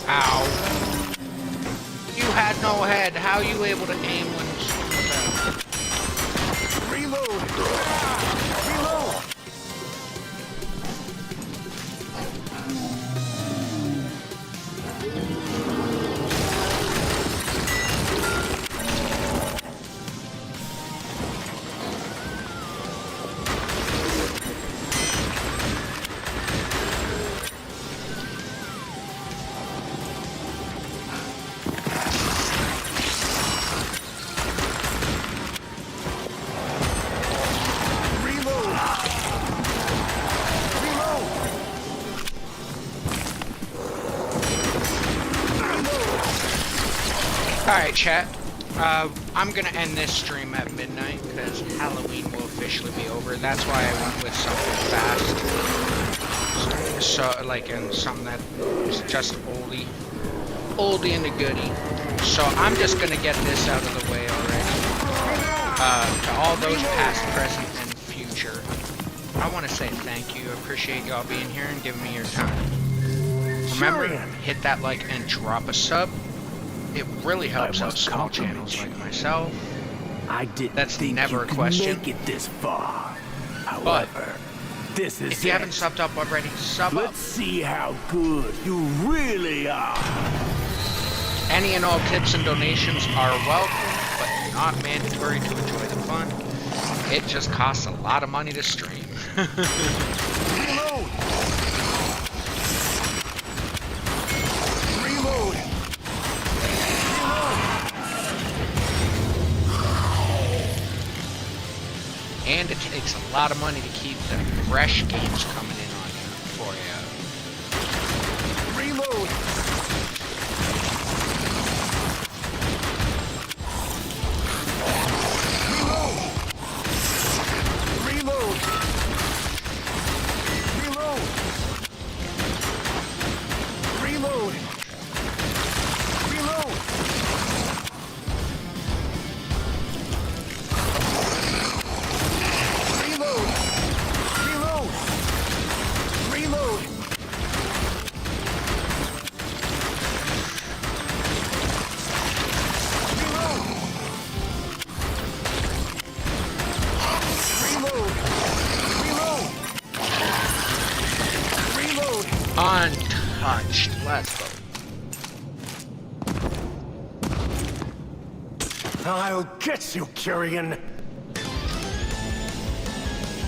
S10: Ow. You had no head. How are you able to aim when you
S16: Reload! Reload!
S10: Alright, chat. I'm gonna end this stream at midnight because Halloween will officially be over. That's why I went with something fast. So, like, and something that is just oldie and a goodie. So I'm just gonna get this out of the way already. To all those past, present, and future. I want to say thank you. I appreciate y'all being here and giving me your time. Remember, hit that like and drop a sub. It really helps out small channels like myself. That's never a question.
S19: Make it this far.
S10: But
S19: However, this is
S10: if you haven't subbed up already, sub up.
S19: Let's see how good you really are.
S10: Any and all tips and donations are welcome, but not mandatory to enjoy the fun. It just costs a lot of money to stream.
S16: Reload! Reload!
S10: And it takes a lot of money to keep the fresh games coming in on you for you.
S16: Reload! Reload! Reload! Reload! Reload! Reload! Reload! Reload! Reload! Reload! Reload!
S10: Untouched. Let's go.
S16: I'll get you, Kyrian!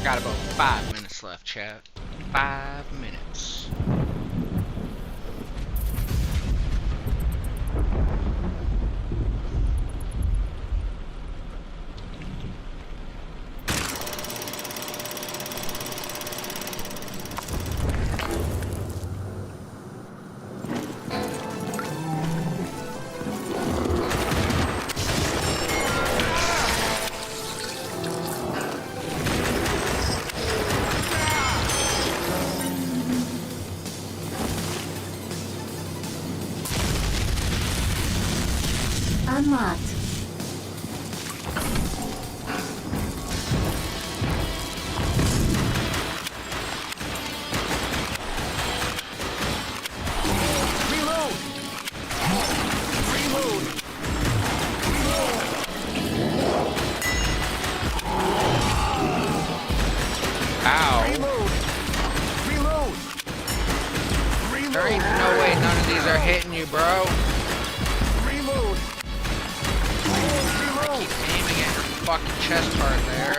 S10: Got about 5 minutes left, chat. 5 minutes.
S18: Unlocked.
S16: Reload! Reload!
S10: Ow.
S16: Reload! Reload!
S10: There ain't no way none of these are hitting you, bro.
S16: Reload!
S10: I keep aiming at your fucking chest part there.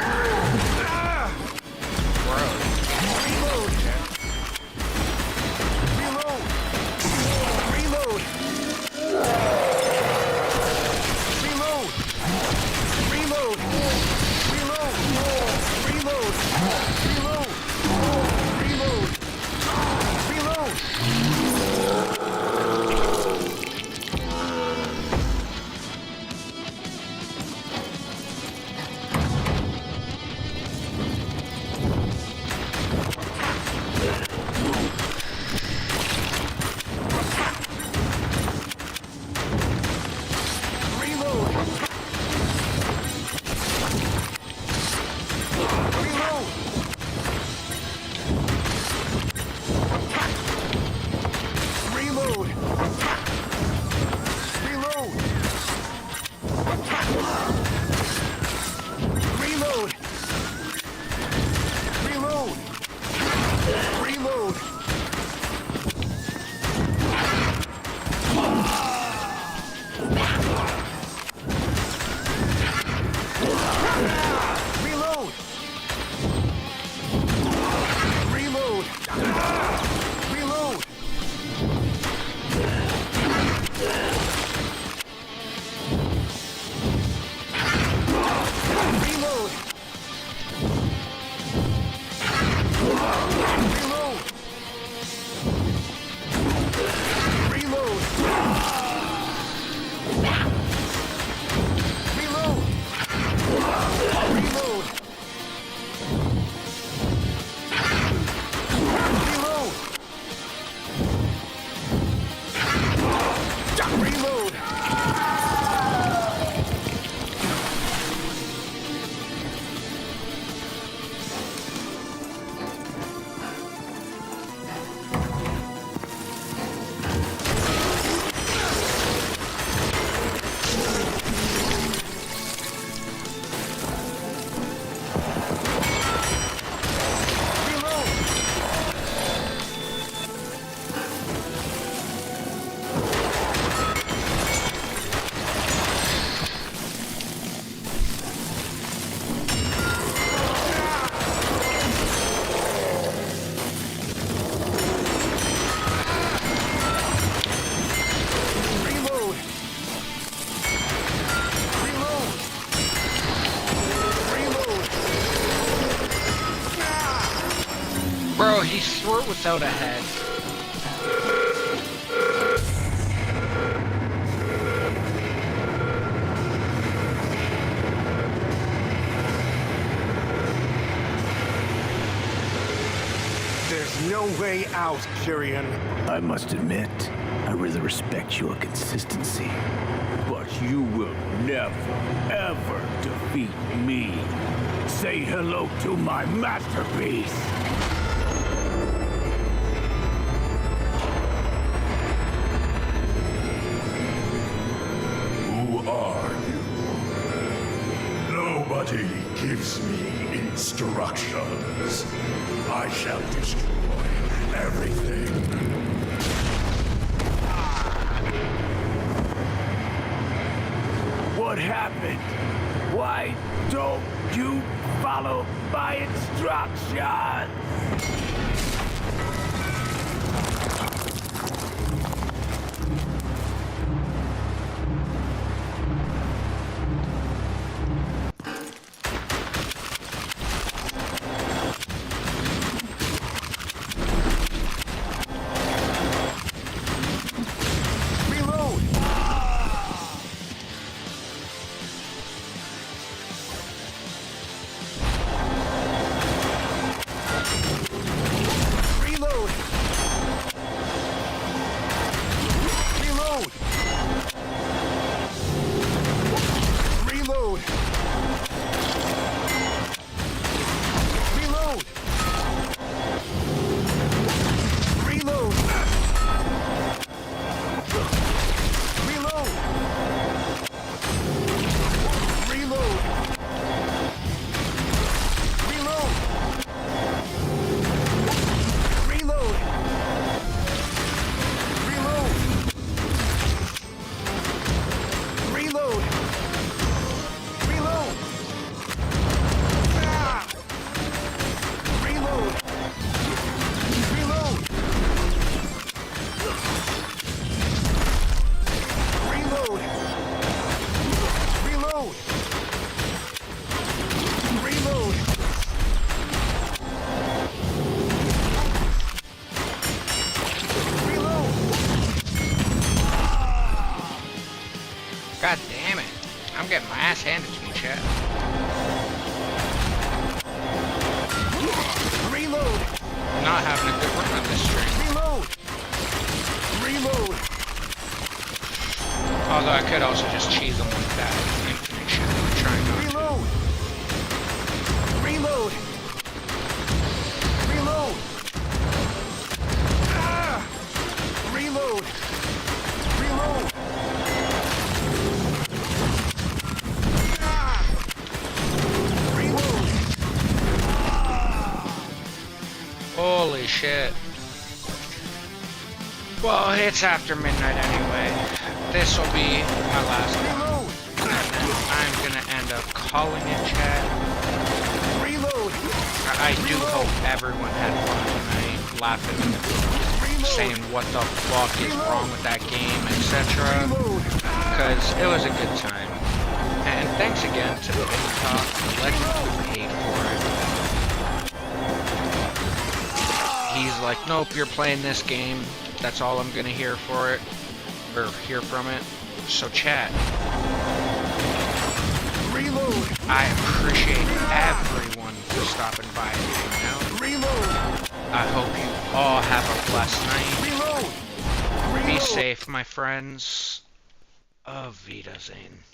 S10: Bro.
S16: Reload! Reload! Reload! Reload! Reload! Reload! Reload! Reload!
S10: sword without a head.
S16: There's no way out, Kyrian.
S19: I must admit, I really respect your consistency. But you will never, ever defeat me. Say hello to my masterpiece.
S20: Who are you? Nobody gives me instructions. I shall destroy everything.
S19: What happened? Why don't you follow my instructions?
S10: God damn it. I'm getting my ass handed to me, chat.
S16: Reload!
S10: Not having a good run on this stream.
S16: Reload! Reload!
S10: Although I could also just cheese them like that. Infinite shit. I'm trying not to.
S16: Reload! Reload! Reload! Ah! Reload! Reload! Ah! Reload!
S10: Holy shit. Well, it's after midnight anyway. This will be my last one. And then I'm gonna end up calling it, chat.
S16: Reload!
S10: I do hope everyone had fun tonight, laughing, saying what the fuck is wrong with that game, etc. Because it was a good time. And thanks again to the Big Talk, the legend who paid for it. He's like, nope, you're playing this game. That's all I'm gonna hear for it, or hear from it. So chat.
S16: Reload.
S10: I appreciate everyone for stopping by and hanging out.
S16: Reload.
S10: I hope you all have a blessed night.
S16: Reload.
S10: Be safe, my friends. Auf Wiedersehen.